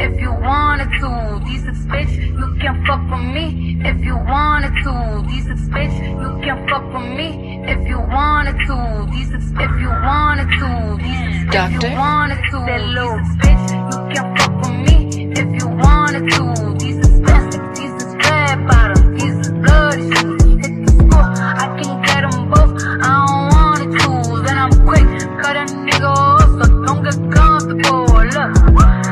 if you wanted to. These bitch, you can fuck with me if you wanted to. These bitch, you can fuck with me if you wanted to. These if you wanted to. These if you wanted to. That little bitch, you can fuck with me if you wanted to. These is plastic, these is red bottom, these is bloody shoes. Hit the school, I can get them both. I don't wanna choose, and I'm quick, cut a nigga off, so don't get comfortable. Look,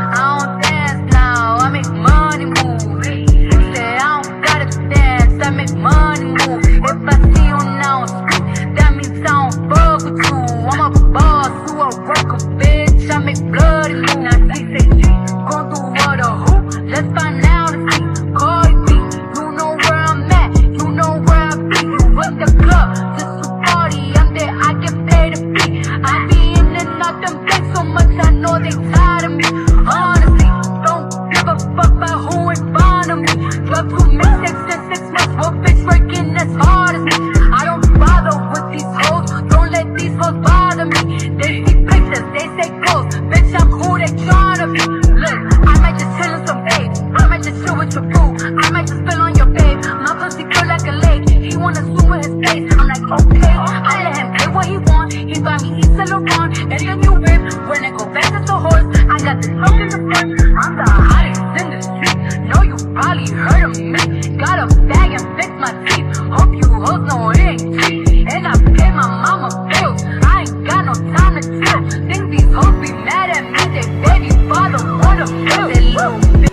I don't dance now, I make money move. They say I don't gotta dance, I make money move. If I see you now on street, that means I don't fuck with you. I'm a boss, you a worker, bitch, I make bloody move. Now they say she gon' do what or who? Let's find out and see. Cardi B, you know where I'm at, you know where I be. You in the club, just to party, I'm there, I get paid to be. I be in and out them things so much, I know they tired of me. Honestly, don't give a fuck about who in front of me. Drop 2 mixtapes in 6 months, what bitch working as hard as me? I don't bother with these hoes, don't let these hoes bother me. They see pictures, they say ghosts, bitch I'm who they tryna be. Look, I might just chill in some babe, I might just chill with your boo, I might just spill on your babe. My pussy feel like a lake, he wanna swim with his face. I'm like okay, I let him get what he want. He buy me East and Laurent and the new whip. When it go back to the horse, I got the smoke in the front. I'm the hottest in the street. Know you probably heard of me. Got a bag and fix my teeth. Hope you hoes know it ain't cheap. And I pay my mama bills. I ain't got no time to chill. Think these hoes be mad at me. They baby father wanna feel. They little bitch.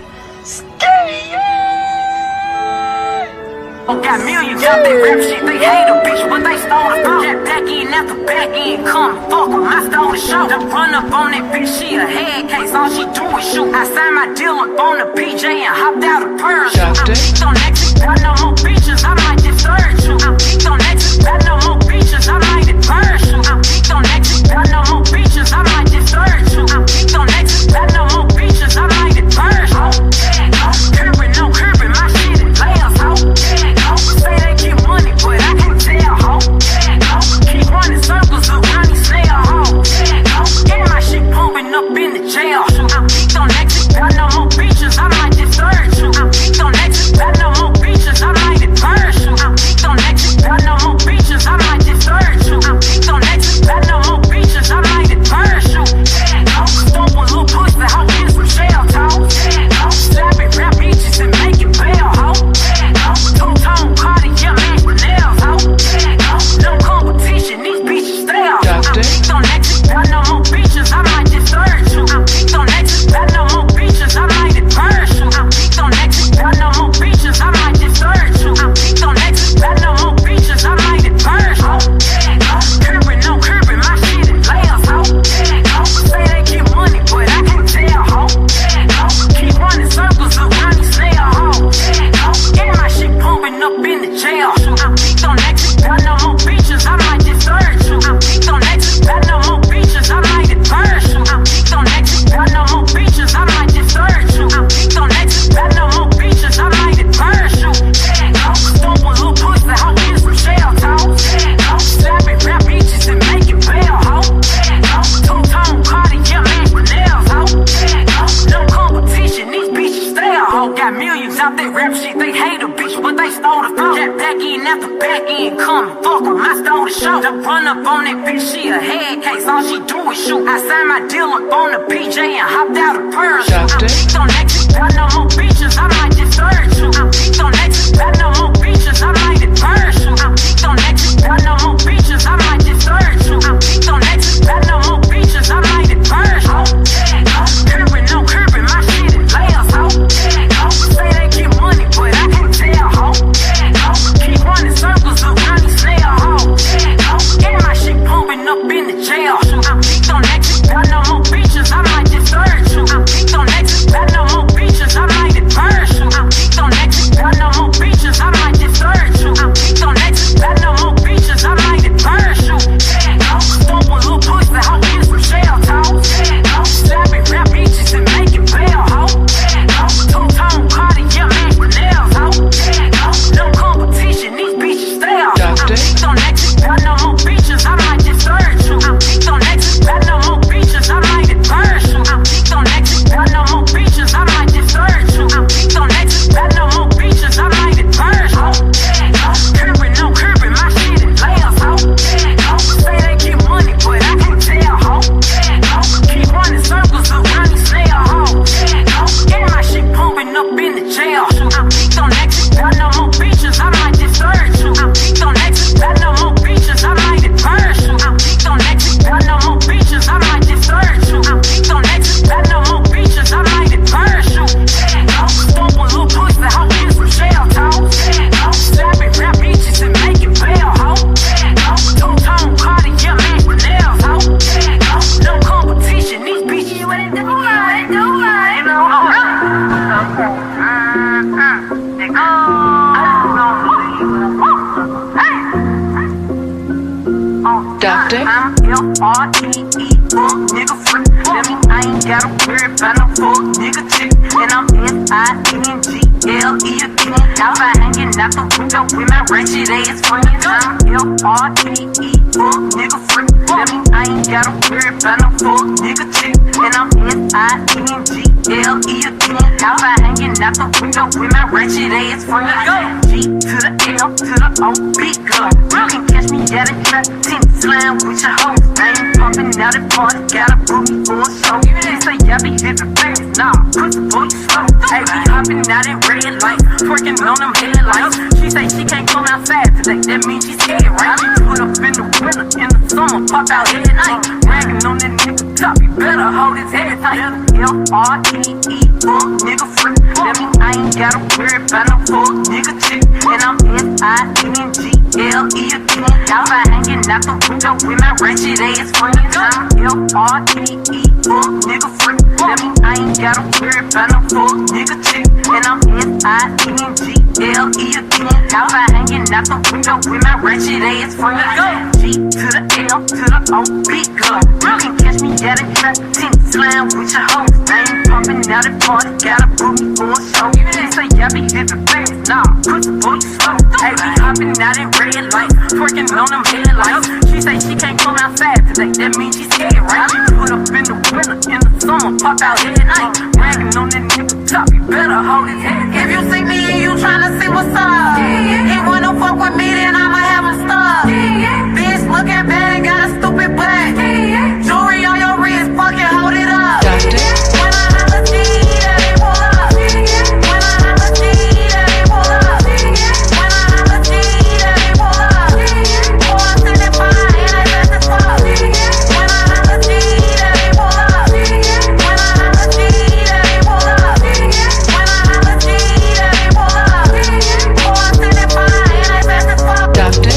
Got millions out there rap shit, they hate a bitch, but they stole the phone. That back end after back end, come fuck with my stole the show. Don't run up on that bitch, she a head case, all she do is shoot. I signed my deal up on the PJ and hopped out of parachute. I'm geeked on exit, got no more bitches, I might just search you. I'm geeked on exit, got no more bitches, I might just parachute. I'm geeked on exit, got no more bitches, I might just search you. I'm geeked on exit, got no more bitches, I might just parachute. Curbin', no curbin', my shit is layers, ho. Say they get money, but I can't tell, ho. Keep running circles around these snail, ho. And my shit pumping up in the jail. I'm geeked on exit, got no more bitches, I might just search you. I'm geeked on exit, got no more bitches, I might just parachute. I'm geeked on exit, got no more bitches, I might just search you. I'm geeked on exit, got no more bitches, I might just parachute. Stomp a little pussy, ho, get some shell toes. Slapping rap bitches and make it bail, ho. Two-tone party, yeah, match the nails, ho. No competition, these bitches stay out. I'm geeked on exit, got no more bitches, I might just search you. I'm geeked on exit, got no more bitches, I might just parachute. I'm geeked on exit, got no more bitches, I might just search you. I'm geeked on exit, got no more bitches, I might just parachute. Curbin', no curbin', my shit is layers, ho. Say they get money, but I can't tell, ho. Keep running circles around these snail, ho. And my shit pumping up in the jail. I'm geeked on exit, got no more bitches, I might just search you. I'm geeked on exit, got no more bitches, I might just parachute. I'm geeked on exit, got no more bitches, I might just search you. I'm geeked on exit, got no more bitches, I might just parachute. Stomp a little pussy, ho, get some shell toes. Slapping rap bitches and make it bail, ho. Two-tone party, yeah, match the nails, ho. No competition, these bitches stay out, ho. Got millions out there rap shit, they hate a bitch, but they stole the phone. That back end after back end, come fuck with my stole the show. Don't run up on that bitch, she a head case, all she do is shoot. I signed my deal up on the PJ and hopped out of parachute. I'm geeked on exit, got no more bitches, I might just search you. I'm geeked on exit, got no more bitches, I might just parachute. I'm geeked on exit, got no more bitches, I might just search you. I'm geeked on exit, got no more bitches, I might just parachute. Curbin', no curbin', my shit is layers, ho. Say they get money, but I can't tell, ho. Keep running circles around these snail, ho. And my shit pumping up in the jail. I'm geeked on exit, got no more bitches, I might just search you. I'm geeked on exit, got no more bitches, I might just parachute. I'm geeked on exit, got no more bitches, I Doctor? I'm F-R-E-E, fuck nigga free. That mean I ain't gotta worry about no fuck nigga chick. And I'm S-I-N-G-L-E again. Outside hanging out the window with my ratchet ass friends. I'm F-R-E-E, fuck nigga free. That mean I ain't gotta worry about no fuck nigga chick. And I'm S-I-N-G-L-E again. Outside hanging out the window with my ratchet ass friends. G to the L to the O, big girl. You can catch me at a trap, team slam with your hoes. I ain't pumping out at party, gotta book me for a show. They say I be living fast, nah, put the boy slow. Hey, we hopping out in red lights, twerking on them headlights. She say she can't come outside today, that means she's scared, right? She put up in the winter, in the summer, pop out every night. Ragging on that nigga top, you better hold his head tight. F-R-E-E, fuck nigga free. That mean I ain't gotta worry about no fuck nigga chick. And I'm S-I-N-G-L-E again. Outside hanging out the window with my ratchet ass friends. I'm F-R-E-E, fuck nigga free. That mean I ain't gotta worry about no fuck nigga chick. And I'm S-I-N-G-L-E again. Outside hanging out the window with my ratchet ass friends. G to the L to the O, big girl. You can catch me at a trap, team slam with your hoes. I ain't pumping out at party, gotta book me for a show. They say I be living fast, nah, put the boy slow. Hey, we hopping out in red lights, twerking on them headlights. She say she can't come outside today, that means she's scared, right? She put up in the winter, in the summer, pop out every night. Ragging on that nigga top, you better hold his head. If you see me and you tryna see what's up, he wanna fuck with me, then I'ma have him stuck. Bitch looking bad, got a stupid butt. Jewelry on your wrist, fucking hold it up. Doctor? When I holla G, yeah, they pull up. When I holla G, yeah, they pull up. When I holla G, yeah, they pull up. 475 and I dress as fuck. When I holla G, yeah, they pull up. When I holla G, yeah, they pull up. When I holla G, yeah, they pull up. 475 and I dress as fuck. Doctor?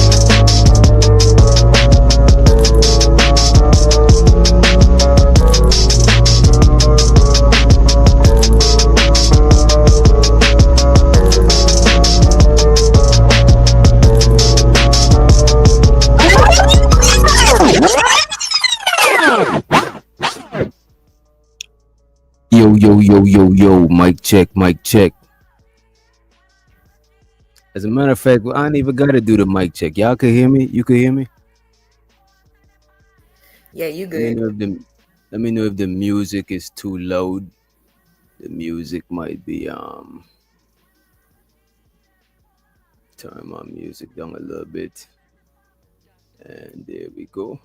Yo, yo, yo, yo, yo, mic check, mic check. As a matter of fact, I ain't even gotta do the mic check. Y'all can hear me? You can hear me? Yeah, you Let me good. know if the let me know if the music is too loud. The music might be turn my music down a little bit. And there we go.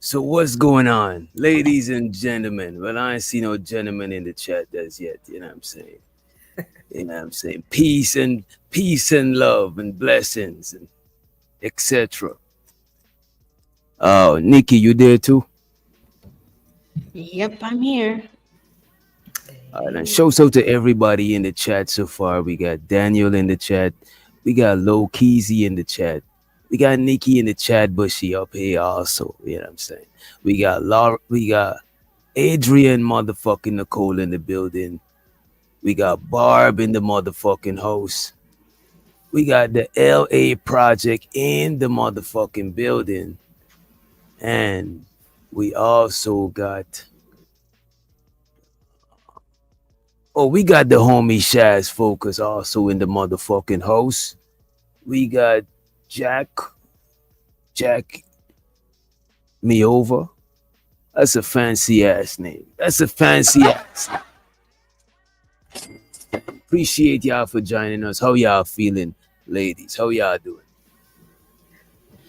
So what's going on, ladies and gentlemen? Well, I ain't see no gentlemen in the chat as yet. You know what I'm saying? You know what I'm saying? Peace and love and blessings and etc. Oh, Nikki, you there too? Yep, I'm here. All right, and show so to everybody in the chat so far. We got Daniel in the chat. We got Low Keezy in the chat. We got Nikki in the chat, but she up here also. You know what I'm saying? We got Laura, we got Adrian motherfucking Nicole in the building. We got Barb in the motherfucking house. We got the LA Project in the motherfucking building. And we also got we got the homie Shaz Focus also in the motherfucking house. We got Jack Me Over. That's a fancy ass name. That's a fancy ass name. Appreciate y'all for joining us. How y'all feeling, ladies? How y'all doing?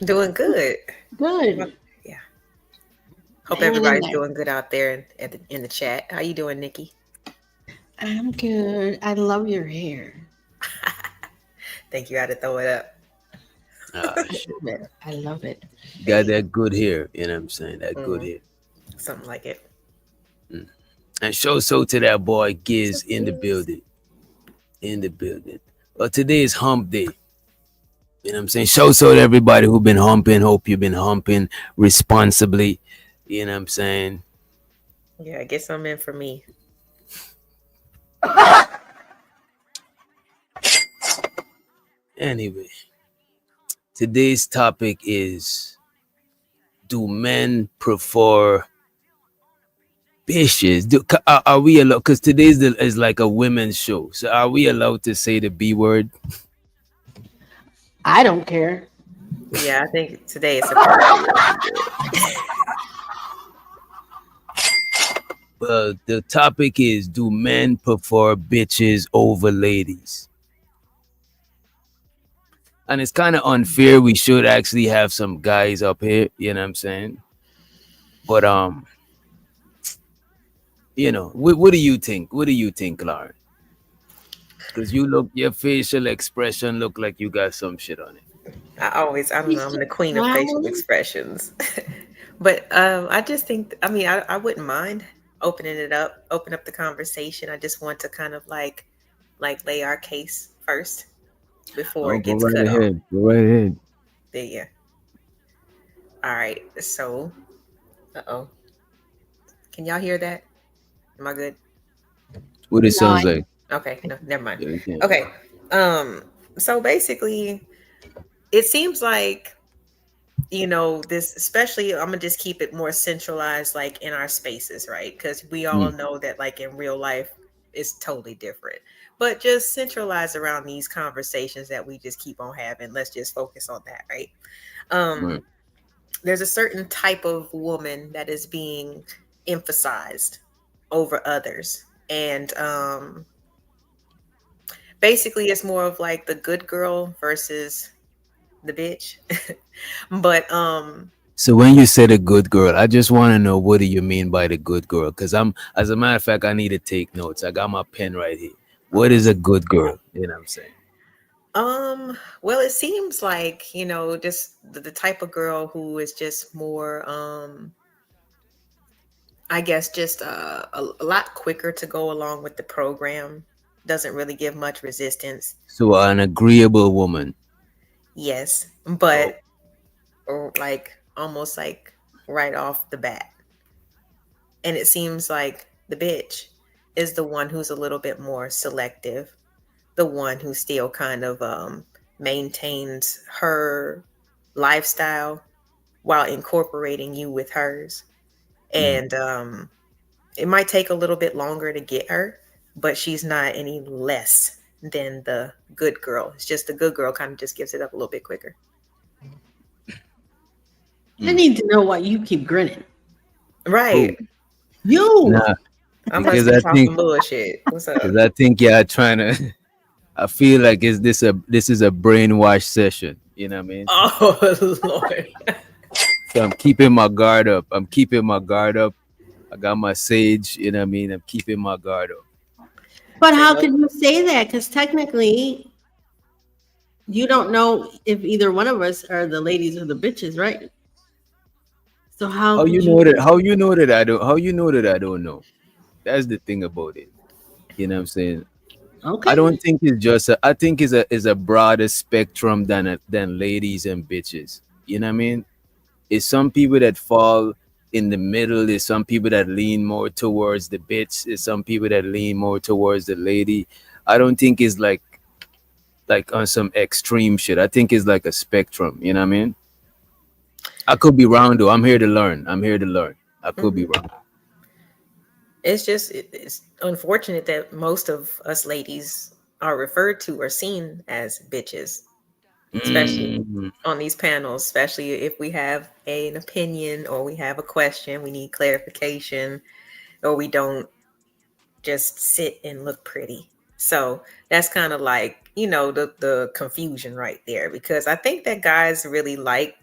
Doing good. Good. Yeah. Hope Hanging in everybody's there. doing good out there in the chat. How you doing, Nikki? I'm good. I love your hair. Think you had to throw it up. Ah, shit. Love it. I love it. Got that good hair. You know what I'm saying? That good hair. Something like it. And show so to that boy Giz in the building. In the building. Well, today is hump day. You know what I'm saying? Show so to everybody who been humping. Hope you've been humping responsibly. You know what I'm saying? Yeah, get some in for me. Anyway. Today's topic is, do men prefer bitches? Are we allowed? Because is like a women's show. So are we allowed to say the B word? I don't care. Yeah, I think today it's appropriate. Well, the topic is, do men prefer bitches over ladies? And it's kind of unfair. We should actually have some guys up here. You know what I'm saying? But what do you think? What do you think, Lauren? Because your facial expression look like you got some shit on it. I don't know, I'm the queen of facial expressions. But I just think, I mean, I wouldn't mind open up the conversation. I just want to kind of like lay our case first before Oh, it go gets right cut off. ahead. Go right ahead. There you. All right. So, uh-oh. Can y'all hear that? Am I good? What it No, sounds like. Okay, no, never mind. Yeah, you can. Okay. So basically, it seems like, this, especially, I'm gonna just keep it more centralized, like in our spaces, right? Because we all know that, like, in real life, it's totally different. But just centralize around these conversations that we just keep on having. Let's just focus on that, right? Right. There's a certain type of woman that is being emphasized over others. And basically, it's more of like the good girl versus the bitch. But So when you say the good girl, I just want to know, what do you mean by the good girl? Because as a matter of fact, I need to take notes. I got my pen right here. What is a good girl? You know what I'm saying? well, it seems like, just the type of girl who is just more, I guess, just a lot quicker to go along with the program. Doesn't really give much resistance. So an agreeable woman. Yes, Oh, but or like almost like right off the bat. And it seems like the bitch is the one who's a little bit more selective, the one who still kind of maintains her lifestyle while incorporating you with hers. And it might take a little bit longer to get her, but she's not any less than the good girl. It's just the good girl kind of just gives it up a little bit quicker. I need to know why you keep grinning. Right. You. nah, I because must be I talking think bullshit. What's up? because I think you're trying to. I feel like this is a brainwash session. You know what I mean? Oh, Lord. So I'm keeping my guard up. I'm keeping my guard up. I got my sage. You know what I mean? I'm keeping my guard up. But So how no- could you say that? Because technically, you don't know if either one of us are the ladies or the bitches, right? So how How could you you? know that? How you know that I don't? How you know that I don't know? That's the thing about it. You know what I'm saying? I Okay. don't think it's just. I think it's a broader spectrum than ladies and bitches. You know what I mean? It's some people that fall in the middle. There's some people that lean more towards the bitch. There's some people that lean more towards the lady. I don't think it's like on some extreme shit. I think it's like a spectrum. You know what I mean? I could be wrong though. I'm here to learn. I'm here to learn. I could be wrong. it's just it's unfortunate that most of us ladies are referred to or seen as bitches, especially Mm. on these panels, especially if we have an opinion or we have a question, we need clarification, or we don't just sit and look pretty. So that's kind of like, the confusion right there, because I think that guys really like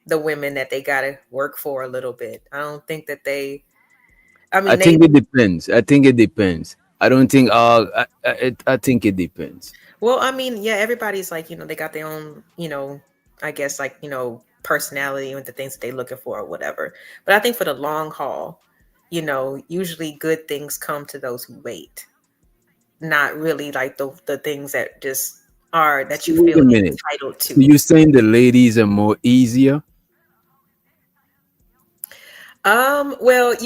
the women that they got to work for a little bit. I don't think that I I mean, they, think it depends. I think it depends. I don't think all. I think it depends. well, I mean, yeah, everybody's like, they got their own, I guess, like, personality with the things that they're looking for or whatever. But I think for the long haul, usually good things come to those who wait, not really like the things that just are that So you wait feel a minute. entitled So to. you're saying the ladies are more easier? Well,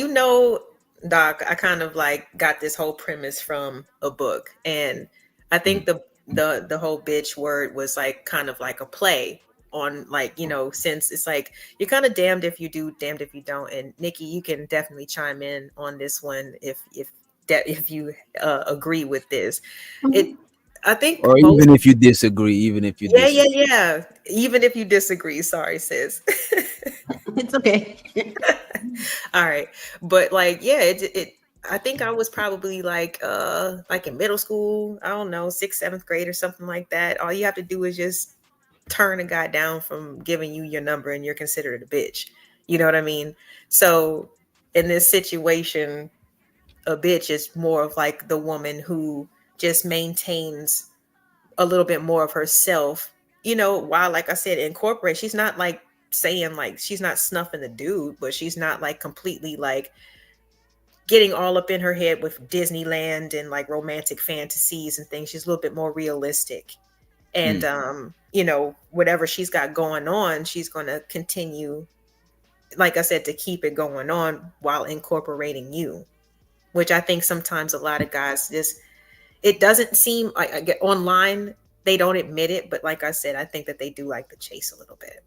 Doc, I kind of like got this whole premise from a book, and I think the whole bitch word was like kind of like a play on, like, since it's like you're kind of damned if you do, damned if you don't. And Nikki, you can definitely chime in on this one if you agree with this. It I think Or most even if you disagree, even if you yeah, yeah, disagree. yeah. Even if you disagree, sorry, sis. It's okay. All right. But like, yeah, it I think I was probably like in middle school, I don't know, sixth, seventh grade or something like that. All you have to do is just turn a guy down from giving you your number and you're considered a bitch. You know what I mean? So in this situation, a bitch is more of like the woman who just maintains a little bit more of herself, while, like I said, incorporate. She's not like saying, like, she's not snuffing the dude, but she's not like completely like getting all up in her head with Disneyland and like romantic fantasies and things. She's a little bit more realistic. And Mm. whatever she's got going on, she's going to continue, like I said, to keep it going on while incorporating you, which I think sometimes a lot of guys just, it doesn't seem like, I get online, they don't admit it, but like I said, I think that they do like the chase a little bit.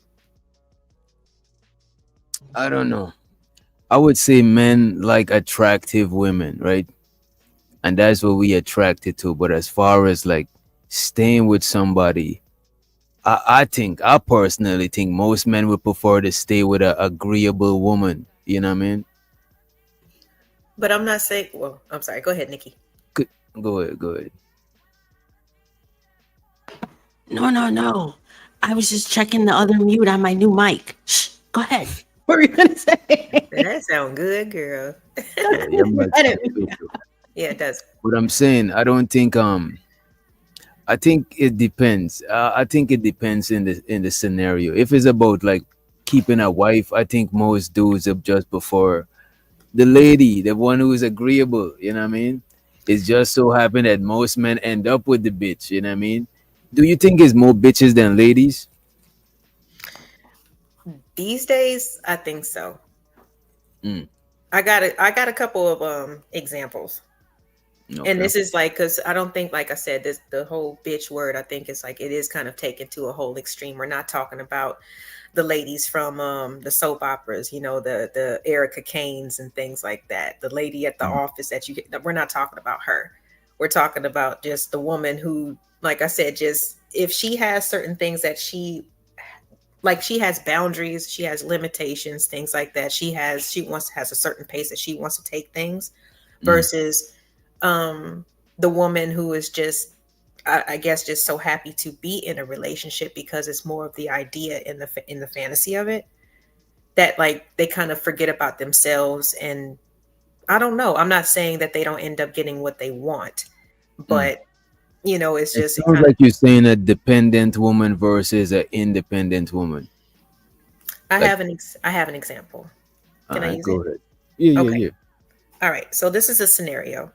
I don't know. I would say men like attractive women, right? And that's what we attracted to. But as far as like staying with somebody, I personally think most men would prefer to stay with a agreeable woman. You know what I mean? But I'm not saying, well, I'm sorry, go ahead, Nikki. Go ahead, go ahead. No. I was just checking the other mute on my new mic. Shh, go ahead. What were you gonna say? That sound good, girl. Yeah, your mic I sounds didn't- good, too. Yeah, it does. But I'm saying I don't think I think it depends. I think it depends in the scenario. If it's about like keeping a wife, I think most dudes are just before the lady, the one who is agreeable. You know what I mean? It's just so happened that most men end up with the bitch. You know what I mean? Do you think it's more bitches than ladies? These days, I think so. Mm. I got a couple of examples. Okay. And this is like, because I don't think, like I said, this, the whole bitch word, I think it's like, it is kind of taken to a whole extreme. We're not talking about the ladies from the soap operas, the Erica Kanes and things like that. The lady at the office that you get, we're not talking about her. We're talking about just the woman who, like I said, just if she has certain things that she has boundaries, she has limitations, things like that. She has a certain pace that she wants to take things versus the woman who is just, I guess, just so happy to be in a relationship because it's more of the idea in the fantasy of it, that like they kind of forget about themselves. And I don't know, I'm not saying that they don't end up getting what they want, but it's It just, it sounds kind of, like you're saying a dependent woman versus an independent woman. I Like, have an example. Can I use go it? ahead. Yeah, Okay. yeah. All right, so this is a scenario.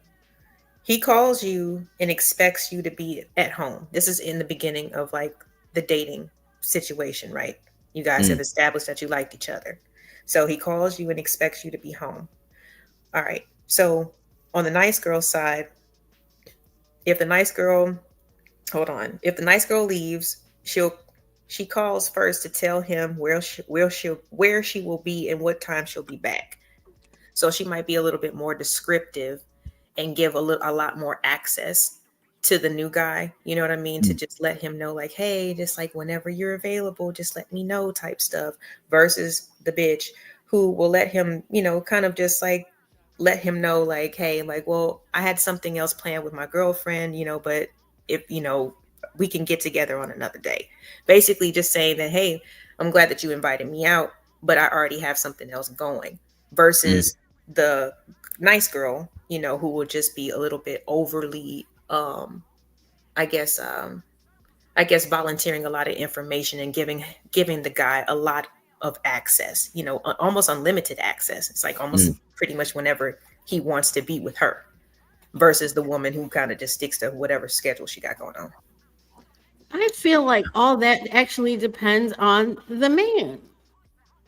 He calls you and expects you to be at home. This is in the beginning of like the dating situation, right? You guys have established that you liked each other. So he calls you and expects you to be home. All right. So on the nice girl side, if the nice girl, hold on, if the nice girl leaves, she calls first to tell him where she will be and what time she'll be back. So she might be a little bit more descriptive and give a lot more access to the new guy. You know what I mean? To just let him know, like, hey, just like whenever you're available, just let me know type stuff, versus the bitch who will let him, kind of just like let him know, like, hey, like, well, I had something else planned with my girlfriend, but if, we can get together on another day. Basically just saying that, hey, I'm glad that you invited me out, but I already have something else going, versus the nice girl, who will just be a little bit overly, I guess, volunteering a lot of information and giving the guy a lot of access, almost unlimited access. It's like almost pretty much whenever he wants to be with her, versus the woman who kind of just sticks to whatever schedule she got going on. I feel like all that actually depends on the man.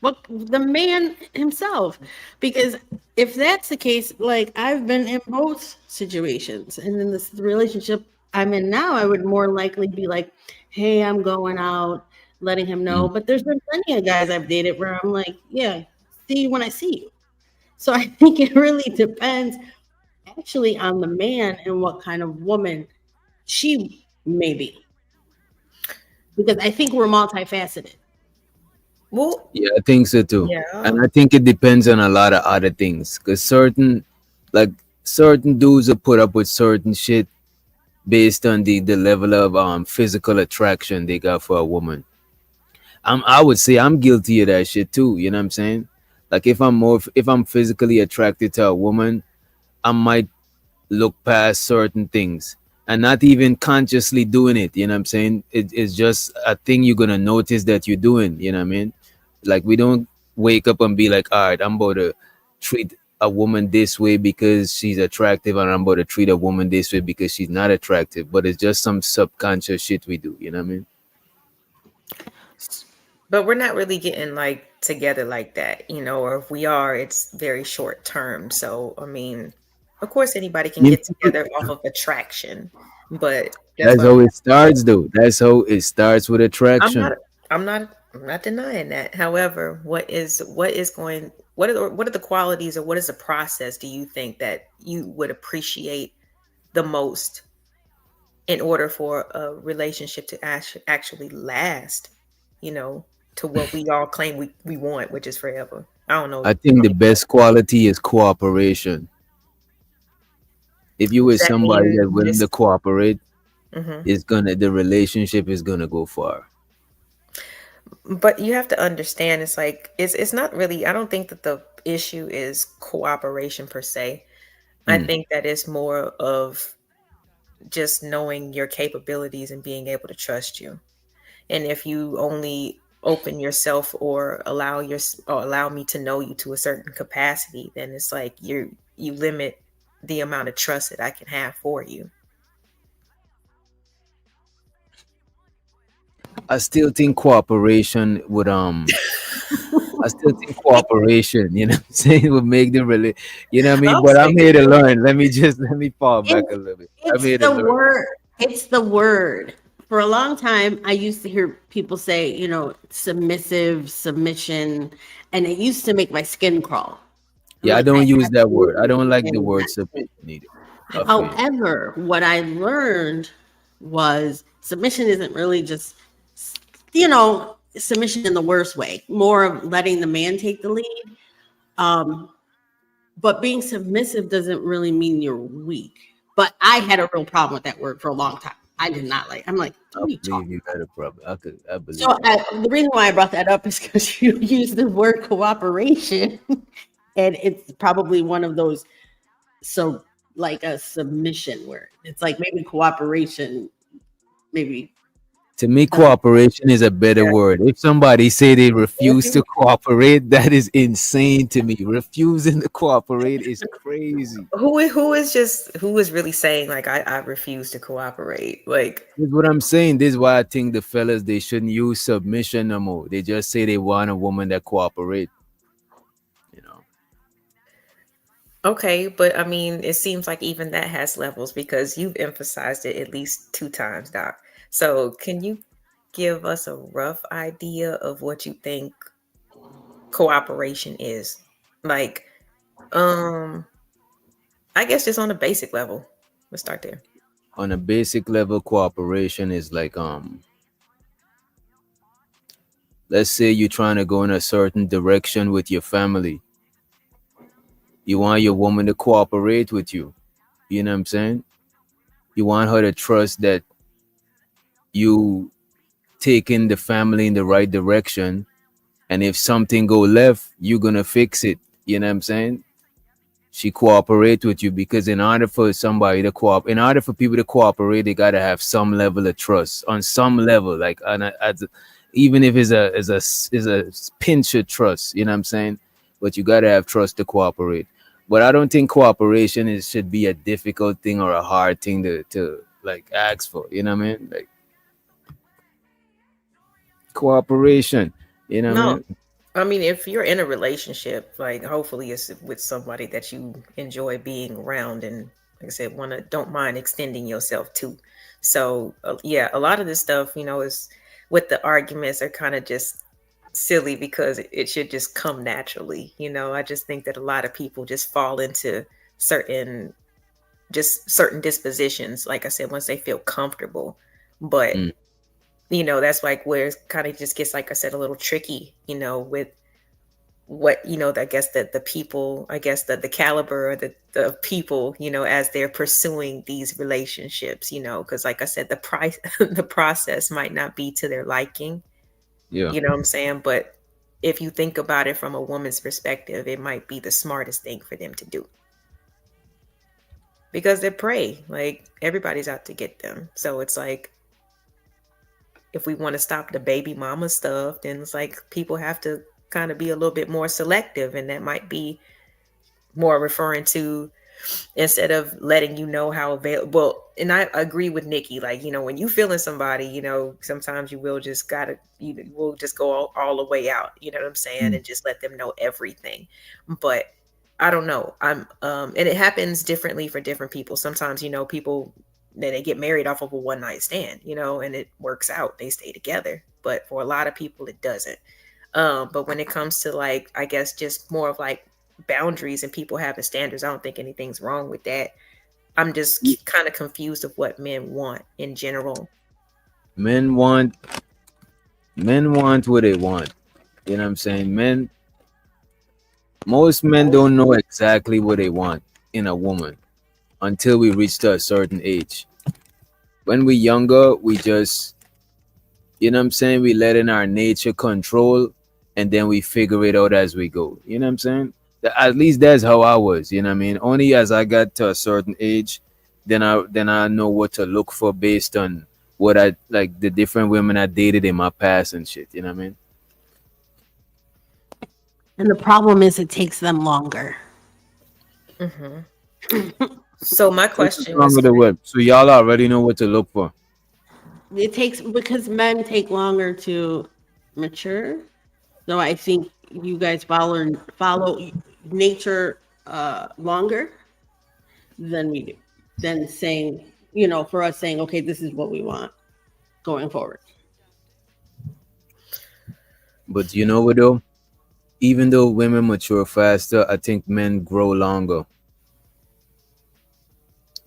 What the man himself, because if that's the case, like I've been in both situations, and in this relationship I'm in now, I would more likely be like, hey, I'm going out, letting him know. Mm. But there's been plenty of guys I've dated where I'm like, yeah, see you when I see you. So I think it really depends actually on the man and what kind of woman she may be. Because I think we're multifaceted. Well, Yeah, I think so too. And yeah. I think it depends on a lot of other things. Cause like certain dudes will put up with certain shit based on the level of physical attraction they got for a woman. I would say I'm guilty of that shit too. You know what I'm saying? Like if I'm physically attracted to a woman, I might look past certain things and not even consciously doing it. You know what I'm saying? It's just a thing you're gonna notice that you're doing. You know what I mean? Like we don't wake up and be like, all right, I'm about to treat a woman this way because she's attractive, and I'm about to treat a woman this way because she's not attractive. But it's just some subconscious shit we do. You know what I mean? But we're not really getting like together like that, or if we are, it's very short term. So, I mean, of course, anybody I can mean, get together off of attraction, but that's that's what I'm how it saying. starts, though. That's how it starts with I'm not, attraction. I'm not denying that. However, what are the qualities or what is the process do you think that you would appreciate the most in order for a relationship to actually last, you know, to what we all claim we want, which is forever. I don't know. I think the best quality is cooperation. If you Does with that somebody mean that willing to just cooperate, hmm the relationship is gonna go far. but you have to understand it's like it's not really I don't think that the issue is cooperation per se. I Mm. think that it's more of just knowing your capabilities and being able to trust you. And if you only open yourself or allow me to know you to a certain capacity, then it's like you limit the amount of trust that I can have for you. I still think cooperation would I still think cooperation, you know what I'm saying, would make the really, you know what I mean? I'm But I'm saying here to learn. Let me fall back a It's little bit. I'm it's here to the learn. word. It's the word. For a long time, I used to hear people say, submissive, submission, and it used to make my skin crawl. I'm Yeah, I like, don't I use that word. I absolutely don't like the word cannot. submission either. I feel you. However, what I learned was submission isn't really just, submission in the worst way, more of letting the man take the lead. Um, but being submissive doesn't really mean you're weak. But I had a real problem with that word for a long time. I did not like. I'm like, I what are you believe talking you about? got a problem. I believe So that. the reason why I brought that up is because you use the word cooperation, and it's probably one of those, so like a submission word. It's like maybe cooperation, maybe. To me, Uh, cooperation is a better yeah. word. If somebody say they If refuse to you cooperate, that is insane to me. Refusing to cooperate is crazy. who is really saying like I refuse to cooperate? Like, This is what I'm saying. This is why I think the fellas they shouldn't use submission no more. They just say they want a woman that cooperate. You know, okay, but I mean, it seems like even that has levels because you've emphasized it at least two times, Doc. So, can you give us a rough idea of what you think cooperation is? Like, um, I guess just on a basic level. Let's start there. on a basic level, cooperation is like let's say you're trying to go in a certain direction with your family. You want your woman to cooperate with you. You know what I'm saying? You want her to trust that you taking the family in the right direction, and if something go left, you're gonna fix it. You know what I'm saying? She cooperate with you because in order for people to cooperate, they gotta have some level of trust on some level, like even if it's a pinch of trust. You know what I'm saying? But you gotta have trust to cooperate. But I don't think cooperation should be a difficult thing or a hard thing to like ask for. You know what I mean? Like cooperation. You know what I No, mean? I mean, if you're in a relationship, like hopefully it's with somebody that you enjoy being around and like I said, don't mind extending yourself to. So, yeah, a lot of this stuff, is with the arguments are kind of just silly because it should just come naturally. I just think that a lot of people just fall into certain certain dispositions, like I said, once they feel comfortable. But Mm. that's like where it kind of just gets, like I said, a little tricky, with what, I guess that the people, I guess that the caliber or the people, as they're pursuing these relationships, because like I said, the price, the process might not be to their liking, Yeah. you know what I'm saying? But if you think about it from a woman's perspective, it might be the smartest thing for them to do, because they're prey. Like, everybody's out to get them. So it's like, if we want to stop the baby mama stuff, then it's like people have to kind of be a little bit more selective. And that might be more referring to, instead of letting how available. And I agree with Nikki, like, when you feeling somebody, sometimes you will just you will just go all the way out, you know what I'm saying, Mm. and just let them know everything. But I don't know. And it happens differently for different people. Sometimes, people, then they get married off of a one night stand, and it works out. They stay together. But for a lot of people, it doesn't. But when it comes to, like, I guess just more of like boundaries and people having standards, I don't think anything's wrong with that. I'm just kind of confused of what men want in general. Men want what they want. You know what I'm saying? Most men don't know exactly what they want in a woman until we reach to a certain age. When we're younger, we just, you know what I'm saying, we let in our nature control, and then we figure it out as we go. You know what I'm saying? At least that's how I was, you know what I mean? Only as I got to a certain age, then I know what to look for based on what I like, the different women I dated in my past and shit, you know what I mean? And the problem is it takes them longer. So my What's question wrong was with the web? So y'all already know what to look for. It takes, because men take longer to mature. So I think you guys follow nature longer than we do. Than saying, for us saying, okay, this is what we want going forward. But you know what though? Even though women mature faster, I think men grow longer.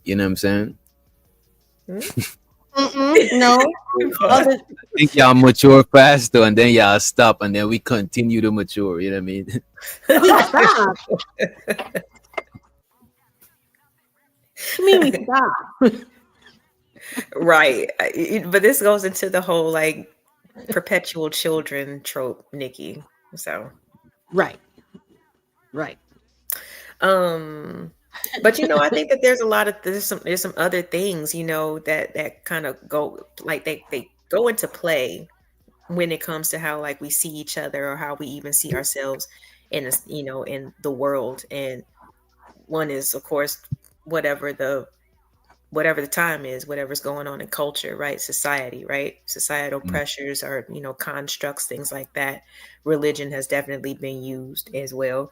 You know what I'm saying? No, other I think y'all mature faster and then y'all stop and then we continue to mature. You know what I mean? we stop. I mean, we stop. right. But this goes into the whole, like, perpetual children trope, Nikki. So, Right. but I think that there's some other things, that kind of go, like, they go into play when it comes to how, like, we see each other, or how we even see ourselves in this, in the world. And one is, of course, whatever the time is, whatever's going on in culture, right? Society, right? Societal Mm. pressures, or constructs, things like that. Religion has definitely been used as well.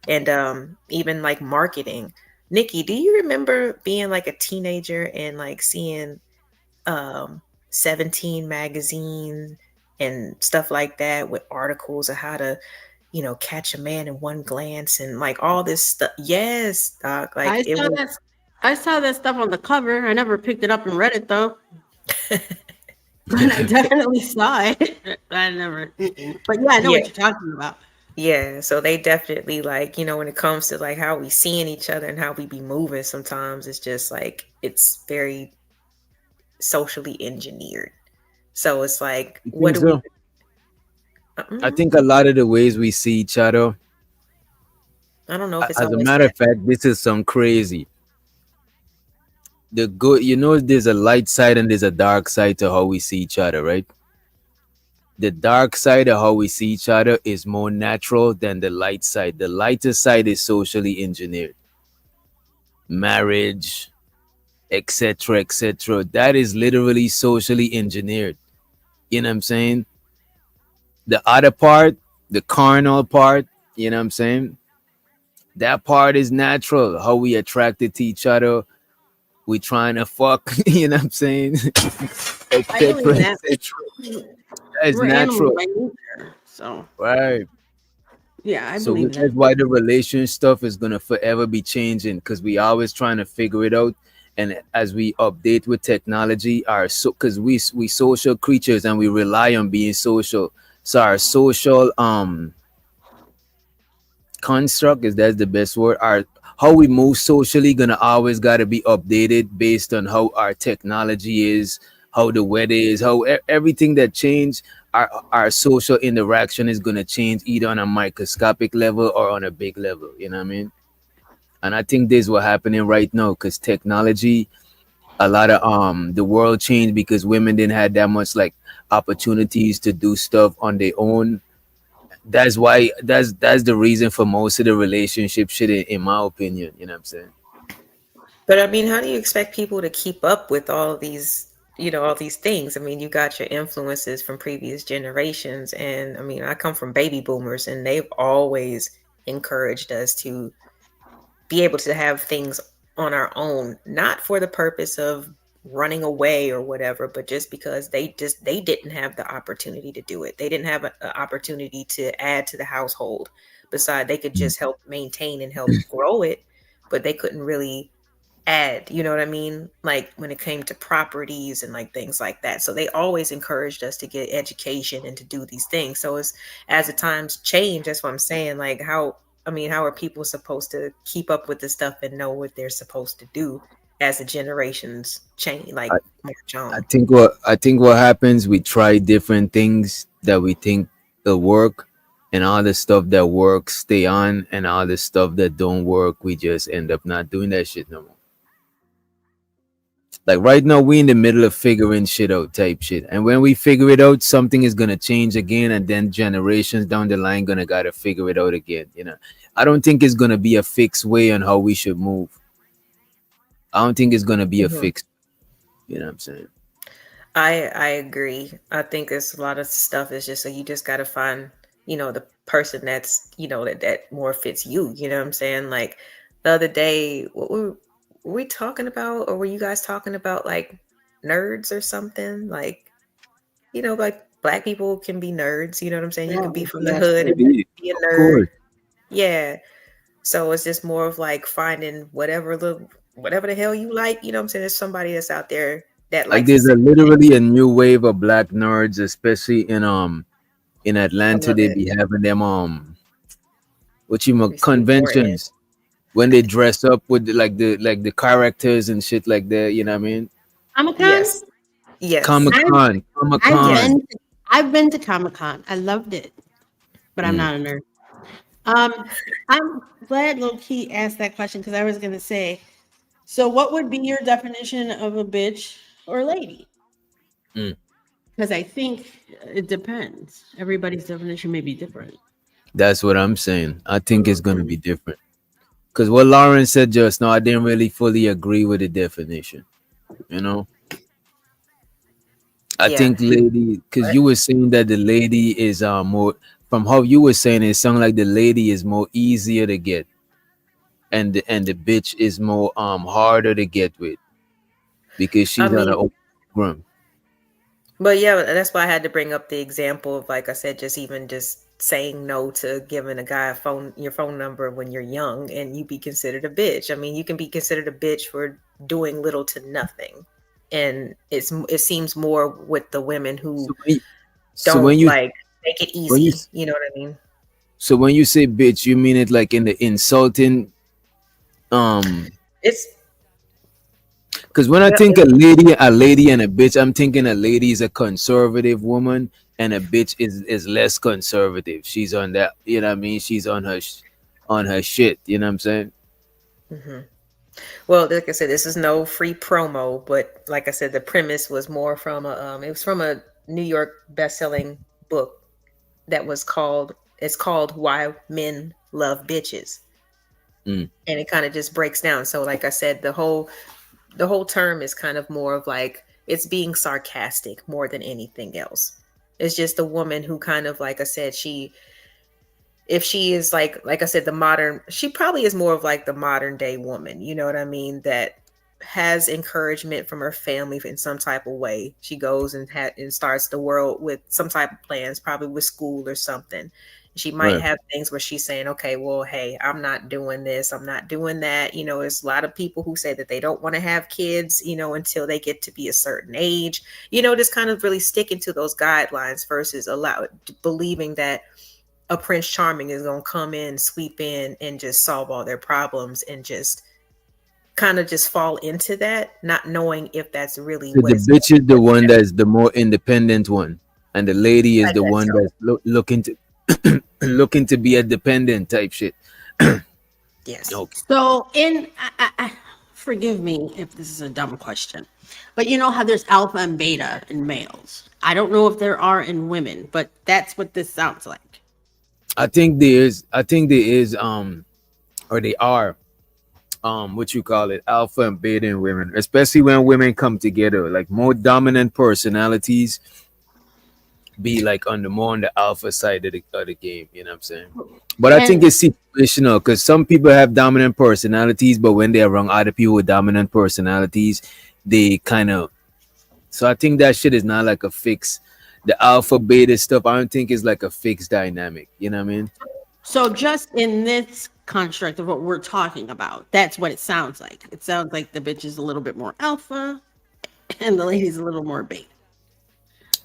And even like marketing. Nikki, do you remember being like a teenager and like seeing 17 magazine and stuff like that, with articles of how to, catch a man in one glance, and like all this stuff? Yes, doc. Like, I it saw was. that. I saw that stuff on the cover. I never picked it up and read it though. But I definitely saw it. I never. But yeah, I know Yeah. what you're talking about. Yeah, so they definitely, like, when it comes to like how we seeing each other and how we be moving, sometimes it's just like it's very socially engineered. So it's like, You what think do we? so? I think a lot of the ways we see each other, I don't know if it's as a always matter that. of fact, this is some crazy. The good, there's a light side and there's a dark side to how we see each other, right? The dark side of how we see each other is more natural than the light side. The lighter side is socially engineered. Marriage, etc., etc. That is literally socially engineered. You know what I'm saying? The other part, the carnal part, you know what I'm saying? That part is natural. How we attracted to each other. We trying to fuck, you know what I'm saying? I believe etc., that. etc. That's We're animals natural, by nature. So right? yeah, I So believe that. that's why the relation stuff is gonna forever be changing because we always trying to figure it out. And as we update with technology, our so because we social creatures and we rely on being social. So our social construct is that's the best word. Our how we move socially gonna always gotta be updated based on how our technology is, how the weather is, how everything that change. Our social interaction is gonna change either on a microscopic level or on a big level. You know what I mean? And I think this is what happening right now because technology, a lot of the world changed because women didn't have that much like opportunities to do stuff on their own. That's why that's the reason for most of the relationship shit in my opinion, you know what I'm saying? But I mean, how do you expect people to keep up with all of these, all these things? I mean, you got your influences from previous generations. And I mean, I come from baby boomers, and they've always encouraged us to be able to have things on our own, not for the purpose of running away or whatever, but just because they didn't have the opportunity to do it. They didn't have an opportunity to add to the household. Besides, they could just help maintain and help grow it, but they couldn't really add, you know what I mean? Like when it came to properties and like things like that. So they always encouraged us to get education and to do these things. So as the times change, that's what I'm saying. Like how are people supposed to keep up with this stuff and know what they're supposed to do as the generations change, I, like march I on? think what happens, we try different things that we think will work, and all the stuff that works stay on, and all the stuff that don't work we just end up not doing that shit no more. Like right now, we in the middle of figuring shit out, type shit. And when we figure it out, something is gonna change again, and then generations down the line gonna gotta figure it out again. You know, I don't think it's gonna be a fixed way on how we should move. I don't think it's gonna be a Mhm. fixed. You know what I'm saying? I agree. I think there's a lot of stuff is just so you just got to find, the person that's, that more fits you. You know what I'm saying? Like the other day, were we talking about, or were you guys talking about like nerds or something? Like black people can be nerds. You know what I'm saying? You can be Oh, from the yes. hood and Maybe, be a of nerd. course. Yeah. So it's just more of like finding whatever the hell you like. You know what I'm saying? There's somebody that's out there that Like likes the there's same a thing. literally a new wave of black nerds, especially in I Atlanta. love They it. be having them what you We see more in. conventions when they dress up with the characters and shit like that. You know what I mean? Comic Con. Yes. Yes. Comic I've Con, Comic I've Yes. Con. been to Comic Con. I loved it, but I'm Mm. not a nerd. I'm glad low key asked that question because I was gonna say. So, what would be your definition of a bitch or lady? Mm. Because I think it depends. Everybody's definition may be different. That's what I'm saying. I think it's gonna be different. Cause what Lauren said just now, I didn't really fully agree with the definition. You know, I Yeah. think lady, cause But you were saying that the lady is more. From how you were saying, it sounded like the lady is more easier to get, and the bitch is more harder to get with because I she's on her mean, own ground. but yeah, that's why I had to bring up the example of, like I said, just even just saying no to giving a guy your phone number when you're young and you be considered a bitch. I mean, you can be considered a bitch for doing little to nothing. And it seems more with the women who So when you, so when don't you like make it when you easy. You know what I mean? so when you say bitch, you mean it like in the insulting um It's because when I well, think a lady and a bitch, I'm thinking a lady is a conservative woman and a bitch is less conservative. She's on that, you know what I mean? She's on her on her shit, you know what I'm saying? mhm. Well, like I said, this is no free promo, but like I said, the premise was more from it was from a New York best-selling book that was it's called Why Men Love Bitches. Mm. And it kind of just breaks down. So like I said, the whole term is kind of more of like it's being sarcastic more than anything else. It's just a woman who kind of, like I said, if she is like I said, she probably is more of like the modern day woman, you know what I mean? That has encouragement from her family in some type of way. She goes and starts the world with some type of plans, probably with school or something. She might Right. have things where she's saying, okay, well, hey, I'm not doing this, I'm not doing that. There's a lot of people who say that they don't want to have kids, until they get to be a certain age, just kind of really sticking to those guidelines versus believing that a Prince Charming is going to come in, sweep in, and just solve all their problems and just kind of just fall into that, not knowing if that's really So what the it's bitch is the one that's the more independent one, and the lady is like. the That one so. that's looking to looking to be a dependent type shit. Yes. Okay. So, forgive me if this is a dumb question, but you know how there's alpha and beta in males. I don't know if there are in women, but that's what this sounds like. I think there is or they are what you call it, alpha and beta in women, especially when women come together, like more dominant personalities be like on the more on the alpha side of the game, you know what I'm saying? But I think And it's situational because some people have dominant personalities, but when they're around other people with dominant personalities, they kind of. So I think that shit is not like a fix. The alpha beta stuff, I don't think is like a fixed dynamic. You know what I mean? so, just in this construct of what we're talking about, that's what it sounds like. It sounds like the bitch is a little bit more alpha and the lady's a little more beta.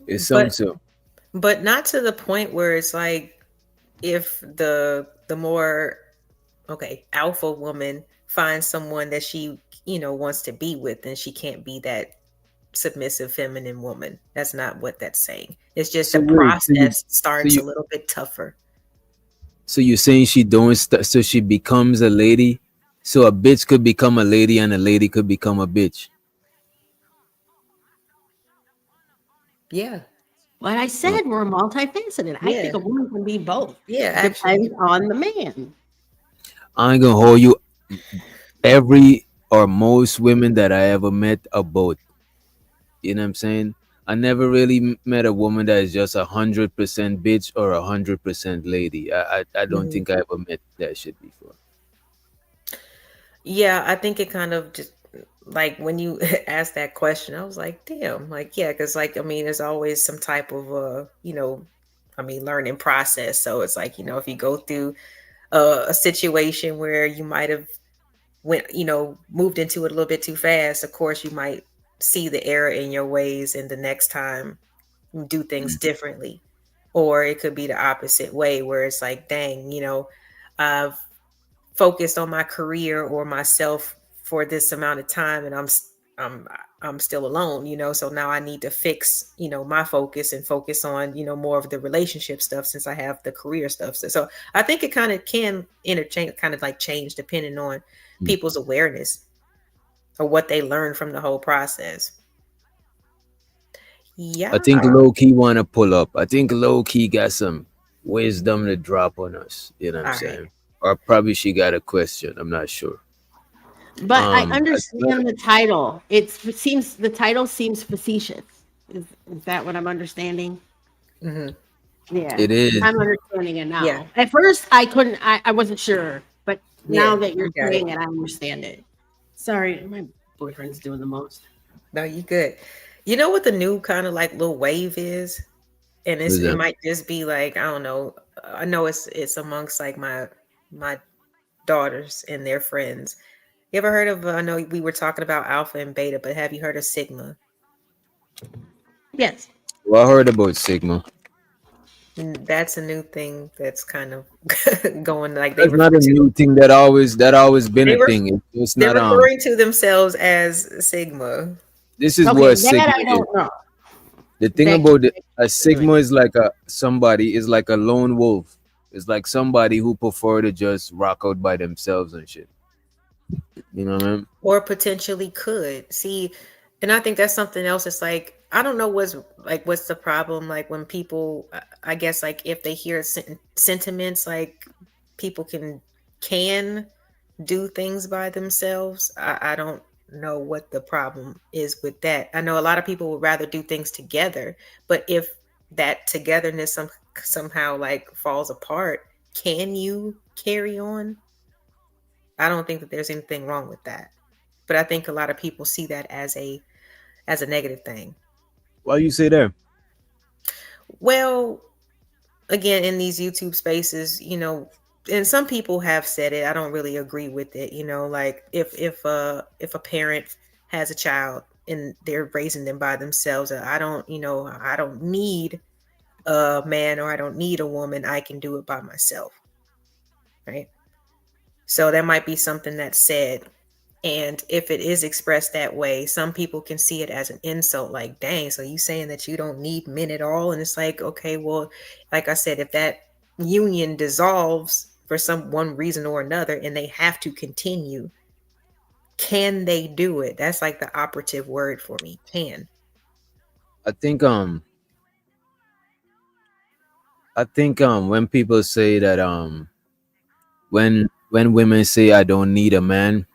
It's some but so. but not to the point where it's like, if the more, okay, alpha woman finds someone that she wants to be with, then she can't be that submissive feminine woman. That's not what that's saying. It's just So the wait, process so starts a you, little bit tougher. so you're saying she don't so she becomes a lady? So a bitch could become a lady and a lady could become a bitch. Yeah. Like I Uh, said, we're multifaceted. I Yeah. think a woman can be both. Yeah, actually. Depends on the man. I ain't gonna hold you. Every or most women that I ever met are both. You know what I'm saying? I never really met a woman that is just 100% bitch or 100% lady. I don't Mhm. think I ever met that shit before. Yeah, I think it kind of just, like, when you asked that question, I was like, damn, like, yeah, because, like, I mean, there's always some type of I mean, learning process. So it's like, if you go through a situation where you might have moved into it a little bit too fast, of course you might see the error in your ways, and the next time you do things differently. Or it could be the opposite way, where it's like, dang, I've focused on my career or myself for this amount of time, and I'm I'm still alone, so now I need to fix, my focus and focus on, more of the relationship stuff, since I have the career stuff. So I think it kind of can interchange, kind of like change depending on people's awareness or what they learn from the whole process. I Yeah. think low key wanna pull up. I think low key got some wisdom to drop on us. You know what I'm All right. saying? Or probably she got a question. I'm not sure. But I I- understand the title. It seems the title seems facetious. Is that what I'm understanding? Hmm. Yeah, it is. I'm understanding it Yeah. now. At first, I couldn't. I wasn't sure, but now Yeah. that you're You got it. saying it, I understand it. Sorry, my boyfriend's doing the most. No, you good. You know what the new kind of like little wave is? And Who's it that? might just be like, I don't know. I know it's amongst like my daughters and their friends. You ever heard of? I know we were talking about alpha and beta, but have you heard of sigma? Yes. Well, I heard about Sigma. And that's a new thing that's kind of going, like That's not a new thing that always been they a were thing. It's they're not referring to themselves as sigma. this is Okay, what that Sigma I is. don't know. The thing That about it, a doing. Sigma is like a somebody is like a lone wolf. It's like somebody who prefer to just rock out by themselves and shit. You know what I mean? Or potentially could see. And I think that's something else. It's like, I don't know what's the problem, like when people, I guess, like if they hear sentiments, like people can do things by themselves. I don't know what the problem is with that. I know a lot of people would rather do things together, but if that togetherness somehow like falls apart, can you carry on? I don't think that there's anything wrong with that. but I think a lot of people see that as a negative thing. Why you say that? Well, again, in these YouTube spaces, and some people have said it. I don't really agree with it. Like if a parent has a child and they're raising them by themselves, I don't need a man or I don't need a woman. I can do it by myself, right? So that might be something that's said. And if it is expressed that way, some people can see it as an insult, like, dang, so you saying that you don't need men at all? And it's like, okay, well, like I said, if that union dissolves for some one reason or another and they have to continue, can they do it? That's like the operative word for me. Can. I think when people say that when women say I don't need a man,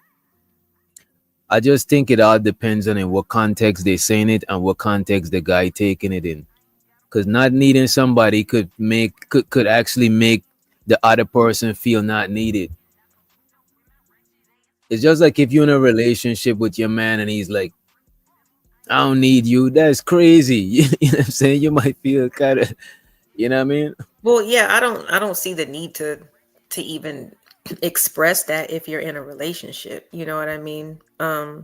I just think it all depends on in what context they saying it and what context the guy taking it in. Because not needing somebody could actually make the other person feel not needed. It's just like if you're in a relationship with your man and he's like, I don't need you. That's crazy. You know what I'm saying? You might feel kind of, you know what I mean? Well, yeah, I don't see the need to even express that if you're in a relationship. You know what I mean? That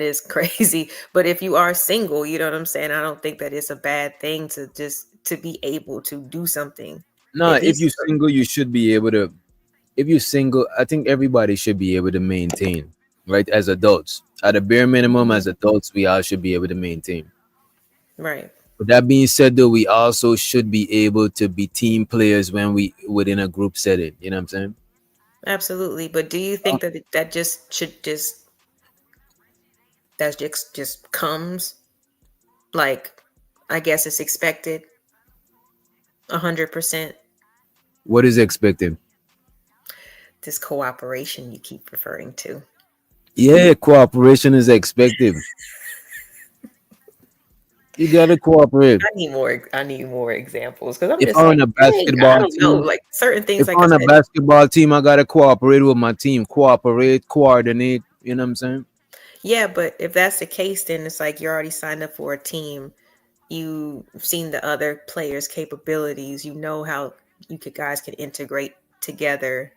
is crazy. But if you are single, you know what I'm saying? I don't think that it's a bad thing to just to be able to do something. No, If if he's you're single, you should be able to. If you're single, I think everybody should be able to maintain, right? As adults, at a bare minimum, as adults, we all should be able to maintain. right, With that being said, though, we also should be able to be team players when we within a group setting. You know what I'm saying? absolutely. But do you think that that just should just that just comes like I guess it's expected 100%? What is expected? This cooperation you keep referring to. Yeah, cooperation is expected. You gotta cooperate. I need more examples because I'm If just I'm like, on a dang, I basketball don't know. team, Like certain things, if like I'm I on a said, basketball team, I gotta cooperate with my team. Cooperate, coordinate. You know what I'm saying? yeah, but if that's the case, then it's like you're already signed up for a team. You've seen the other players' capabilities. You know how guys can integrate together.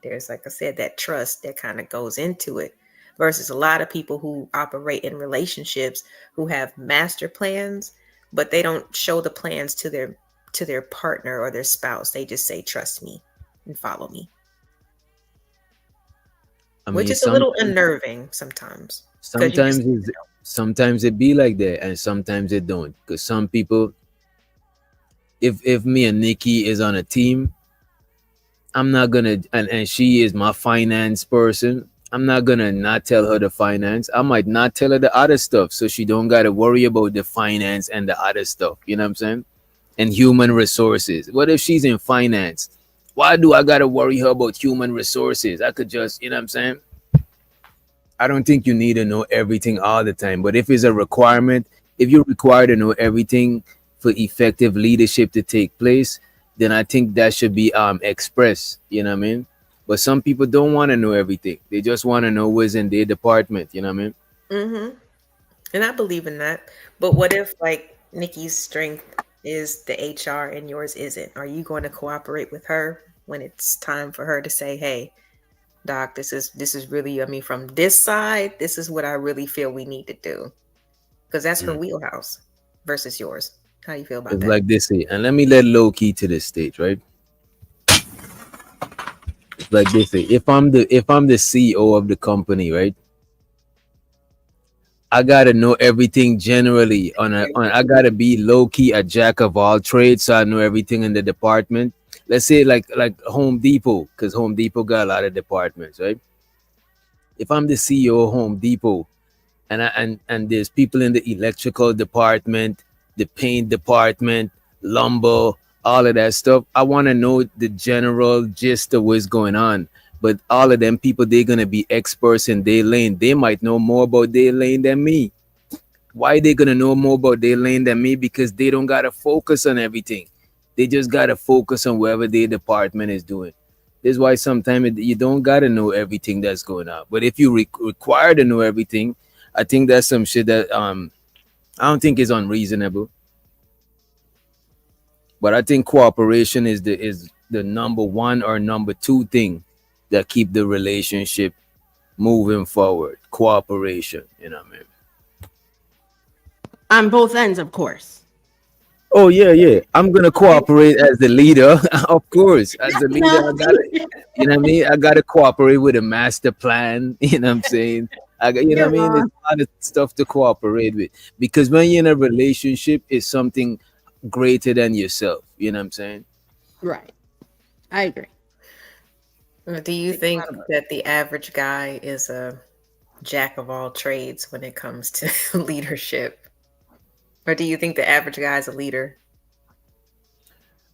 There's, like I said, that trust that kind of goes into it. Versus a lot of people who operate in relationships who have master plans, but they don't show the plans to their partner or their spouse. They just say, "Trust me and follow me," I which mean, is a little unnerving sometimes because you just sometimes it's, sometimes it be like that, and sometimes it don't. Because some people, if me and Nikki is on a team, I'm not gonna, and she is my finance person. I'm not gonna not tell her the finance. I might not tell her the other stuff, so she don't gotta worry about the finance and the other stuff. You know what I'm saying? And human resources. What if she's in finance? Why do I gotta worry her about human resources? I could just, you know what I'm saying? I don't think you need to know everything all the time, but if it's a requirement, if you're required to know everything for effective leadership to take place, then I think that should be expressed. You know what I mean? But some people don't want to know everything. They just want to know what's in their department. You know what I mean? Mm-hmm. And I believe in that. But what if like Nikki's strength is the HR and yours isn't? Are you going to cooperate with her when it's time for her to say, "Hey, doc, this is really, I mean, from this side, this is what I really feel we need to do." Because that's her Mm. wheelhouse versus yours. How do you feel about It's that? like this, and let me let low key to this stage, right? It's like this. If I'm the CEO of the company, right? I gotta know everything generally I gotta be low key a jack of all trades, so I know everything in the department. Let's say like Home Depot, because Home Depot got a lot of departments, right? If I'm the CEO of Home Depot and there's people in the electrical department, the paint department, lumber, all of that stuff, I want to know the general gist of what's going on. But all of them people, they're gonna be experts in their lane. They might know more about their lane than me. Why they gonna know more about their lane than me? Because they don't gotta focus on everything. They just gotta focus on whatever their department is doing. This is why sometimes you don't gotta know everything that's going on. But if you require to know everything, I think that's some shit that I don't think is unreasonable. But I think cooperation is the number one or number two thing that keep the relationship moving forward. Cooperation, you know what I mean? On both ends, of course. Oh yeah, yeah. I'm gonna cooperate as the leader, of course. As the leader, No, I gotta, you know what I mean. I gotta cooperate with a master plan. You know what I'm saying? You know you're what I mean. There's wrong. a lot of stuff to cooperate with because when you're in a relationship, it's something greater than yourself. You know what I'm saying? Right. I agree. Do you Takes a think lot of work. that the average guy is a jack of all trades when it comes to leadership? Or do you think the average guy is a leader?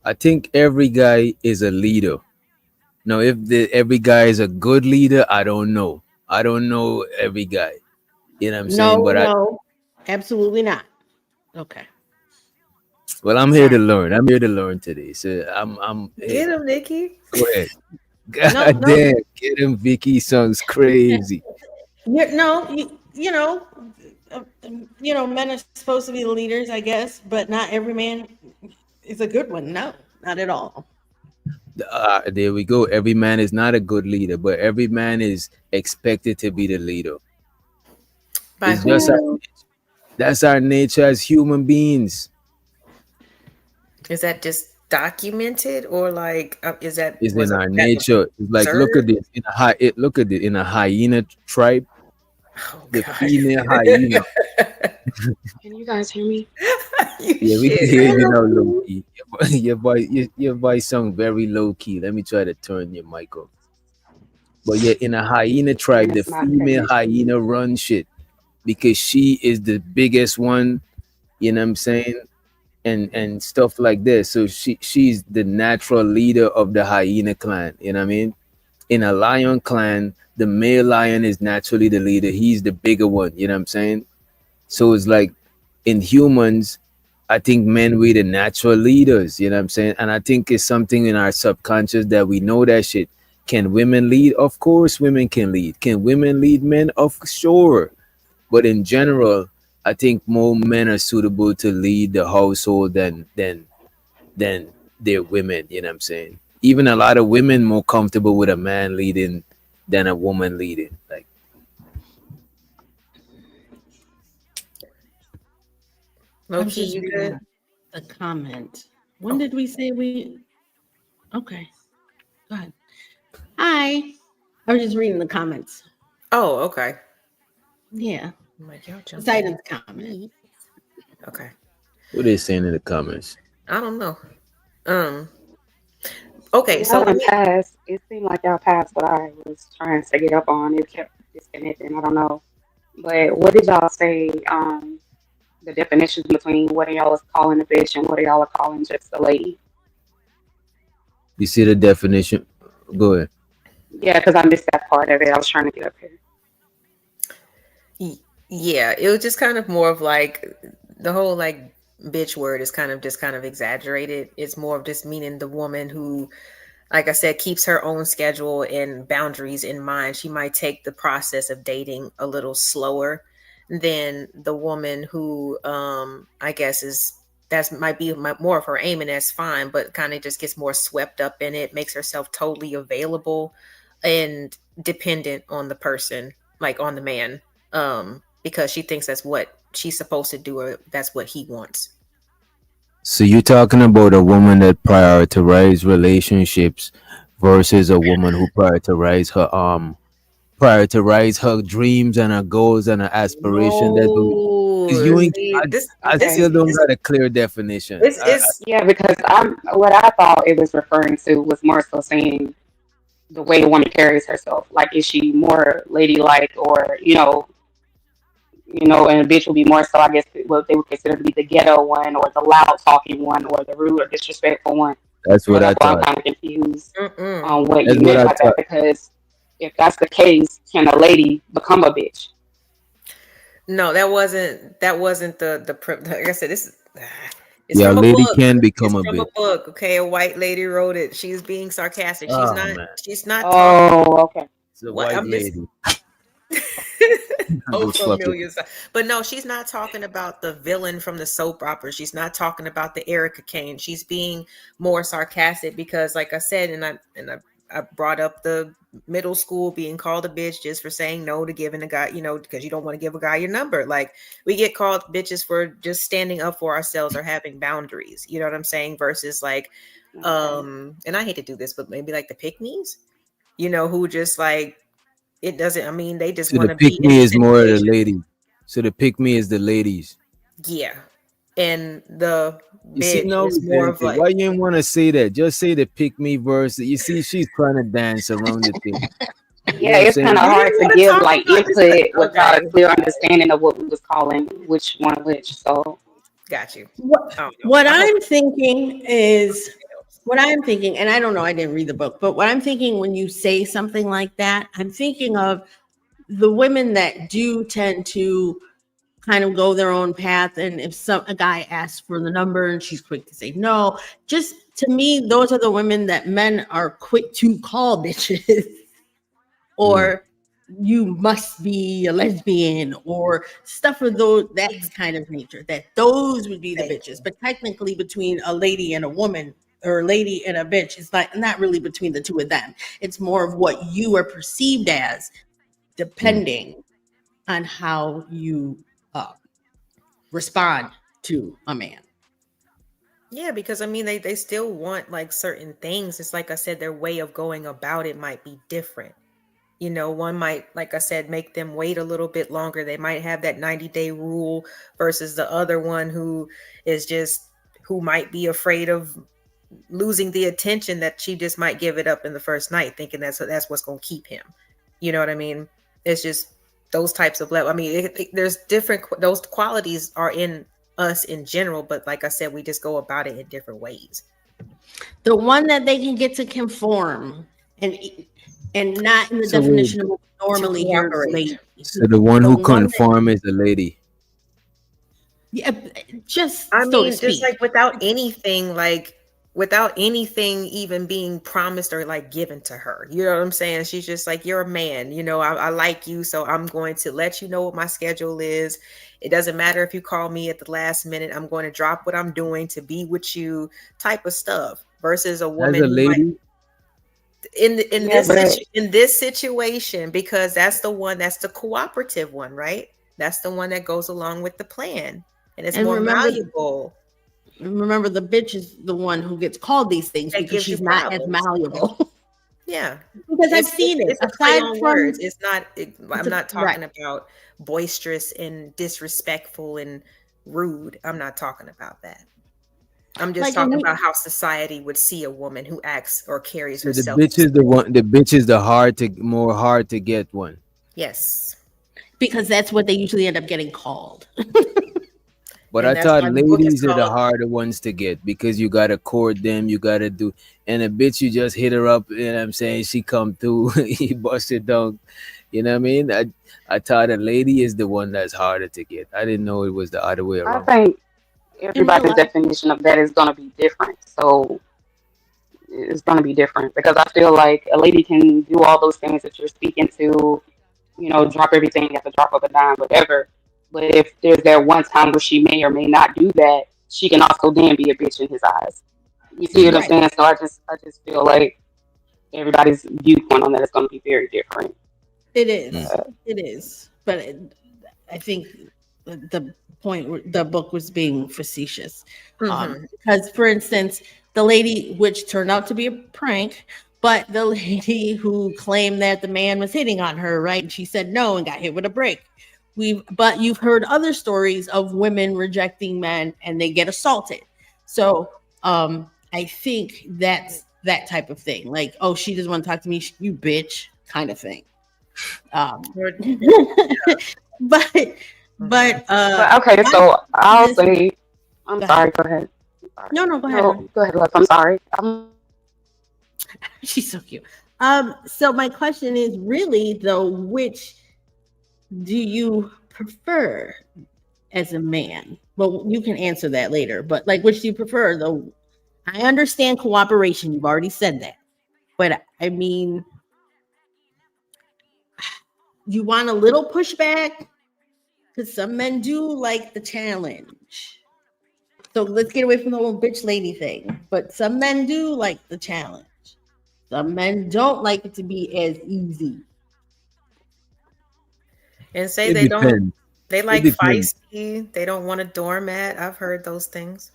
I think every guy is a leader. Now, if every guy is a good leader, I don't know. I don't know every guy. You know what I'm saying? No, But no, absolutely not. Okay. I'm here to Sorry. learn. I'm here to learn today. So hey, Get him, Nikki. go ahead. No, God no. damn, get him Vicky songs crazy. No, men are supposed to be the leaders, I guess, but not every man is a good one. No, not at all. There we go. Every man is not a good leader, but every man is expected to be the leader. By It's just who? that's our nature as human beings. Is that just documented or like is that It's was in that our nature. It's like look at observed? this in a look at it in a hyena tribe. Oh The God. female hyena. Can you guys hear me? You Yeah, we can shit. hear you now, low key. Your voice sound very low key. Let me try to turn your mic up. But yeah, in a hyena And tribe, the it's my female connection. hyena run shit because she is the biggest one. You know what I'm saying? And stuff like this. So she's the natural leader of the hyena clan. You know what I mean? In a lion clan, the male lion is naturally the leader. He's the bigger one. You know what I'm saying? So it's like in humans, I think men we the natural leaders, you know what I'm saying? And I think it's something in our subconscious that we know that shit. Can women lead? Of course women can lead. Can women lead men? Of sure. But in general, I think more men are suitable to lead the household than their women, you know what I'm saying? Even a lot of women more comfortable with a man leading than a woman leading. Like I was Loki, just you good? reading the comment. When Oh, did we say we? Okay, go ahead. Hi. I was just reading the comments. oh, okay. Yeah, I'm like, y'all jumping in. Poseidon's comment. Okay. what they saying in the comments. I don't know. Um, okay, so Y'all let done me passed. It seemed like y'all passed what I was trying to get up on. It kept disconnecting. I don't know. But what did y'all say? The definitions between what y'all is calling a bitch and what y'all are calling just a lady. You see the definition? Go ahead. Yeah, because I missed that part of it. I was trying to get up here. yeah, it was just kind of more of like the whole like bitch word is kind of just kind of exaggerated. It's more of just meaning the woman who, like I said, keeps her own schedule and boundaries in mind. She might take the process of dating a little slower than the woman who, I guess, is that's might be more of her aim, and that's fine, but kind of just gets more swept up in it, makes herself totally available and dependent on the person, like on the man, because she thinks that's what she's supposed to do or that's what he wants. So you're talking about a woman that prioritize relationships versus a woman who prioritize her dreams and her goals and her aspirations. That's what because No, you ain't. see, I Okay. still don't got a clear definition. this is Yeah, because what I thought it was referring to was more so saying the way a woman carries herself. Like, is she more ladylike, or and a bitch would be more so, I guess, what they would consider to be the ghetto one, or the loud talking one, or the rude or disrespectful one. That's So what I that's why I'm thought. kind of confused mm-mm. on what That's you what meant I by that. thought. Because if that's the case, can a lady become a bitch? No, that wasn't like I said, this It's Yeah, a from a lady book. can It's become a from a bitch. book. Okay, a white lady wrote it. She's being sarcastic. She's Oh not. man, She's not talking. Oh, okay. it's a What white I'm just. lady. Oh, Just fucking. familiar. But no, she's not talking about the villain from the soap opera. She's not talking about the Erica Kane. She's being more sarcastic because, like I said, I brought up the middle school being called a bitch just for saying no to giving a guy, you know, because you don't want to give a guy your number. Like we get called bitches for just standing up for ourselves or having boundaries. You know what I'm saying? Versus like, Okay. and I hate to do this, but maybe like the pick-me's, you know, who just like it doesn't. I mean, they just So want the to pick be in me the is more of the situation. ladies. So the pick me is the ladies. Yeah. And the You see, bitch no, is more of Vicente, like, why you didn't want to say that? Just say the pick me verse. You see, she's trying to dance around the thing. You know Yeah, what I'm it's kind saying? of you hard didn't to want to give talk like about this. input without a Okay. clear understanding of what we was calling which one which. So Got you. What, I don't know. what I hope I'm thinking is, it helps. what I'm thinking, and I don't know, I didn't read the book, but what I'm thinking when you say something like that, I'm thinking of the women that do tend to kind of go their own path. And if a guy asks for the number and she's quick to say no, just to me, those are the women that men are quick to call bitches Mm. or you must be a lesbian or stuff of those that kind of nature, that those would be the Thank bitches. you. But technically between a lady and a woman or a lady and a bitch, it's not really between the two of them. It's more of what you are perceived as Mm. depending on how you uh, respond to a man. Yeah, because I mean they still want like certain things. It's like I said, their way of going about it might be different. You know, one might, like I said, make them wait a little bit longer. They might have that 90-day rule versus the other one is just who might be afraid of losing the attention that she just might give it up in the first night, thinking that's what's going to keep him. You know what I mean? It's just those types of level. I mean, there's different. Those qualities are in us in general, but like I said, we just go about it in different ways. The one that they can get to conform and not in the So wait, definition of what we To normally hear as cooperate. lady. so the one The who one that, conform is the lady. yeah, just I so to mean, just speak. like without anything even being promised or like given to her. You know what I'm saying? She's just like, you're a man, you know, I like you, so I'm going to let you know what my schedule is. It doesn't matter if you call me at the last minute. I'm going to drop what I'm doing to be with you, type of stuff. Versus a As woman a who might lady, yeah, but in this situation, because that's the cooperative one, right? That's the one that goes along with the plan and it's And more malleable. remember the bitch is the one who gets called these things That because gives you she's not as problems. malleable. Yeah. Because I've seen it. It's a play Aside on words. from I'm not right. talking about boisterous and disrespectful and rude. I'm not talking about that. I'm just Like when talking we about how society would see a woman who acts or carries so the herself bitch this is the way. one. The bitch is the hard to get one. Yes. because that's what they usually end up getting called. But And I that's thought why the book is ladies are the called harder ones to get because you gotta court them, you gotta do, and a bitch you just hit her up, you know what I'm saying? She come through, you bust it down. You know what I mean? I thought a lady is the one that's harder to get. I didn't know it was the other way I around. think In real everybody's life, definition of that is going to be different. So it's going to be different because I feel like a lady can do all those things that you're speaking to, drop everything at the drop of a dime, whatever. But if there's that one time where she may or may not do that, she can also then be a bitch in his eyes. You see what I'm Mm. right. saying? So I just feel like everybody's viewpoint on that is going to be very different. It is. Uh, It is. But I think the the book was being facetious. Mhm. Because, for instance, the lady, which turned out to be a prank, but the lady who claimed that the man was hitting on her, right? And she said no and got hit with a brick. But you've heard other stories of women rejecting men and they get assaulted. So I think that's that type of thing. Like, oh, she doesn't want to talk to me, you bitch, kind of thing. Um, Or- but Mhm. but okay, I so I'll this say, I'm go ahead. sorry. Go ahead. I'm sorry. No, go ahead. No, go ahead, Lex. I'm sorry. She's so cute. So my question is really though, which do you prefer? as a man? Well, you can answer that later, but like, which do you prefer? Though I understand cooperation. You've already said that, but I mean, you want a little pushback because some men do like the challenge. So let's get away from the whole bitch lady thing. But some men do like the challenge. Some men don't like it to be as easy. And say It they don't. depends. They It like depends. feisty. They don't want a doormat. I've heard those things.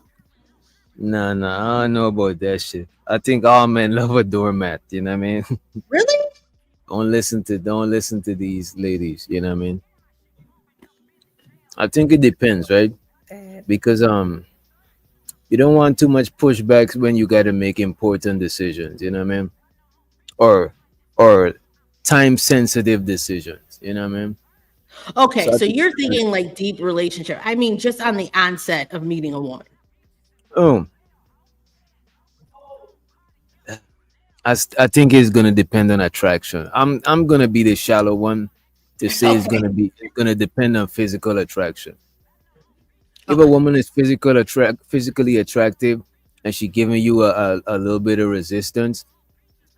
Nah, I don't know about that shit. I think all men love a doormat. You know what I mean? Really? Don't listen to these ladies. You know what I mean? I think it depends, right? Bad. Because you don't want too much pushbacks when you got to make important decisions. You know what I mean? Or or time sensitive decisions. You know what I mean? Okay, So I so think, you're thinking like deep relationship. I mean, just on the onset of meeting a woman. oh, I think it's gonna depend on attraction. I'm gonna be the shallow one to say Okay. it's gonna depend on physical attraction. If a Okay. woman is physically attractive and she giving you a little bit of resistance,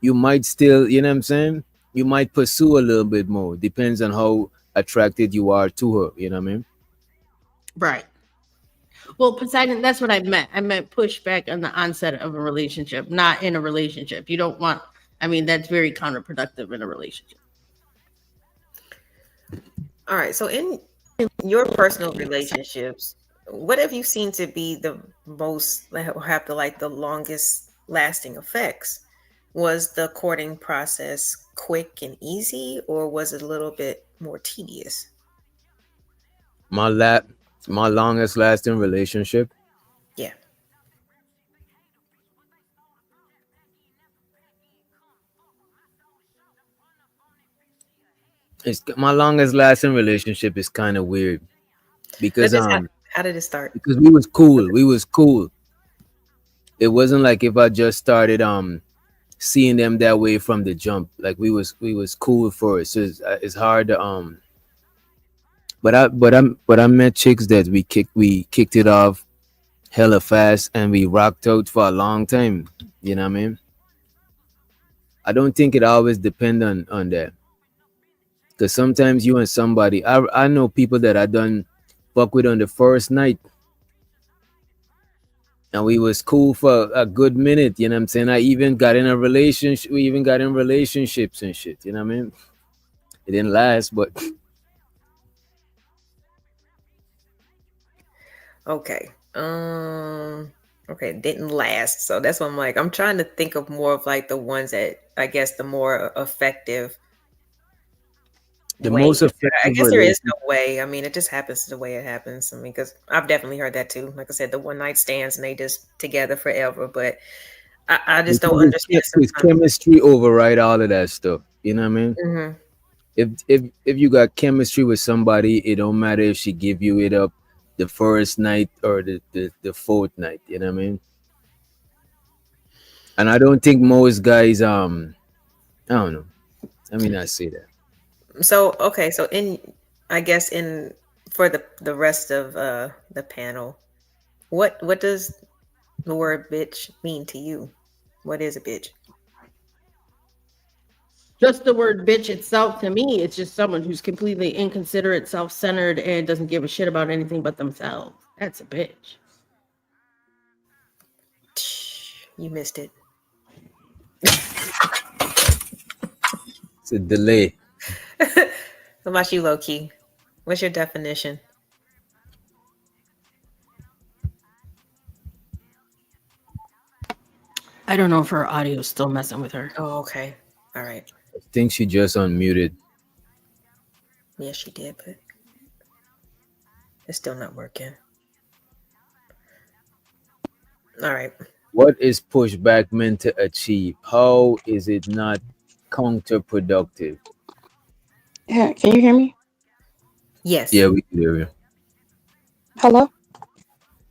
you might still, you know what I'm saying? You might pursue a little bit more. Depends on how attracted you are to her. You know what I mean? Right. Well, Poseidon, that's what I meant. I meant pushback on the onset of a relationship, not in a relationship. You don't want, I mean, that's very counterproductive in a relationship. All right. So in your personal relationships, what have you seen to be the most or have the longest lasting effects? Was the courting process quick and easy, or was it a little bit more tedious? My lap, my longest lasting relationship. Yeah. It's my longest lasting relationship is kind of weird That because is how did it start? we was cool. We was cool. It wasn't like if I just started seeing them that way from the jump. Like we was cool for it. So it's hard to but I met chicks that we kicked it off hella fast and we rocked out for a long time. You know what I mean? I don't think it always depend on that. Because sometimes you and somebody I know people that I done fuck with on the first night and we was cool for a good minute, you know what I'm saying? We even got in relationships and shit, you know what I mean? It didn't last, but Okay. Okay, it didn't last. So that's what I'm like. I'm trying to think of more of like the ones that I guess the more effective the way. most I effective guess there is no relationship. way. I mean, it just happens the way it happens. I mean, because I've definitely heard that too. Like I said, the one night stands and they just together forever. But I just don't Because understand it's sometimes. chemistry override all of that stuff. You know what I mean? Hmm. If you got chemistry with somebody, it don't matter if she give you it up the first night or the fourth night. You know what I mean? And I don't think most guys I don't know. I mean, I say that. So okay, so in I guess in for the rest of the panel, what does the word bitch mean to you? What is a bitch? Just the word bitch itself to me, it's just someone who's completely inconsiderate, self-centered, and doesn't give a shit about anything but themselves. That's a bitch. You missed it. It's a delay. What about you, low key? What's your definition? I don't know if her audio's still messing with her. Oh, okay. All right. I think she just unmuted. Yes, she did, but it's still not working. All right. What is pushback meant to achieve? How is it not counterproductive? Yeah, can you hear me? Yes. Yeah, we can hear you. Hello?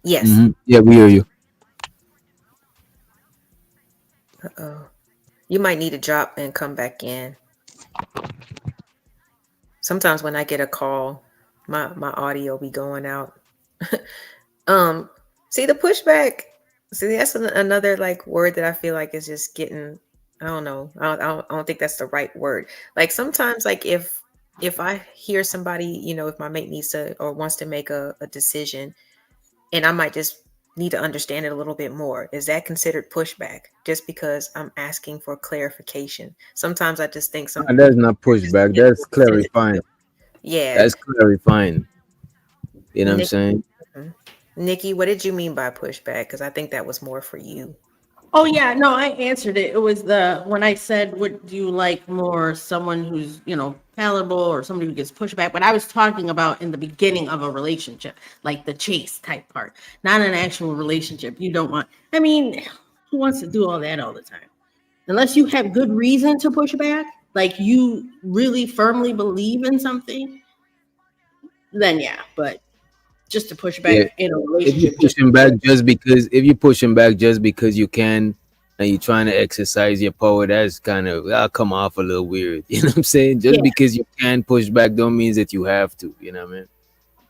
Yes. Yeah, we hear you. Uh-oh. You might need to drop and come back in. Sometimes when I get a call My audio be going out. um, see the pushback. See, that's another like word that I feel like is just getting. I don't know. I don't think that's the right word. Like sometimes, like if I hear somebody, if my mate needs to or wants to make a decision, and I might just need to understand it a little bit more. Is that considered pushback? Just because I'm asking for clarification. Sometimes I just think some And that's people not are just a pushback. bit That's more sensitive. clarifying. Yeah, That's clarifying. You know what I'm Nick. saying? Mhm. Nikki, what did you mean by pushback? Because I think that was more for you. Oh yeah, no, I answered it. It was the when I said, "Would you like more someone who's palatable or somebody who gets pushback?" But I was talking about in the beginning of a relationship, like the chase type part, not an actual relationship. You don't want. I mean, who wants to do all that all the time? Unless you have good reason to push back, like you really firmly believe in something, then yeah. But just to push Yeah. back in a If you relationship, just pushing back because. just because if you pushing back just because you can and you're trying to exercise your power, that's kind of that'll come off a little weird. You know what I'm saying? Just Yeah. because you can push back don't mean that you have to, you know what I mean?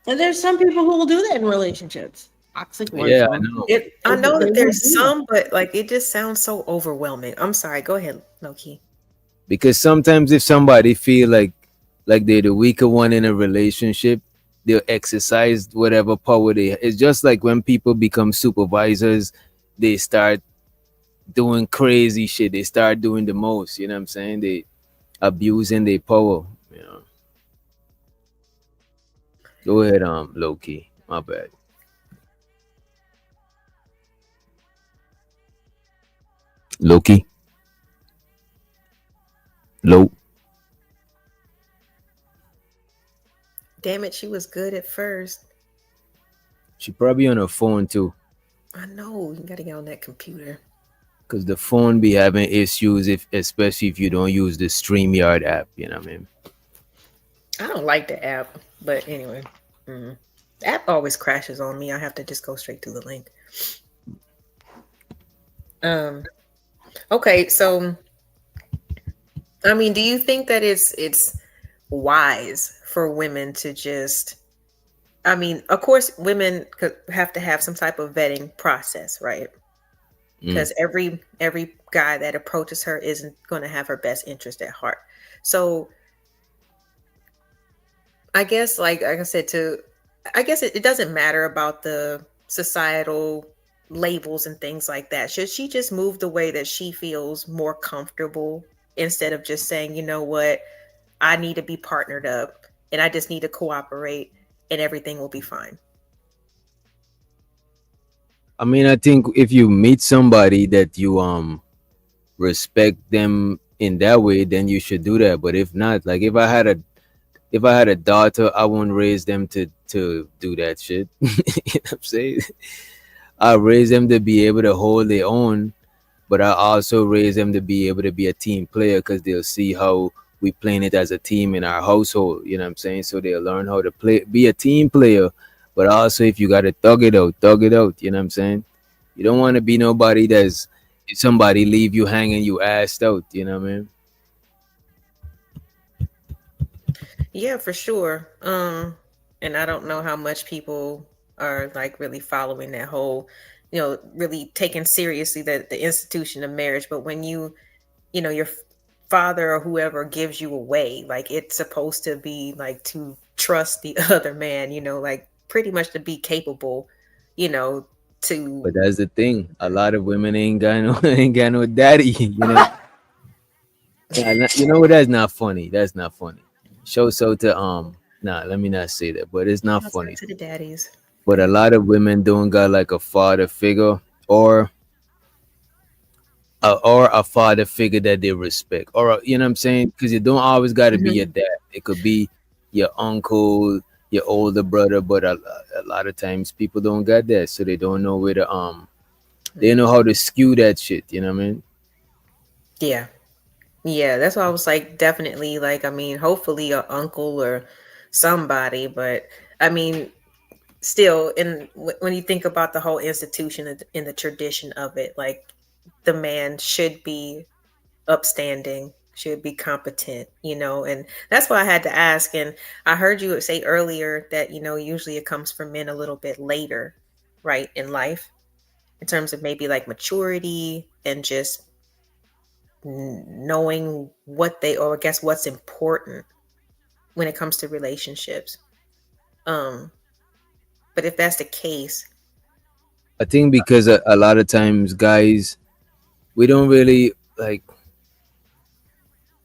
And there's some people who will do that in relationships. Toxic ones, Yeah, I though. know. I know They that will there's do that. some, but like it just sounds so overwhelming. I'm sorry. Go ahead, Loki. Because sometimes if somebody feel like they're the weaker one in a relationship, they'll exercise whatever power they. It's just like when people become supervisors, they start doing crazy shit. They start doing the most. You know what I'm saying? They abusing their power. You know. Go ahead, Loki. My bad. Loki. Low. Damn it, she was good at first. She probably on her phone too, I know you got to get on that computer. cause the phone be having issues if, especially if you don't use the StreamYard app. You know what I mean? I don't like the app, but anyway, the app always crashes on me. I have to just go straight to the link. Um. Okay, so I mean, do you think that it's wise for women to just? I mean, of course, women could have to have some type of vetting process, right? Mm. Because every guy that approaches her isn't going to have her best interest at heart. So I guess, like I said, I guess it doesn't matter about the societal labels and things like that. Should she just move the way that she feels more comfortable instead of just saying, you know what, I need to be partnered up and I just need to cooperate and everything will be fine. I mean, I think if you meet somebody that you respect them in that way, then you should do that. But if not, like if I had a daughter, I wouldn't raise them to do that shit. You know what I'm saying? I raise them to be able to hold their own, but I also raise them to be able to be a team player because they'll see how we playing it as a team in our household. You know what I'm saying? So they'll learn how to play, be a team player. But also, if you gotta thug it out, thug it out. You know what I'm saying? You don't want to be nobody that's if somebody leave you hanging, you assed out. You know what I mean? Yeah, for sure. And I don't know how much people are like really following that whole, really taking seriously the institution of marriage. But when your father or whoever gives you away, like it's supposed to be like to trust the other man, like pretty much to be capable, you know, to But that's the thing. A lot of women ain't got no ain't got no daddy. You know. Yeah, you know what? That's not funny. That's not funny. Show so to Nah, let me not say that. But it's not shouts out funny. to the daddies. But a lot of women don't got like a father figure or a father figure that they respect, or you know what I'm saying? Because you don't always got to be your Mhm. dad. It could be your uncle, your older brother. But a lot of times people don't got that, so they don't know where to they know how to skew that shit. You know what I mean? Yeah. Yeah, that's why I was like, definitely, like, I mean, hopefully your uncle or somebody, but I mean, still, when you think about the whole institution and the tradition of it, like, the man should be upstanding, should be competent, and that's why I had to ask. And I heard you say earlier that, usually it comes from men a little bit later, right, in life, in terms of maybe like maturity and just knowing what they, or I guess what's important when it comes to relationships. Um, but if that's the case, I think because a lot of times, guys, we don't really like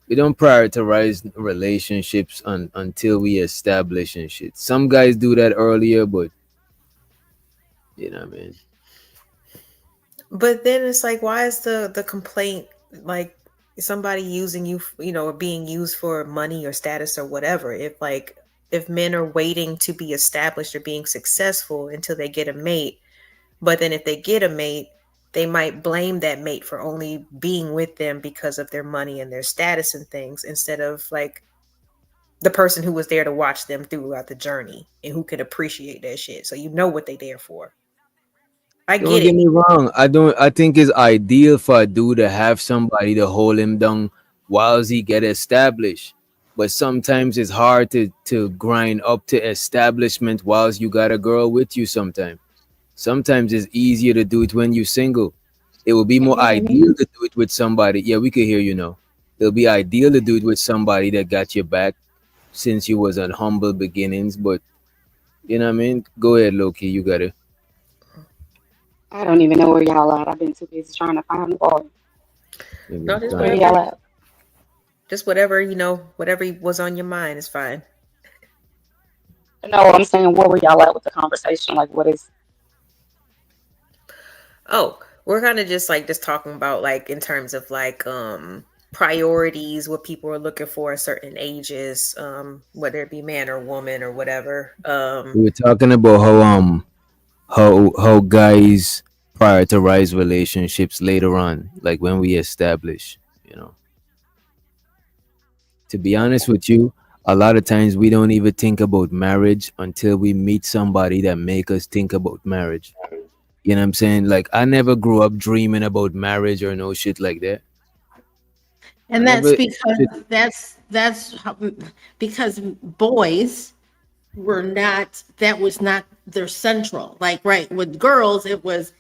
we don't prioritize relationships until we establish and shit. Some guys do that earlier, but you know what I mean. but then it's like, why is the complaint like somebody using you, or being used for money or status or whatever? If men are waiting to be established or being successful until they get a mate, but then if they get a mate, they might blame that mate for only being with them because of their money and their status and things, instead of like the person who was there to watch them throughout the journey and who could appreciate that shit. So what they there for. I Don't get get it. me wrong. I don't. I think it's ideal for a dude to have somebody to hold him down whilst he get established. But sometimes it's hard to grind up to establishment whilst you got a girl with you. Sometimes it's easier to do it when you're single. It will be Can you more hear me? ideal to do it with somebody. Yeah, we can hear you now. It'll be ideal to do it with somebody that got your back since you was on humble beginnings. But you know what I mean. Go ahead, Loki. You got it. I don't even know where y'all at. I've been too busy trying to find the ball. No, just Where Time. y'all whatever. at? Just whatever, whatever was on your mind is fine. No, I'm saying where were y'all at with the conversation? Like, what is? Oh, we're kind of just talking about like in terms of like priorities, what people are looking for at certain ages, whether it be man or woman or whatever. We were talking about how guys prioritize relationships later on, like when we establish. You know, to be honest Okay. with you, a lot of times we don't even think about marriage until we meet somebody that make us think about marriage. You know what I'm saying? Like I never grew up dreaming about marriage or no shit like that. I And that's never because shit. that's how, because boys were not, that was not their central. Like, right, with girls it was,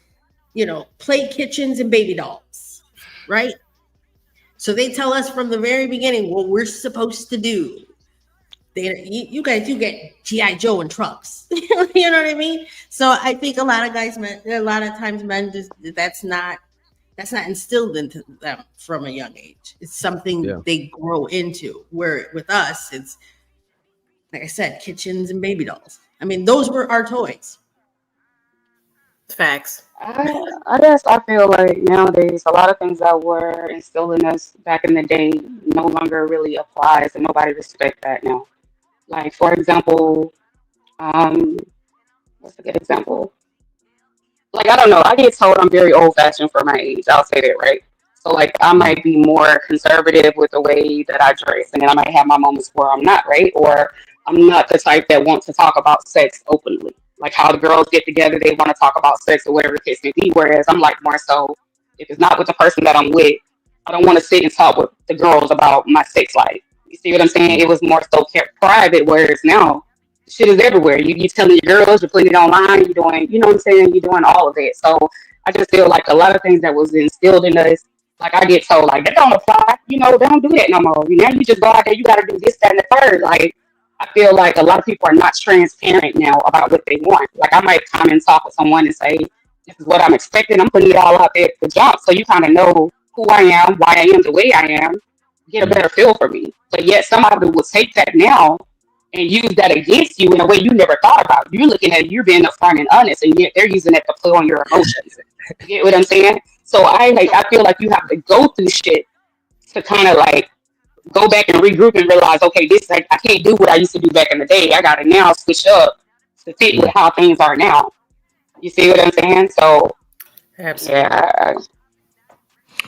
play kitchens and baby dolls, right? So they tell us from the very beginning what we're supposed to do. You guys, you get GI Joe and trucks. You know what I mean? So I think a lot of guys, a lot of times, men just that's not instilled into them from a young age. It's something Yeah. they grow into. Where with us, it's like I said, kitchens and baby dolls. I mean, those were our toys. Facts. I guess I feel like nowadays a lot of things that were instilled in us back in the day no longer really applies, and nobody respect that now. Like for example, um, what's a good example? Like I don't know, I get told I'm very old fashioned for my age. I'll say that, right? So like I Mm. might be more conservative with the way that I dress, and then I might have my moments where I'm not, right? Or I'm not the type that wants to talk about sex openly. Like how the girls get together, they want to talk about sex or whatever the case may be. Whereas I'm like more so, if it's not with the person that I'm with, I don't want to sit and talk with the girls about my sex life. You see what I'm saying? Mm. It was more so kept private, whereas now shit is everywhere. You telling your girls, you're putting it online, you're doing, you know what I'm saying? You're doing all of it. So I just feel like a lot of things that was instilled in us, like I get told, like that don't apply. They don't do that no more. Now you just go out there, you got to do this, that, and the third. Like I feel like a lot of people are not transparent now about what they want. Like I might come and talk with someone and say, this is what I'm expecting. I'm putting it all out there at the jump, so you kind of know who I am, why I am the way I am, get a Mm. better feel for me. But yet somebody will take that now and use that against you in a way you never thought about. You're looking at you're being upfront and honest, and yet they're using it to play on your emotions. You get what I'm saying? So I feel like you have to go through shit to kind of like go back and regroup and realize, okay, this like I can't do what I used to do back in the day. I got to now switch up to fit with Mm. how things are now. You see what I'm saying? So Absolutely. yeah,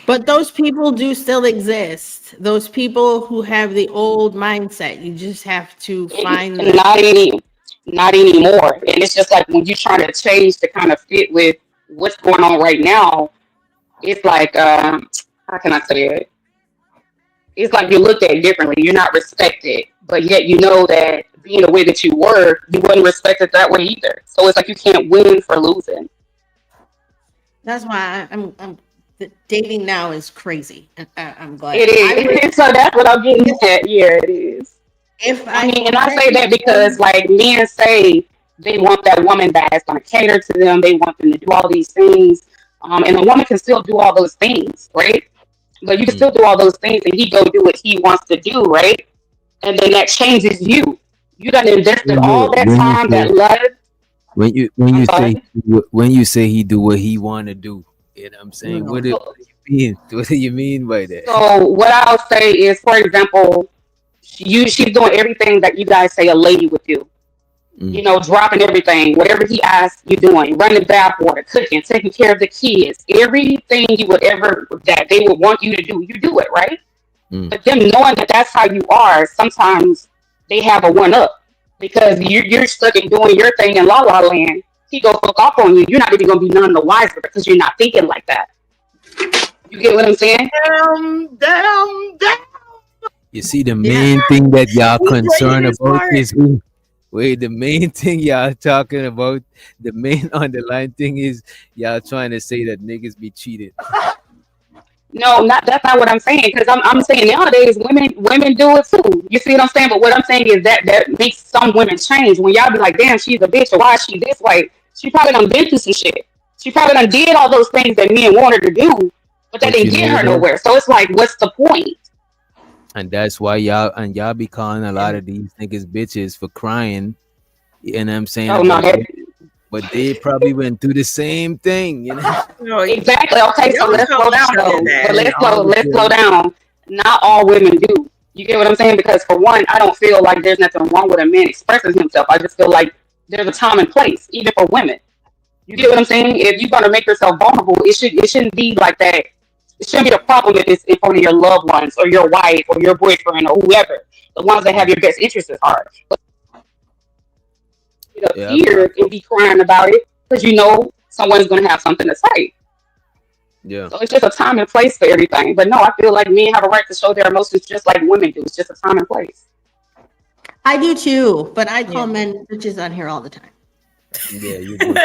But those people do still exist. Those people who have the old mindset. You just have to find them. not not anymore. And it's just like when you're trying to change to kind of fit with what's going on right now, it's like how can I say it? It's like you're looked at differently. You're not respected, but yet you know that being the way that you were, you wasn't respected that way either. So it's like you can't win for losing. That's why I'm dating now is crazy, and I'm glad. It is. So that's what I'm getting at. Yeah, it is. If I I mean, and I met say that because someone, like men say they want that woman that's going to cater to them. They want them to do all these things, and a woman can still do all those things, right? But you can Mm. still do all those things, and he go do what he wants to do, right? And then that changes you. You done invested When all you that when you time, that say love. when I'm you say sorry. when you say he do what he want to do, you know what I'm saying? no, So, What do you mean? What do you mean by that? so what I'll say is, for example, she's doing everything that you guys say a lady would do. Mm. Dropping everything, whatever he asks, you doing, running bath water, cooking, taking care of the kids, everything you would ever that they would want you to do, you do it, right? Mm. But them knowing that that's how you are, sometimes they have a one up because you're stuck in doing your thing in la la land. He go fuck off on you. You're not even gonna be none the wiser because you're not thinking like that. You get what I'm saying? damn. You see, the Yeah, main thing that y'all he played concerned his about part. is who. Wait, the main thing y'all talking about, the main underlying thing is y'all trying to say that niggas be cheated. No, not that's not what I'm saying. Because I'm saying nowadays women do it too. You see what I'm saying? But what I'm saying is that makes some women change. When y'all be like, damn, she's a bitch, or why is she this way? She probably done been through some shit. She probably done did all those things that men wanted to do, but that But didn't you get know her though, nowhere. So it's like, what's the point? and that's why y'all be calling a lot And of these niggas bitches for crying. You know what I'm saying Oh no, about it, but they probably went through the same thing. You know, no, exactly. Okay, so y'all let's tell slow down each other though. But that. ain't all the let's slow girls. down. Not all women do. You get what I'm saying? Because for one, I don't feel like there's nothing wrong with a man expressing himself. I just feel like there's a time and place, even for women. You get what Mm. I'm saying? If you're gonna make yourself vulnerable, it shouldn't be like that. It shouldn't be a problem if it's in front of your loved ones or your wife or your boyfriend or whoever, the ones that have Mm. your best interests at heart. But you know, Yeah, tears and be crying about it because you know someone's gonna have something to say. yeah. So it's just a time and place for everything. But no, I feel like men have a right to show their emotions just like women do. It's just a time and place. I do too, but I call Yeah. men bitches on here all the time. Yeah, you do.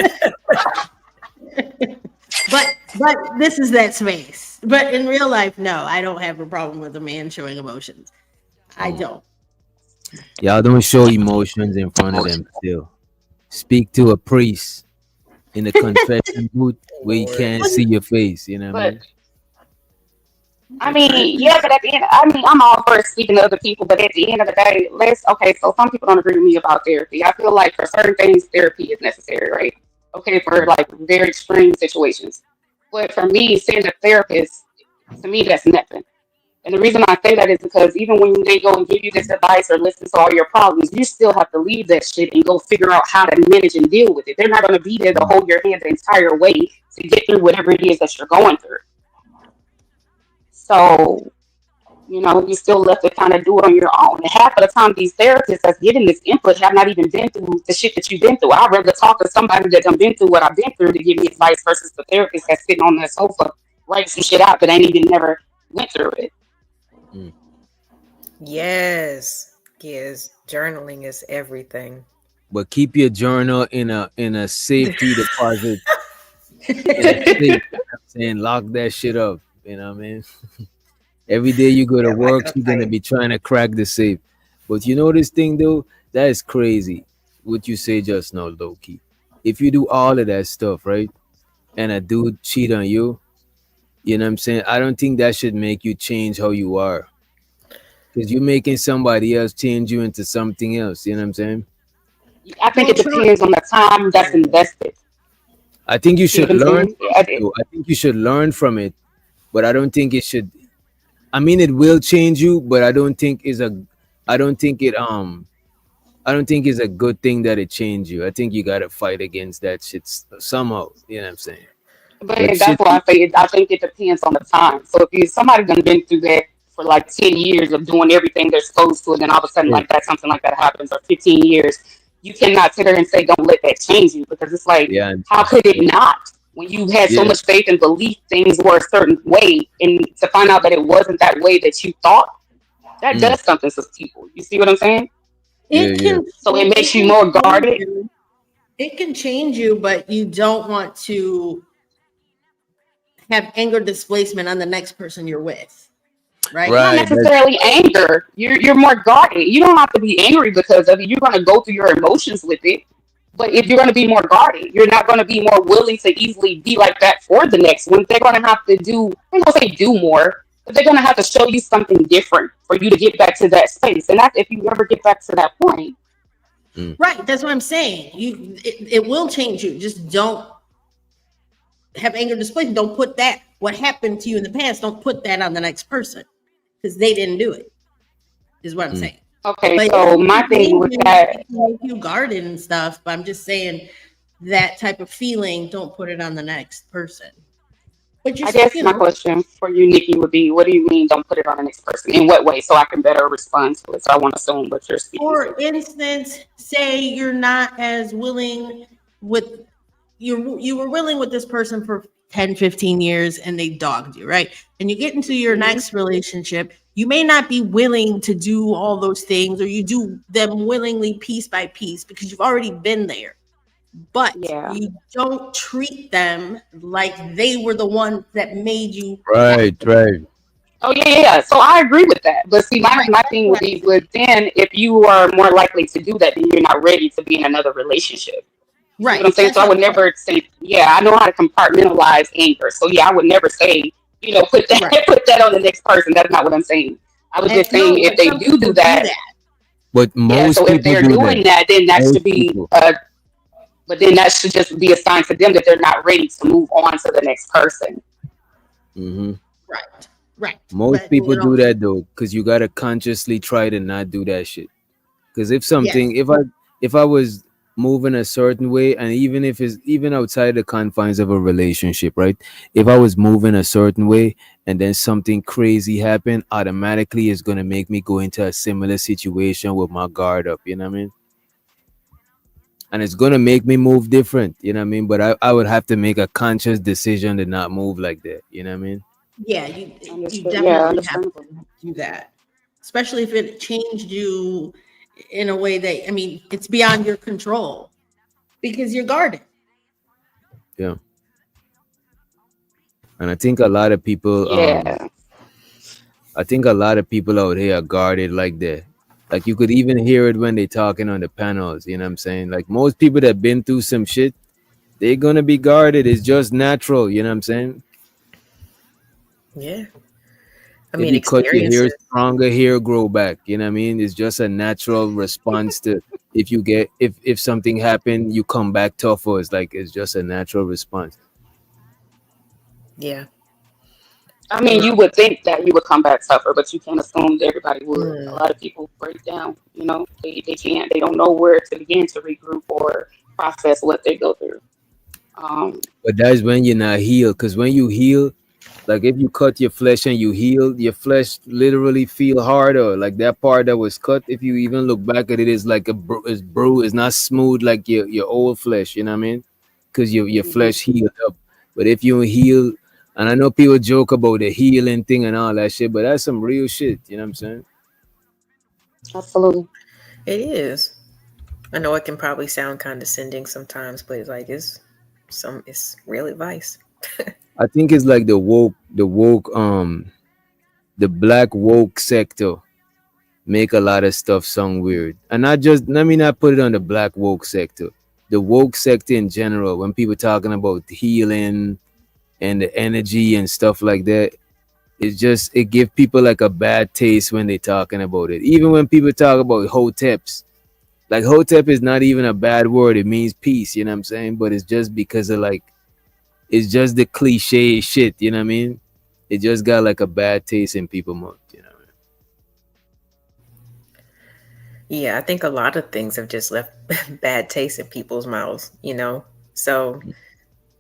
But this is that space. But in real life, no, I don't have a problem with a man showing emotions. I Mm. don't. Y'all don't show emotions in front of them still. Speak to a priest in the confession booth where he Lord. can't see your face. You know what I But mean? I mean, yeah, but at the end, I mean, I'm all for speaking to other people, but at the end of the day, okay, so some people don't agree with me about therapy. I feel like for certain things, therapy is necessary, right? Okay, for like very extreme situations. But for me, seeing a therapist, to me, that's nothing. And the reason I say that is because even when they go and give you this advice or listen to all your problems, you still have to leave that shit and go figure out how to manage and deal with it. They're not going to be there to Mm. hold your hand the entire way to get through whatever it is that you're going through. So, you still left to kind of do it on your own. And half of the time, these therapists that's getting this input have not even been through the shit that you've been through. I'd rather talk to somebody that done been through what I've been through to give me advice versus the therapist that's sitting on that sofa writing some shit out that ain't even never went through it. Mm. Yes. Yes. Journaling is everything. But keep your journal in a safety deposit in a safe. You know what I'm saying, lock that shit up. You know what I mean? Every day you go to Yeah, lock work, it up you're gonna tight. be trying to crack the safe. But you know this thing though, that is crazy. What you say just now, low key. If you do all of that stuff, right, and a dude cheat on you, you know what I'm saying? I don't think that should make you change how you are. Because you're making somebody else change you into something else. You know what I'm saying? I think Well, it depends on the time that's invested. I think you You see should what I'm learn saying? from it though. I think you should learn from it, but I don't think it should. I mean, it will change you, but I don't think it I don't think it's a good thing that it changed you. I think you gotta fight against that shit somehow. You know what I'm saying? But But that's shit, why I say I think it depends on the time. So if you somebody done been through that for like 10 years of doing everything they're supposed to, and then all of a sudden shit, like that something like that happens, or 15 years, you cannot sit there and say don't let that change you because it's like yeah, how could it not? When you had so yeah, much faith and belief things were a certain way, and to find out that it wasn't that way that you thought, That does something to people. You see what I'm saying? Yeah, It yeah. can So it makes it you can more change guarded. you. It can change you, but you don't want to have anger displacement on the next person you're with, right? Not Right. That's necessarily anger. You're more guarded. You don't have to be angry because of it. You're gonna go through your emotions with it. But if you're gonna be more guarded, you're not gonna be more willing to easily be like that for the next one. They're gonna have to do I'm gonna say do more, but they're gonna have to show you something different for you to get back to that space. And that's if you ever get back to that point. mm, Right. That's what I'm saying. It will change you. Just don't have anger displacement. Don't put that what happened to you in the past. Don't put that on the next person because they didn't do it. Is what I'm mm. saying. Okay, But so my thing with that, it can make you guarded and stuff. But I'm just saying that type of feeling. Don't put it on the next person. But I just guess my question for you, Nikki, would be, what do you mean don't put it on the next person? In what way? So I can better respond to it. So I want to assume what you're speaking to. for instance, say you're not as willing with you were willing with this person for 10, 15 years and they dogged you, right? And you get into your Hmm. next relationship, you may not be willing to do all those things, or you do them willingly piece by piece because you've already been there. But Yeah. you don't treat them like they were the ones that made you have Right, to. right. Oh yeah, yeah, yeah. So I agree with that. But see, Right. my That's thing would what I'm be, saying. but then if you are more likely to do that, then you're not ready to be in another relationship. You see what I'm Right. saying? That's So I what would I'm saying. never say, yeah, I know how to compartmentalize anger. So yeah, I would never say, put that Right. put that on the next person. That's not what I'm saying. I was And just saying no, if but they some do people do that, that. But yeah. most So if people they're do that. doing that, then that Most should be, people. but then that should just be a sign to them that they're not ready to move on to the next person. Hmm. Right. Right. Most But people do that though, because you gotta consciously try to not do that shit. Because yes. if I was moving a certain way, and even if it's even outside the confines of a relationship, right? If I was moving a certain way and then something crazy happened, automatically it's gonna make me go into a similar situation with my guard up. You know what I mean? And it's gonna make me move different. You know what I mean? But I would have to make a conscious decision to not move like that. You know what I mean? Yeah, you Understood. Yeah, definitely have understandable. to do that. Especially if it changed you in a way that, I mean, it's beyond your control because you're guarded. Yeah. And Yeah. I think a lot of people out here are guarded like that. Like you could even hear it when they talking on the panels, you know what I'm saying? Like most people that been through some shit, they're gonna be guarded. It's just natural, you know what I'm saying? Yeah. I If mean, you cut your hair experiences. stronger, hair grow back. You know what I mean? It's just a natural response to if you get if something happened, you come back tougher. It's just a natural response. Yeah. I You mean, know. you would think that you would come back tougher, but you can't assume that everybody would. A Mm, lot of people break down. They can't. They don't know where to begin to regroup or process what they go through. But that's when you're not healed. Cause when you heal, like if you cut your flesh and you heal, your flesh literally feel harder. Like that part that was cut, if you even look back at it, is like it's bruised. It's not smooth like your old flesh. You know what I mean? Because your Mhm. flesh healed up. But if you heal, and I know people joke about the healing thing and all that shit, but that's some real shit. You know what I'm saying? Absolutely. it is. I know it can probably sound condescending sometimes, but it's real advice. I think it's like the black woke sector make a lot of stuff sound weird. And not just let me not put it on the black woke sector. The woke sector in general, when people talking about healing and the energy and stuff like that, it give people like a bad taste when they talking about it. Even when people talk about hoteps, like hotep is not even a bad word. It means peace, you know what I'm saying? But it's just because of like it's just the cliche shit, you know what I mean? It just got like a bad taste in people's mouth, you know. Yeah, I think a lot of things have just left bad taste in people's mouths. So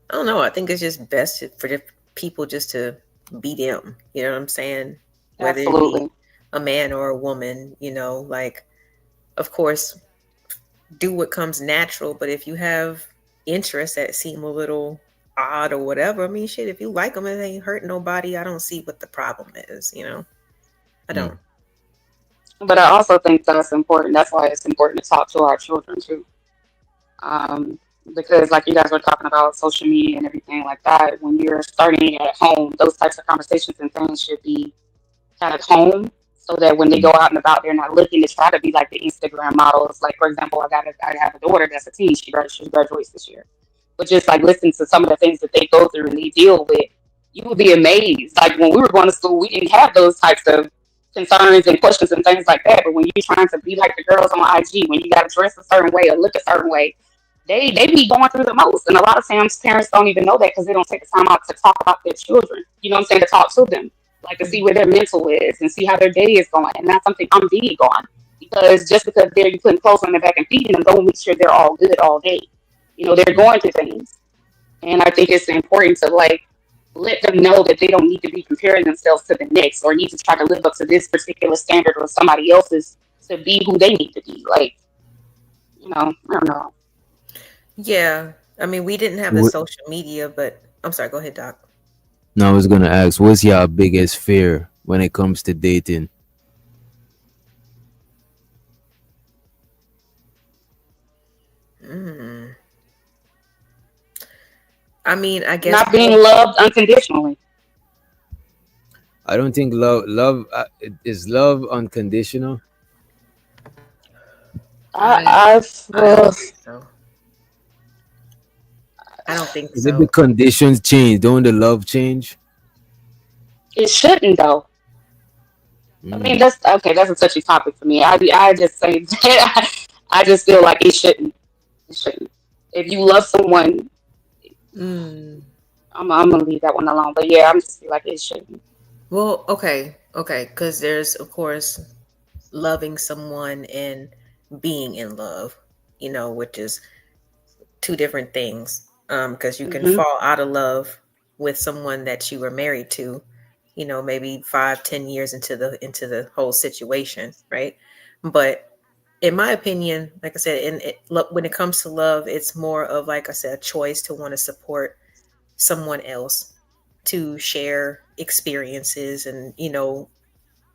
I don't know. I think it's just best for the people just to be them. You know what I'm saying? Whether it be Absolutely. a man or a woman, like, of course, do what comes natural. But if you have interests that seem a little odd or whatever, I mean, shit, if you like them and they ain't hurt nobody, I don't see what the problem is. I Mm. don't. But I also think that's important. That's why it's important to talk to our children too. Um, because like you guys were talking about social media and everything like that, when you're starting at home, those types of conversations and things should be kind of home so that when they go out and about, they're not looking to try to be like the Instagram models. Like, for example, I have a daughter that's a teen. She graduates this year. But just like listen to some of the things that they go through and they deal with, you would be amazed. Like when we were going to school, we didn't have those types of concerns and questions and things like that. But when you're trying to be like the girls on IG, when you got to dress a certain way or look a certain way, they be going through the most. And a lot of times parents don't even know that because they don't take the time out to talk about their children. You know what I'm saying? To talk to them, like to see where their mental is and see how their day is going. And that's something I'm big on because just because they're you putting clothes on their back and feeding them, don't make sure they're all good all day. You know, they're going through things. And I think it's important to like let them know that they don't need to be comparing themselves to the next or need to try to live up to this particular standard or somebody else's to be who they need to be. Like, you know, I don't know. Yeah. I mean, we didn't have the What, social media, but I'm sorry, go ahead, Doc. now I was gonna ask, what's your biggest fear when it comes to dating? Mm. I mean, I guess Not being loved unconditionally. I don't think is love unconditional. I I, I don't think so. I don't think Is it the so. conditions change? Don't the love change? it shouldn't though. I mean, Mm. that's okay. That's a touchy topic for me. I just say that I just feel like it shouldn't. It shouldn't. If you love someone, Mm. I'm gonna leave that one alone. But yeah, I'm just feel like it shouldn't. Well, okay, because there's of course loving someone and being in love, which is two different things. Because you can Hmm. fall out of love with someone that you were married to, maybe 5, 10 years into the whole situation, right? But in my opinion, like I said, when it comes to love, it's more of, like I said, a choice to want to support someone else, to share experiences and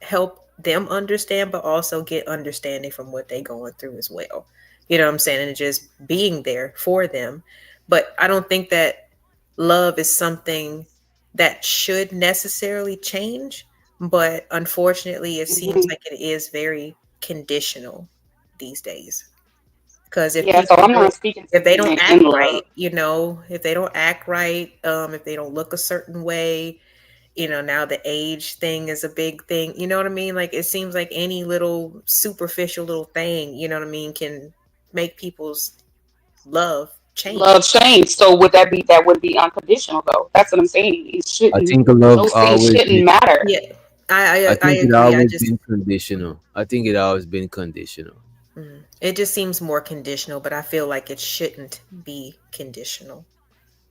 help them understand, but also get understanding from what they going through as well. You know what I'm saying? And just being there for them. But I don't think that love is something that should necessarily change. But unfortunately, it seems Hmm. like it is very conditional these days. Because if Yeah, so people I'm don't, not speaking to if they don't being in act love. right, if they don't act right, if they don't look a certain way, now the age thing is a big thing. You know what I mean? Like it seems like any little superficial little thing, you know what I mean, can make people's love Love change. change. So would that would be unconditional though? That's what I'm saying. It I shouldn't. think love Those things always shouldn't been. matter. Yeah, I I I, I think it agree. I always just been conditional. I think it always been conditional. it just seems more conditional, but I feel like it shouldn't be conditional.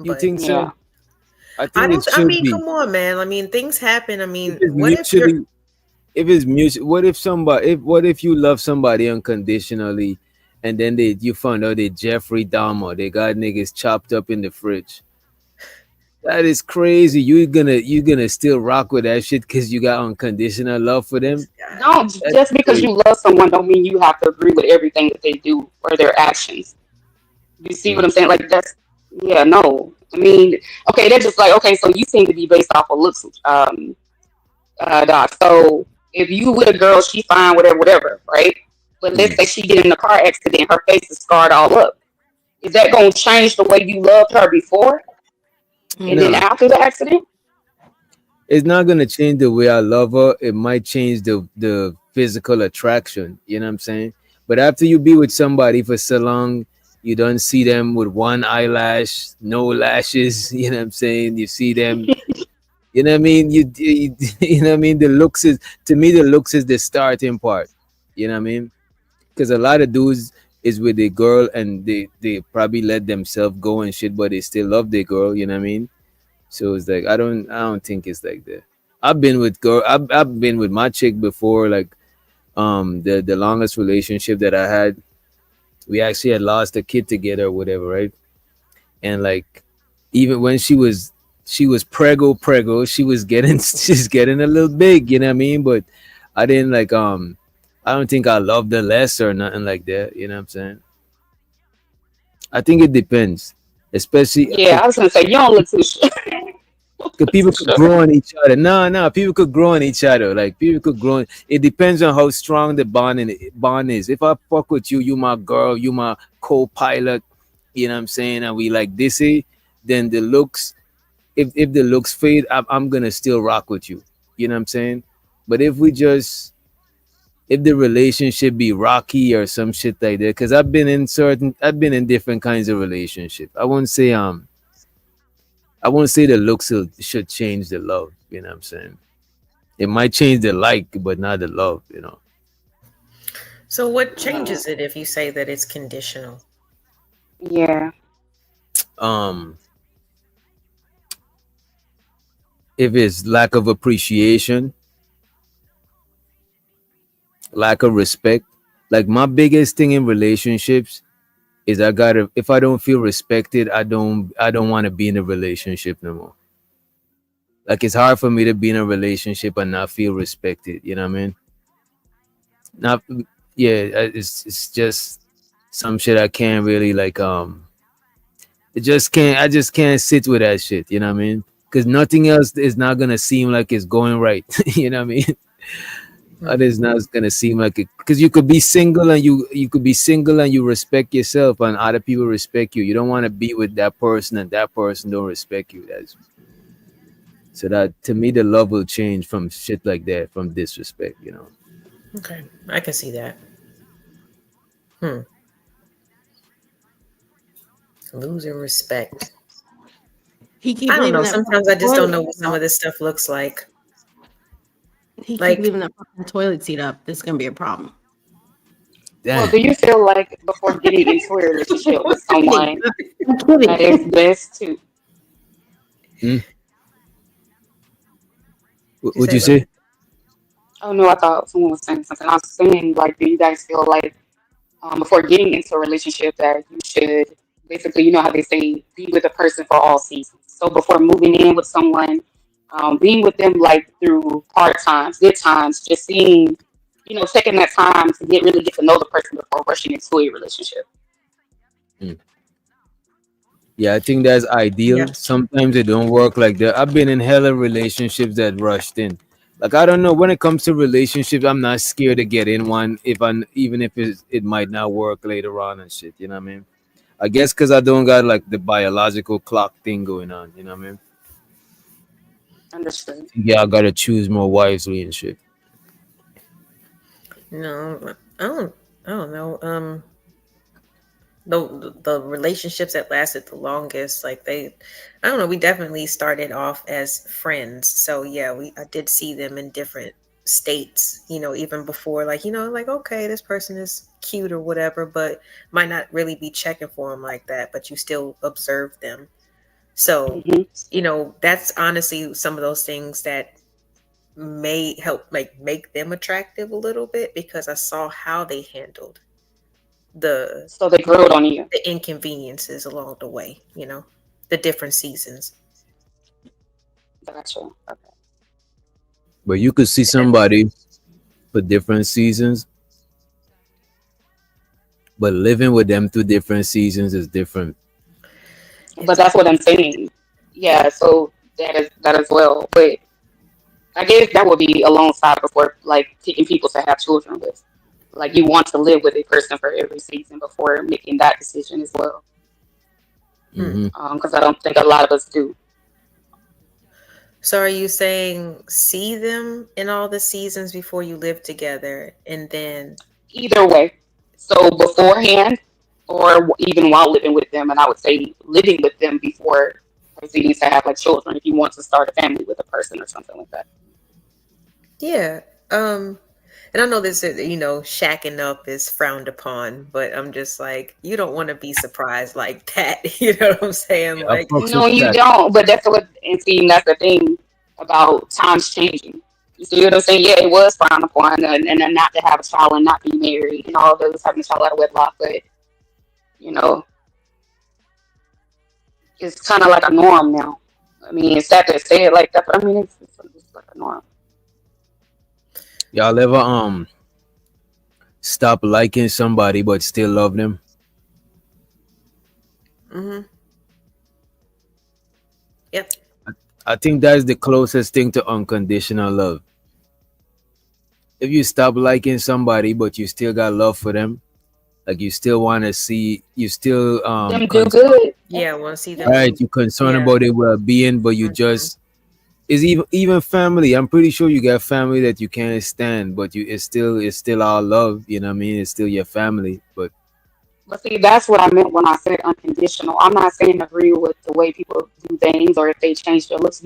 You But think Yeah. so? I I think it don't. I should mean, be. come on, man. I mean, things happen. I If mean, it's what if you're mutually, if it's mutual, what if you love somebody unconditionally, and then you found out they Jeffrey Dahmer, they got niggas chopped up in the fridge. That is crazy. You gonna still rock with that shit because you got unconditional love for them. this guy? Don't That's just because crazy. you love someone don't mean you have to agree with everything that they do or their actions. You see what Mm. I'm saying? Like that's yeah, no. I mean, okay, they're just like okay, so you seem to be based off of looks, Doc. So if you with a girl, she fine, whatever, right? But let's Mm. say she get in a car accident, her face is scarred all up. Is that gonna change the way you loved her before and then Nah, No. after the accident? it's not gonna change the way I love her. It might change the physical attraction. You know what I'm saying? But after you be with somebody for so long, you don't see them with one eyelash, no lashes. You know what I'm saying? You see them. You know what I mean? You know what I mean? The looks is to me the looks is the starting part. You know what I mean? Because a lot of dudes is with a girl and they probably let themselves go and shit, but they still love their girl. You know what I mean? So it's like I don't think it's like that. I've been with my chick before. Like the longest relationship that I had, we actually had lost a kid together or whatever, right? And like even when she was prego, she was getting she's getting a little big, you know what I mean? But I didn't like I don't think I love the less or nothing like that. You know what I'm saying? I think it depends, especially Yeah, I was gonna say you don't look too sure. because people could grow on each other. No, no, people could grow on each other. Like people could grow. It depends on how strong the bond is. If I fuck with you, you my girl, you my co-pilot. You know what I'm saying? And we like this, then the looks. If the looks fade, I'm gonna still rock with you. You know what I'm saying? But if the relationship be rocky or some shit like that, because I've been in different kinds of relationship. I won't say the looks should change the love. You know what I'm saying? It might change the like, but not the love. You know. So what Uh, changes it if you say that it's conditional? yeah, Um, if it's lack of appreciation, lack of respect, like my biggest thing in relationships is I gotta. If I don't feel respected, I don't want to be in a relationship no more. Like it's hard for me to be in a relationship and not feel respected. You know what I mean? Not yeah. It's just some shit I can't really like. It just can't. I just can't sit with that shit. You know what I mean? Because nothing else is not gonna seem like it's going right. You know what I mean? It is not gonna seem like it because you could be single and you could be single and you respect yourself and other people respect you. You don't want to be with that person and that person don't respect you. That's so that to me the love will change from shit like that from disrespect. You know. Okay, I can see that. Hmm. Losing respect. He keep I don't leaving know. that Sometimes I just don't toilet know what seat some up. of this stuff looks like. He keep Like, leaving that fucking toilet seat up. This is gonna be a problem. well, Damn. do you feel like before getting into a relationship with I'm kidding. someone I'm that it's kidding. best to? Hmm? what you What'd say, you Ro? say? Oh no, I thought someone was saying something. I was saying, like, do you guys feel like before getting into a relationship that you should basically, you know how they say, be with a person for all seasons. So before moving in with someone, being with them like through hard times, good times, just seeing, you know, taking that time to really get to know the person before rushing into a relationship. Hmm. Yeah, I think that's Yeah. ideal. Sometimes it don't work like that. I've been in hella relationships that rushed in. Like I don't know when it comes to relationships, I'm not scared to get in one if I even if it might not work later on and shit. You know what I mean? I guess because I don't got like the biological clock thing going on. You know what I mean? Understood. Yeah, I gotta choose more wisely and shit. No, I don't. I don't know. The relationships that lasted the longest, like I don't know. We definitely started off as friends, so yeah, I did see them in different states. Even before, like like okay, this person is cute or whatever, but might not really be checking for them like that. But you still observe them, so Hmm. that's honestly some of those things that may help make them attractive a little bit because I saw how they handled the So they growed on you. the inconveniences along the way, the different seasons. Gotcha. Okay. But you could see somebody for different seasons, but living with them through different seasons is different. But It's that's what I'm saying. Yeah. So that as well. But I guess that would be alongside before like picking people to have children with. Like you want to live with a person for every season before making that decision as well. hmm. Hmm. Because I don't think a lot of us do. So are you saying see them in all the seasons before you live together and then Either way. So beforehand or even while living with them, and I would say living with them before proceeding to have like children if you want to start a family with a person or something like that. yeah, and I know this is, shacking up is frowned upon, but I'm just like, you don't want to be surprised like that. You know what I'm saying? Yeah, I Like, fucks No, with you that. don't. But that's what, and see, that's the thing about times changing. You see what I'm saying? Yeah, it was frowned upon, and not to have a child and not be married and all those having a child out of wedlock. But you know, it's kind of like a norm now. I mean, it's sad to say it like that, but I mean, it's like a norm. Y'all ever stop liking somebody but still love them. Mm-hmm. Yep. I think that's the closest thing to unconditional love. If you stop liking somebody but you still got love for them, like you still want to see, you still Them do good. Yeah, want to see them right, do. you concerned Yeah. about their well-being, but you Hmm. just is even family. I'm pretty sure you got family that you can't stand, but you it's still our love. You know what I mean? It's still your family. But But see, that's what I meant when I said unconditional. I'm not saying agree with the way people do things or if they change their looks.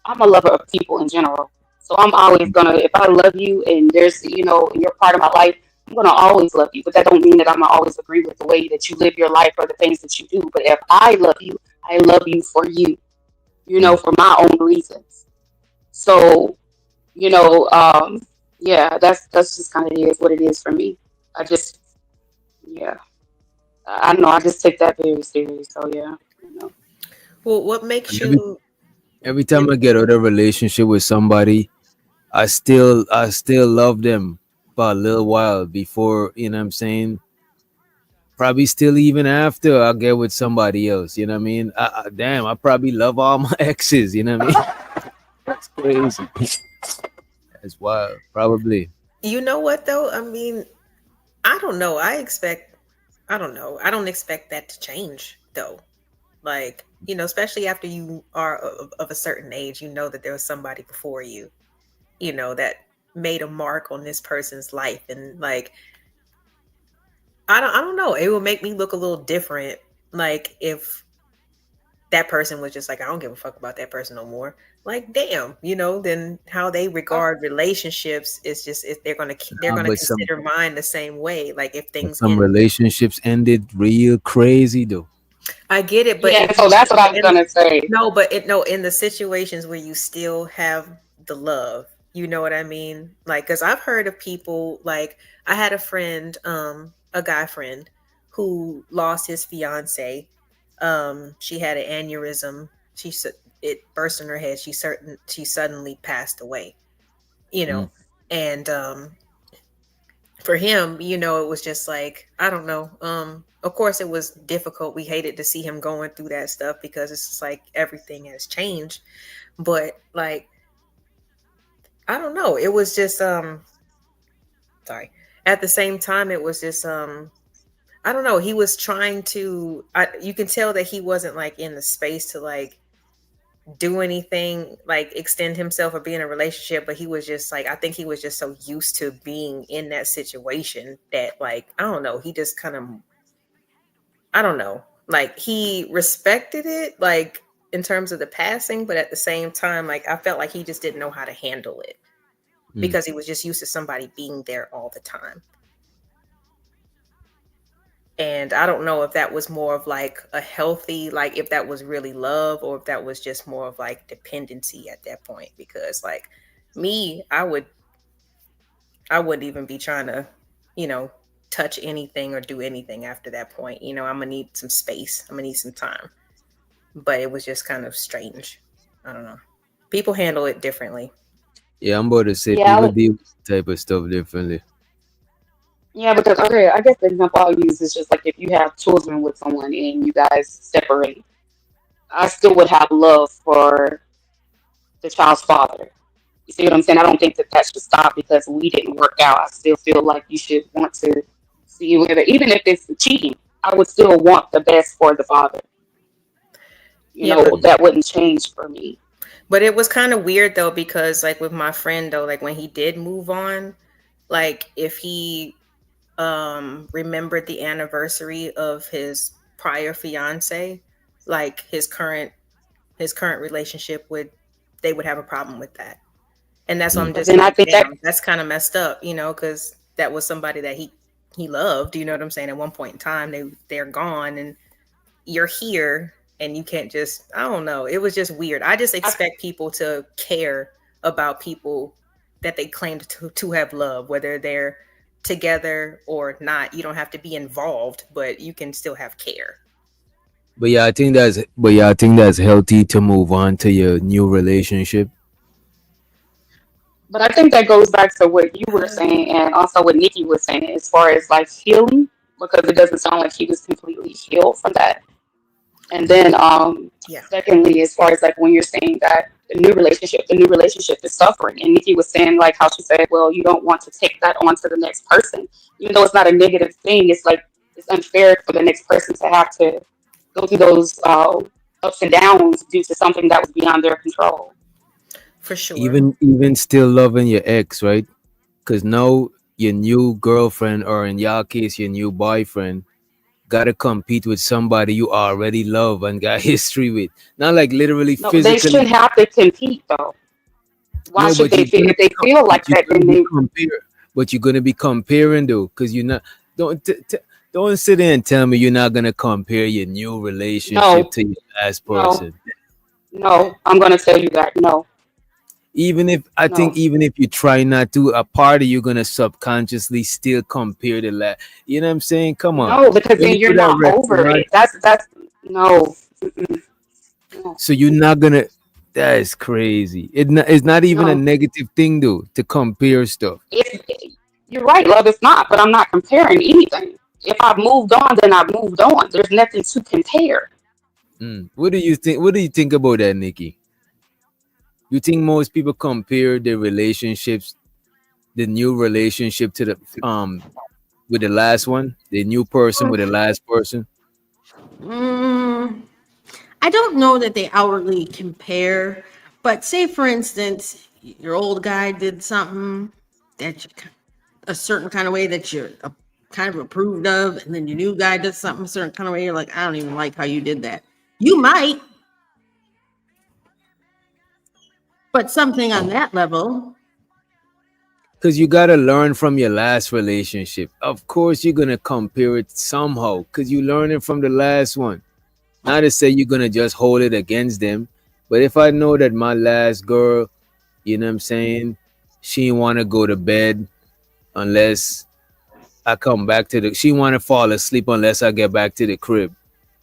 I'm a lover of people in general. So I'm always gonna, if I love you and there's, you're part of my life, I'm gonna always love you. But that don't mean that I'm gonna always agree with the way that you live your life or the things that you do. But if I love you for you, mm, for my own reasons. So, you know, um, yeah, that's just kind of is what it is for me. I just, yeah. I know I just take that very serious. So yeah. Well, what makes every you? every time I get out of a relationship with somebody, I still love them for a little while before, you know what I'm saying? Probably still even after I get with somebody else, you know what I mean? Damn, I probably love all my exes, you know what I mean? That's crazy. That's wild. Probably. You know what though? I mean, I don't know. I don't know. I don't expect that to change though. Like, especially after you are of a certain age, you know that there was somebody before you, that made a mark on this person's life. And like, I don't know. It will make me look a little different. Like if that person was just like, I don't give a fuck about that person no more. Like, damn, then how they Oh, regard relationships is just if they're gonna But some consider mine the same way. Like if but things some end, relationships ended real crazy though. I get it, but yeah. So that's what I was in gonna say. no, but no, in the situations where you still have the love, you know what I mean? Like, because I've heard of people like I had a friend, a guy friend, who lost his fiance. She had an aneurysm. It burst in her head. She suddenly passed away. You Mm. know, and for him, it was just like, I don't know. Of course it was difficult. We hated to see him going through that stuff because it's just like everything has changed. But like, I don't know. It was just sorry. At the same time, it was just I don't know. He was trying to you can tell that he wasn't like in the space to like do anything like extend himself or be in a relationship, but he was just like, I think he was just so used to being in that situation that like, I don't know, he just kind of, I don't know, like he respected it like in terms of the passing, but at the same time like I felt like he just didn't know how to handle it Mm. because he was just used to somebody being there all the time. And I don't know if that was more of like a healthy, like if that was really love or if that was just more of like dependency at that point. Because like me, I wouldn't even be trying to, you know, touch anything or do anything after that point. I'm gonna need some space. I'm gonna need some time. But it was just kind of strange. I don't know. People handle it differently. Yeah, I'm about to say people Yeah, deal with that type of stuff differently. yeah. Because okay, I guess the example I'll use is just like if you have children with someone and you guys separate, I still would have love for the child's father. You see what I'm saying? I don't think that that should stop because we didn't work out. I still feel like you should want to see whether, even if it's cheating, I would still want the best for the father. Yeah, but Mm. That wouldn't change for me. it was kind of weird though because like with my friend though, like when he did move on, like if he remembered the anniversary of his prior fiance, like his current relationship would they would have a problem with that. And that's why Mm. I'm But just then I like, think that damn, that's kind of messed up, because that was somebody that he loved, you know what I'm saying? At one point in time, they're gone and you're here and you can't just, I don't know. It was just weird. I just I, expect people to care about people that they claim to have love, whether they're together or not. You don't have to be involved, but you can still have care. But yeah, I think that's healthy to move on to your new relationship. But I think that goes back to what you were saying and also what Nikki was saying as far as like healing, because it doesn't sound like he was completely healed from that. And then Yeah. secondly, as far as like when you're saying that the new relationship is suffering. And Nikki was saying like how she said, well, you don't want to take that on to the next person. Even though it's not a negative thing, it's like it's unfair for the next person to have to go through those ups and downs due to something that was beyond their control. For sure. Even still loving your ex, right? Because now your new girlfriend, or in your case, your new boyfriend, gotta compete with somebody you already love and got history with. Not like literally No, they physically. shouldn't have to compete though. Why No, should but they you're feel gonna if they feel like but you're that gonna then be they compare. But you're gonna be comparing though, because you're not. Don't sit there and tell me you're not gonna compare your new relationship no, to your last no, person. no, I'm gonna tell you that. No, Even if I think no. even if you try not to, a part of you gonna subconsciously still compare the last. You know what I'm saying? Come on. No, because When then you you're do that not over record, it. That's no, mm-mm, no. so you're not gonna. That is crazy. It's not even a No. negative thing though to compare stuff. You're right, love. It's not, but I'm not comparing anything. If I've moved on, then I've moved on. There's nothing to compare. What do you think? What do you think about that, Nikki? You think most people compare their relationships, the new relationship, to the with the last one, the new person with the last person? Mm, I don't know that they outwardly compare, but say for instance, your old guy did something that a certain kind of way that you're kind of approved of, and then your new guy does something a certain kind of way. You're like, I don't even like how you did that. You might, but something on that level. Because you gotta learn from your last relationship. Of course, you're gonna compare it somehow, because you learning from the last one. Not to say you're gonna just hold it against them, but if I know that my last girl, you know what I'm saying, she didn't want to go to bed unless I come back to the. She want to fall asleep unless I get back to the crib.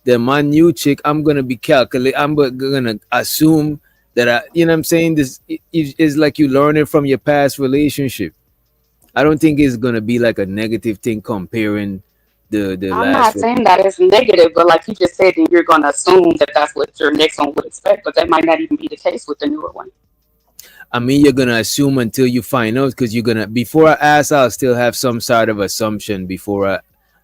Then my new chick, I'm gonna be calculate. Gonna assume that you know what I'm saying. This is like you learning from your past relationship. I don't think it's gonna be like a negative thing comparing the I'm last. not saying that it's negative, but like you just said, then you're going to assume that that's what your next one would expect, but that might not even be the case with the newer one. I mean, you're gonna assume until you find out, because you're gonna. Before I ask, I'll still have some sort of assumption.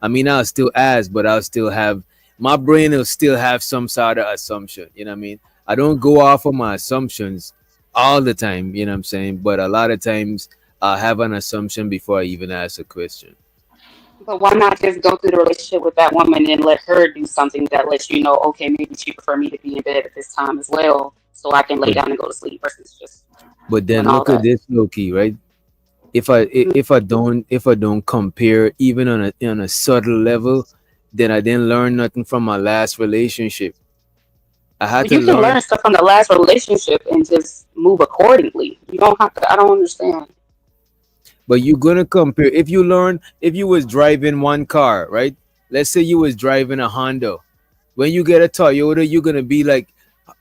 I mean, I'll still ask, but I'll still have my brain will still have some sort of assumption. You know what I mean? I don't go off of my assumptions all the time. You know what I'm saying? But a lot of times I have an assumption before I even ask a question. But why not just go through the relationship with that woman and let her do something that lets you know, okay, maybe she prefer me to be in bed at this time as well, so I can lay But down and go to sleep versus just but doing then all look at that. this, Loki, right? If I don't compare even on a subtle level, then I didn't learn nothing from my last relationship. I had But to you can learn. learn stuff from the last relationship and just move accordingly. You don't have to. I don't understand. But you're gonna compare. If you learn, if you was driving one car, right? Let's say you was driving a Honda. When you get a Toyota, you're gonna be like,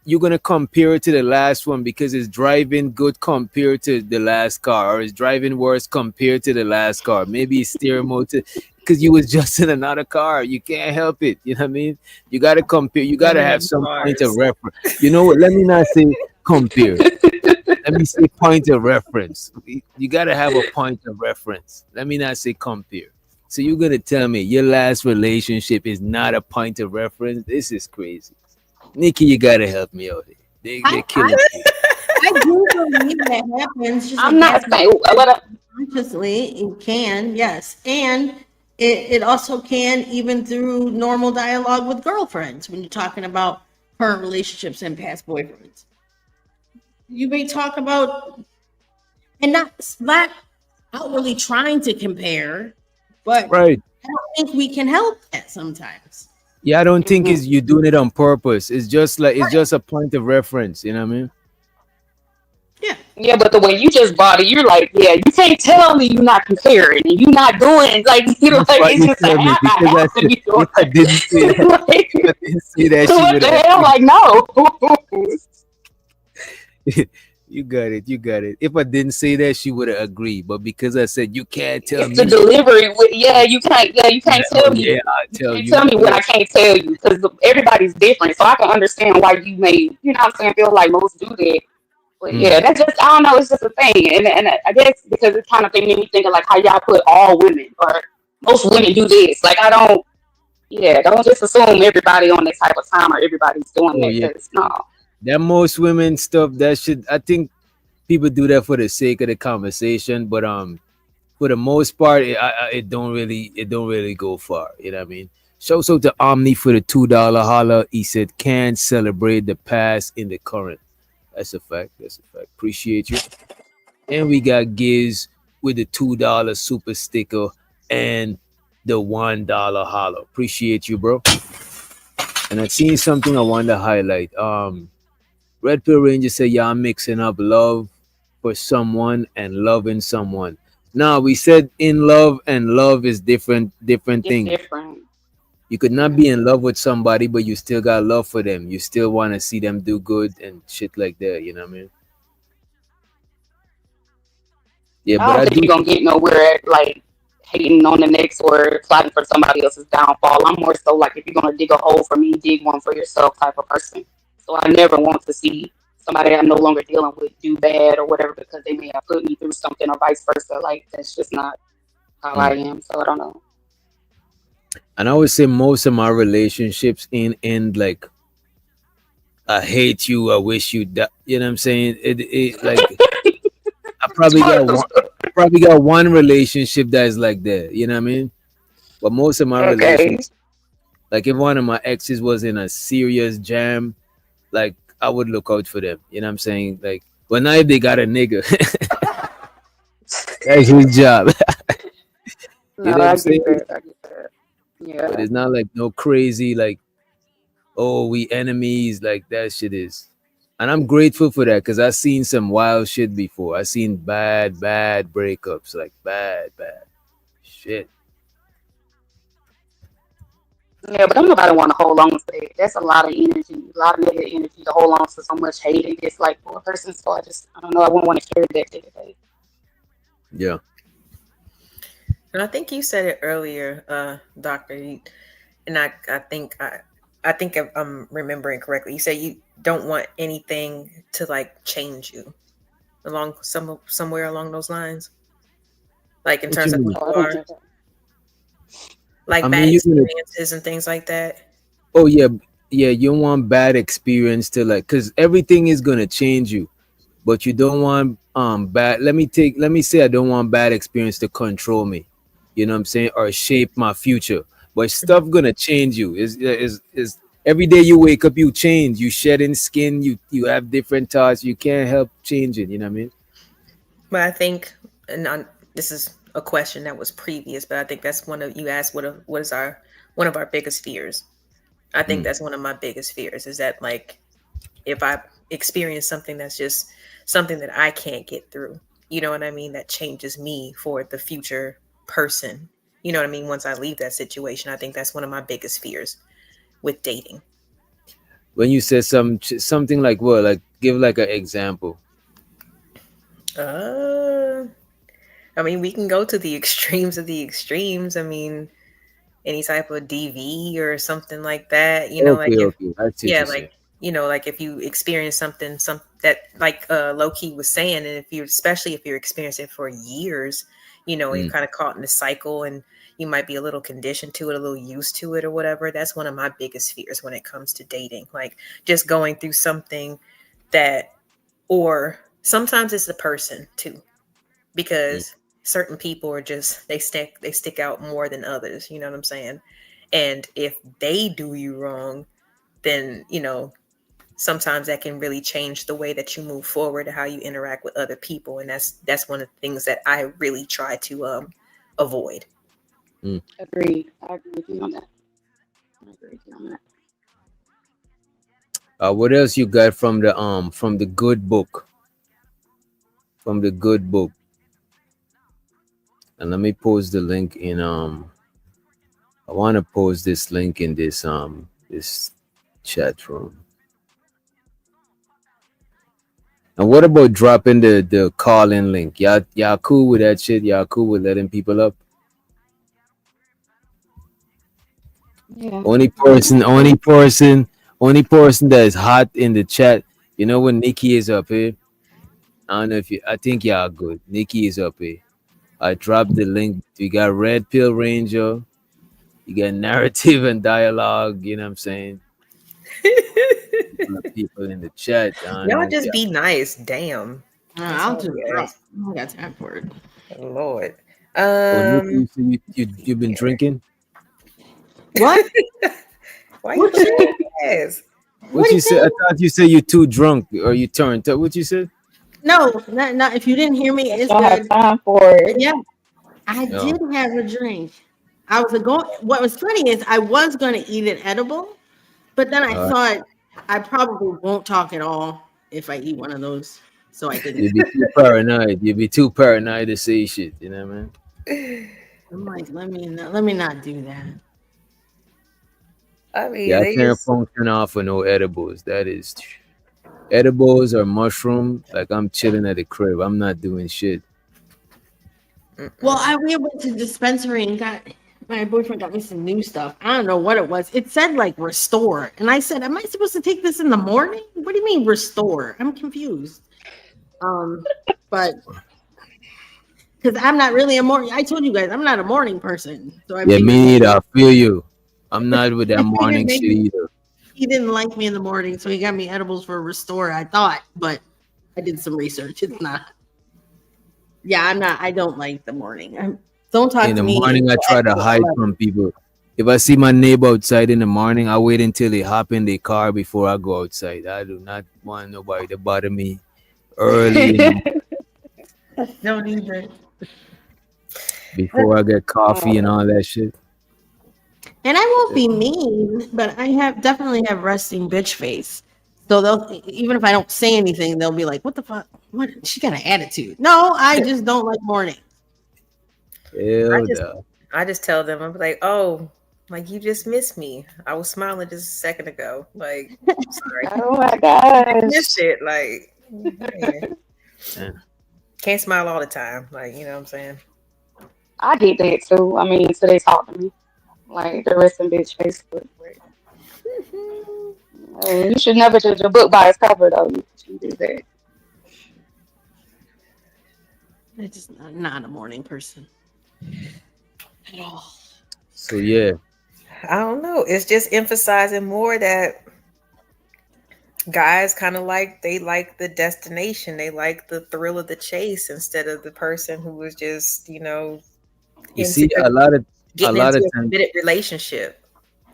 you're gonna compare it to the last one because it's driving good compared to the last car, or it's driving worse compared to the last car. Maybe it's steering motor, because you was just in another car. You can't help it. You know what I mean? You gotta compare. You gotta have Women some point of cars. reference. You know what? Let me not say compare. Let me say point of reference. You gotta have a point of reference. Let me not say compare. So you're gonna tell me your last relationship is not a point of reference? This is crazy. Nikki, you gotta help me out here. I, They're I, killing me. I do believe that happens. Just I'm like not yes, saying what. consciously it can, yes, and it also can even through normal dialogue with girlfriends when you're talking about current relationships and past boyfriends. You may talk about and not outwardly trying to compare, but Right. I don't think we can help that sometimes. Yeah, I don't think Mhm. it's you doing it on purpose. It's just like it's just a point of reference. You know what I mean? Yeah. Yeah, but the way you just bought it, you're like, yeah, you can't tell me you're not comparing and you're not doing like you know, That's like why it's you just a tell me, half. I because I have to said be doing if I didn't say it. that, Like, if I didn't say that, she what would the have. hell? Like, no. You got it. You got it. If I didn't say that, she would have agreed. But because I said you can't tell It's the me, delivery. You can't oh tell yeah, me. I You tell can't you. tell me when I can't tell you because everybody's different. So I can understand why you may, you know what I'm saying, feel like most do that. But Mm. yeah, that's just, I don't know, it's just a thing. And I guess because it kind of made me think of like how y'all put all women or most women do this. Like, I don't, yeah, don't just assume everybody on this type of time or everybody's doing Oh that yeah. because no. That most women stuff. That should. I think people do that for the sake of the conversation. But for the most part, it don't really go far. You know what I mean? Shouts out to Omni for the $2 holla. He said, "Can celebrate the past in the current." That's a fact. That's a fact. Appreciate you. And we got Giz with the $2 super sticker and the $1 holla. Appreciate you, bro. And I seen something I wanted to highlight. Red Pill Ranger said, "Y'all mixing up love for someone and loving someone." Now we said in love and love is different It's things. different. You could not be in love with somebody, but you still got love for them. You still want to see them do good and shit like that. You know what I mean? Yeah, I but don't I think do. you're gonna get nowhere like hating on the next or plotting for somebody else's downfall. I'm more so like if you're gonna dig a hole for me, dig one for yourself type of person. So I never want to see somebody I'm no longer dealing with do bad or whatever because they may have put me through something or vice versa. Like that's just not how I Mm. am. So I don't know. And I would say most of my relationships end like I hate you. I wish you. You know what I'm saying? It like I probably got one relationship that is like that. You know what I mean? But most of my Okay. relationships, like if one of my exes was in a serious jam, like I would look out for them. You know what I'm saying? Like, well, now if they got a nigga, that's his job. You No, know what I'm I get saying? that. I get that. But Yeah. it's not like no crazy like, oh, we enemies, like that shit is. And I'm grateful for that because I've seen some wild shit before. I've seen bad breakups, like bad shit. Yeah, but don't nobody want to hold on to that. That's a lot of energy, a lot of negative energy to hold on to so much hate and dislike for a person. So I don't know, I wouldn't want to carry that day to day. Yeah. And I think you said it earlier, Doctor. And I think if I'm remembering correctly. You said you don't want anything to like change you along somewhere along those lines, like in What you terms of who mean? Oh, I you don't are, have that. I like bad mean, you're gonna. experiences and things like that. Oh yeah, yeah. You don't want bad experience to like, cause everything is gonna change you, but you don't want bad. Let me say I don't want bad experience to control me. You know what I'm saying, or shape my future. But stuff gonna change you. Is every day you wake up, you change. You shedding skin. You have different thoughts. You can't help changing. You know what I mean? But I think, this is a question that was previous, but I think that's one of you asked what is our one of our biggest fears. I think Mm. that's one of my biggest fears is that like if I experience something that's just something that I can't get through, you know what I mean, that changes me for the future person. You know what I mean? Once I leave that situation, I think that's one of my biggest fears with dating. When you said something like what, like give like an example. Uh, I mean, we can go to the extremes of the extremes. I mean, any type of DV or something like that. You know, like Okay, if okay. I see what yeah, you're like saying. like if you experience something, some that like low key was saying, and if you especially if you're experiencing it for years, you're Mm. kind of caught in the cycle, and you might be a little conditioned to it, a little used to it, or whatever. That's one of my biggest fears when it comes to dating, like just going through something that, or sometimes it's the person too, Mm. because certain people are just they stick out more than others, you know what I'm saying? And if they do you wrong, then sometimes that can really change the way that you move forward and how you interact with other people, and that's one of the things that I really try to avoid. Mm. Agreed. I agree with you on that. I agree with you on that. What else you got from the good book? From the good book. And let me post the link in I want to post this link in this chat room. And what about dropping the call-in link? Y'all cool with that shit? Y'all cool with letting people up? Yeah. Only person, only person, only person that is hot in the chat. You know when Nikki is up here? I don't know if you. I think y'all good. Nikki is up here. I dropped the link. You got Red Pill Ranger. You got narrative and dialogue. You know what I'm saying? People in the chat. I don't Y'all know. just be nice. Damn. That's I'll all just we drop. ask. I got time for it. Lord. Oh, Nikki, you say you've been drinking. What? Why you What looking you? at his ass? What What do you you said? I say? thought you said you too drunk or you turned up. What you said? No, not. If you didn't hear me, Just it's don't have good. time for it. Yeah, I No. did have a drink. I was going. What was funny is I was going to eat an edible, but then I All right. thought I probably won't talk at all if I eat one of those, so I didn't. You'd be too paranoid. You'd be too paranoid to say shit. You know what I mean? I'm like, let me not do that. I mean, Yeah, I they can't just function off of no edibles. That is edibles or mushroom. Like I'm chilling at the crib. I'm not doing shit. Well, mm-mm. we went to dispensary and got my boyfriend got me some new stuff. I don't know what it was. It said like restore, and I said, "Am I supposed to take this in the morning? What do you mean restore?" I'm confused. But because I'm not really a morning. I told you guys I'm not a morning person, so I Yeah, figured me neither. I feel you. I'm not with that I figured morning shit maybe either. he didn't like me in the morning, so he got me edibles for restore. I thought, but I did some research. It's not. Yeah, I'm not. I don't like the morning. Don't In talk to the me morning, I until try to after hide 11. from people. If I see my neighbor outside in the morning, I wait until they hop in their car before I go outside. I do not want nobody to bother me early in the Don't either. before I get coffee and all that shit. And I won't be mean, but I have definitely have resting bitch face. So they'll even if I don't say anything, they'll be like, "What the fuck? What? She got an attitude." No, I just don't like morning. I Hell just no. I just tell them, I'm like, oh, like you just missed me. I was smiling just a second ago. Like, sorry. Oh my You missed gosh. it. Like, man, Yeah. can't smile all the time. Like, you know what I'm saying? I get that too. I mean, so they talk to me like the rest of bitch Facebook. You should never judge a book by its cover, though. You should do that. I'm just not a morning person at all. So yeah, I don't know. It's just emphasizing more that guys kind of like the destination. They like the thrill of the chase instead of the person who was just, you into see a getting lot into of a times. committed relationship.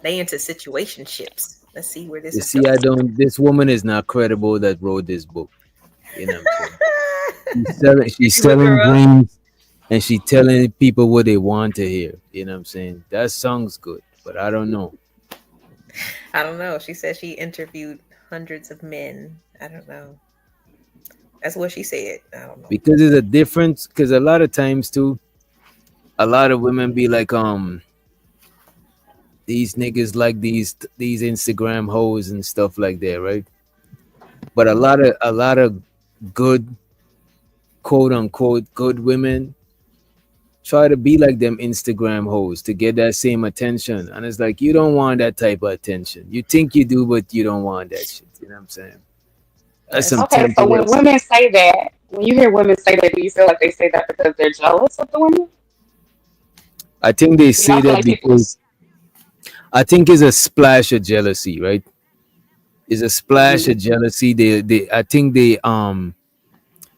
They into situationships. Let's see where this You is see, going. I don't. This woman is not credible that wrote this book. You know what I'm saying? She's You look selling her up. dreams, and she telling people what they want to hear. You know what I'm saying? That sounds good, but I don't know I don't know. She said she interviewed hundreds of men. I don't know. That's what she said. I don't know. because there's a difference. Because a lot of times too, a lot of women be like, these niggas like these Instagram hoes and stuff like that, right? But a lot of good, quote unquote, good women try to be like them Instagram hoes to get that same attention. And it's like you don't want that type of attention. You think you do, but you don't want that shit. You know what I'm saying? That's That's some Okay, so temporary. when women say that, when you hear women say that, do you feel like they say that because they're jealous of the women? I think they Do y'all say feel that like people? because I think it's a splash of jealousy, right? It's a splash Mhm. of jealousy. They I think they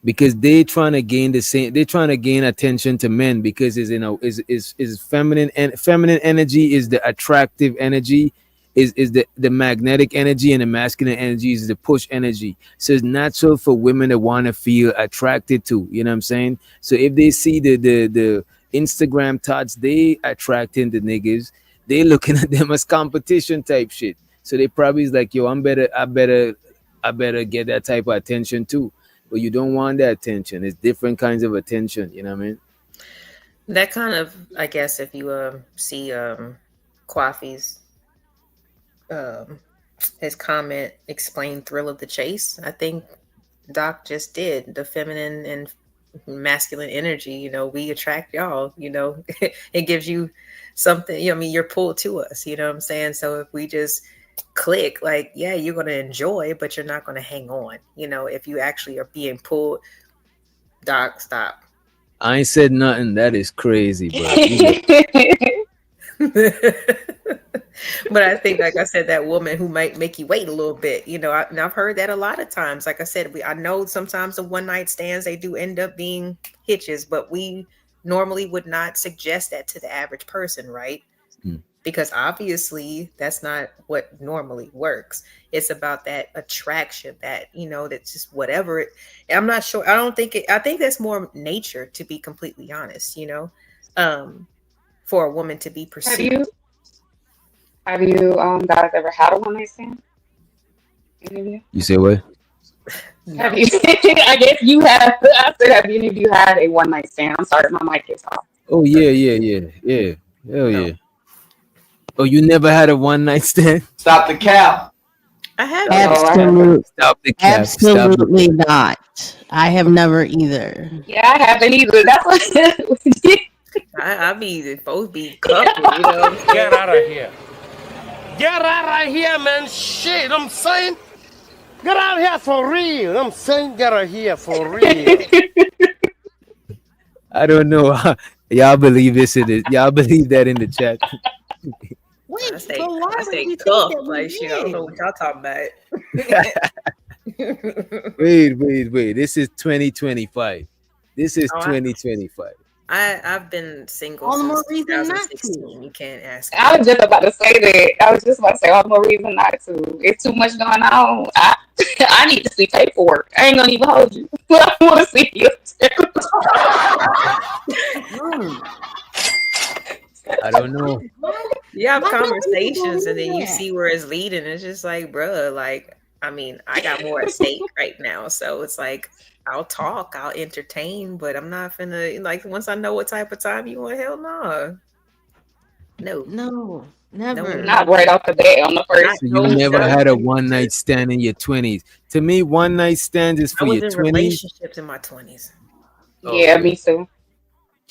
because they trying to gain the same, they're trying to gain attention to men because is feminine, and feminine energy is the attractive energy, is the magnetic energy, and the masculine energy is the push energy. So it's natural for women to want to feel attracted to, you know what I'm saying? So if they see the Instagram thoughts, they attracting the niggas, they looking at them as competition type shit. So they probably is like, yo, I better get that type of attention too, but you don't want that attention. It's different kinds of attention. You know what I mean? that kind of, I guess, if you see Kwafi's um his comment explain thrill of the chase. I think Doc just did, the feminine and masculine energy, we attract y'all, it gives you something, I mean, you're pulled to us, you know what I'm saying? So if we just click, like, yeah, you're going to enjoy, but you're not going to hang on, if you actually are being pulled. Doc, stop. I ain't said nothing. That is crazy, but but I think, like I said, that woman who might make you wait a little bit, and I've heard that a lot of times. Like I said, I know sometimes the one night stands, they do end up being hitches, but we normally would not suggest that to the average person, right? Because obviously that's not what normally works. It's about that attraction, that, that's just whatever. I'm not sure. I think that's more nature, to be completely honest, for a woman to be pursued. Have you guys ever had a one night stand? You say what? No. Have you? I guess you have. I said, have any of you had a one night stand? I'm sorry, my mic is off. Oh yeah. Hell yeah. Oh, you never had a one night stand? Stop the cap. I have. Absolutely. Stop the cap. Absolutely not. I have never either. Yeah, I haven't either. That's what I be both be coupled, Get out of here. Get out of here, man. Shit, I'm saying. Get out of here for real. I'm saying get out of here for real. I don't know. Y'all believe this in it? Y'all believe that in the chat? Wait, I say tough. Like, shit, I don't know what y'all talking about. Wait. This is 2025. This is 2025. I've been single All the more since reason not 2016. to. You can't ask. I was just about to say that. I was just about to say all the more reason not to. It's too much going on. I need to see paperwork. I ain't gonna even hold you. I want to see you. I don't know. You have conversations and then you see where it's leading. It's just like, bruh, like, I mean, I got more at stake right now. So it's like, I'll talk, I'll entertain, but I'm not finna, like, once I know what type of time you want, hell no. No, never. Not right off the bat on the first. So you never had a one night stand in your 20s. To me, one night stand is for your 20s. Relationships in my 20s. Yeah, me too.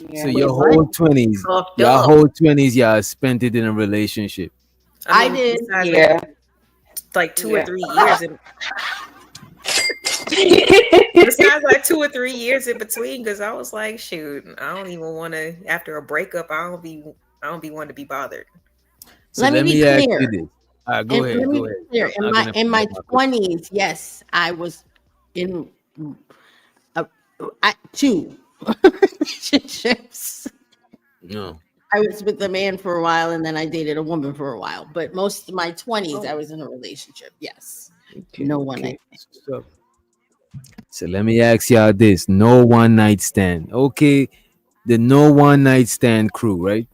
Yeah. So your whole 20s, y'all spent it in a relationship. I did. Yeah. Like 2 or 3 years. Besides like 2 or 3 years in between, because I was like, shoot, I don't even want to. After a breakup, I don't be wanting to be bothered. So let me be ask clear. you this. Go ahead. Clear. In my 20s, yes, I was in 2 relationships. No. I was with a man for a while and then I dated a woman for a while. But most of my 20s, I was in a relationship. Yes. Okay, no one night stand. So let me ask y'all this. No one night stand. Okay. The no one night stand crew, right?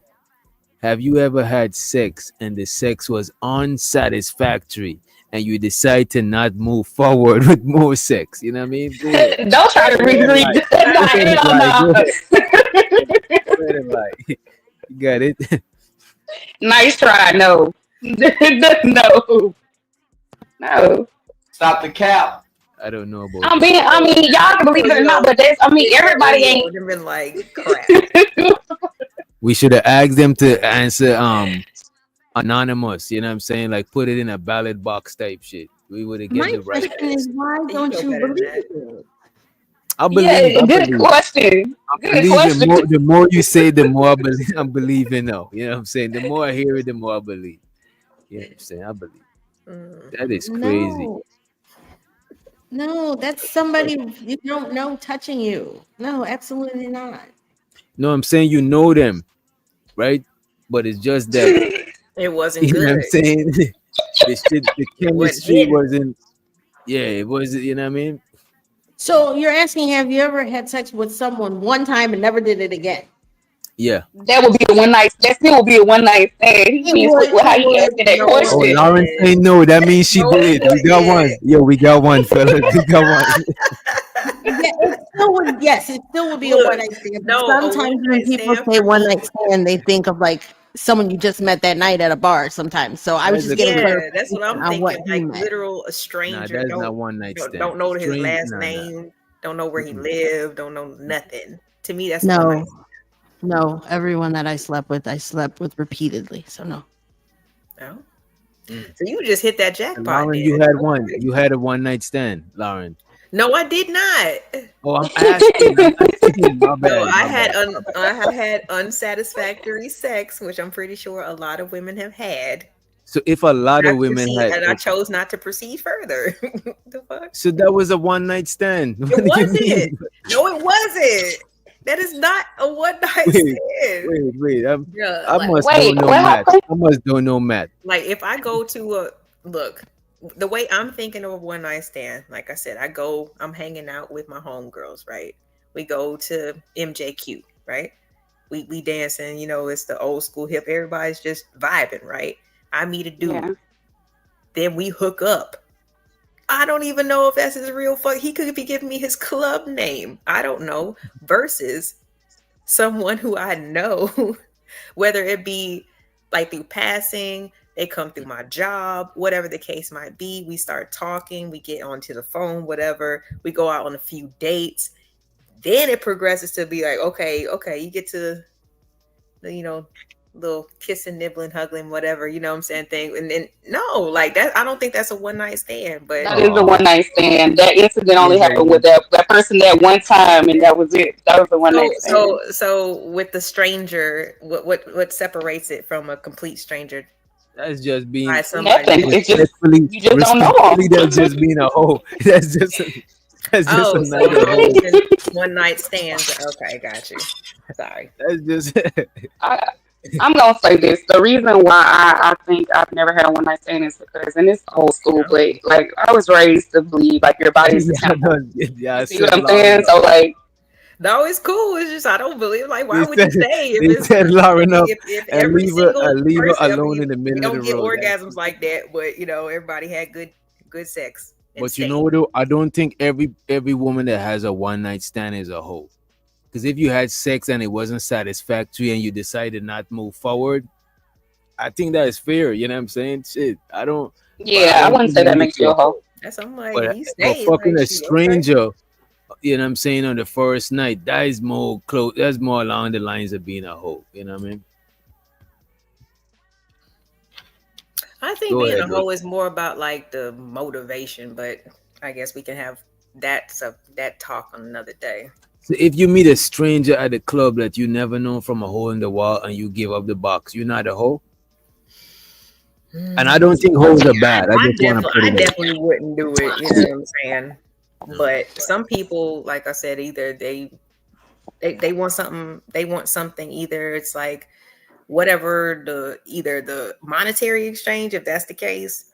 Have you ever had sex and the sex was unsatisfactory and you decide to not move forward with more sex? You know what I mean? Don't try to read. You got it. Nice try. No. No. Stop the cap. I don't know about I mean, y'all can believe it or not, but everybody ain't been like crap. We should have asked them to answer anonymous, you know what I'm saying? Like put it in a ballot box type shit. We would have given the right answer. Is why don't you believe it? I believe. Good question. The more you say, the more I'm believing now. You know what I'm saying? The more I hear it, the more I believe. You know what I'm saying? I believe. That is crazy. No, that's somebody you don't know touching you. No, absolutely not. No, I'm saying you know them, right? But it's just that it wasn't you good. know what I'm saying? The chemistry wasn't. Yeah, it was. You know what I mean? So you're asking, have you ever had sex with someone one time and never did it again? Yeah. That would be a one night. That still would be a one night stand. He means how you asking that question. Oh, Lauren saying no. That means she did. We got one. Yo, we got one, fellas. We got one. It still would be a one night stand. No, sometimes when people say one night stand, they think of like someone you just met that night at a bar sometimes. So I was That's just a getting crazy. Yeah, that's what I'm on what thinking. he Like meant. literal a Nah, stranger, that's not one night stand. don't know his Strange, last nah. name, don't know where he Mm-mm. lived, don't know nothing. To me, that's a one night. No, everyone that I slept with repeatedly. So no. Oh, Mm. so you just hit that And jackpot, Lauren, then. you had one. You had a one night stand, Lauren. No, I did not. Oh, I'm asking. I'm asking. My No, bad. I My had bad. I have had unsatisfactory sex, which I'm pretty sure a lot of women have had. So if a lot of women had, And I okay. chose not to proceed further. The fuck? So that was a one night stand. It What do you wasn't. mean? No, it wasn't. That is not a one night Wait, stand. wait. Bruh, I like, must Wait, don't know what math. happened? I must don't know math. like if I go to a look, the way I'm thinking of a one night stand, like I said, I'm hanging out with my homegirls, right? We go to MJQ, right? We dancing, it's the old school hip, everybody's just vibing, right? I meet a dude, Yeah. then we hook up. I don't even know if that's his real fuck. He could be giving me his club name. I don't know. Versus someone who I know, whether it be like through passing, they come through my job, whatever the case might be. We start talking, we get onto the phone, whatever. We go out on a few dates. Then it progresses to be like, okay, you get to the, little kissing, nibbling, hugging, whatever, you know what I'm saying, thing. And then no, like that, I don't think that's a one night stand. But That is a one night stand. That incident only Yeah, happened with that person that one time, and that was it. That was a one night stand. so with the stranger, what separates it from a complete stranger? that's just being By somebody. Nothing. It's just respectfully. you just don't know Respectfully, them. that's just being a hoe. That's just Oh, a so night of hoe. one night stands. Okay, got you. Sorry. That's just I'm gonna say this. The reason why I think I've never had a one night stand is because, and it's old school, but like I was raised to believe like your body is a temple. yeah. I You see what said I'm saying? Lauren. So like, No, it's cool. It's just I don't believe. Like, why They would you said stay if they it's said Lauren up if and every leave her single leave her person? I alone mean, in the we middle of don't the get road. orgasms like that, but everybody had good sex. and But you stayed. know though, I don't think every woman that has a one night stand is a hoe. Because if you had sex and it wasn't satisfactory and you decided not to move forward, I think that is fair. You know what I'm saying? Shit, I don't. But I yeah, I don't wouldn't think say that that makes makes you you a a hoe. hoe. That's I'm like, if But you but stay, fucking like, a shoot, okay. stranger, you know what I'm saying, on the first night, that is more close. That's more along the lines of being a hoe. You know what I mean? I think Go being ahead, a bro. hoe is more about like the motivation, but I guess we can have that talk on another day. So if you meet a stranger at a club that you never know from a hole in the wall and you give up the box, you're not a hoe. And I don't think hoes are bad. I just want to put I it in. definitely wouldn't do it. You know what I'm saying? But some people, like I said, either they want something. They want something. Either it's like whatever either the monetary exchange, if that's the case,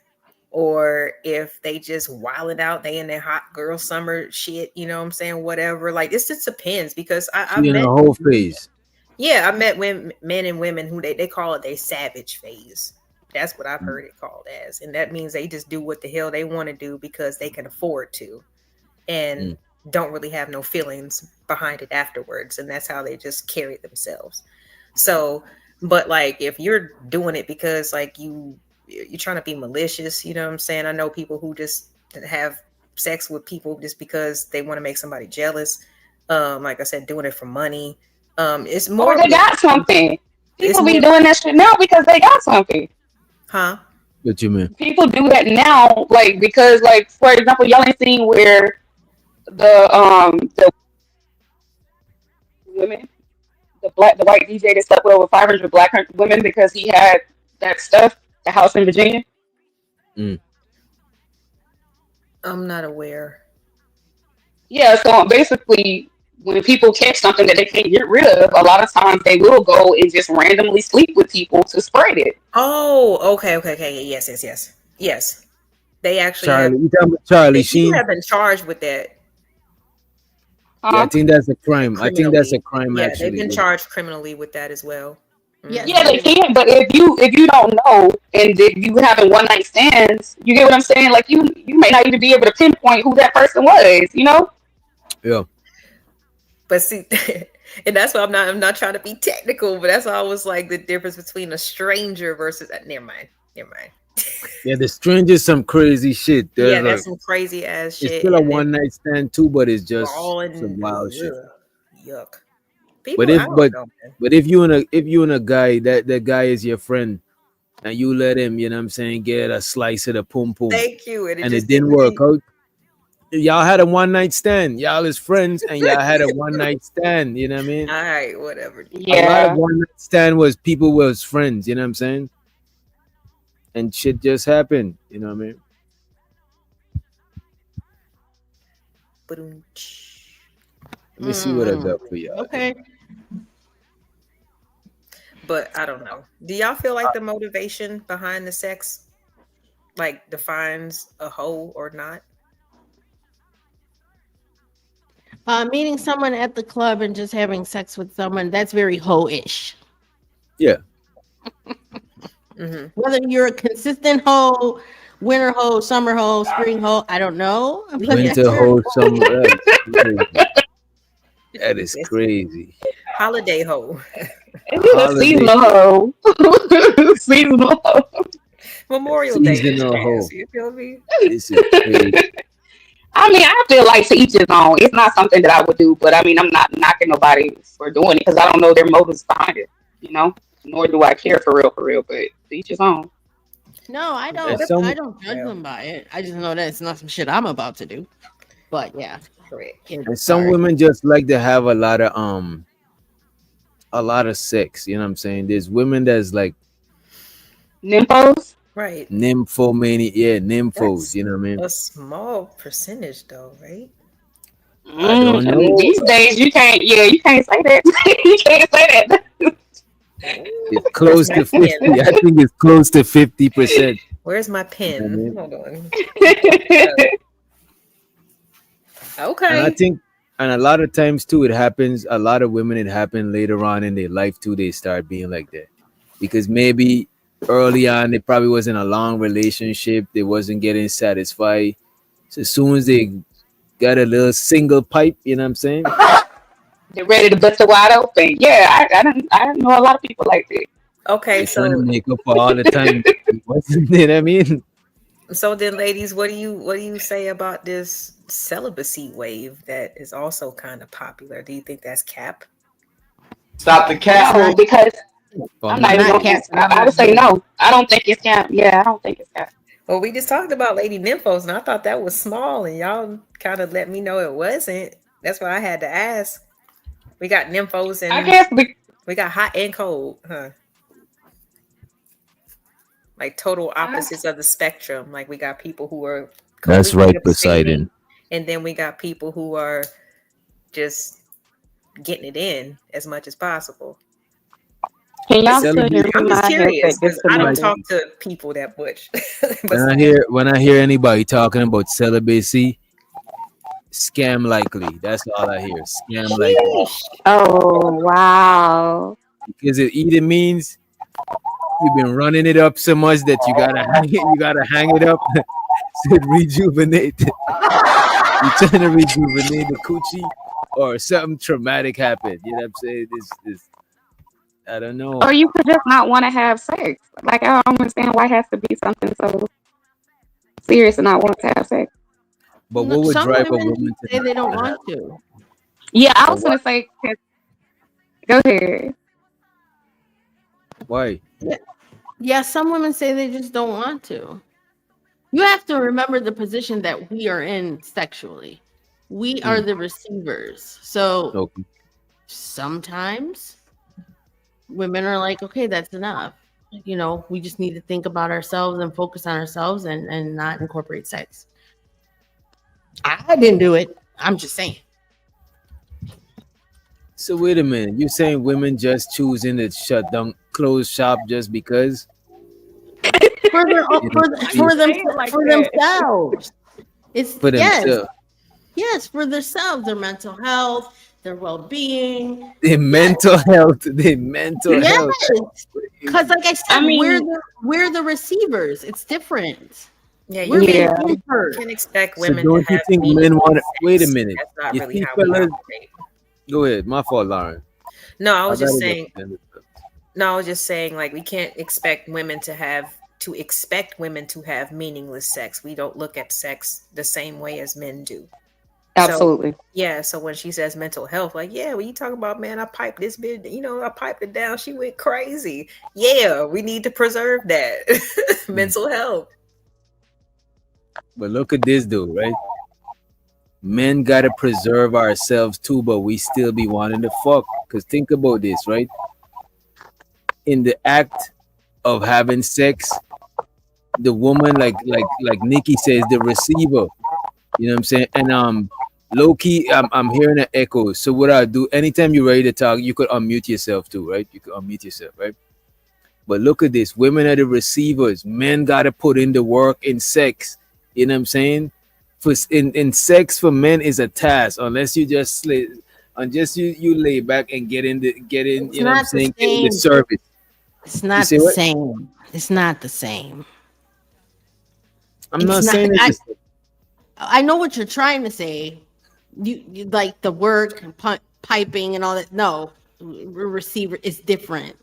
or if they just wilding out, they in their hot girl summer shit. You know what I'm saying? Whatever. Like it just depends because I've She in a met. whole phase. Yeah, I met men and women who they call it their savage phase. That's what I've heard it called as. And that means they just do what the hell they want to do because they can afford to and don't really have no feelings behind it afterwards. And that's how they just carry themselves. So, but like if you're doing it because like you're trying to be malicious, you know what I'm saying? I know people who just have sex with people just because they want to make somebody jealous. Like I said, doing it for money. It's more Or they got something. It's People be more, doing that shit now because they got something. huh? What you mean? People do that now, like because, like for example, y'all ain't seen where the women, the white DJ that slept with over 500 black women because he had that stuff, the house in Virginia. I'm not aware. Yeah, so basically, when people catch something that they can't get rid of, a lot of times they will go and just randomly sleep with people to spread it. Oh, okay. Yes. They actually Charlie, you talking about Charlie people Sheen? have been charged with that. Yeah, I think that's a crime. I think that's a criminally. crime Yeah, actually. they've been charged criminally with that as well. Yes. Yeah, they can, but if you don't know and if you having one night stands, you get what I'm saying? Like you may not even be able to pinpoint who that person was, you know? Yeah. But see, And that's why I'm not trying to be technical, but that's why I was like the difference between a stranger versus never mind. Yeah, the strangers some crazy shit. There's Yeah, like that's some crazy ass it's shit. still a And then one night stand too, but it's just brawling, some wild shit. yuck. But People, I don't know, man. if you and a guy that guy is your friend and you let him, you know what I'm saying, get a slice of the pum pum Thank you. And and it just didn't work out. Y'all had a one night stand. Y'all is friends and y'all had a one night stand. You know what I mean? All right, whatever. A lot Yeah. of one night stand was people was friends. You know what I'm saying? And shit just happened. You know what I mean? Ba-dum-tsh. Let me see what I got for y'all. Okay. But I don't know. Do y'all feel like the motivation behind the sex like defines a hoe or not? Meeting someone at the club and just having sex with someone, that's very hoe-ish. Yeah. Mm-hmm. Whether you're a consistent hoe, winter hoe, summer hoe, spring hoe, I don't know. But that's Winter very hoe summer. That is crazy. Holiday hoe. Seasonal hoe. Seasonal hoe. Memorial Day. Seasonal hoe. You feel me? This is crazy. I mean, I feel like to each his own. It's not something that I would do, but I mean, I'm not knocking nobody for doing it because I don't know their motives behind it, you know? Nor do I care for real, but to each his own. No, I don't. I don't judge them by it. I just know that it's not some shit I'm about to do. But yeah, correct. And some women just like to have a lot of sex. You know what I'm saying? There's women that's like nymphos, right? Nymphomania, yeah, nymphos. That's you know what I mean? A small percentage, though, right? I don't know. These days, you can't say that. You can't say that. It's close to 50. I think it's close to 50%. Where's my pen? You know what Hold on. And Okay. I think, and a lot of times too, it happens. A lot of women, it happened later on in their life too. They start being like that because maybe early on, it probably wasn't a long relationship. They wasn't getting satisfied. So as soon as they got a little single pipe, you know what I'm saying? They're ready to bust it wide open. Yeah, I don't know a lot of people like that. Okay, They're trying to so make up for all the time. You know what I mean? then, ladies, what do you say about this celibacy wave that is also kind of popular? Do you think that's cap? Stop the cap. No, because Well, I'm not even gonna answer. I would say no. I don't think it's cap. Yeah, I don't think it's cap. Well, we just talked about Lady Nymphos, and I thought that was small, and y'all kind of let me know it wasn't. That's why I had to ask. We got nymphos and I guess we got hot and cold, huh? Like total opposites of the spectrum. Like we got people who are That's completely right, Poseidon. abstaining, and then we got people who are just getting it in as much as possible. can y'all still Celebrate. hear me? I'm just My curious headset because I don't disconnected. talk to people that much. When I hear anybody talking about celibacy, scam likely. That's all I hear. Scam likely. Oh wow. Because it either means you've been running it up so much that you gotta hang it up so it rejuvenate. You're trying to rejuvenate the coochie, or something traumatic happened. You know what I'm saying? This I don't know. Or you could just not want to have sex. Like I don't understand why it has to be something so serious and not want to have sex. But what would some drive a women woman say to they don't not want have? to. Yeah, I But was gonna say. Go ahead. why? Yeah, some women say they just don't want to. You have to remember the position that we are in sexually. We are the receivers. So Okay. sometimes women are like, okay, that's enough. You know, we just need to think about ourselves and focus on ourselves and not incorporate sex. I didn't do it. I'm just saying. So wait a minute. You're saying women just choosing to shut down, close shop just because? For that. themselves. It's For themselves. Yes, for themselves, their mental health, their well-being. Their mental health. Their mental Yes, health. because like I said, I mean, we're the receivers. It's different. Yeah, We're you being yeah. pampered. can expect So women don't to you have think men meaningful want to? Wait a sex. minute. That's not You really think how we fellas? operate. Go ahead. My fault, Lauren. No, I I was just gotta get saying. offended. No, I was just saying, like, we can't expect women to have meaningless sex. We don't look at sex the same way as men do. So Absolutely. yeah, so when she says mental health, like, yeah, when you talk about, man, I piped this bitch, I piped it down, she went crazy. Yeah, we need to preserve that. Mm. Mental health. But look at this, dude, right? Men gotta preserve ourselves too, but we still be wanting to fuck. Cause think about this, right? In the act of having sex, the woman, like Nikki says, the receiver. You know what I'm saying? And low key, I'm hearing an echo. So what I do, anytime you're ready to talk, you could unmute yourself too, right? You could unmute yourself, right? But look at this: women are the receivers. Men gotta put in the work in sex. You know what I'm saying? For in sex for men is a task, unless you just unless you lay back and get in. It's You know what I'm not the saying? Get in the same. service. It's You not say the what? same. It's not the same. I'm It's not not. saying it's the same. I know what you're trying to say. You like the work, piping, and all that. No, receiver is different.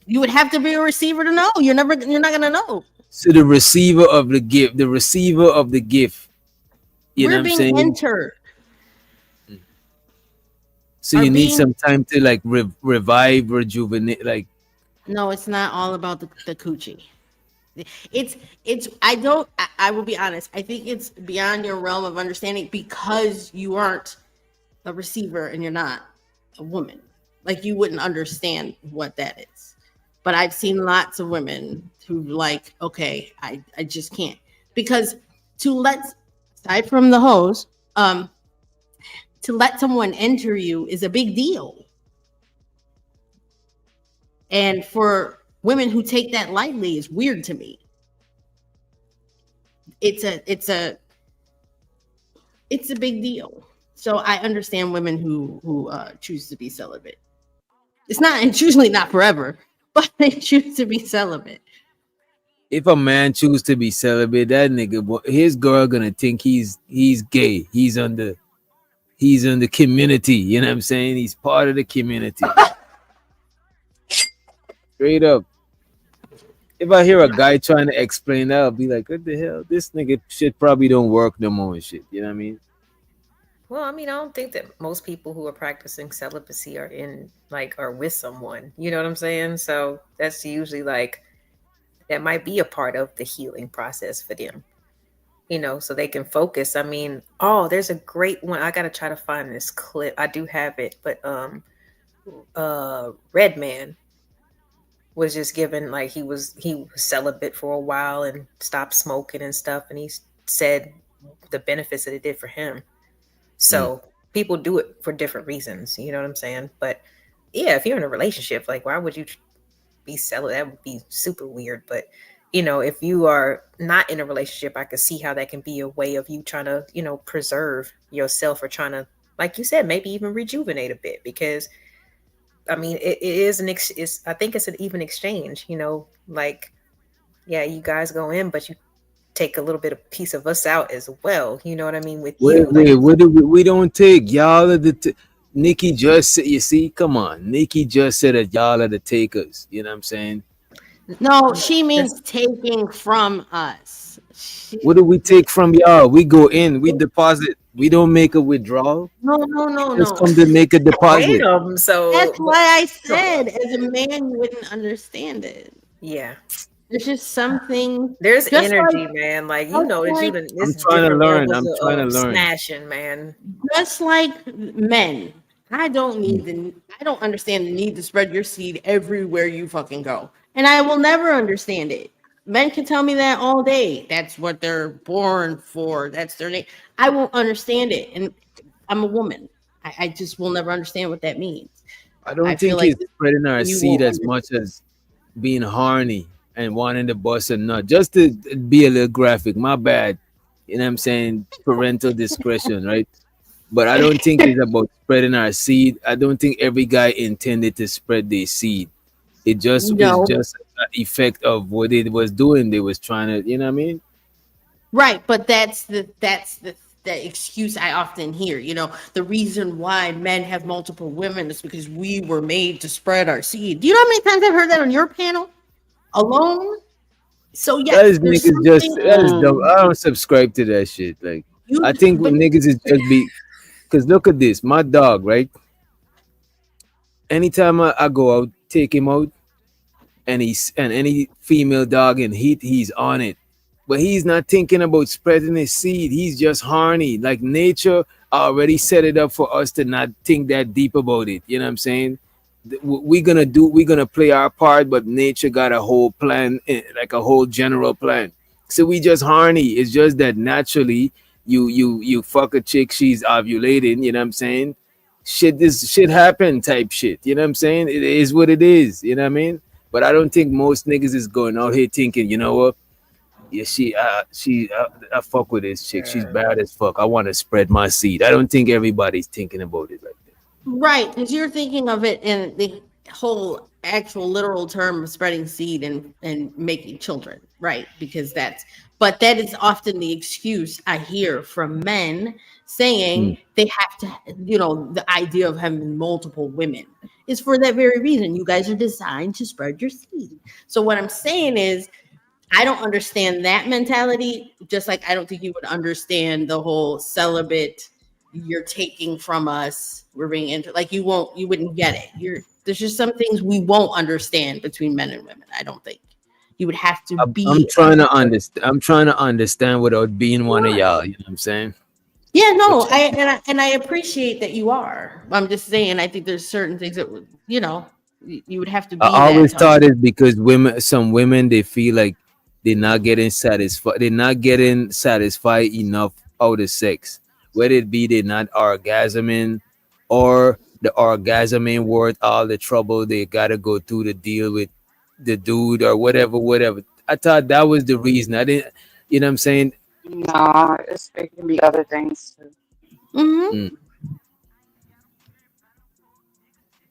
You would have to be a receiver to know. You're not gonna know. So the receiver of the gift, the receiver of the gift. You know We're what I'm being saying? entered. So Are you need being some time to like revive, rejuvenate. Like no. It's not all about the coochie. It's I don't I will be honest. I think it's beyond your realm of understanding because you aren't a receiver and you're not a woman. Like you wouldn't understand what that is. But I've seen lots of women who like, okay, I just can't. Because to let aside from the hose, to let someone enter you is a big deal. And for women who take that lightly is weird to me. It's a big deal. So I understand women who choose to be celibate. It's usually not forever, but they choose to be celibate. if a man choose to be celibate, that nigga, his girl gonna think he's gay. He's in the community. You know what I'm saying? He's part of the community. Straight up. If I hear a guy trying to explain that, I'll be like, what the hell? This nigga shit probably don't work no more and shit. You know what I mean? Well, I mean, I don't think that most people who are practicing celibacy are with someone. You know what I'm saying? So that's usually like that might be a part of the healing process for them. So they can focus. I mean, oh, there's a great one. I gotta try to find this clip. I do have it, but Redman was just given like he was celibate for a while and stopped smoking and stuff, and he said the benefits that it did for him. So people do it for different reasons. You know what I'm saying? But yeah, if you're in a relationship, like why would you be celibate? That would be super weird. But if you are not in a relationship, I could see how that can be a way of you trying to, preserve yourself or trying to, like you said, maybe even rejuvenate a bit. Because I mean, it is I think it's an even exchange. Like yeah, you guys go in, but you take a little bit of piece of us out as well. You know what I mean? With you, like Wait, what do we don't take? Y'all are the Nikki just said, you see, come on. Nikki just said that y'all are the takers. You know what I'm saying? No, she that's means taking from us. What do we take from y'all? We go in, we deposit. We don't make a withdrawal. No, Just no. come to make a paid deposit. them. That's So, but why I come said, on, as a man, you wouldn't understand it. yeah. There's just something, There's just energy, man. Like just that like, I'm this trying to different learn. levels I'm trying to of learn. smashing, man. just like men. I don't understand the need to spread your seed everywhere you fucking go. And I will never understand it. Men can tell me that all day. That's what they're born for. That's their name. I won't understand it. And I'm a woman. I just will never understand what that means. I I don't feel think like it's spreading our you seed won't as understand. much as being horny and wanting to bust a nut. Just to be a little graphic, my bad. You know what I'm saying? Parental discretion, right? But I don't think it's about spreading our seed. I don't think every guy intended to spread their seed. It just is No, just an effect of what it was doing. They was trying to, you know what I mean? right, but that's the that excuse I often hear. You know, the reason why men have multiple women is because we were made to spread our seed. Do you know how many times I've heard that on your panel alone? So That yes, is there's niggas just something that is dumb. I don't subscribe to that shit. Like you, I think but niggas is just be because look at this, my dog, right? Anytime I go out, take him out, and any female dog and he's on it. But he's not thinking about spreading his seed. He's just horny. Like nature already set it up for us to not think that deep about it. You know what I'm saying? We're gonna play our part, but nature got a whole plan, like a whole general plan. So we just horny. It's just that naturally you fuck a chick, she's ovulating, you know what I'm saying? This shit happen type shit. You know what I'm saying? It is what it is, you know what I mean? But I don't think most niggas is going out here thinking, you know what? Yeah, I fuck with this chick. She's bad as fuck. I want to spread my seed. I don't think everybody's thinking about it like that. right, because you're thinking of it in the whole actual literal term of spreading seed and making children, right? Because but that is often the excuse I hear from men saying they have to, you know, the idea of having multiple women is for that very reason. You guys are designed to spread your seed. So what I'm saying is, I don't understand that mentality, just like I don't think you would understand the whole celibate, you're taking from us, we're being into, like you wouldn't get it. There's just some things we won't understand between men and women. I don't think you would have to be. I'm trying to understand. I'm trying to understand without being one of y'all. You know what I'm saying? Yeah, no, I appreciate that you are. I'm just saying, I think there's certain things that would, you know, you would have to be. I always thought it's because some women, they feel like they're not getting satisfied. They're not getting satisfied enough out of sex. Whether it be they're not orgasming, or the orgasming worth all the trouble they gotta go through to deal with the dude or whatever. I thought that was the reason. I didn't, you know what I'm saying? No, it can be other things too. Mm-hmm.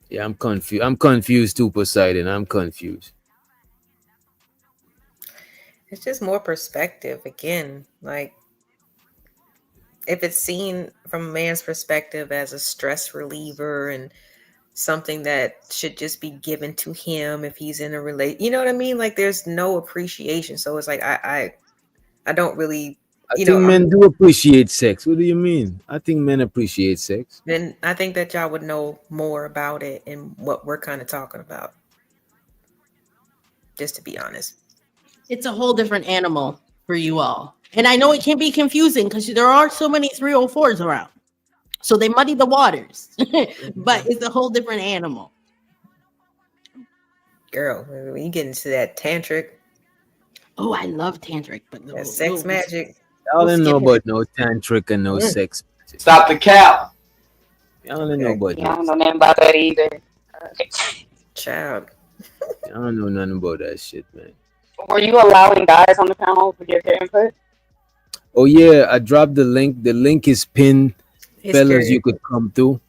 Yeah, I'm confused. I'm confused too, Poseidon. I'm confused. It's just more perspective again. Like if it's seen from a man's perspective as a stress reliever and something that should just be given to him if he's in a you know what I mean? Like there's no appreciation. So it's like I don't really, I think men do appreciate sex. What do you mean? I think men appreciate sex. Then I think that y'all would know more about it and what we're kind of talking about. Just to be honest. It's a whole different animal for you all. And I know it can be confusing because there are so many 304s around. So they muddy the waters. But it's a whole different animal. Girl, when you get into that tantric. Oh, I love tantric. But that sex magic. Y'all don't know about no tantric and no sex magic. Stop the cap. Y'all don't know about that. I don't know nothing about that either. Child. I don't know nothing about that shit, man. Were you allowing guys on the panel to give their input? Oh yeah, I dropped the link. The link is pinned. Fellas, you could come through.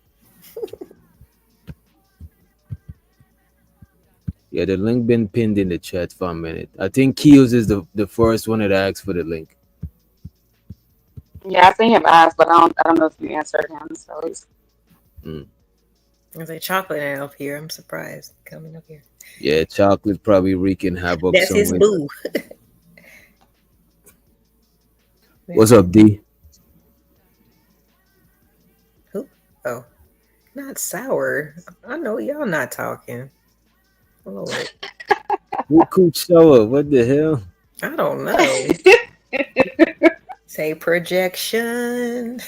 Yeah, the link been pinned in the chat for a minute. I think Keels is the first one that asked for the link. Yeah, I seen him ask, but I don't know if you answered him. So he's. There's a chocolate up here. I'm surprised coming up here. Yeah, chocolate probably wreaking havoc. That's his boo. What's up, D? Who? Oh, not sour. I know y'all not talking. Lord. Who cooch sour? What the hell? I don't know. Say projection.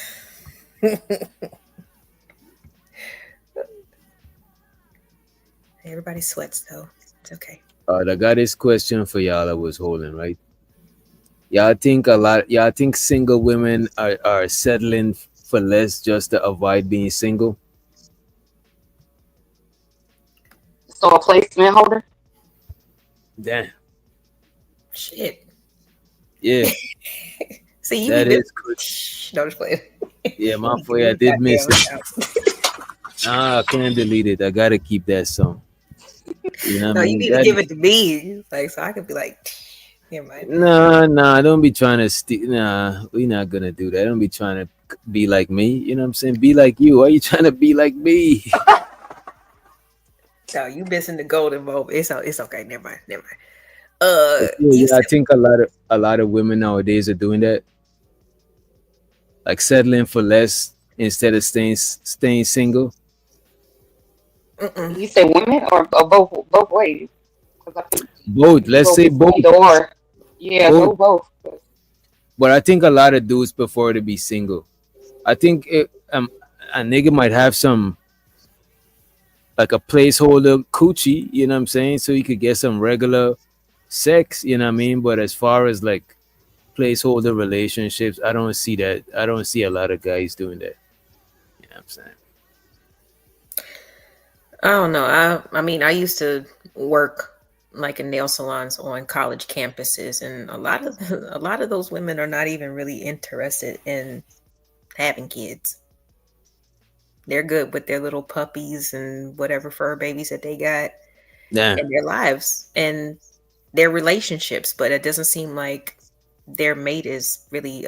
Everybody sweats though. It's okay. All right, I got this question for y'all I was holding, right? Y'all think single women are settling for less just to avoid being single? So a placement holder? Damn. Shit. Yeah. See, you that is good. No, just playing. Yeah, my fault. I did miss it. I can't delete it. I gotta keep that song. You know no, you need to give it to me, like so I could be like. Yeah, man. Nah, don't be trying to nah, we not gonna do that. Don't be trying to be like me. You know what I'm saying? Be like you. Why you trying to be like me? So you missing the golden moment. It's okay. Never mind. Never mind. But yeah, You yeah, I said think a lot of women nowadays are doing that, like settling for less instead of staying single. mm-mm. You say women or both ways? Because I think Both. you can Let's go say with both. either or. Yeah, Both. go both. But I think a lot of dudes prefer to be single. I think a nigga might have some like a placeholder coochie, you know what I'm saying? So he could get some regular sex, you know what I mean? But as far as like placeholder relationships, I don't see that. I don't see a lot of guys doing that. You know what I'm saying? I don't know. I mean, I used to work like in nail salons on college campuses, and a lot of those women are not even really interested in having kids. They're good with their little puppies and whatever fur babies that they got Yeah. in their lives and their relationships, but it doesn't seem like their mate is really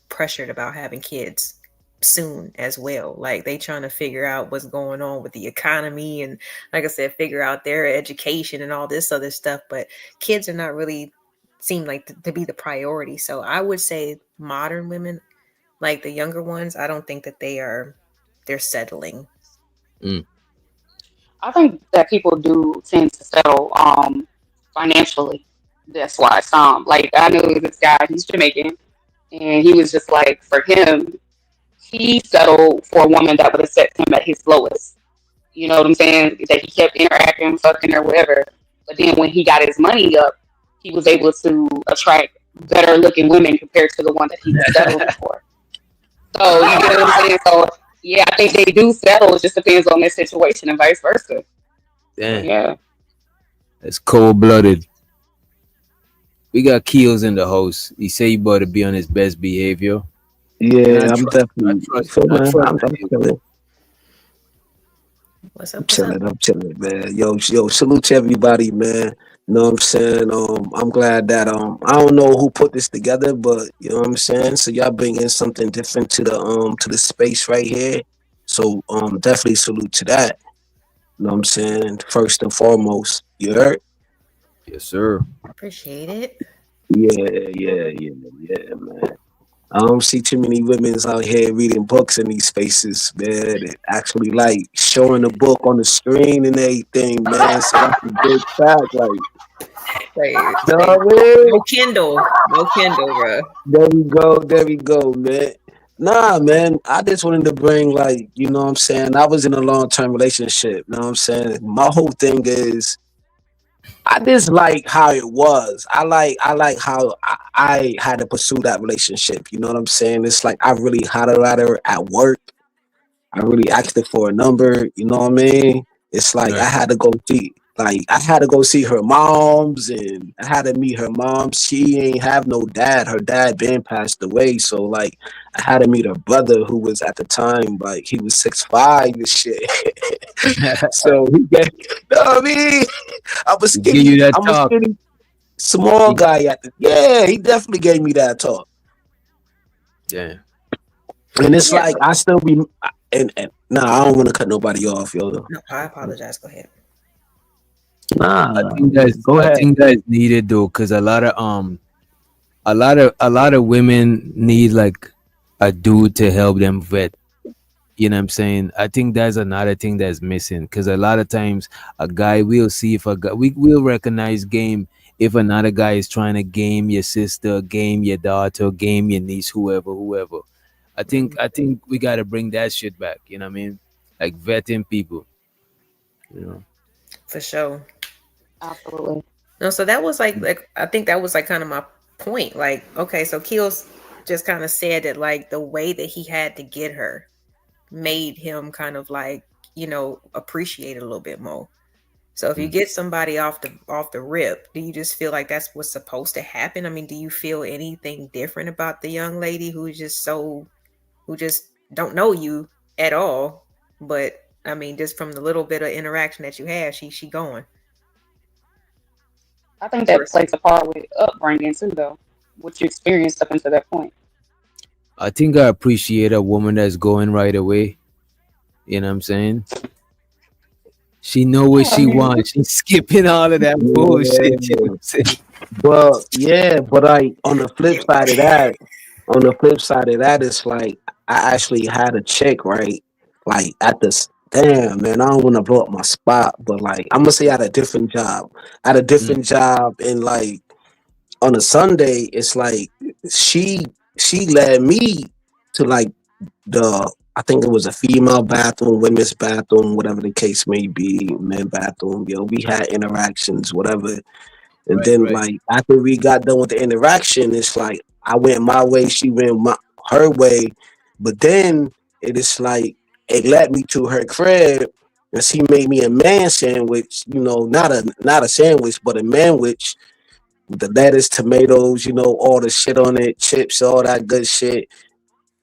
pressured about having kids soon as well. Like they trying to figure out what's going on with the economy and like I said, figure out their education and all this other stuff, but kids are not really seem like to be the priority. So I would say modern women, like the younger ones, I don't think that they're settling. Mm. I think that people do tend to settle financially. That's why some like I know this guy, he's Jamaican, and he was just like for him, he settled for a woman that would have set him at his lowest. You know what I'm saying? That he kept interacting, fucking or whatever. But then when he got his money up, he was able to attract better looking women compared to the one that he was settling for. So you get what I'm saying? So yeah, I think they do settle. It just depends on their situation and vice versa. But Damn. yeah. That's cold blooded. We got Keels in the house. He say he better be on his best behavior. And I Yeah, I'm trust I definitely. You trust feel I me? trust I'm that. chilling. What's I'm up? What's up? chilling. I'm chilling, man. Yo, salute to everybody, man. You know what I'm saying? I'm glad that I don't know who put this together, but you know what I'm saying. So y'all bringing something different to the space right here. So definitely salute to that. You know what I'm saying? First and foremost, you heard? Yes, sir. Appreciate it. Yeah, man. I don't see too many women's out here reading books in these spaces, man. That actually like showing the book on the screen and everything, man. So that's a big fact. Like, know Say what I mean? no Kindle, no Kindle, bro. There we go, man. Nah, man. I just wanted to bring like, you know what I'm saying? I was in a long term relationship, you know what I'm saying? My whole thing is I just like how it was. I like how I had to pursue that relationship. You know what I'm saying? It's like I really hollered at her at work. I really asked her for a number. You know what I mean? It's like Right. I had to go see her moms, and I had to meet her mom. She ain't have no dad. Her dad been passed away, so like I had to meet her brother, who was at the time like he was 6'5" and shit. So he get, you know what I mean? He give you that I'm a talk. skinny small He, guy at the yeah. He definitely gave me that talk. damn. And it's Yeah. like I still be and nah, I don't want to cut nobody off, yo. No, I apologize. Go ahead. I Nah, think that's go I ahead. think that's needed though, because a lot of women need like a dude to help them vet. You know what I'm saying? I think that's another thing that's missing, because a lot of times a guy will see if a guy we will recognize game if another guy is trying to game your sister, game your daughter, game your niece, whoever. I think we gotta bring that shit back. You know what I mean? Like vetting people. You know. For sure. Absolutely. No, so that was like I think that was like kind of my point. Like, okay, so Keels just kind of said that like the way that he had to get her made him kind of like, appreciate it a little bit more. So if you Mm. get somebody off the rip, do you just feel like that's what's supposed to happen? I mean, do you feel anything different about the young lady who just don't know you at all? But I mean, just from the little bit of interaction that you have, she going. I think that plays a part with upbringing too, though, what you experienced up until that point. I think I appreciate a woman that's going right away. You know what I'm saying? She know what Yeah, I she mean, wants. She's skipping all of that bullshit. You know what Yeah. I'm saying? But yeah, but like on the flip side of that, it's like I actually had a chick, right? Like at this damn man, I don't want to blow up my spot, but like I'm gonna say I had a different job. I had a Mm, different job, and like on a Sunday, it's like she she led me to like the I think it was a female bathroom, women's bathroom, whatever the case may be, men bathroom. We had interactions, whatever. And right, then right. like after we got done with the interaction, it's like I went my way, she went her way. But then it is like it led me to her crib and she made me a man sandwich, not a sandwich, but a manwich with the lettuce, tomatoes, all the shit on it, chips, all that good shit.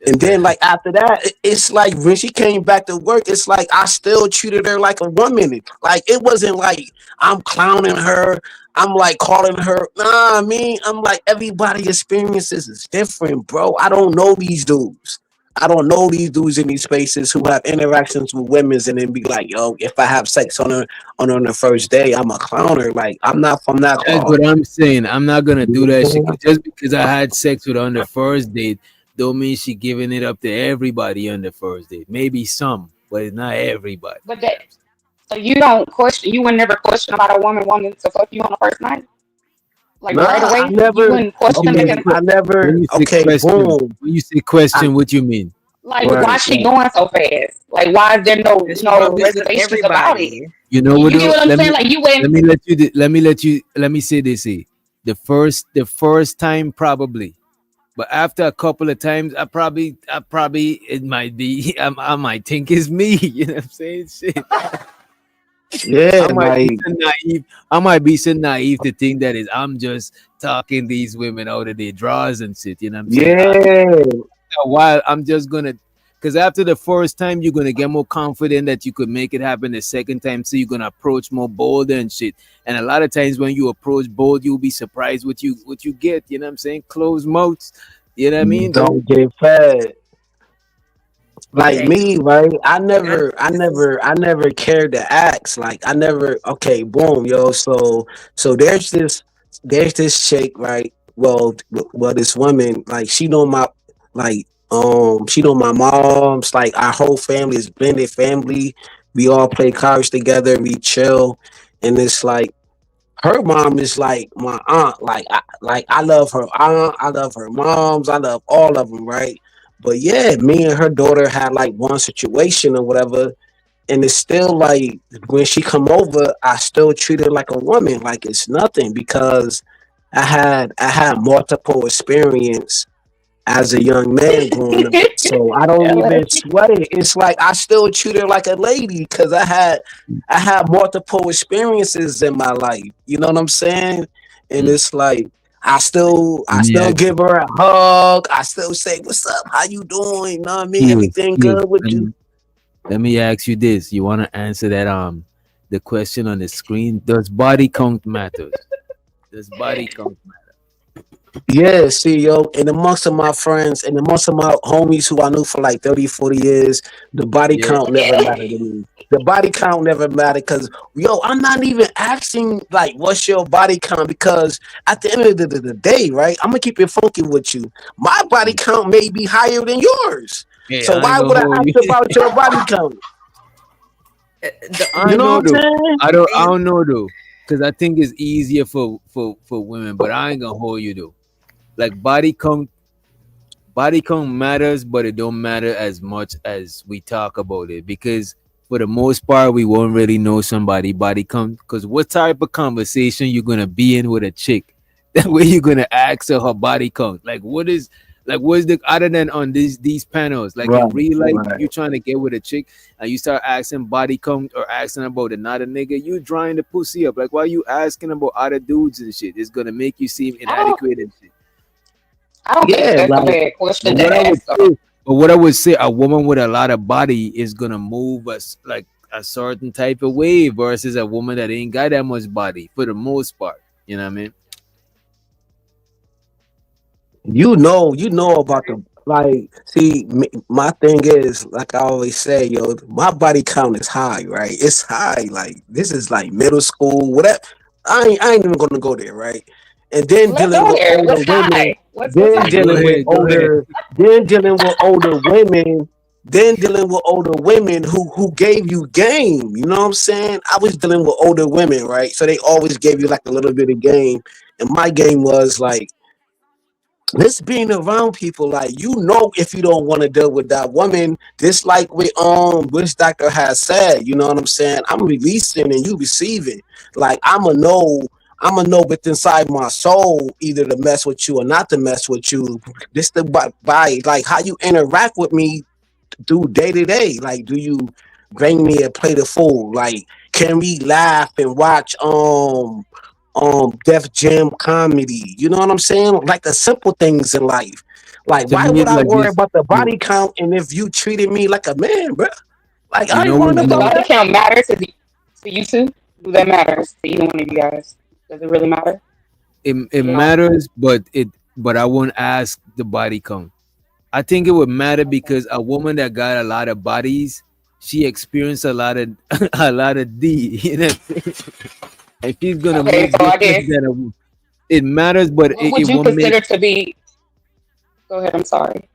And then like after that, it's like when she came back to work, it's like I still treated her like a woman. Like it wasn't like I'm clowning her. I'm like calling her. Nah, I mean, I'm like everybody experiences is different, bro. I don't know these dudes. I don't know these dudes in these spaces who have interactions with women and then be like, yo, if I have sex on the first day, I'm a clowner. Like I'm not from that That's cloth. what I'm saying. I'm not gonna do that shit. 'Cause just because I had sex with her on the first date, don't mean she giving it up to everybody on the first date. Maybe some, but it's not everybody. but that so you don't question. You would never question about a woman wanting to fuck you on the first night, like right Nah, I away. You never. wouldn't What you question mean? because Okay, I never. When you say Okay, question, boom. when you say I, question, what you mean? like why right, is she right. going so fast? Like why is there And she no gonna mess with reservations about it? everybody. You know what? You get Though? what I'm saying? Like you wouldn't. Let me say this. Here. The first time probably, but after a couple of times, I probably it might be. I might think it's me. You know what I'm saying? Shit. Yeah, I might be like so naive. I might be so naive to think that is I'm just talking these women out of their drawers and shit. You know what I'm saying? yeah, A while I'm just gonna, because after the first time you're gonna get more confident that you could make it happen the second time, so you're gonna approach more bold and shit. And a lot of times when you approach bold, you'll be surprised what you get. You know what I'm saying? Closed mouths. You know what I mean? Don't. don't get fed. Like Okay, me, right? I I never, I this is never, I never cared to ask. Like I never. Okay, boom, yo. So there's this chick, right? Well, this woman, like she know my mom's. Like our whole family is blended family. We all play cards together. We chill, and it's like her mom is like my aunt. Like I love her aunt. I love her moms. I love all of them, right? But yeah, me and her daughter had like one situation or whatever, and it's still like when she come over, I still treat her like a woman, like it's nothing because I had multiple experience as a young man growing up. So I don't Yeah, even sweat it. It's like I still treat her like a lady because I had multiple experiences in my life. You know what I'm saying? And Mm. it's like I still Yeah. give her a hug. I still say, "What's up? How you doing? You know what I mean? Everything Skills. good with Let you?" me, let me ask you this. You want to answer that the question on the screen? Does body count matters? Does body count matter? Yeah, see, yo, and amongst of my friends and amongst of my homies who I knew for like 30, 40 years, the body Yeah. count never mattered to me. The body count never mattered because, yo, I'm not even asking, like, what's your body count? Because at the end of the day, right, I'm going to keep it funky with you. My body count may be higher than yours. Hey, So I ain't why gonna would I hold ask you. about your body count? the I You don't know know what though. I'm saying? I and don't know though, because I think it's easier for women. But I ain't gonna hold you though. Like body count matters, but it don't matter as much as we talk about it, because for the most part we won't really know somebody body count, because what type of conversation you gonna be in with a chick that way you gonna ask her body count? What is the, other than on these panels, like in Right, real life, if right. you trying to get with a chick and you start asking body count or asking about another nigga, you drying the pussy up. Like, why you asking about other dudes and shit? It's gonna make you seem I don't. inadequate and shit. I don't think Yeah, that's a like, bad But question to what I would ask, though. say, but what I would say, a woman with a lot of body is gonna move us like a certain type of way versus a woman that ain't got that much body for the most part. You know what I mean? You know about the like. See, my thing is like I always say, yo, my body count is high, right? It's high. Like this is like middle school, whatever. I ain't even gonna go there, right? And then Let's dealing go with there. older What's women, high? What's then high? Yeah, go dealing with ahead, go ahead. older, then dealing with older women, then dealing with older women who gave you game. You know what I'm saying? I was dealing with older women, right? So they always gave you like a little bit of game, and my game was like this being around people like if you don't want to deal with that woman, just like with which doctor has said, you know what I'm saying? I'm releasing and you receiving. Like I'm a know within inside my soul either to mess with you or not to mess with you. This the by like how you interact with me do day to day. Like, do you bring me a plate of food? Like, can we laugh and watch Def Jam comedy? You know what I'm saying? Like the simple things in life. Like, To why me, would it's I like worry this. about the You body count and if you treated me like a man, bro? Like, you I know ain't what? worrying Does the about body that. count matter to you two? Do that matter to either one of you guys? Does it really matter? It You know? matters, but I won't ask the body count. I think it would matter Okay. because a woman that got a lot of bodies, she experienced a lot of a lot of D. You know, and she's gonna Okay, move so I different guess than a. It matters, but what it would you won't make. consider to be? Go ahead. I'm sorry.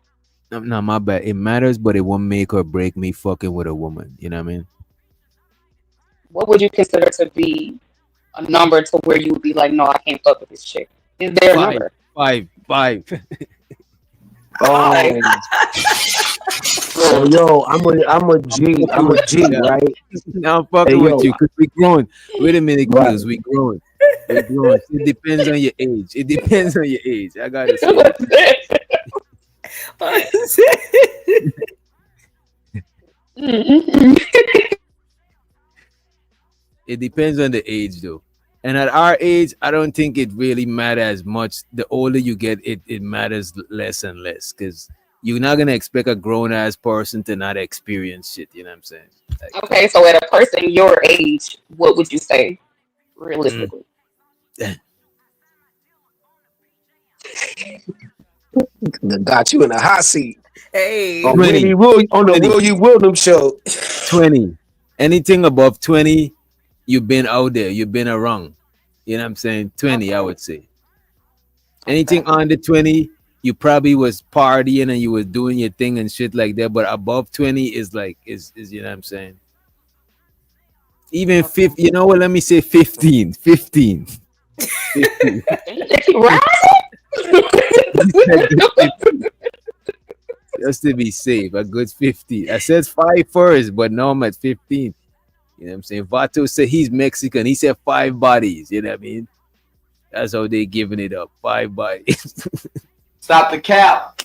No, my bad. It matters, but it won't make or break me fucking with a woman. You know what I mean? What would you consider to be a number to where you would be like, no, I can't fuck with this chick? Is there a Five, number? five. Five. Um, yo, I'm a I'm G. fucking I'm a with you. G, Yeah, right? I'm Hey, fucking with yo, you because we growing. Wait a minute, right. Quills. We growing. We growing. It depends on your age. It depends on your age. I gotta say it What's depends. this? Mm-mm-mm. It depends on the age though. And at our age, I don't think it really matters as much. The older you get, it matters less and less because you're not gonna expect a grown ass person to not experience shit. You know what I'm saying? Like, Okay, so at a person your age, what would you say mm. realistically? Got you in a hot seat Hey. on 20, the 20, Willie Williams show. 20. Anything above 20, you've been out there, you've been around. You know what I'm saying? 20, I Okay, would say. okay, Anything under 20, you probably was partying and you was doing your thing and shit like that. But above 20 is like is you know what I'm saying? Even okay. 50, you know what? Let me say 15. 15. 15. Right? Just to be safe, a good 15. I said five first, but now I'm at 15. You know what I'm saying? Vato said he's Mexican. He said five bodies. You know what I mean? That's how they giving it up. Five bodies. Stop the cap.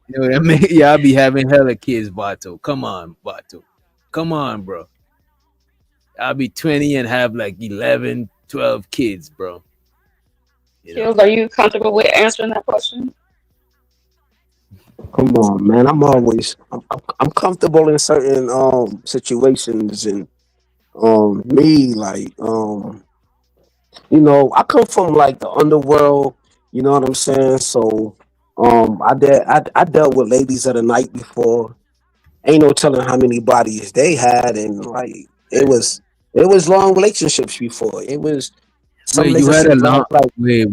You know what I mean? Yeah, I'll be having hella kids, Vato. Come on, Vato. Come on, bro. I'll be 20 and have like 11, 12 kids, bro. You know? Kills, are you comfortable with answering that question? Come on, man. I'm comfortable in certain situations and me like I come from like the underworld, you know what I'm saying? So I dealt with ladies of the night before. Ain't no telling how many bodies they had and like it was long relationships before. It was some Wait, you had a relationships last long like wait.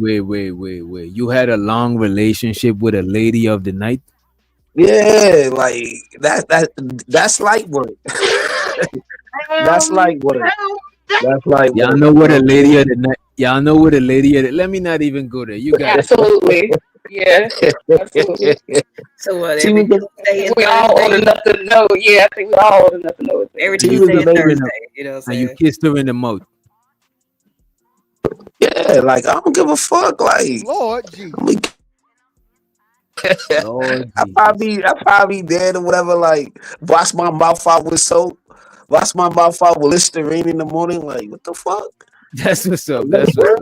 You had a long relationship with a lady of the night? yeah, like that's light work. That's light work. That's light Y'all work. know You what know a what I lady mean? of the night. Y'all know what a lady of the. Let me not even go there. You got it. Absolutely. Yeah, absolutely. So what? she Every was a, I Tuesday think and we all old Thursday. enough to know. Yeah, I think we all old enough to know what that Every And she you was Tuesday a and kissed her lady. in the Thursday. You know what I'm and you saying? kissed her in the mouth. Yeah, like I don't give a fuck. Like Lord I'm Jesus. Lord I Jesus. probably I probably dead or whatever. Like wash my mouth out with soap. Wash my mouth out with Listerine in the morning. Like what the fuck? That's what's up. That's what's up.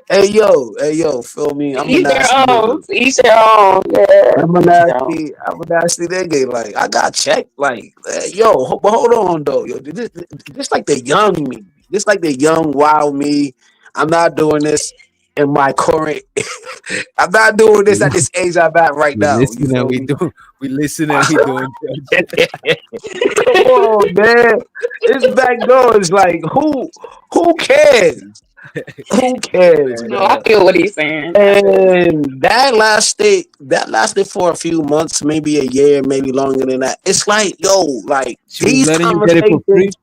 Hey yo, feel me? I'm a each their nasty own. nigga. Each their own. Yeah, I'm a each their own. nasty, I'm a nasty nigga. Like I got checked. Like yo, but hold on though, yo. This like the young me. this like the young wild me. I'm not doing this in my current. I'm not doing this at this age I'm at right We now. You listen and feel we me? do. We listen and we doing. Come on, man. It's back doors. Like who cares? Who cares, Man, No, I man? feel what he's saying. I do. And that lasted for a few months, maybe a year, maybe longer than that. It's like, yo, like she was these letting you get it for free. conversations.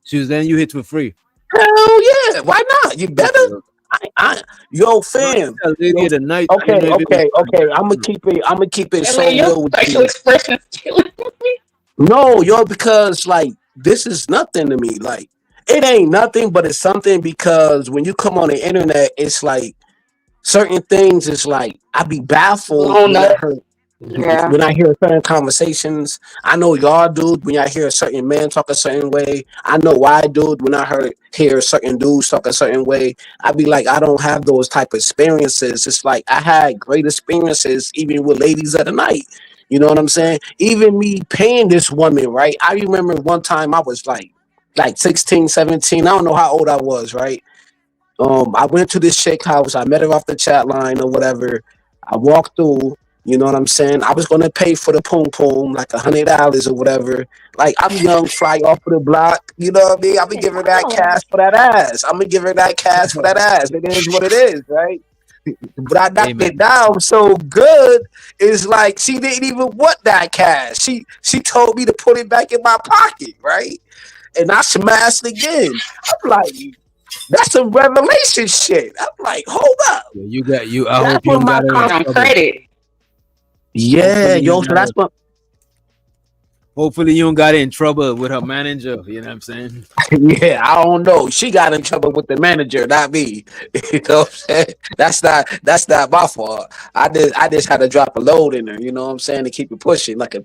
She was letting you hit for free. Hell yeah, why not? You better. Okay. Yo, Not fam. that lady Yo, of the night. I don't okay, know if it was. okay, okay. I'm gonna keep it And so like your real with facial you. expressions killing me. No, yo, because like this is nothing to me. Like it ain't nothing, but it's something because when you come on the internet, it's like certain things is like I be baffled Blown up. when Yeah. I hear certain conversations. I know y'all dude when I hear a certain man talk a certain way. I know why dude when hear certain dudes talk a certain way. I be like I don't have those type of experiences. It's like I had great experiences even with ladies of the night. You know what I'm saying? Even me paying this woman, right? I remember one time I was like 16, 17. I don't know how old I was, right? I went to this chick house. I met her off the chat line or whatever. I walked through. You know what I'm saying? I was gonna pay for the poom poom like $100 or whatever. Like I'm young, fly off of the block. You know what I mean? I'm gonna give her that cash for that ass. I'm gonna give her that cash for that ass. It is what it is, right? But I knocked Amen. it down so good. It's like she didn't even want that cash. She told me to put it back in my pocket, right? And I smashed again. I'm like, that's some revelation shit. I'm like, hold up. Yeah, you got you. I That's hope you what don't my got her in On trouble. credit. yeah, Hopefully you yo. don't So got her. that's what. Hopefully you don't got her in trouble with her manager. You know what I'm saying? Yeah, I don't know. She got in trouble with the manager, not me. You know what I'm saying? That's not my fault. I just had to drop a load in her. You know what I'm saying to keep it pushing like a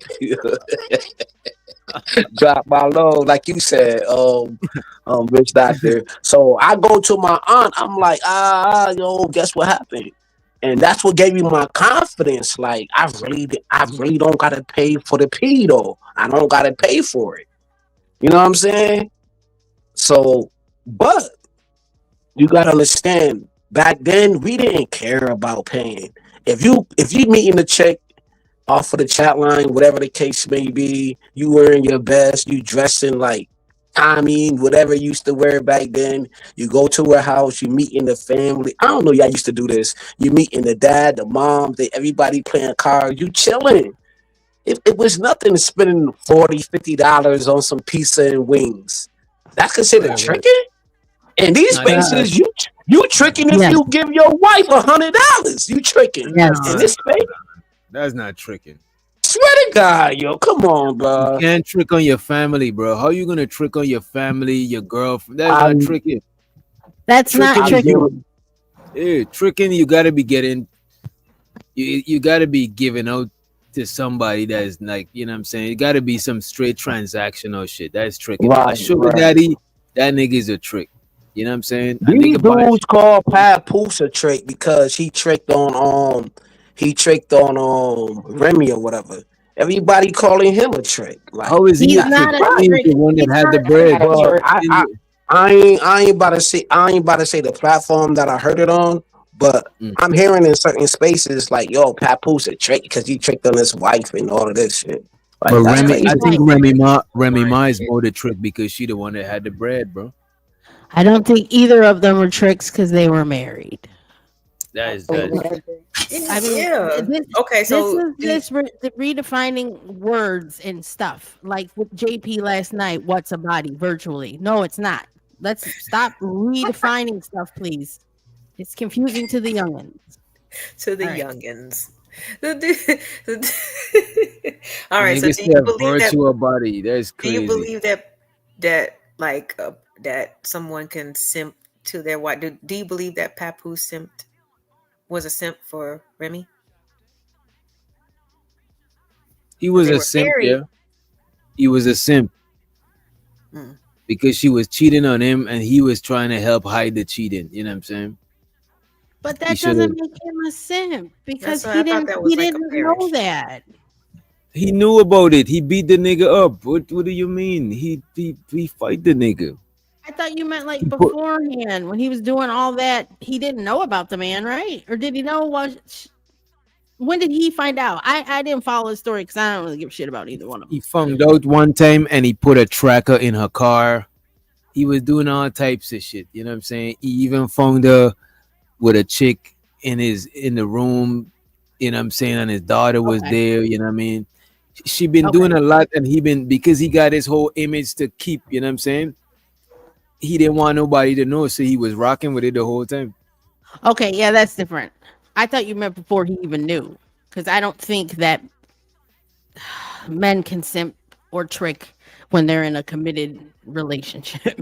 drop my load, like you said, rich doctor. So I go to my aunt. I'm like, yo, guess what happened? And that's what gave me my confidence. Like I really don't gotta pay for the pee though. I don't gotta pay for it. You know what I'm saying? So, but you gotta understand. Back then, we didn't care about paying. If you meeting the chick off of the chat line, whatever the case may be, you wearing your best, you dressing like Tommy, whatever you used to wear back then. You go to her house, you meet in the family. I don't know, y'all used to do this. You meet in the dad, the mom, everybody playing cards, you chilling. It was nothing spending $40, $50 on some pizza and wings. That's considered Right, right. tricking. In these Nah, that's not. spaces, you tricking if Yes. you give your wife $100. You tricking. Yes. Nah, In this space, that's not tricking. swear to God, yo, come on, You bro. can't trick on your family, bro. How you gonna trick on your family, your girlfriend? That's not I'm, tricking. That's not Tricking is I'm tricking. you. Yeah, tricking. You gotta be getting. You gotta be giving out to somebody that's like, you know what I'm saying? It gotta be some straight transactional shit. That's tricking. A right, sugar right. daddy, that nigga is a trick. You know what I'm saying? A These nigga buy dudes call Pat Poose a trick because he tricked on Remy or whatever. Everybody calling him a trick. Like how is he He's a that's trick? not a He right. ain't trick. the one that He's had the not. bread. Not a Well, trick. I ain't about to say the platform that I heard it on, but Mm. I'm hearing in certain spaces like, yo, Papoose a trick because he tricked on his wife and all of this shit. But Like that's Remy, I crazy. think Right. Remy Ma is more the trick because she the one that had the bread, bro. I don't think either of them were tricks because they were married. That's I mean, Yeah. this Okay, this so is just redefining words and stuff. Like with JP last night, what's a body virtually? No, it's not. Let's stop redefining stuff, please. It's confusing to the youngins. to the All right. youngins. All right. So nigga said virtual body. That's do you crazy. believe that like that someone can simp to their wife? Do you believe that Papu was a simp for Remy? He was They a were simp, married. yeah. He was a simp Mm. because she was cheating on him and he was trying to help hide the cheating. You know what I'm saying? But He that should doesn't have. make him a simp because That's why I thought that was he like a didn't know marriage. that. He knew about it. He beat the nigga up. What do you mean? He fight the nigga. I thought you meant like He put beforehand when he was doing all that. He didn't know about the man, right? Or did he know? When did he find out? I didn't follow his story because I don't really give a shit about either one of them. he found out one time and he put a tracker in her car. He was doing all types of shit. You know what I'm saying? He even found her with a chick in the room. You know what I'm saying? And his daughter was Okay. there. You know what I mean? She been doing Okay. a lot, and he been because he got his whole image to keep. You know what I'm saying? He didn't want nobody to know, so he was rocking with it the whole time. Okay. Yeah, that's different. I thought you meant before he even knew, because I don't think that men can simp or trick when they're in a committed relationship.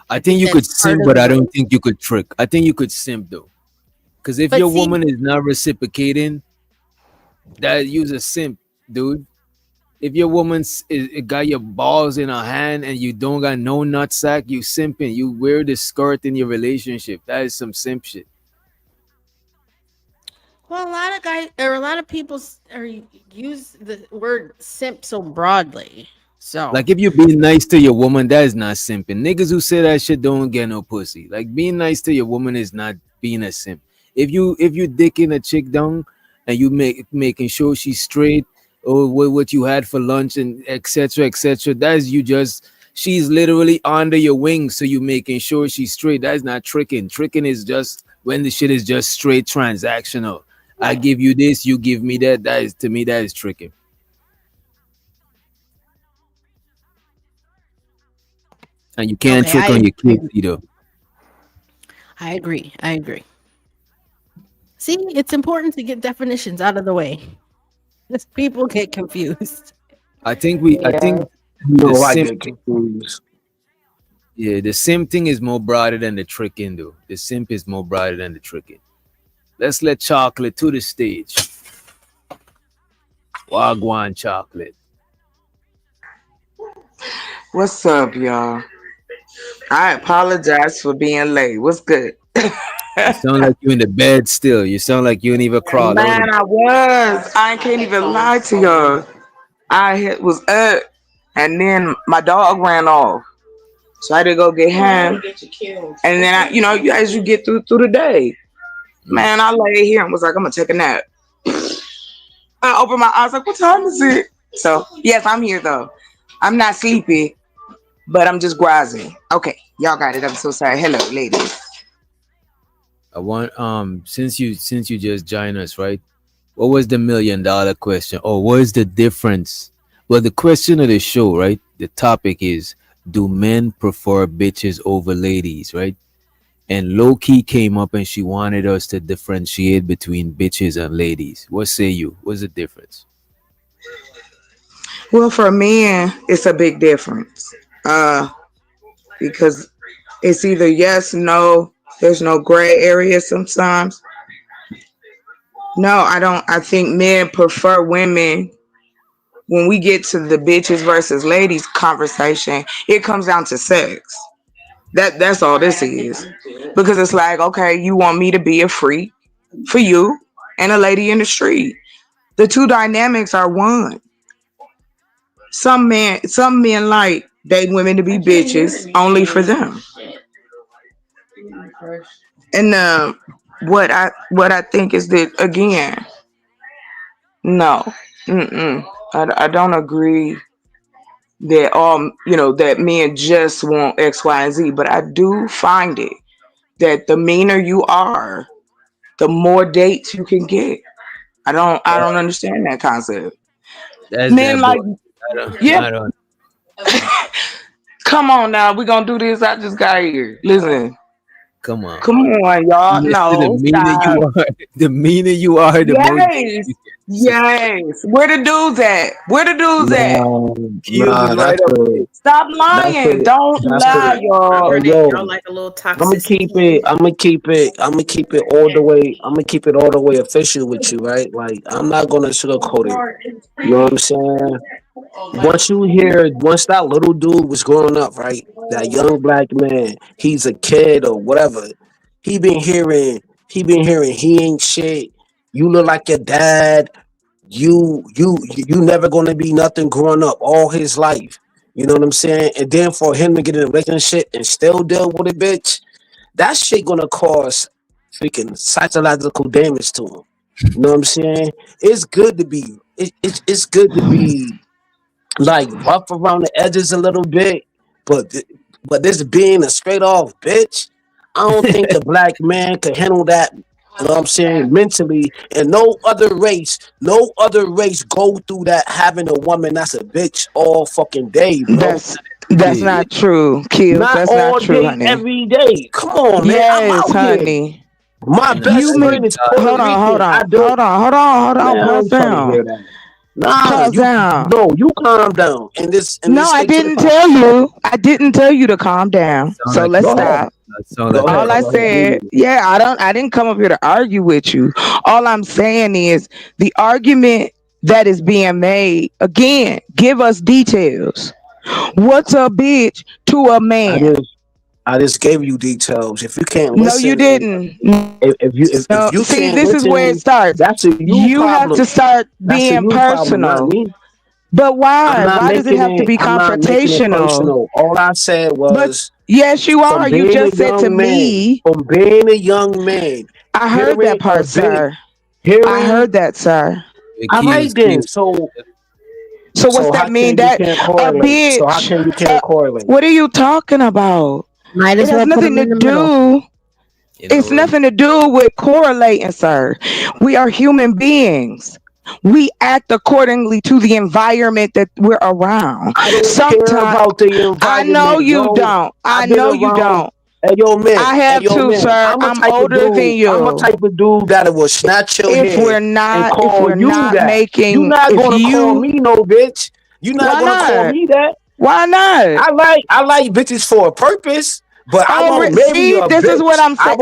I I think think you that's could part simp, of but I the. don't think you could trick. I think you could simp though, because if But your see, woman is not reciprocating, that you's a simp, dude. If your woman's got your balls in her hand and you don't got no nutsack, you simping. You wear the skirt in your relationship. That is some simp shit. well, a lot of guys or a lot of people use the word simp so broadly. So Like if you being nice to your woman, that is not simping. Niggas who say that shit don't get no pussy. Like being nice to your woman is not being a simp. If you dicking a chick down and you making sure she's straight or what you had for lunch and etc. That is you just she's literally under your wings, so you making sure she's straight. That's not tricking. Tricking is just when the shit is just straight transactional. I give you this, you give me that. That is to me that is tricking. And you can't okay, trick on your kids either. I agree. I agree. See, it's important to get definitions out of the way. Because people get confused. I Yeah. think the No, I same get confused. yeah, the same thing is more broader than the tricking though. The simp is more broader than the tricking. Let's let chocolate to the stage. Wagwan chocolate. What's up, y'all? I apologize for being late. What's good? You sound like you in the bed still. You sound like you ain't even crawl out of Man, I was. I can't even lie to y'all. Was up, and then my dog ran off, so I had to go get him. And then as you get through the day, Mm. man, I lay here and was like, I'm gonna take a nap. I opened my eyes like, what time is it? So yes, I'm here though. I'm not sleepy, but I'm just groggy. Okay, y'all got it. I'm so sorry. Hello, ladies. I want since you just joined us, right? What was the $1 million question? Or what is the difference? Well, the question of the show, right? The topic is, do men prefer bitches over ladies, right? And low key came up and she wanted us to differentiate between bitches and ladies. What say you? What's the difference? Well, for men, it's a big difference. Because it's either yes, no. There's no gray area sometimes. No, I don't. I think men prefer women. When we get to the bitches versus ladies conversation, it comes down to sex. That's all this is. Because it's like, okay, you want me to be a freak for you and a lady in the street. The two dynamics are one. Some men like date women to be bitches only for them. And what I think is that again, no, I don't agree that that men just want X, Y, and Z. But I do find it that the meaner you are, the more dates you can get. I don't understand that concept. That's Men that like, boy. I don't. yeah, I don't. come on now, we gonna do this. I just got here. Listen, Come on. come on, y'all. Yes, the No, meaner stop. you are, the meaner you are, the more Yes, you get. So yes. Where the dudes at? Where the dudes at? Nah, Kills is nah, right that's up there. a Stop that's lying. a Don't that's a lie, y'all. hey Bernard, y'all yo. like a little I'm gonna keep toxicity. it. I'm gonna keep it. I'm gonna keep it all the way. I'm gonna keep it all the way official with you, right? Like I'm not gonna sugarcoat it. You know what I'm saying? Once that little dude was growing up, right? That young black man, he's a kid or whatever. He been hearing. He ain't shit. You look like your dad. You never gonna be nothing growing up all his life. You know what I'm saying? And then for him to get in a relationship and still deal with a bitch, that shit gonna cause freaking psychological damage to him. You know what I'm saying? It's good to be it's good to be like rough around the edges a little bit, but this being a straight off bitch, I don't think a black man could handle that. You know what I'm saying? Mentally, and no other race go through that having a woman that's a bitch all fucking day, bro. That's Yeah, not true, Kills. Not That's not all true, day, honey. every day. Come on, man. I'm Yes, out here. honey. My and I best You think may friend is Puerto hold on, hold Rican. I on, do. hold on, hold on, hold on. Man, I Pause ain't trying to down. hear that. Nah, Pause down. you calm down and No, just I stick to the didn't conversation. tell you. I didn't tell you to calm it down. sound So like let's Go ahead. stop. it sound Go like All ahead. I Go ahead. said, yeah, I didn't come up here to argue with you. All I'm saying is the argument that is being made, again, give us details. What's a bitch to a I man? just I just gave you details. If you can't No, you listen, and didn't. if No, you see, can't this is where it listen, starts. that's a you You have problem. to start That's a being you problem, not personal. me. But why? Why does it have to be I'm not making it confrontational? personal. All I said But was yes, you from are. You being a just said to young man, me, I heard hearing that a part, bit, sir. I hearing. heard that, sir. All right keys, then. keys. So what's So that how mean? can you That can't a correlate? So how bitch. can you can't correlate? What are you talking about? Might It as has well put nothing them to in the middle. do. You It's know, nothing to do with correlating, sir. We are human beings. We act accordingly to the environment that we're around. I don't care Sometimes about the I know environment, you yo. don't. I I've been know you around. don't. Hey I have yo to, man. sir. I'm older than I'm a you. type of dude that will snatch your If head we're and not, if call we're you not that. You making, not if gonna call you, me no bitch. You not why gonna call not? me that. Why not? I like bitches for a purpose, but I Oh, won't marry see, a this is what bitch. I'm saying.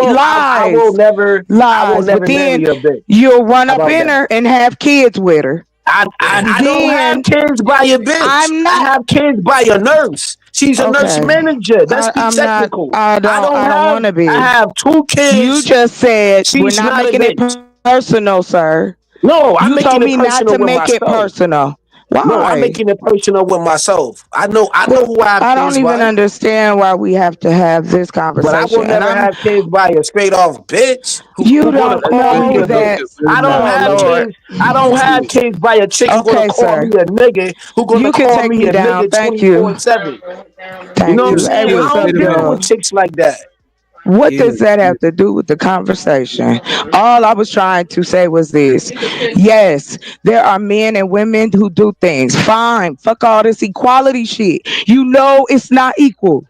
I will Lies, never lies. But then marry a bitch. you'll run How up about in that? her and have kids with her. I don't have Then kids by a bitch. I'm I not have kids by a nurse. She's a nurse okay. manager. Let's be I'm not. technical. I don't I don't have want to I be. have two You kids. just said we're She's not not a making it bitch. personal, sir. No, I'm You told making it me not personal to with make it myself. personal. No, I'm Why? making it personal with myself. I know Well, who I have I don't kids even by, understand why we have to have this but I will conversation. And never have kids by a straight off bitch you who gonna don't let's call bring me know a it real, bitch. that. real Oh now. Lord. I don't have Keys, kids by a chick who gonna Okay, call me sir. a nigga who gonna You can call take me me a down. nigga Thank you. 24/7. You know Thank what I'm you. keys, Hey, saying? I what's keys, up, don't deal with y'all? chicks like that. What does keys, that have keys. to do with the conversation? All I was trying to say was this. Yes, there are men and women who do things. Fine. Fuck all this equality shit. You know it's not equal.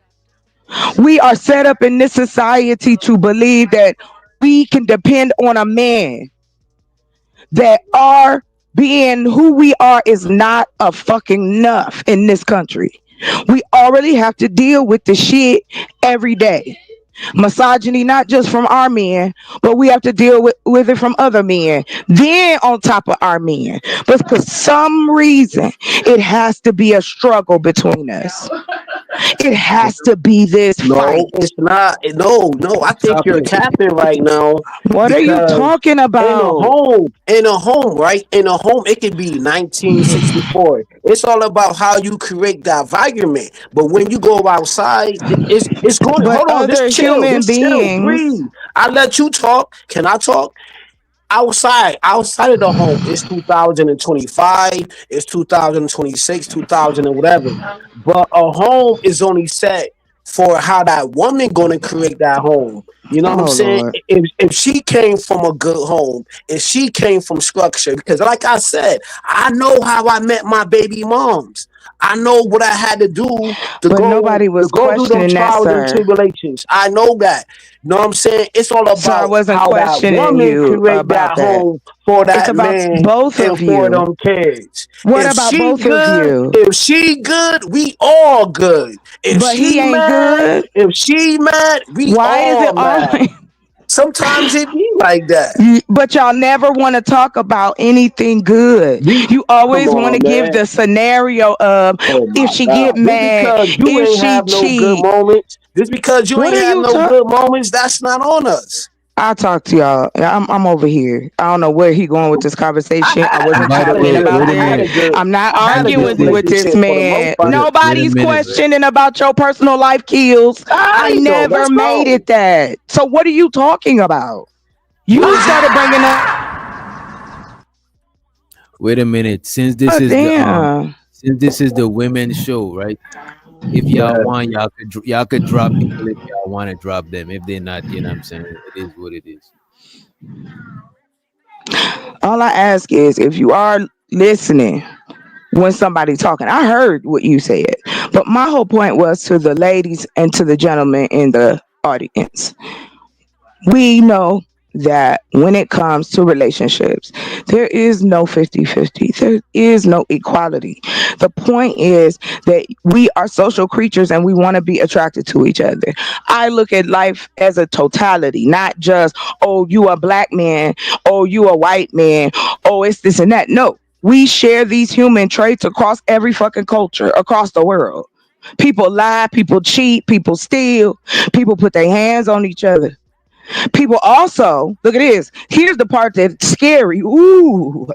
We are set up in this society to believe that we can depend on a man, that our being who we are is not a fucking enough in this country. We already have to deal with the shit every day. Misogyny, not just from our men, but we have to deal with it from other men. Then on top of our men. But for some reason, it has to be a struggle between us. It has to be this No, fight. it's not. No. I think you're Topic. capping right now What are you because talking about? right? In a home, it could be 1964. It's all about how you create the environment. But when you go outside, it's going. But Hold on, other human just chill, beings, breathe. I let you talk. Can I talk? Outside of the home, it's 2025, it's 2026, 2000 and whatever. But a home is only set for how that woman gonna create that home. You know what I'm oh saying? Lord. If she came from a good home, if she came from structure, because like I said, I know how I met my baby moms. I know what I had to do But nobody was to go through them questioning that, trials and sir. tribulations. I know that. You know what I'm saying? It's all So I about wasn't how that questioning woman you create about that that. home for It's that about man both and of for you. them kids. What about both of you? If she good, we all good. But he ain't good. If she mad, we Why is it all mad. always? Sometimes it be like that. But y'all never want to talk about anything good. We You come always want to on, give man. the scenario of Oh if my she get God. Just mad, because you if ain't she have no good cheat. moments, just because you What ain't are have you no talking? good moments, that's not on us. I'll talk to y'all. I'm over here. I don't know where he going with this conversation. I And wasn't by the talking way, about wait a I had that. a minute. good, I'm not I had a This arguing good is with this relationship for the most man. part. wait a Nobody's minute, right? questioning about your personal life, kills. I Alright though, never let's made go. it that. So what are you talking about? You started bringing up. Wait a minute. Oh, damn. Since this is the women's show, right? If Go y'all ahead. want, y'all could drop people if y'all want to drop them. If they're not, you know what I'm saying? It is what it is. All I ask is if you are listening when somebody talking. I heard what you said, but my whole point was to the ladies and to the gentlemen in the audience. We know that when it comes to relationships, there is no 50-50. There is no equality. The point is that we are social creatures and we want to be attracted to each other. I look at life as a totality, not just, oh, you a black man, oh, you a white man, oh, it's this and that. No, we share these human traits across every fucking culture, across the world. People lie, people cheat, people steal, people put their hands on each other. People also look at this. Here's the part that's scary. Ooh,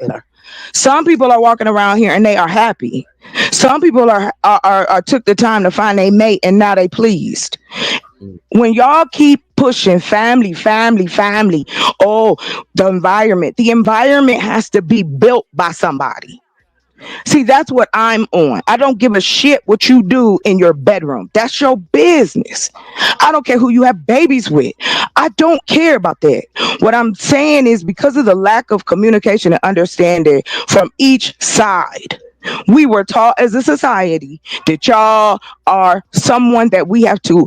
some people are walking around here and they are happy. Some people are took the time to find a mate and now they pleased. Mm. When y'all keep pushing family, family, family, oh, the environment has to be built by somebody. See, that's what I'm on. I don't give a shit what you do in your bedroom. That's your business. I don't care who you have babies with. I don't care about that. What I'm saying is because of the lack of communication and understanding from each side, we were taught as a society that y'all are someone that we have to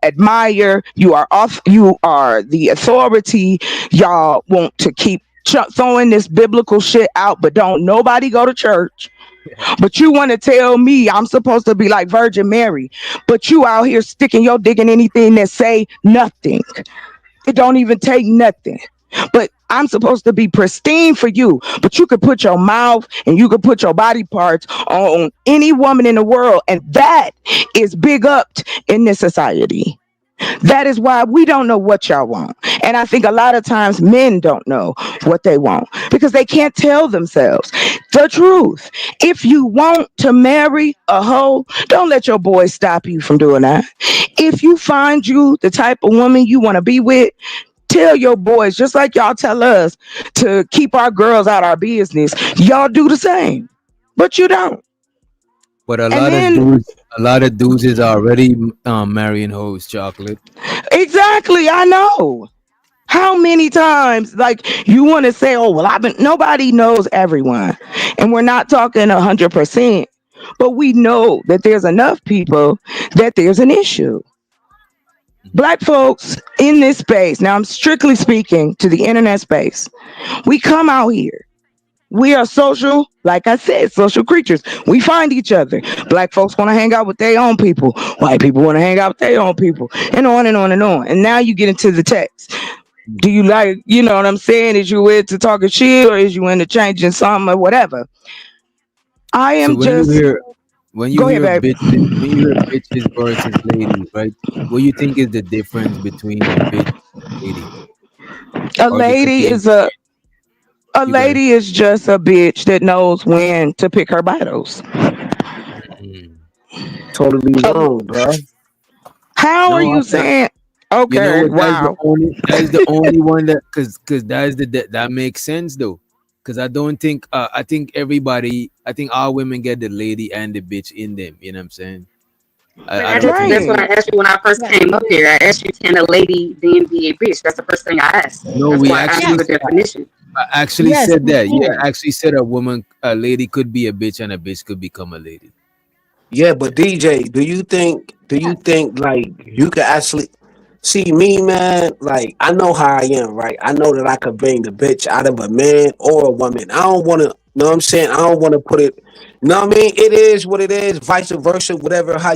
admire. You are off. You are the authority. Y'all want to keep throwing this biblical shit out, but don't nobody go to church. But you want to tell me I'm supposed to be like Virgin Mary, but you out here sticking your dick in anything that say nothing. It don't even take nothing. But I'm supposed to be pristine for you. But you could put your mouth and you could put your body parts on any woman in the world, and that is big up in this society. That is why we don't know what y'all want. And I think a lot of times men don't know what they want because they can't tell themselves the truth. If you want to marry a hoe, don't let your boys stop you from doing that. If you find you the type of woman you want to be with, tell your boys, just like y'all tell us to keep our girls out our business, y'all do the same. But you don't. But And then a lot of dudes is already marrying hoes, chocolate. exactly, I know. How many times, like, you want to say, oh, well, I've been, nobody knows everyone. And we're not talking 100%, but we know that there's enough people that there's an issue. Black folks in this space, now I'm strictly speaking to the internet space, we come out here. We are social, like I said, social creatures. We find each other. Black folks want to hang out with their own people. White people want to hang out with their own people. And on and on and on. And now you get into the text. Do you like, you know what I'm saying? Is you into talking shit or is you into changing something or whatever? I So am just, go ahead, babe. when you hear bitches versus ladies, right? What you think is the difference between a bitch and a lady, A or they could lady be is anything? a You got it. lady is just a bitch that knows when to pick her battles. Mm. Totally Uh, wrong, bro. how are No, you I'm not. saying? You know Okay, what? wow. That is the only one that because that makes sense though. Because I think I think all women get the lady and the bitch in them. You know what I'm saying? But I don't think that's what Right. I asked you when I first Right. came up here. I asked you, can a lady then be a bitch? That's the first thing I asked. no. That's We why I asked actually for the Yes. definition. I actually Yes, said you that. Yeah, can. I actually said a lady could be a bitch and a bitch could become a lady. Yeah, but DJ, do you Yes. think like you could actually see me, man? Like I know how I am, right? I know that I could bring the bitch out of a man or a woman. I don't want to, know what I'm saying? I don't want to put it, you know what I mean? It is what it is, vice versa, whatever, how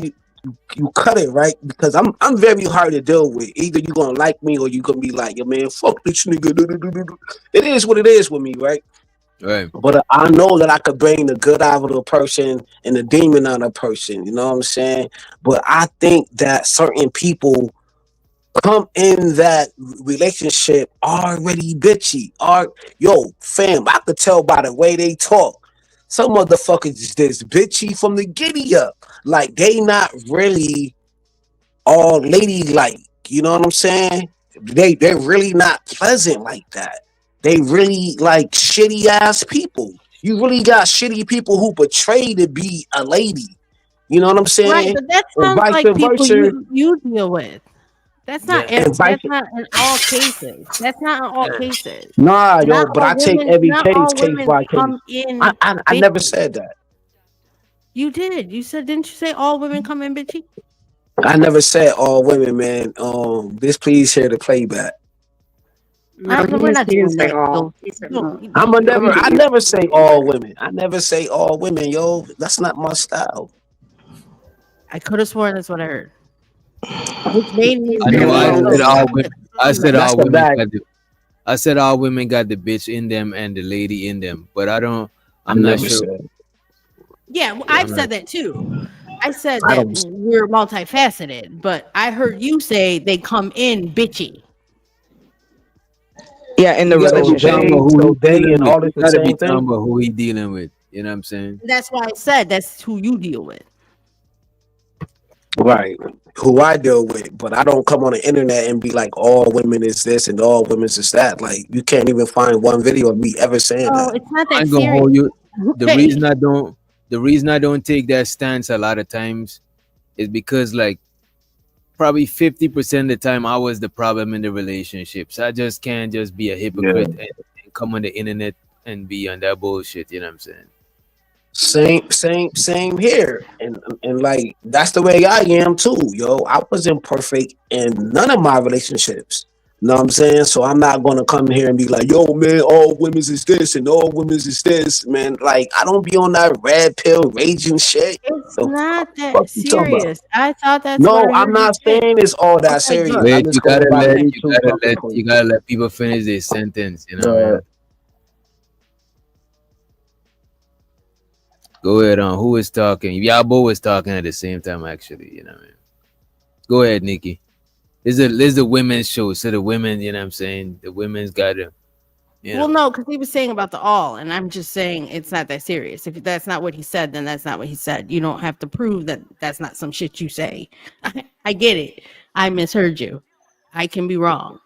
you cut it, right? Because I'm very hard to deal with. Either you gonna like me or you gonna be like, yo, man, fuck this nigga. It is what it is with me, right? Right. But I know that I could bring the good out of a person and the demon out of a person. You know what I'm saying? But I think that certain people come in that relationship already bitchy. Yo, fam, I could tell by the way they talk. Some motherfuckers is just bitchy from the giddy up. Like they not really all ladylike. You know what I'm saying? They're really not pleasant like that. They really like shitty ass people. You really got shitty people who portray to be a lady. You know what I'm Right, saying? but that And sounds vice like people versa. you deal with. Yeah. And vice That's not in all cases. That's not in all cases. Nah, yo, Not but all I take women. every Not case all case women by case. come in I never bitchy. said that. You did. You said, didn't you say all women come in bitchy? I never said all women, man. This please hear the playback. No, We're not he didn't doing say that. all. So, He said don't, no. No, he I didn't. never say all women. I never say all women, yo. That's not my style. I could have sworn that's what I heard, which made me I He know said feel I as most said though all women. women. I I'm said right. That's all the women bag. got the I said all women got the bitch in them and the lady in them. But I I'm not never sure. said. Yeah, well, Yeah, I've I'm not said that too. I said I that don't. we're multifaceted, but I heard you say they come in bitchy. Yeah, in the you gotta be relationship. talking about who he So they dealing and with. all You is the gotta be same talking thing. about who he dealing with. You know what I'm saying? That's why I said that's who you deal with. Right. Who I deal with, but I don't come on the internet and be like all women is this and all women is that. Like you can't even find one video of me ever saying Oh, that. it's not I that ain't gonna serious. hold you. The Okay. reason I don't the reason I don't take that stance a lot of times is because like probably 50% of the time I was the problem in the relationships. I just can't just be a Yeah. hypocrite and come on the internet and be on that bullshit, you know what I'm saying? Same here. And like that's the way I am too, yo. I wasn't perfect in none of my relationships. Know what I'm saying? So I'm not gonna come here and be like, yo, man, all women's is this and all women's is this, man. Like I don't be on that red pill raging shit. It's The not fuck that you talking about? serious. I thought that's what No, I I'm heard you not say. saying it's all that Okay, serious. good. I Wait, just going by the Okay. YouTube talking point. you gotta let people finish their sentence, you know what I Uh, mean? Go ahead on. Who is talking? Y'all both was talking at the same time, actually, you know what I mean? Go ahead, Nikki. This is a women's show, so the women, you know what I'm saying? The women's gotta, you Well, know. no, because he was saying about the all, and I'm just saying it's not that serious. If that's not what he said, then that's not what he said. You don't have to prove that that's not some shit you say. I get it. I misheard you. I can be wrong.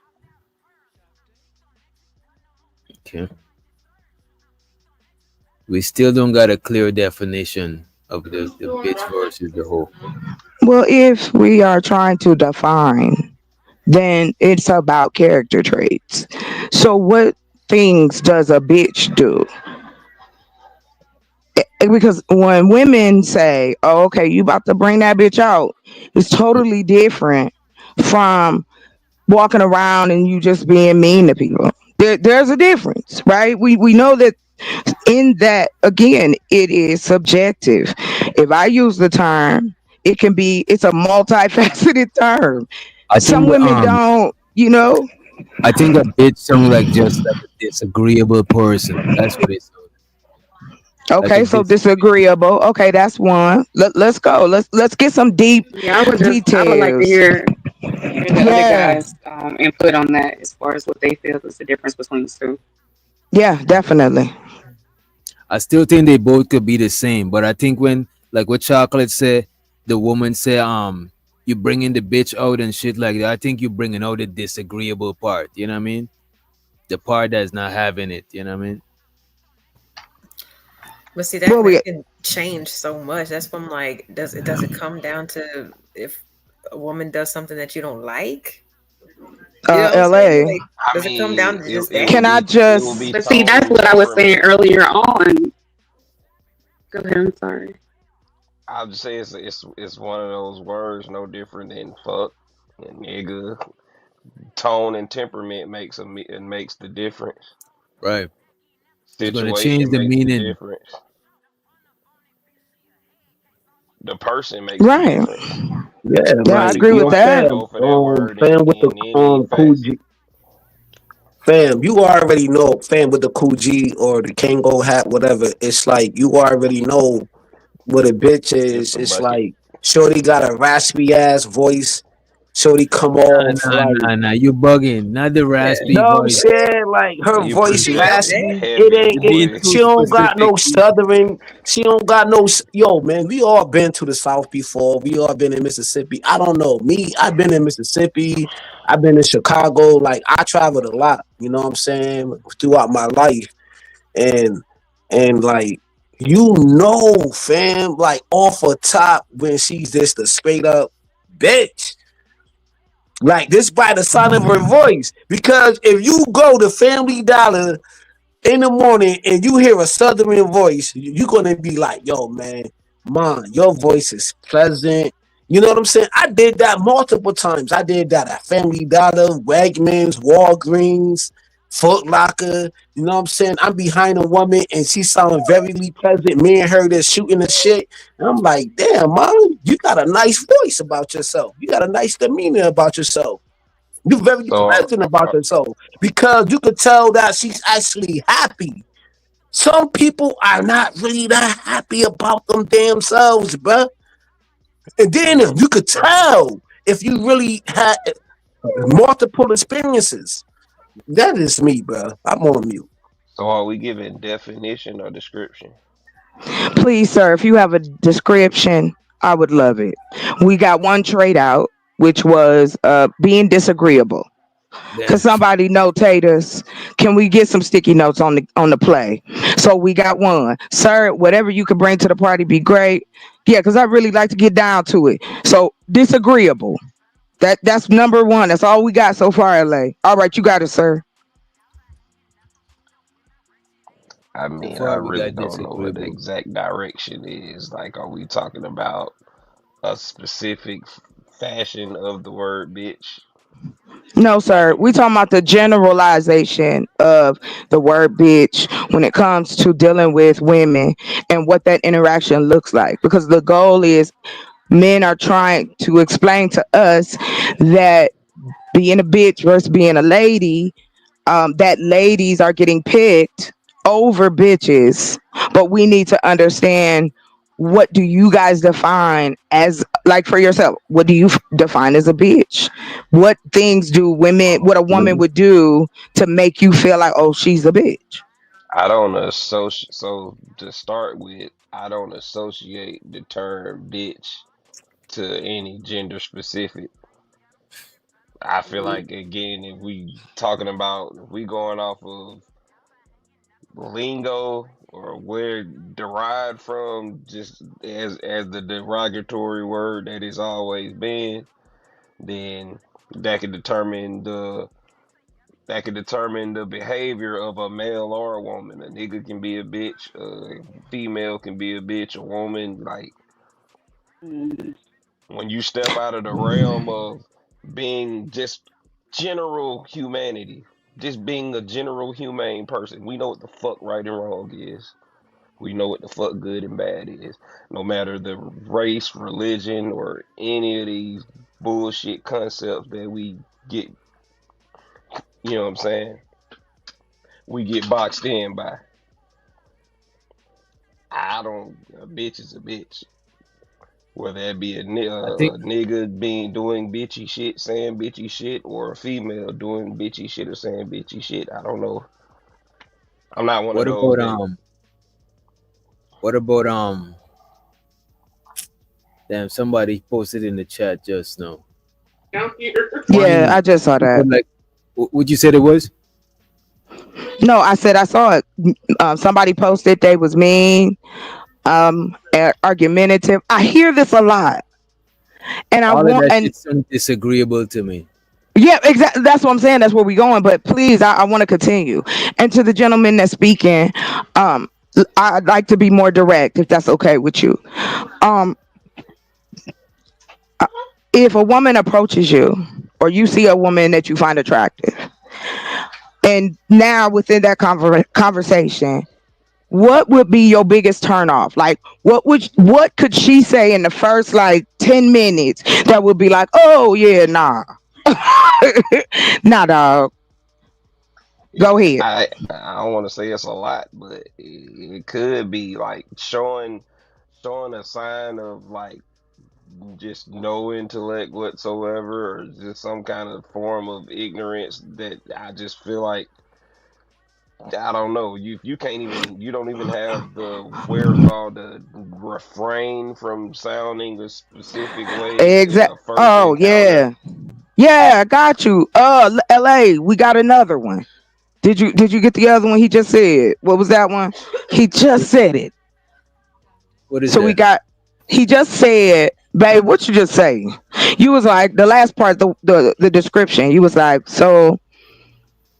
Okay. We still don't got a clear definition of the bitch versus the hoe. Well, if we are trying to define, then it's about character traits. So, what things does a bitch do? Because when women say, "Oh, okay, you about to bring that bitch out," it's totally different from walking around and you just being mean to people. There's a difference, right? We know that in that again, it is subjective. If I use the term, it's a multifaceted term. I Some think women don't, you know. I think a bitch sounds like just like a disagreeable person. That's what it sounds like a Okay, so disagreeable. Okay, that's one. Let's go. Let's get some deep Yeah, I would like to details. hear the other Yeah, guys' input on that as far as what they feel is the difference between the two. yeah, definitely. I still think they both could be the same, but I think when like what chocolate said, the woman said, you bringing the bitch out and shit like that. I think you bringing out the disagreeable part. You know what I mean? The part that's not having it. You know what I mean? But see, that Well, that we can change so much. That's when like, does it come down to if a woman does something that you don't like? You know what I'm saying? LA. Like, I does it come down mean, to just it that? would Can I be it would be just But see, that's totally what I was different. saying earlier on. Go ahead, I'm sorry. I'll just say it's one of those words no different than fuck and nigga. Tone and temperament it makes the difference. Right. It's gonna change Situation the makes the meaning. difference. The person makes the right? difference. yeah, Yeah, I So like agree you with yo, might that. not fam, go for that word fam with the in any cool facet. G, fam. You already know, fam with the cool G or the Kango hat, whatever. It's like you already know what a bitch It's is. a It's bucket. like Shorty got a raspy ass voice. Shorty come Nah, off nah, like, nah, nah. You bugging. Not the Yeah. raspy know what I'm voice. saying? Like Oh, her you voice pushing Like some raspy. that? It heavy, ain't You're being it. boy. too She don't got specific. no stuttering. She don't got no. Yo, man, we all been to the South before. We all been in Mississippi. I don't know me. I've been in Mississippi. I've been in Chicago. Like I traveled a lot. You know what I'm saying? Throughout my life, and like fam, like off her top when she's just a straight up bitch. Like this by the sound of her voice. Because if you go to Family Dollar in the morning and you hear a southern voice, you're gonna be like, yo, man, your voice is pleasant. You know what I'm saying? I did that multiple times. I did that at Family Dollar, Wegmans, Walgreens, Foot Locker. You know what I'm saying? I'm behind a woman and she sounding very pleasant. Me and her just shooting the shit. And I'm like, damn, man, you got a nice voice about yourself. You got a nice demeanor about yourself. You're very So, pleasant about yourself because you could tell that she's actually happy. Some people are not really that happy about them damn selves, bruh. And then you could tell if you really had multiple experiences. That is me, bruh. I'm on mute. so are we giving definition or description? Please, sir, if you have a description, I would love it. We got one trade out, which was being disagreeable. Cause Damn. somebody notate us. Can we get some sticky notes on the play? So we got one, sir. Whatever you could bring to the party, be great. Yeah, cause I really like to get down to it. So disagreeable. That's number one. That's all we got so far, LA. All right, you got it, sir. I So mean, I far, we really got don't know what the disagreeable. exact direction is. Like, are we talking about a specific fashion of the word bitch? No, sir. Like, We talking about the generalization of the word bitch when it comes to dealing with women and what that interaction looks like. Because the goal is men are trying to explain to us that being a bitch versus being a lady, that ladies are getting picked over bitches, but we need to understand, what do you guys define as, like, for yourself, what do you define as a bitch? What things do women, what a woman would do to make you feel like, oh, she's a bitch? I don't associate. So to start with, I don't associate the term bitch to any gender specific. I feel like again, if we talking about if we going off of lingo or where it derived from, just as the derogatory word that it's always been, then that could determine the that could determine the behavior of a male or a woman. A nigga can be a bitch, a female can be a bitch, a woman. Like Mhm. when you step out of the realm of being just general humanity, just being a general humane person, we know what the fuck right and wrong is. We know what the fuck good and bad is. No matter the race, religion, or any of these bullshit concepts that we get, you know what I'm saying? We get boxed in by. I don't. A bitch is a bitch. Whether it be I think a nigga being doing bitchy shit, saying bitchy shit, or a female doing bitchy shit or saying bitchy shit. I don't know. I'm not one of what those about that. what about damn, somebody posted in the chat just now. Down here. Yeah, Fine I just saw people that. like what you said it was? No, I said I saw it. Somebody posted they was mean, argumentative. I hear this a lot, and I All of want, that and shit sounds disagreeable to me. yeah, exactly. That's what I'm saying. That's where we going. But please, I want to continue. And to the gentleman that's speaking, um, I'd like to be more direct, if that's okay with you. Um, if a woman approaches you, or you see a woman that you find attractive, and now within that conversation, what would be your biggest turn off? Like, what could she say in the first like 10 minutes that would be like, oh yeah, nah, nah, dog, go ahead. I don't want to say it's a lot, but it could be like showing a sign of like just no intellect whatsoever, or just some kind of form of ignorance that I just feel like I don't know. You can't even you don't even have the wherewithal to refrain from sounding a specific way in Exact. a first Oh encounter. yeah, yeah. I got you. L.A. We got another one. Did you get the other one he just said? What was that one? He just said it. What is So we that? got. He just said, babe, what you just say? You was like the last part, the description. You was like, so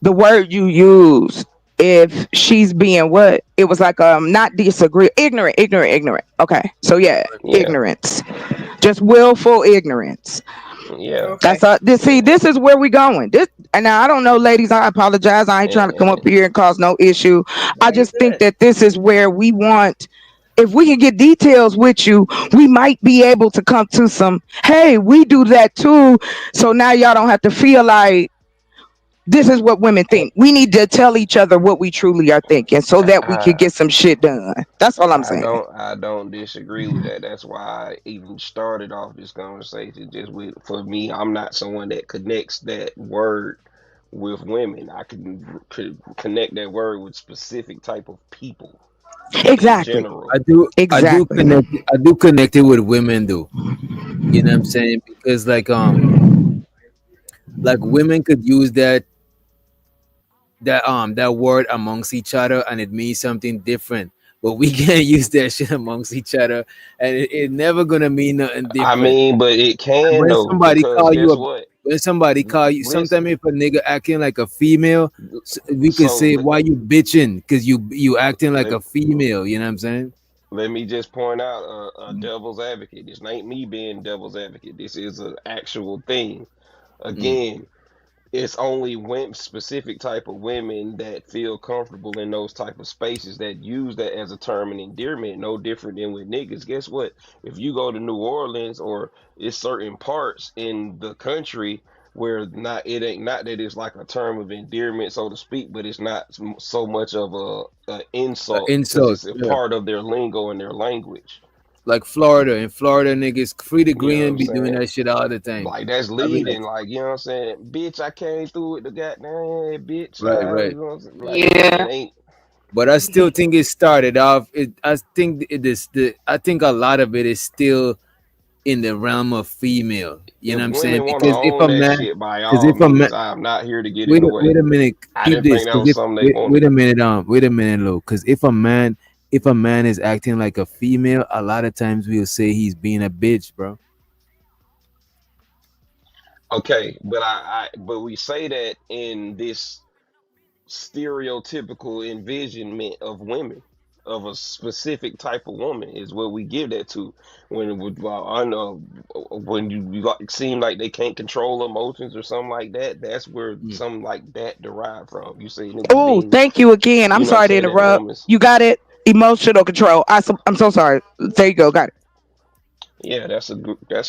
the word you use if she's being what? It was like not disagree, ignorant. Okay, so yeah, Yeah, ignorance, just willful ignorance. yeah, That's Okay. this. See, yeah. this is where we going. This, and now I don't know, ladies. I apologize. I ain't trying to come up And, here and cause no issue. No, I you're just think good. that this is where we want. If we can get details with you, we might be able to come to some. Hey, we do that too. So now y'all don't have to feel like this is what women think. We need to tell each other what we truly are thinking, so that we can I get some shit done. That's all I'm saying. I don't disagree with that. That's why I even started off this conversation just with for me, I'm not someone that connects that word with women. I could connect that word with specific type of people in Exactly. general. Exactly. I do connect it with women though. You know what I'm saying? Because like women could use that word amongst each other and it means something different. But we can't use that shit amongst each other and it never gonna mean nothing I different. mean, but it And can when though, somebody because call you guess a what? when somebody call you sometimes Listen, if a nigga acting like a female, we could so say why you bitching because you acting like let, a female, you know what I'm saying? let me just point out a devil's advocate. This ain't me being devil's advocate. This is an actual thing. Mm. Again, it's only specific type of women that feel comfortable in those type of spaces that use that as a term of endearment. No different than with niggas. Guess what? If you go to New Orleans or it's certain parts in the country where not it ain't not that it's like a term of endearment, so to speak, but it's not so much of a insult because Insult, it's a yeah. part of their lingo and their language. Like Florida. In Florida, niggas free to You know what green I'm be doing saying? that shit all the time. Like that's I mean, like, leading, like you know what I'm saying, bitch. I came through with the goddamn bitch. right, right. You know what I'm saying? Like it Yeah. ain't. But I still think it started off. I think it is the. I think a lot of it is still in the realm of female. You know If what I'm saying? women want to Because if own a that man, shit, by because all if a man, means, I am not here to get in the wait way. a minute, I keep didn't this. think that Because was if something they wait wanted. a minute, wait a minute, low. Because if a man is acting like a female, a lot of times we'll say he's being a bitch, bro. Okay, but but we say that in this stereotypical envisionment of women, of a specific type of woman, is what we give that to. When it would, I know when you like, seem like they can't control emotions or something like that. That's where Mm. something like that derived from. You say niggas Oh, being, thank you again. I'm you know what I'm sorry to saying, that interrupt. woman's. You got it. Emotional control. I'm so sorry. There you go. Got it. Yeah, that's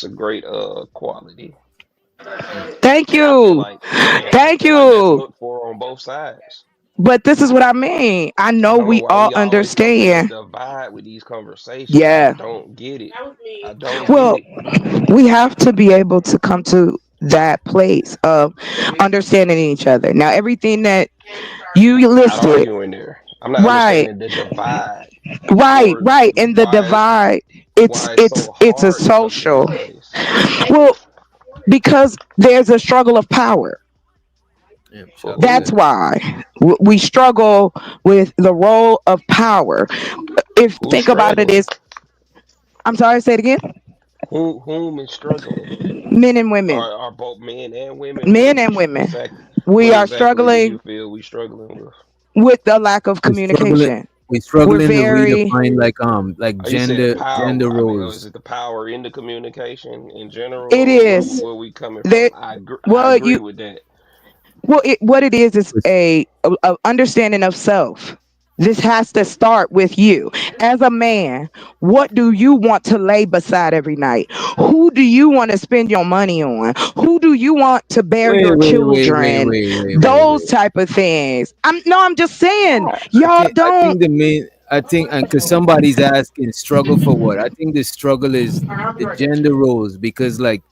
a great quality, Mm. Thank and I feel you. like and I Thank feel like that's you. looked for on both sides. But this is what I mean. I I know don't know we why all we always come to a understand. divide with these conversations. I Yeah. don't get it. I don't get Well, it. we have to be able to come to that place of understanding each other. Now, everything that you Not listed, arguing there. I'm not right, understanding the divide or right. In the why divide, it's why it's it's so it's a hard to come social. together on this. Well, because there's a struggle of power. Yeah, For chocolate. That's who? why we struggle with the role of power. If Who's think about it, struggling? is I'm sorry, say it again. Whom is struggling? Men and women, Are both men and women? men and women, we What are exactly do you struggling feel we struggling with? with the lack of We're struggling. communication. We're We're struggling to very, redefine like You said gender power. I mean, is roles. it the power in the communication in general, it or is where we coming there. from? I Well, agree you with that. what it is It's a understanding of self. This has to start with you as a man. What do you want to lay beside every night? Who do you want to spend your money on? Who do you want to bear wait, your wait, wait, wait, children? wait, wait, wait, Those wait. type of things. I'm no, I'm just saying, I y'all think don't. the main I think, and because somebody's asking, struggle for what? I think the struggle is the gender roles because, like,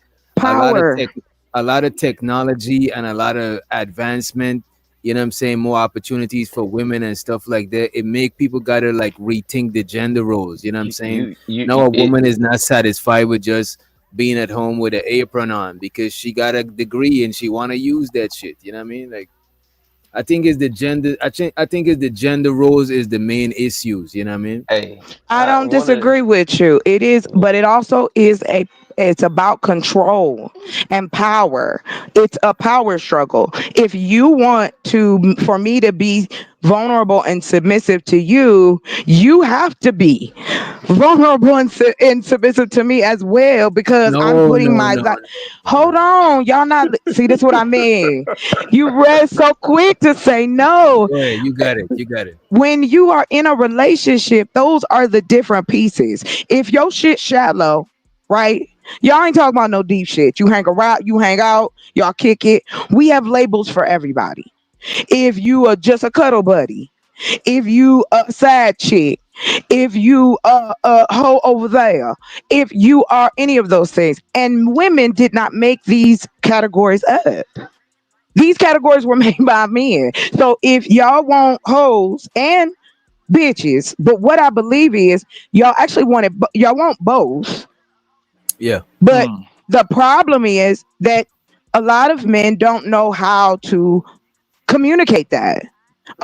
a lot of Power. tech, a lot of technology and a lot of advancement. You know what I'm saying? More opportunities for women and stuff like that. It make people gotta like rethink the gender roles. You know what I'm saying? Now a It. woman is not satisfied with just being at home with an apron on because she got a degree and she want to use that shit. You know what I mean? Like, I think it's the gender. I think it's the gender roles is the main issues. You know what I mean? Hey, I I don't one of disagree with you. It is, but it also is a it's about control and power. It's a power struggle. If you want to for me to be vulnerable and submissive to you, you have to be vulnerable and submissive to me as well because I'm No, putting no, my no, life. no, Hold no. on, y'all not see this what I mean. You read so quick to say no. Go ahead. You got it. You got it. When you are in a relationship, those are the different pieces. If your shit shallow, right? Y'all ain't talking about no deep shit. You hang around, you hang out, y'all kick it. We have labels for everybody. If you are just a cuddle buddy, if you a side chick, if you a hoe over there, if you are any of those things. And women did not make these categories up. These categories were made by men. So if y'all want hoes and bitches, but what I believe is y'all actually y'all want both. Yeah. But the problem is that a lot of men don't know how to communicate that.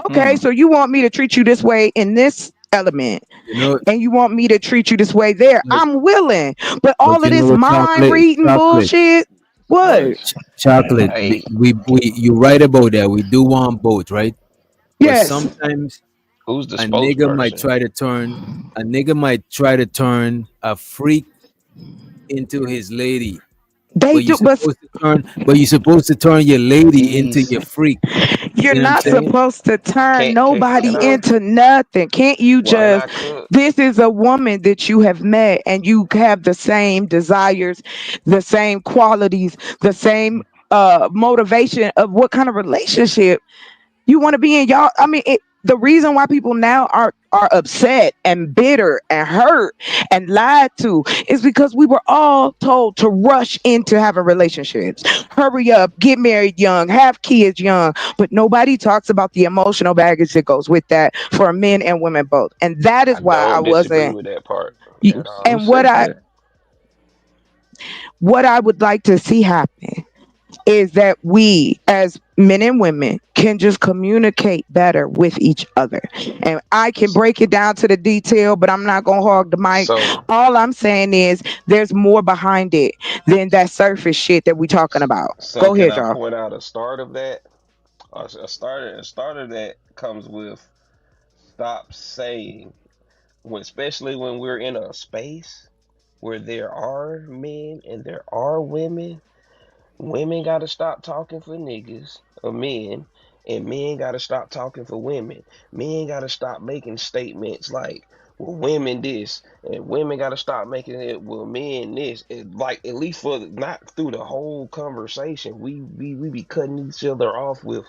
Okay, so you want me to treat you this way in this element, You know. and you want me to treat you this way there. But, I'm willing, but but all of you know this what? mind Chocolate. reading Chocolate. bullshit. What? Chocolate. hey, We. You right about that. We do want both, right? But Yes, sometimes who's the a nigga might spokesperson? try to turn. A nigga might try to turn a freak into his lady. they But you do, but supposed to turn. But you supposed to turn your lady into He's your freak. you're You know what I'm not saying? supposed to turn can nobody I? into nothing. Can't you Why just, not cook? this is a woman that you have met and you have the same desires, the same qualities, the same motivation of what kind of relationship you want to be in. Y'all, I mean, the reason why people now are upset and bitter and hurt and lied to is because we were all told to rush into having relationships. Hurry up, get married young, have kids young, but nobody talks about the emotional baggage that goes with that for men and women both. And that I is why I don't disagree wasn't. with that part at Who all. And said that? what I would like to see happen is that we as men and women can just communicate better with each other. And I can break it down to the detail, but I'm not going to hog the mic. So, All I'm saying is there's more behind it than that surface shit that we talking about. so Go can ahead, I y'all. point out a start of that? A start of that comes with stop saying when, especially when we're in a space where there are men and there are women. Women gotta stop talking for niggas or men, and men gotta stop talking for women. Men gotta stop making statements like, "Well, women this," and women gotta stop making it, "Well, men this." Like at least for not through the whole conversation, we be cutting each other off with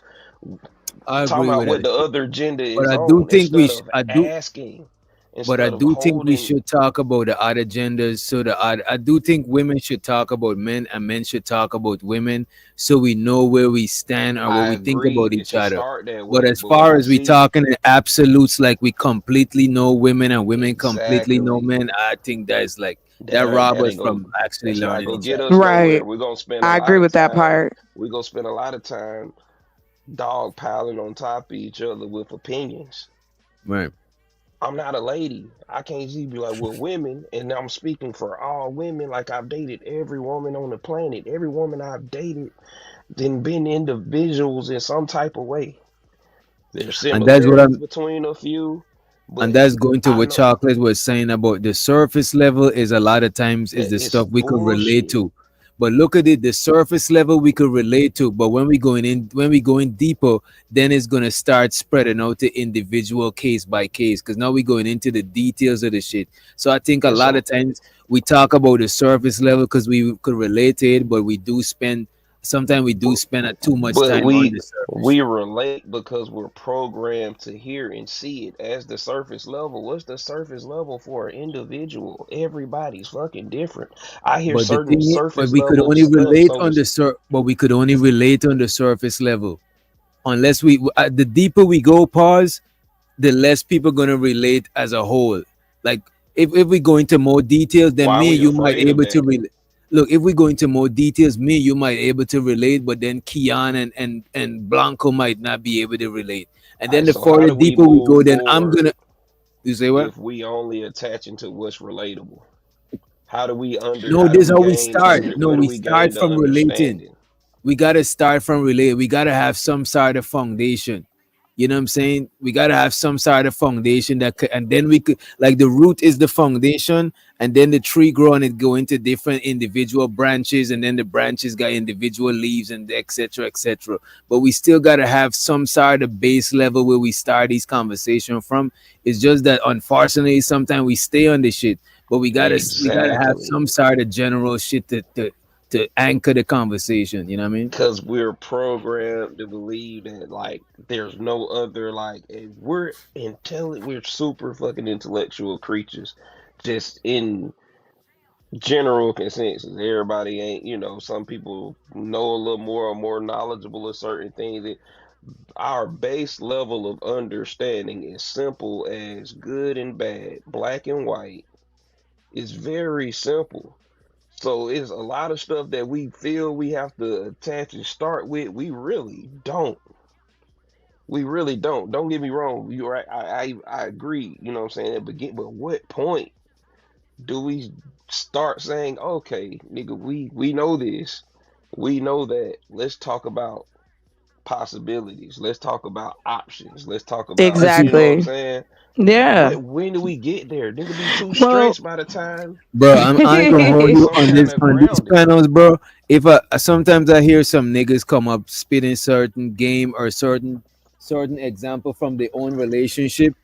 I talking agree about with what that the shit. other gender But is I do on think we. instead of I do. asking, But I instead of do think we holding. should talk about the other genders. So I do think women should talk about men and men should talk about women, so we know where we stand or what I we think agree. about It each should other. start that But way. as But what far I as we see talking in absolutes, like we completely know women and women completely know exactly. men, I think that's like That that ain't rob that us ain't gonna from actually that's not learning gonna each get other. us nowhere. Right. We're gonna spend a I lot agree of with that time. part. We're gonna spend a lot of time dog piling on top of each other with opinions. Right. I'm not a lady. I can't just be like, well, women, and I'm speaking for all women. Like I've dated every woman on the planet. Every woman I've dated, then been individuals in some type of way. There's And that's what similarities I'm between a few, and but that's going to I what know chocolate was saying about the surface level is a lot of times is the it's stuff we could relate bullshit. to. But look at it, the surface level we could relate to, but when we going deeper, then it's gonna start spreading out to individual case by case because now we're going into the details of the shit. So I think a And lot of so times we talk about the surface level because we could relate to it, but we do spend sometimes we do spend too much But time on the surface we shit. relate because we're programmed to hear and see it as the surface level. What's the surface level for an individual? Everybody's fucking different. I hear But the certain thing is, but surface we could level only stuff, relate so on to the but we could only relate on the surface level unless the deeper we go, pause, the less people gonna relate as a whole. Like if we go into more details, then why are me and we you might afraid of able to that? relate. Look, if we go into more details, me and you might able to relate, but then Kian and Blanco might not be able to relate. And All then right, the so how further do we deeper we move go, then I'm forward gonna. You say what? if we only attaching to what's relatable? How do we No, how do this is we how we gain start. under No, where do we we start gain the from relating. understanding? We gotta start from relate. We gotta have some sort of foundation. You know what I'm saying? We gotta have some sort of foundation and then we could, like, the root is the foundation, and then the tree grow and it go into different individual branches, and then the branches got individual leaves and etc. etc. But we still gotta have some sort of base level where we start these conversation from. It's just that unfortunately sometimes we stay on this shit, but we gotta have Exactly. some sort of general shit to anchor the conversation. You know what I mean? Because we're programmed to believe that like there's no other like and we're super fucking intellectual creatures just in general consensus. Everybody ain't, some people know a little more or more knowledgeable of certain things. Our base level of understanding is simple as good and bad, black and white. It's very simple. So it's a lot of stuff that we feel we have to attach and start with. We really don't. We really don't. Don't get me wrong. You're right. I agree. You know what I'm saying? But what point do we start saying, okay, nigga, we know this. We know that. Let's talk about possibilities. Let's talk about options. Let's talk about, I see. you know what I'm Exactly. saying? Yeah. When do we get there? Nigga be too Well, stretched by the time Bro, I ain't we gonna get hold to you some kind of on these grounding. panels, bro. If sometimes I hear some niggas come up spitting certain game or certain example from their own relationship,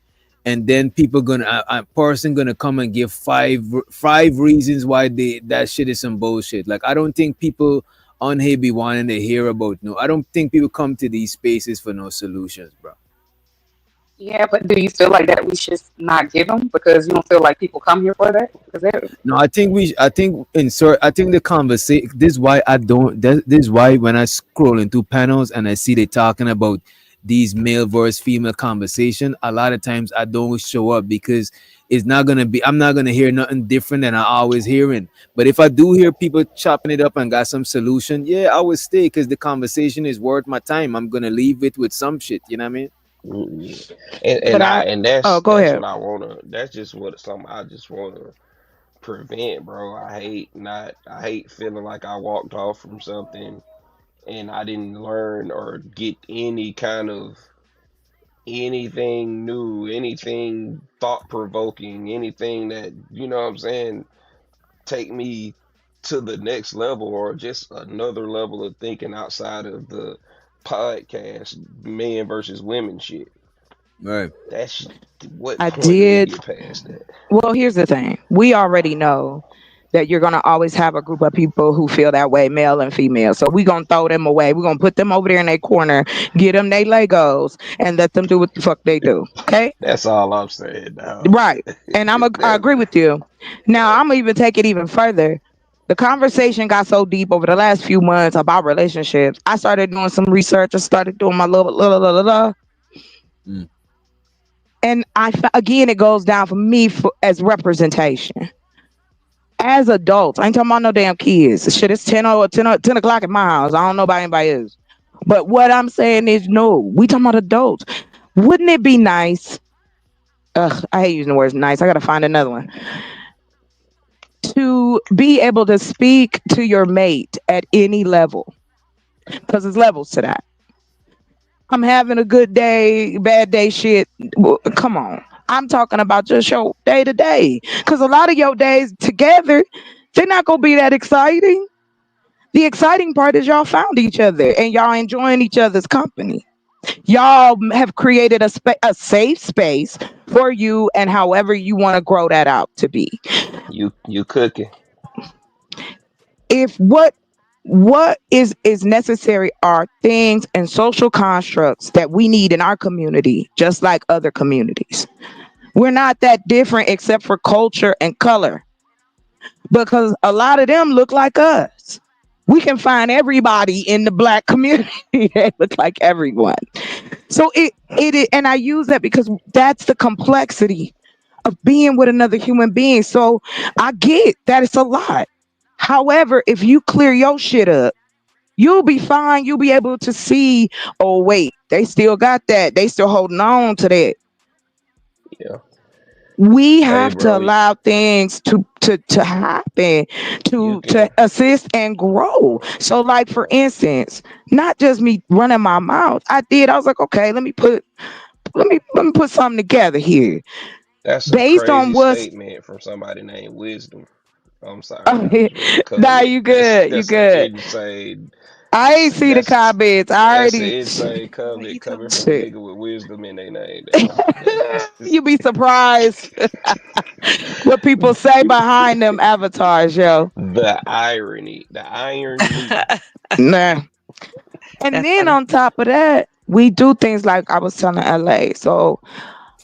and then people gonna a person gonna come and give five reasons why that shit is some bullshit. Like, I don't think people on here be wanting to hear about, no. I don't think people come to these spaces for no solutions, bro. Yeah, but do you feel like that we should not give them because you don't feel like people come here for that? Because No, I think I think insert. I think the conversation. This is why I don't. This is why when I scroll into panels and I see they talking about these male versus female conversation, a lot of times I don't show up because it's not gonna be. I'm not gonna hear nothing different than I always hearing. But if I do hear people chopping it up and got some solution, yeah, I would stay because the conversation is worth my time. I'm gonna leave it with some shit. You know what I mean? Mm, and but and I I, and oh, go that's ahead. what I wanna. That's just what something I just wanna prevent, bro. I hate feeling like I walked off from something and I didn't learn or get any kind of anything new, anything thought provoking, anything that, you know what I'm saying, take me to the next level or just another level of thinking outside of the podcast men versus women shit. Right. That's what I point do we did. get past that? Well, here's the thing. We already know that you're going to always have a group of people who feel that way, male and female. So we're going to throw them away. We're going to put them over there in their corner, get them their Legos, and let them do what the fuck they do. Okay? That's all I'm saying now. Right. And I That agree with you. Now, I'm going to even take it even further. The conversation got so deep over the last few months about relationships. I started doing some research. I started doing my little. Mm. And again, it goes down for me as representation. As adults, I ain't talking about no damn kids. Shit, it's 10 o'clock at my house. I don't know about anybody else. But what I'm saying is, no, we talking about adults. Wouldn't it be nice? Ugh, I hate using the words nice. I got to find another one. To be able to speak to your mate at any level. Because there's levels to that. I'm having a good day, bad day shit. Well, come on. I'm talking about just your day to day. Because a lot of your days together, they're not going to be that exciting. The exciting part is y'all found each other and y'all enjoying each other's company. Y'all have created a safe space for you and however you want to grow that out to be. you cooking. If what what is necessary are things and social constructs that we need in our community, just like other communities. We're not that different except for culture and color, because a lot of them look like us. We can find everybody in the black community. They look like everyone. So and I use that because that's the complexity of being with another human being. So I get that it's a lot. However, if you clear your shit up, you'll be fine. You'll be able to see, oh wait, they still got that. They still holding on to that. Yeah. We Hey, have to bro, allow things to happen, you to can. assist and grow. So like for instance, not just me running my mouth. I was like, okay, let me put something together here That's a based on crazy what's statement from somebody named Wisdom. I'm sorry, I was reading the nah, comment. you That's good, you that's an good. insane. I ain't see the That's comments. I that's an already insane What he comment talking coming about? from a shit. nigga with wisdom in their name. That's You be surprised what people say behind them avatars, yo. the irony, the iron me. Nah. And That's then funny. on top of that, we do things like I was telling LA. So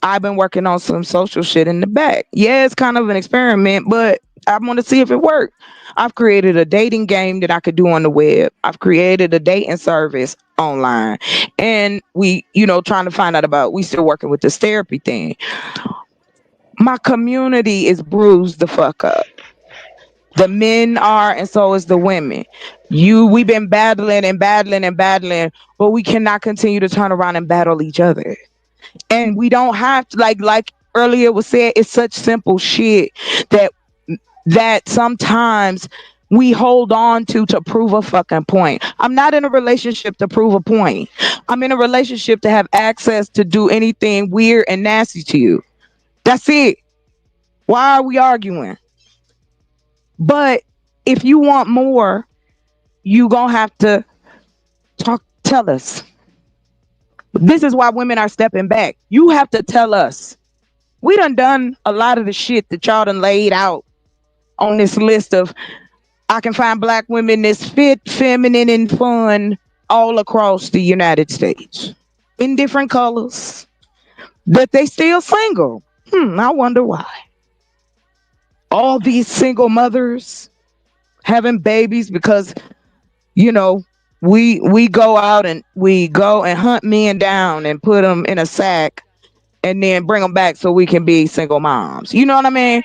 I've been working on some social shit in the back. Yeah, it's kind of an experiment, but I want to see if it worked. I've created a dating game that I could do on the web. I've created a dating service online. And trying to find out about, we still working with this therapy thing. My community is bruised the fuck up. The men are, and so is the women. We've been battling and battling and battling, but we cannot continue to turn around and battle each other. And we don't have to, like earlier was said, it's such simple shit that sometimes we hold on to prove a fucking point. I'm not in a relationship to prove a point. I'm in a relationship to have access to do anything weird and nasty to you. That's it. Why are we arguing? But if you want more, you gonna have to tell us. This is why women are stepping back. You have to tell us. We done a lot of the shit that y'all done laid out on this list of, I can find black women that's fit, feminine, and fun all across the United States in different colors, but they still single. I wonder why. All these single mothers having babies because you know we go and hunt men down and put them in a sack and then bring them back so we can be single moms. You know what I mean?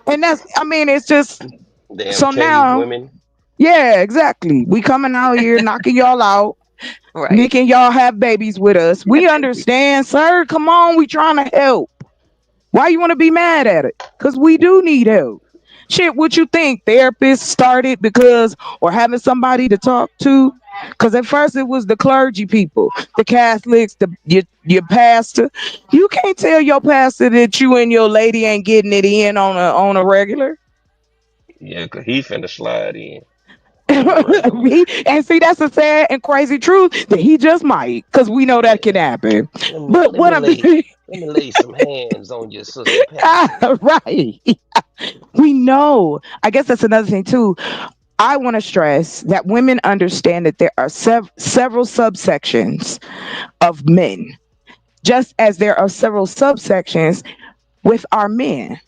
And it's just Damn so cave now. women. Yeah, exactly. We coming out here knocking y'all out, Right. making y'all have babies with us. We understand, sir. Come on, we trying to help. Why you want to be mad at it? Because we do need help. Shit, what you think? Therapists started because, or having somebody to talk to? Because at first it was the clergy people, the Catholics, your pastor. You can't tell your pastor that you and your lady ain't getting it in on a regular. Yeah, 'cause he finna slide in on a regular. And see, that's a sad and crazy truth that he just might, because we know that can Yeah. happen. Let me But let what me I'm lay let me lay some hands on your sister pastor. right, we know. I guess that's another thing too. I want to stress that women understand that there are several subsections of men, just as there are several subsections with our men.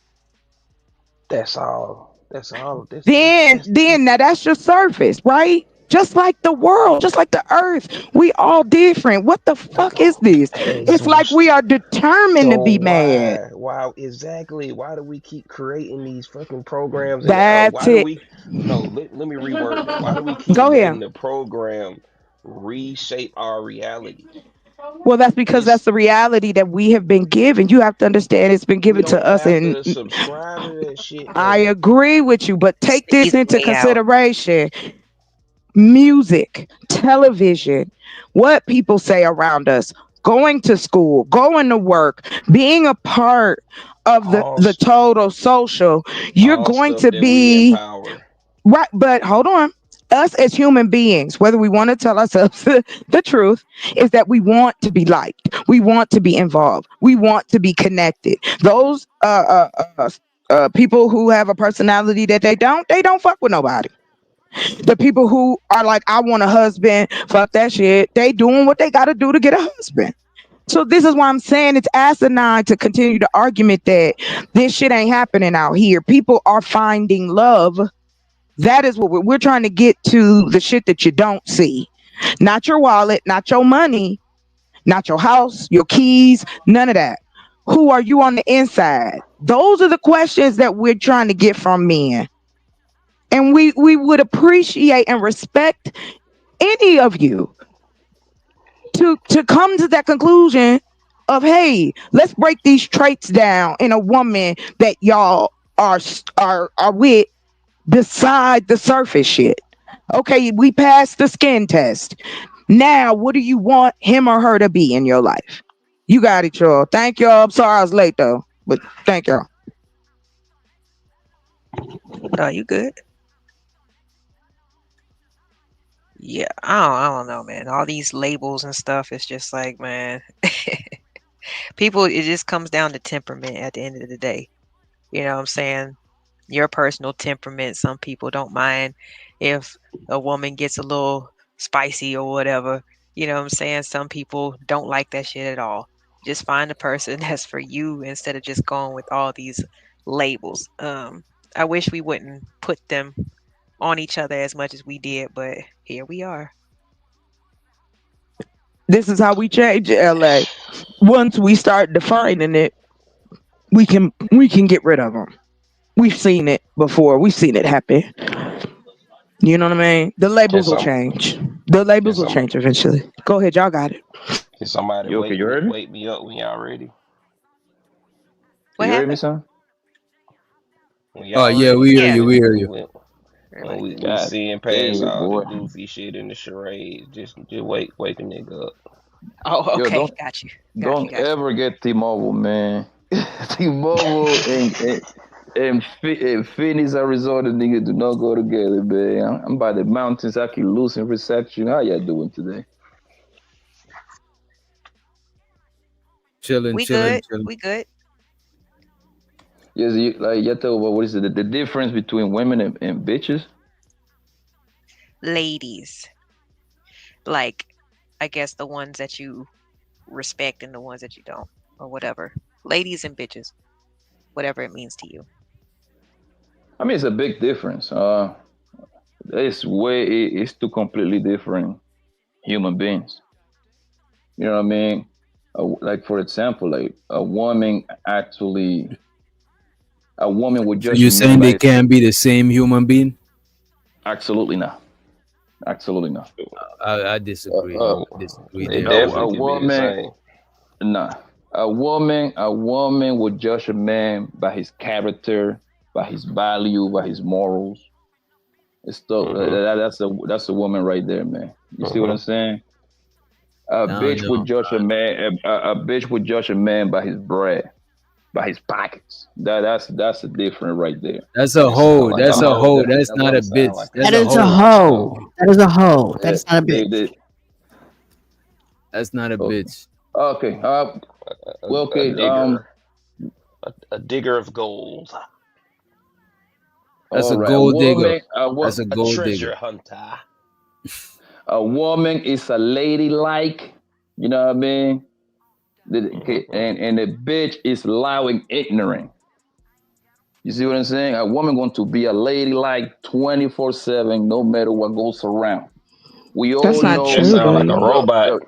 That's all. That's all. Then now that's your surface, right? Just like the world, just like the earth, we all different. What the fuck is this? As It's like we are determined to so be mad. why exactly why do we keep creating these fucking programs and That's why do it. we no let me reword that. Why do we keep Go letting ahead. the program reshape our reality? Well, that's because that's It's the reality that we have been given. You have to understand it's been we given to don't us, have and to subscribe to that shit I though. agree with you. But It's take the this easy into way out. consideration: music, television, what people say around us, going to school, going to work, being a part of the, All the total social, you're all going stuff to that we be empower. right. But hold on. Us as human beings, whether we want to tell ourselves the truth, is that we want to be liked. We want to be involved. We want to be connected. Those people who have a personality that they don't fuck with nobody. The people who are like, I want a husband, fuck that shit. They doing what they got to do to get a husband. So this is why I'm saying it's asinine to continue the argument that this shit ain't happening out here. People are finding love. That is what we're trying to get to, the shit that you don't see. Not your wallet, not your money, not your house, your keys, none of that. Who are you on the inside? Those are the questions that we're trying to get from men. And we would appreciate and respect any of you to come to that conclusion of, hey, let's break these traits down in a woman that y'all are with beside the surface shit. Okay, we passed the skin test. Now, what do you want him or her to be in your life? You got it, y'all. Thank y'all. I'm sorry I was late though, but thank y'all. No, you good. Yeah, I don't know, man. All these labels and stuff, it's just like, man, people, it just comes down to temperament at the end of the day. You know what I'm saying? Your personal temperament. Some people don't mind if a woman gets a little spicy or whatever. You know what I'm saying? Some people don't like that shit at all. Just find a person that's for you instead of just going with all these labels. I wish we wouldn't put them on each other as much as we did, but here we are. This is how we change LA. Once we start defining it, we can get rid of them. We've seen it before. We've seen it happen. You know what I mean? The Can labels will some change. The can labels will some change eventually. Go ahead, y'all got it. can somebody Yo, can you hear me? wake me up when y'all ready? Can What you hear me, happened? son? When Oh y'all yeah, ready? we hear Yeah, you. We hear you. When everybody good. we God seeing damn past it, all the boy. goofy shit and the charades, just wake a nigga up. Oh, Yo, okay. don't Got you. Got you. don't Got you. ever get T-Mobile, man. T-Mobile and Phoenix, Arizona, nigga, do not go together, man. I'm by the mountains. I keep losing reception. How y'all doing today? Chilling, We chilling, good. chilling. We good. Yes, like you tell about what is it? The difference between women and bitches? Ladies. Like, I guess the ones that you respect and the ones that you don't, or whatever. Ladies and bitches, whatever it means to you. I mean, it's a big difference. It's two completely different human beings. You know what I mean? Like for example, like a woman would So judge a you're man saying by they his can't be the same human being? absolutely not, absolutely not. I Uh, disagree. uh, No, I disagree they there a, with a definitely you. could be the woman, same. nah. A woman would judge a man by his character, by his value, by his morals. It's still Mhm. that's a woman right there, man. You see what I'm Mhm. saying? I don't know. A bitch would judge a man by his bread, by his pockets. That's a different right there. That's a It sound hoe. like a That's a hoe. hoe. That's That's not what a it sound bitch. like. A That's That a is a sound hoe. like a hoe. hoe. That is a hoe. That Yeah, is not a bitch. That's not a okay. bitch. Okay. Well, A okay. digger, a digger of gold, That's All a right. gold digger. That's a a gold digger. treasure hunter. A woman is a ladylike. You know what I mean? Okay, Mhm. and a bitch is loud and ignorant. You see what I'm saying? A woman going to be a ladylike 24/7, no matter what goes around. We That's all not know. That true, sound like a Billy. robot.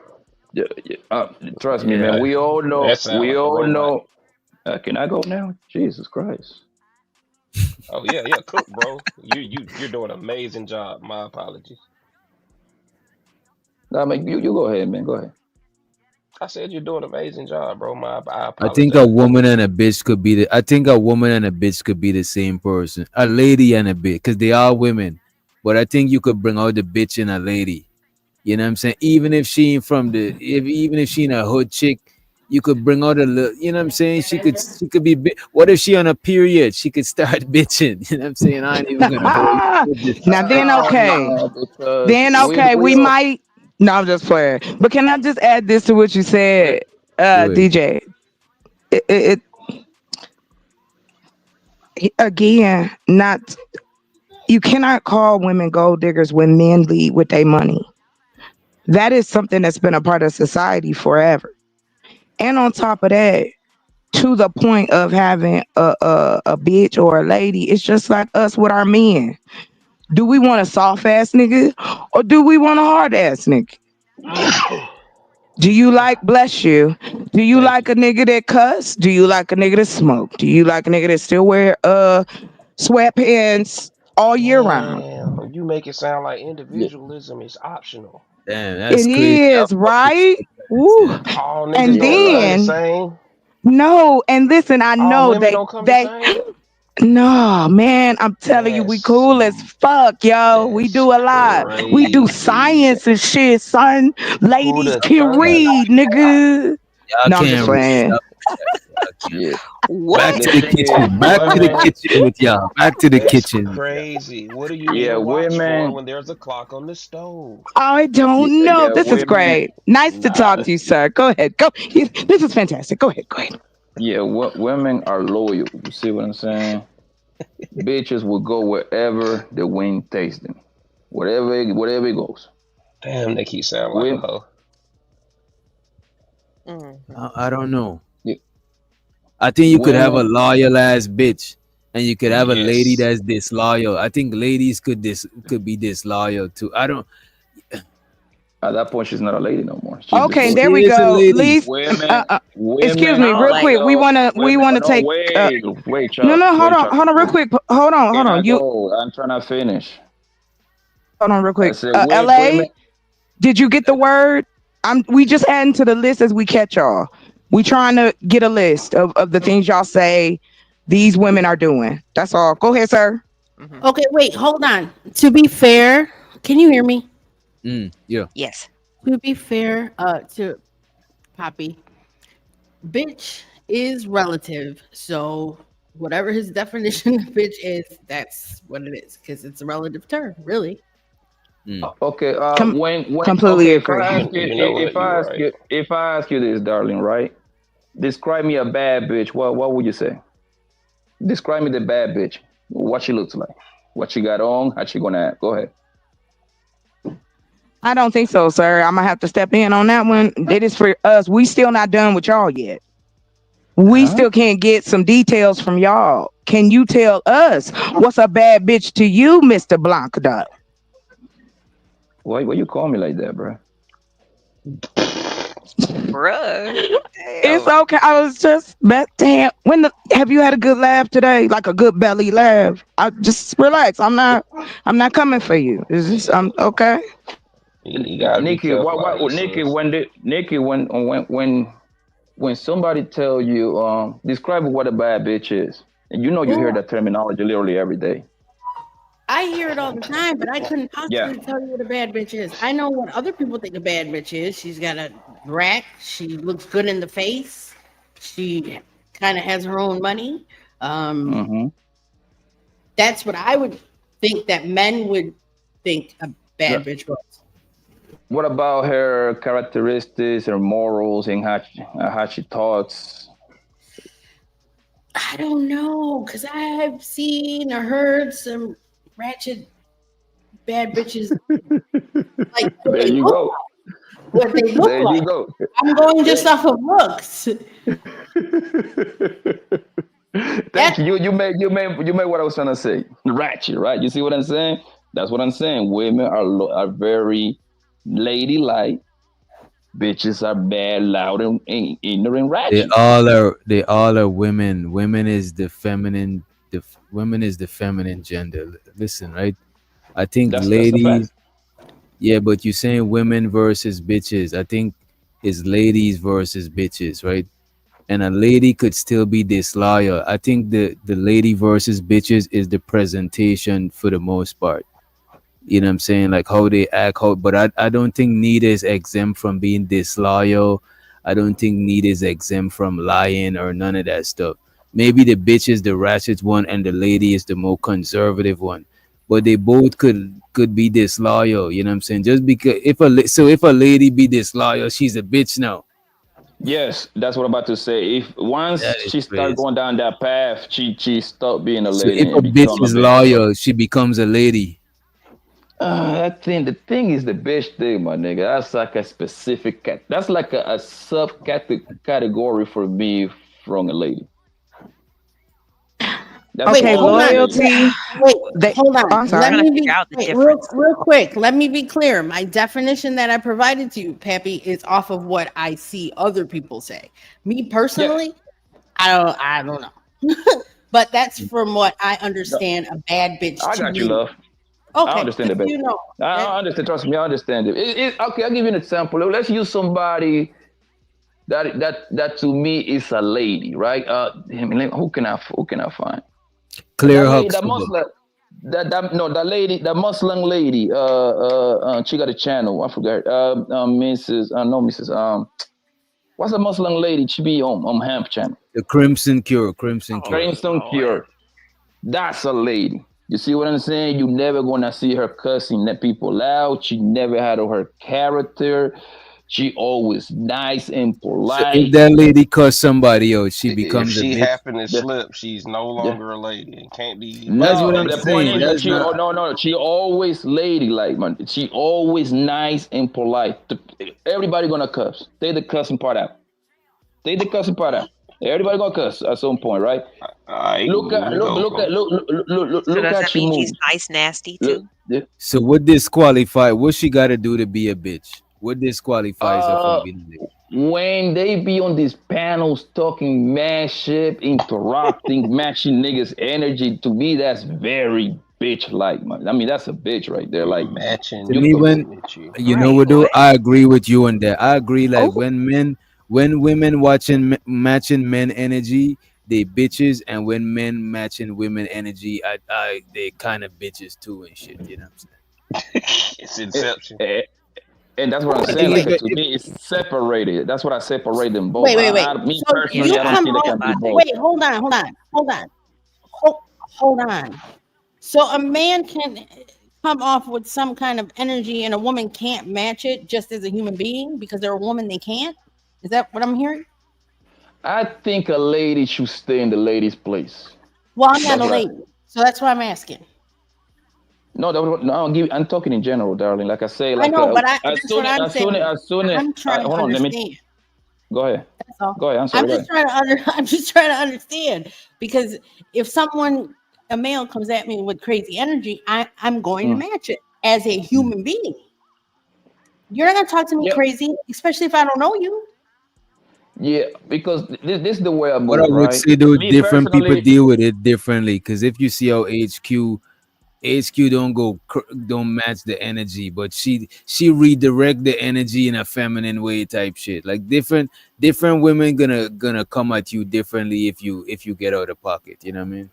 Yeah, yeah, trust me, man. Yeah. We all know. That sound We like a all robot. know. Can I go now? Jesus Christ. Oh yeah, yeah, cook, bro. You're doing an amazing job. My apologies. I mean, you go ahead, man. Go ahead. I said you're doing an amazing job, bro. I I think a apologize. woman and a bitch could be the. I think a woman and a bitch could be the same person. A lady and a bitch, because they are women. But I think you could bring out the bitch in a lady. You know what I'm saying? Even if she ain't from the, if even if she ain't a hood chick, you could bring out a little. You know what I'm saying? She could be. What if she on a period? She could start bitching. You know what I'm saying? I ain't even gonna hold you. Now then, Oh okay. no, because Then we okay, we we all might. No, I'm just playing. But can I just add this to what you yeah, said, Do it. DJ? Again, not You cannot call women gold diggers when men lead with their money. That is something that's been a part of society forever. And on top of that, to the point of having a bitch or a lady, it's just like us with our men. Do we want a soft ass nigga or do we want a hard ass nigga? Do you like, bless you? Do you Thank like you. a nigga that cuss? Do you like a nigga that smoke? Do you like a nigga that still wear sweatpants all year round? Damn, you make it sound like individualism is optional. Damn, It that's crazy. I is, fuck with right? you guys, Woo. yeah. All niggas And don't Yeah, come the right. then same. no, and listen, I All know women they don't come the they same. no, man, I'm telling you, we That's cool as fuck, yo. We that's do a lot. We do crazy. science and shit, son. Who'd Ladies have can thunk it? read, nigga. Y'all No, I'm just can't read. playing. Stop that. Y'all can't Yeah. read. Back What? to The the thing is, kitchen. Back to the women. kitchen with y'all. Back to the That's kitchen with y'all. crazy. What do you need Yeah, a watch for women. when there's a clock on the stove? I don't know. Yeah, This is women. great. Nice to talk Nah. to you, sir. Go ahead. Go. This is fantastic. Go ahead. Go ahead. Yeah, women are loyal. You see what I'm saying? Bitches will go wherever the wind takes them, whatever it goes. Damn, they keep sounding like a We, hoe. I don't know. yeah, I think you could have a women. loyal ass bitch, and you could have a lady Yes. that's disloyal. I think ladies could be disloyal too. I don't. At that point, she's not a lady no more. She's Okay, and divorced. there She we is a go. lady. Least, Women, excuse women me, I don't real like quick. go. We Women. wanna Oh no, take. wait, No, Chuck. no, Wait, Chuck. hold on, real quick. Hold Can I on. You go? I'm trying to finish. hold on, real I quick. said, women. L.A. Did you get the word? We just adding to the list as we catch y'all. We trying to get a list of the things y'all say these women are doing. That's all. Go ahead, sir. Okay, wait, hold on. To be fair, can you hear me? Yeah. Yes. To be fair, to Poppy, bitch is relative. So whatever his definition of bitch is, that's what it is because it's a relative term, really. Okay. Com- When. completely Okay. agree. You know what? You're right. If I ask you this, darling, right? Describe me a bad bitch. What would you say? Describe me the bad bitch. What she looks like. What she got on. How she gonna act. Go ahead. I don't think so, sir. I'm gonna have to step in on that one. It is for us. We still not done with y'all yet. We Huh? still can't get some details from y'all. Can you tell us what's a bad bitch to you, Mr. Blanca? Why you call me like that, bro? Bruh. It's Damn. okay. I was just but damn. Have you had a good laugh today? Like a good belly laugh? I just relax. I'm not coming for you. Is this I'm okay? You gotta be Nikki, careful out here, Nikki, sis. when somebody tell you describe what a bad bitch is, and you know you hear Well, that terminology literally every day. I hear it all the time, but I couldn't Yeah, possibly tell you what a bad bitch is. I know what other people think a bad bitch is. She's got a rack. She looks good in the face. She kind of has her own money. Um, mm-hmm. that's what I would think that men would think a bad Yeah. bitch was. What about her characteristics, her morals, and how she talks? I don't know, because I've seen or heard some ratchet bad bitches like what There they you look go. like. What they look There you like. go. I'm going just There- off of looks. Thank That you. You made what I was trying to say. Ratchet, right? You see what I'm saying? That's what I'm saying. Women are very ladylike. Bitches are bad, loud, and ignorant, They ratchet. all are. They all are women. Women is the feminine. Women is the feminine gender. Listen, right? I think That's a ladies. fact. Yeah, but you're saying women versus bitches. I think it's ladies versus bitches, right? And a lady could still be disloyal. I think the lady versus bitches is the presentation for the most part. You know what I'm saying? Like how they act, but I don't think neither is exempt from being disloyal. I don't think neither is exempt from lying or none of that stuff. Maybe the bitch is the ratchet one and the lady is the more conservative one. But they both could be disloyal, you know what I'm saying? Just because if a lady be disloyal, she's a bitch now. Yes, that's what I'm about to say. If once That is she start crazy. going down that path, she stop being a So lady if a and bitch become a is bitch. loyal, she becomes a lady. The thing is the bitch thing, my nigga. That's like a specific that's like a sub category for me from a lady. That's Wait, Okay, hold all on. it is. loyalty. Wait, They. hold Oh, I'm on. Let sorry. Trying to me figure be out the wait, difference. real quick. Let me be clear. My definition that I provided to you, Pappy, is off of what I see other people say. Me Yeah, personally, I don't know. But that's from what I no, understand a bad bitch I to got you, be. love. I Okay, understand just it, so babe. you know. I That understand. Trust me, I understand it. Okay, I'll give you an example. Let's use somebody that to me is a lady, right? Who can I find? Claire That lady, that Huxtable. Muslim, that no, that lady, that Muslim lady. She got a channel. I forgot. Mrs. No, Mrs. What's the Muslim lady? She be on Hemp channel. The Crimson Cure. Crimson Oh Cure. Crimson Lord. Cure. That's a lady. You see what I'm saying? You never gonna see her cussing that people out. She never had her character. She always nice and So if polite. that lady cuss somebody out, she If becomes a she bitch. happen to The, slip, she's no the, longer a lady and can't be That's vice what no, I'm the versa. point saying. is that That's she not. oh no, she always ladylike, man. She always nice and polite. Everybody gonna cuss. Take the cussing part out. Take the cussing part out. Everybody gonna cuss at some point, right? Alright, Look here at we look go, look at folks. So look does at that she mean she's moves. nice, nasty Look, too? So what disqualify? What she got to do to be a bitch? What disqualifies her from uh, being a lady? when they be on these panels talking mad shit, interrupting, matching niggas' energy, to me that's very bitch like, man. I mean, that's a bitch right there. Like To Matching you me, could when energy. you know Right. what, do What? I agree with you on that. I agree. Like Oh, when women watching matching men energy, they bitches, and when men matching women energy, they kind of bitches too and shit. You know what I'm saying? It's eh, Inception. eh, and that's what I'm I wait, saying. think Like wait, if, to if me, it's separated. That's what I separate them both. wait. Me So Yeah, personally, you I don't that's come think they both off. can be I both. think. Wait, hold on. So a man can come off with some kind of energy, and a woman can't match it just as a human being because they're a woman. They can't. Is that what I'm hearing? I think a lady should stay in the lady's place. Well, I'm not That's a what I. lady, so that's why I'm asking. No, no. I'm talking in general, darling. Like I say, I like know, but as that's what soon I'm saying. I'm trying to hold on. Let me understand. go ahead. That's all. Go ahead. I'm sorry. Go ahead. I'm just trying to understand because if a male comes at me with crazy energy, I'm going to Mm. match it as a human being. You're not gonna talk to me Yeah, crazy, especially if I don't know you. yeah. Because this is the way I what I move, would right? say though, Me different people personally, deal with it differently. Because if you see how HQ don't match the energy, but she redirect the energy in a feminine way type shit. Like different women gonna come at you differently if you get out of pocket. You know what I mean?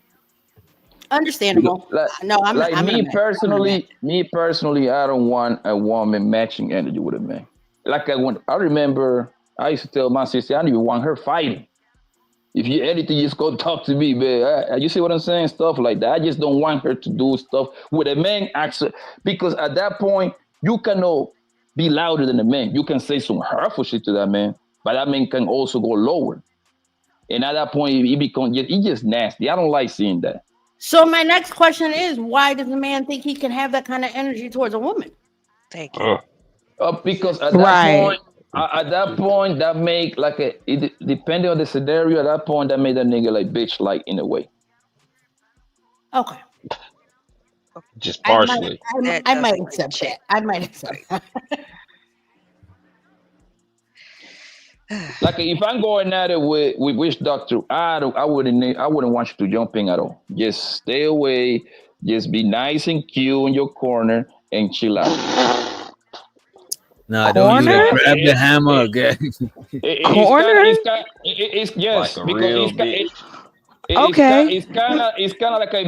Understandable. like No, like I'm gonna me match. I'm gonna match. personally, I don't want a woman matching energy with a man. Like I remember, I used to tell my sister, I don't even want her fighting. If you anything, just go talk to me, man. You see what I'm saying? Stuff like that. I just don't want her to do stuff with a man. Actually, because at that point, you cannot be louder than a man. You can say some hurtful shit to that man, but that man can also go lower. And at that point, he just nasty. I don't like seeing that. So my next question is, why does a man think he can have that kind of energy towards a woman? Thank you. Uh, Because right. at that point, that make like depending on the scenario, at that point, that made that nigga like bitch like in a way. Okay, just I might, partially. That I might doesn't give a accept shit. that. I might accept Right. that. Like if I'm going at it with which doctor, I wouldn't want you to jump in at all. Just stay away. Just be nice and cute in your corner and chill out. Nah, don't do that. Corner? Grab the hammer, again. Corner? it's Like yes a because real bitch. Okay. it's kind of like a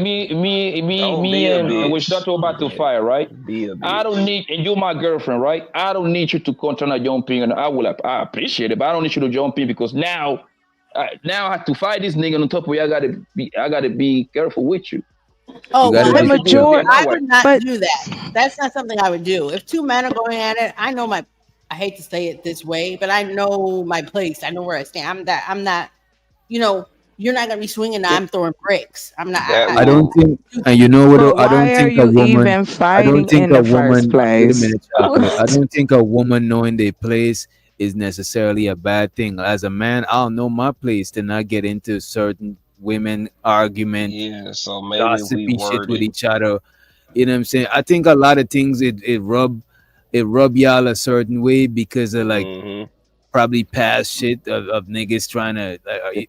Don't me be a and which bitch. doctor about to Yeah, fire, right? be a I don't bitch. need, and you're my girlfriend, right? I don't need you to continue jumping, and I appreciate it, but I don't need you to jump in because now I have to fight this nigga on top of you. I gotta be careful with you. You Oh got well, to The That should discipline. be major, my I way. would not but do that. That's not something I would do. If two men are going at it, I know my I hate to say it this way, but I know my place. I know where I stand. I'm not, you know, you're not gonna be swinging. Yeah. I'm throwing bricks. I'm not. That I don't will, think, and you know what? But I don't why are think a you woman. even I don't fighting think in a the first woman. Wait a place? minute, chocolate. I don't think a woman knowing their place is necessarily a bad thing. As a man, I'll know my place to not get into certain women argument, yeah. So maybe if we gossipy shit word with it, each other. You know what I'm saying? I think a lot of things it rub y'all a certain way because of like hmm probably past shit of niggas trying to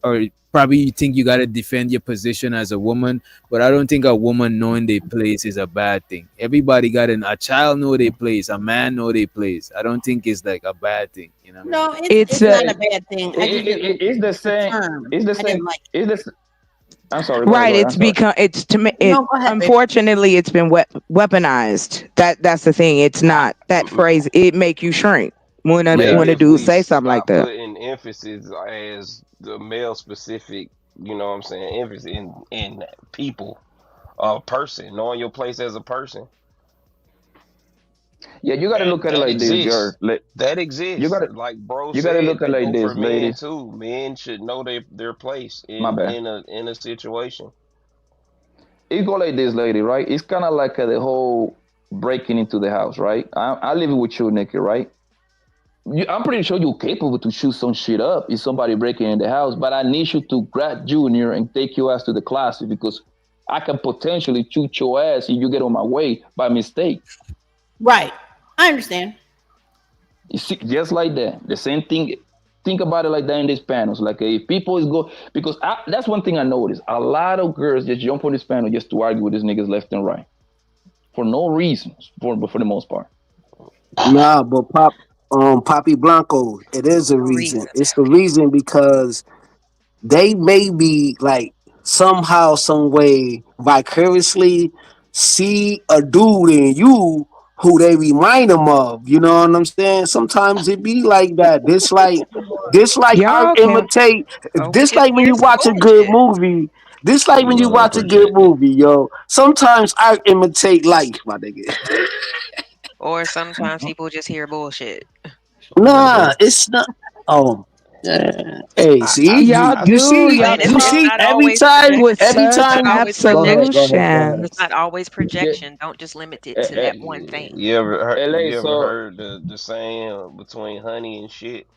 or probably you think you got to defend your position as a woman, but I don't think a woman knowing their place is a bad thing. Everybody got a child know their place, a man know their place. I don't think it's like a bad thing, you know what I mean? No, It's it's a not a bad thing. I just didn't. It's the The same. term. It's the I same. didn't like it. It's the. I'm sorry. Go ahead. right. Go ahead. I'm It's sorry. become. It's to me. It No, go ahead, babe. unfortunately, it's been weaponized. That's the thing. It's not that phrase. It make you shrink when Yeah. maybe a if dude we say something like stop that. putting emphasis as the male specific, you know what I'm saying, emphasis in people, a person, knowing your place as a person, Yeah, you got to that look at it that like this, girl. exists. That You exists. got to Like bro you got to look said, at it that like go for this, men ladies. too. Men should know their place My bad. in a situation. It go like this, lady, right? It's kind of like the whole breaking into the house, right? I live with you, Nikki, right? I'm pretty sure you're capable to shoot some shit up if somebody breaking in the house, but I need you to grab Junior and take your ass to the closet because I can potentially shoot your ass if you get on my way by mistake. Right. I understand. You see, just like that. The same thing. Think about it like that in these panels. Like if people is go because that's one thing I noticed. A lot of girls just jump on this panel just to argue with these niggas left and right for no reasons. For the most part. Nah, but Poppy Blanco, it is a No reason. reason. It's the Okay. reason because they may be like somehow, some way, vicariously see a dude in you who they remind them of. You know what I'm saying? Sometimes it be like that. This like art Y'all can. imitate. Or we This just like when hear you some watch a good bullshit. movie. This like You when you love watch a good projecting. movie, yo. Sometimes art imitate life, my nigga. Or sometimes people just hear bullshit. Nah, it's not. Oh, yeah. Hey, I I see, Y'all I you do. see, Y'all And you it's talk see. not Every always time, with projection. every such It's not time. always Go ahead, go projection. ahead, go ahead. It's absolution. not always Yeah, projection. Don't just limit it eh, to eh, that one yeah. thing. LA, You ever so heard the saying between honey and shit?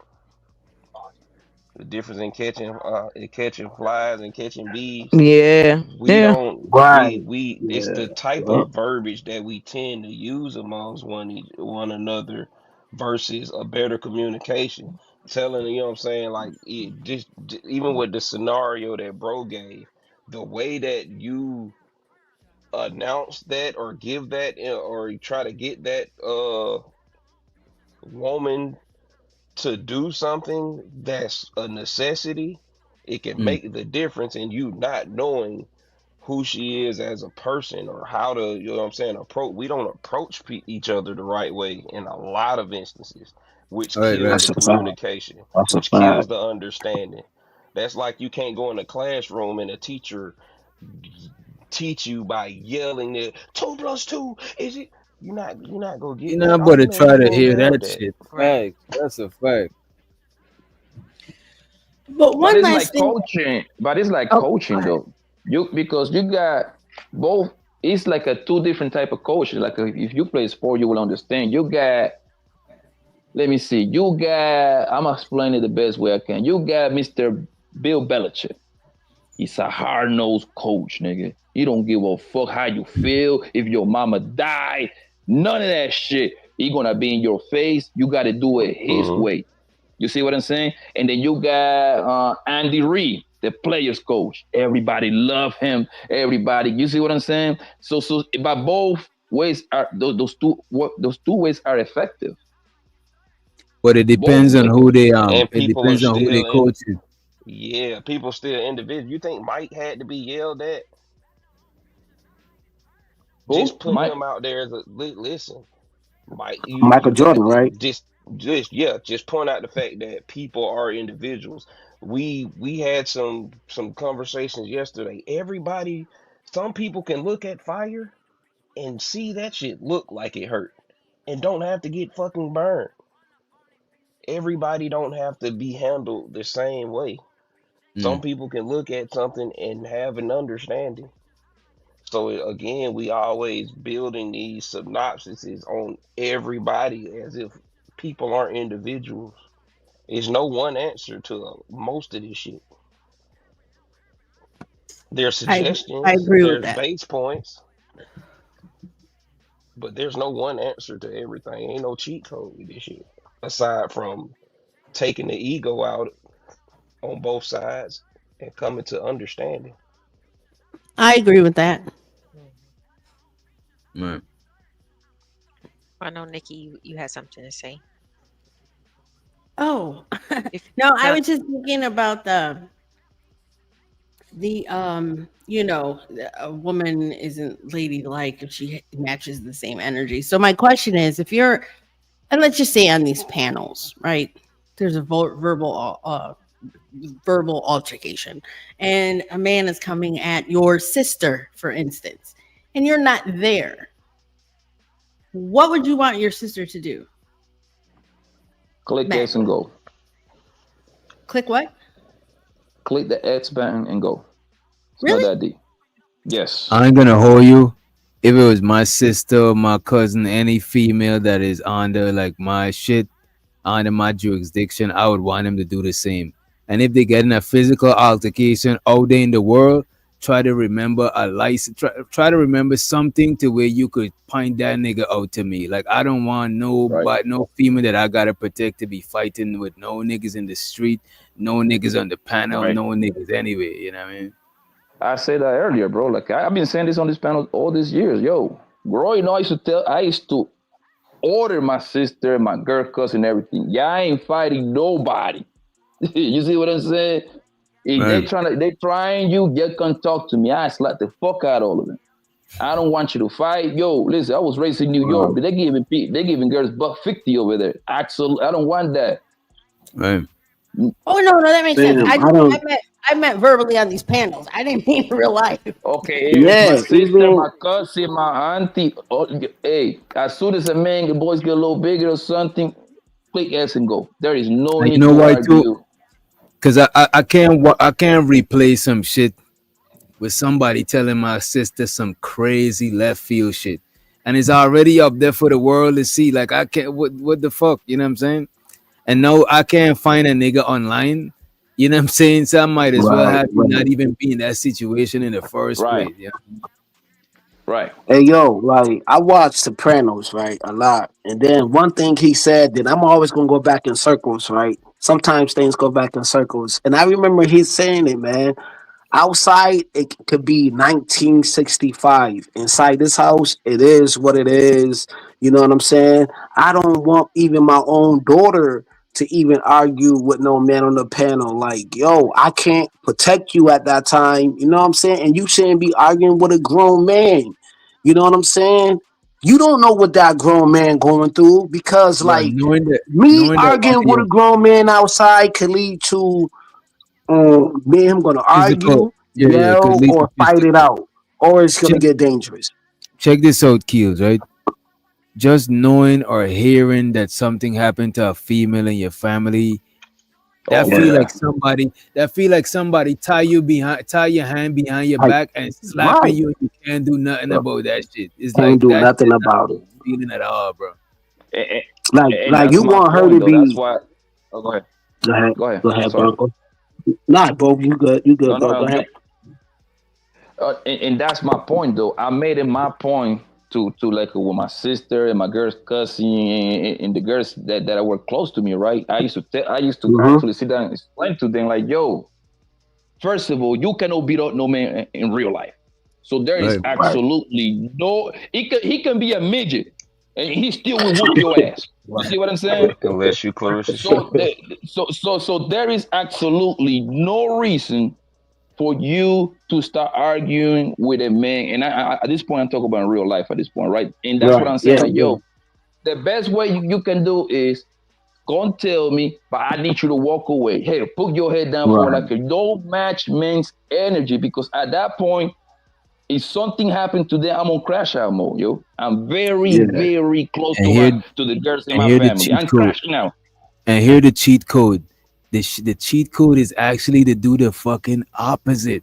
The difference in catching flies and catching bees. Yeah. We Yeah. don't Right. we it's Yeah. the type Yeah. of verbiage that we tend to use amongst one another versus a better communication. Telling, you know what I'm saying, like even with the scenario that bro gave, the way that you announce that or give that, or try to get that woman to do something that's a necessity, it can Mm. make the difference in you not knowing who she is as a person or how to, you know what I'm saying, approach. We don't approach each other the right way in a lot of instances, which Right, kills right. That's the a fact. communication, That's a which kills fact. the understanding. That's like you can't go in a classroom and a teacher teach you by yelling it 2 plus 2 is it. You're not gonna You're get that. not All about you to know, try you to won't hear have that that. shit. Right. Fact. That's a fact. But but one it's last like thing. coaching. But it's like Oh, go coaching ahead. though. You because you got both. It's like a two different type of coaches. Like if you play sport, you will understand. You got let me see. You got I'm explaining it the best way I can. You got Mr. Bill Belichick. He's a hard nosed coach, nigga. He don't give a fuck how you feel if your mama died. None of that shit. He gonna be in your face. You gotta do it his Mm-hmm. way. You see what I'm saying? And then you got Andy Reid, the players coach. Everybody love him. Everybody, you see what I'm saying? So, but both ways are those two ways are effective. But it Both depends on ways. who they And it people are depends on who they still in. coach you. Yeah, people still individual. You think Mike had to be yelled at? Just Who? put Mike? him out there as a listen. Mike, Michael you got Jordan, right? just yeah, just point out the fact that people are individuals. We had some conversations yesterday. Everybody, some people can look at fire and see that shit look like it hurt and don't have to get fucking burned. everybody don't have to be handled the same way. Some Mm. people can look at something and have an understanding. So again, we always building these synopsises on everybody as if people aren't individuals. There's no one answer to most of this shit. There's I suggestions, agree with there's that. base points, but there's no one answer to everything. Ain't no cheat code with this shit. Aside from taking the ego out on both sides and coming to understanding. I agree with that. Right. I know, Nikki, you had something to say. Oh, If no, I no, was just thinking about a woman isn't ladylike if she matches the same energy. So my question is, if you're, and let's just say on these panels, right? There's a verbal altercation, and a man is coming at your sister, for instance, and you're not there. What would you want your sister to do? Click Matt, X and go. click what? Click the X button and go. It's not Really? that deep. Yes. I ain't gonna hold you. If it was my sister, my cousin, any female that is under like my shit, under my jurisdiction, I would want them to do the same. And if they get in a physical altercation out there in the world, try to remember a license. Try to remember something to where you could point that nigga out to me. Like I don't want Right. no female that I gotta protect to be fighting with no niggas in the street, no niggas on the panel, Right. no niggas anyway. You know what I mean? I said that earlier, bro. Like I've been saying this on this panel all these years. Yo, growing up, I used to order my sister, my girl cousin, everything. Yeah, I ain't fighting nobody. You see what I'm saying? If Right. they trying you, you can talk to me. I slap the fuck out of all of them. I don't want you to fight. Yo, listen, I was raised in New York, but they giving girls $1.50 over there. Absolutely, I don't want that. Right. Oh no, that makes sense. Damn, I don't. I meant verbally on these panels. I didn't mean in real life. Okay, if it's my Yeah, sister, even my cousin, my auntie, hey, as soon as a man, the boys get a little bigger or something, click S and go. There is no And you need know to why too? argue. Cause I can't replay some shit with somebody telling my sister some crazy left field shit, and it's already up there for the world to see. Like I can't. What the fuck? You know what I'm saying? And no, I can't find a nigga online. You know what I'm saying? So I might as well right, have you right. not even be in that situation in the first Right, place. Yeah. right. Hey yo, like I watch Sopranos, right, a lot. And then one thing he said that I'm always gonna go back in circles, right? Sometimes things go back in circles. And I remember he saying it, man. Outside, it could be 1965. Inside this house, it is what it is. You know what I'm saying? I don't want even my own daughter to even argue with no man on the panel. Like, yo, I can't protect you at that time. You know what I'm saying? And you shouldn't be arguing with a grown man. You know what I'm saying? You don't know what that grown man going through because, Well, like, me knowing the arguing with audio, a grown man outside could lead to me and him gonna physical, argue, yeah, could yell, lead to or fight it physical. out, or it's gonna Check, get dangerous. check this out, Keels, right? Just knowing or hearing that something happened to a female in your family, Oh my Yeah, that feel like somebody tie your hand behind your like back and slapping right. you and you can't do nothing So, about that shit. It's can't like do that nothing shit not about it. feeling at all, bro. And, and, and Like that's you my want her point, to though. That's be. why. Oh, go ahead. Go ahead, Go ahead. go ahead, Sorry. Bronco. Nah, bro, you good, you No, good, no. bro. Go ahead. And that's my point, though. I made it my point to like with my sister and my girl's cousin and the girls that were close to me, right? I used to Mm-hmm. actually sit down and explain to them like, yo, first of all, you cannot beat up no man in real life. So there is Right. Right, absolutely no. He can be a midget and he still will whoop your ass. You see what I'm saying? Unless you Clarissa So Shield. the, so there is absolutely no reason for you to start arguing with a man. And at this point, I'm talking about real life at this point, right? And that's what right, I'm saying. yeah, Like, yeah, yo, the best way you can do is go and tell me, but I need you to walk away. Hey, put your head down for right, like a don't match men's energy because at that point, if something happened to them, I'm on crash out mode, yo. I'm very, yeah. very close And to here the girls in and my here the family. cheat I'm code. crashing out. And here the cheat code. The cheat code is actually to do the fucking opposite.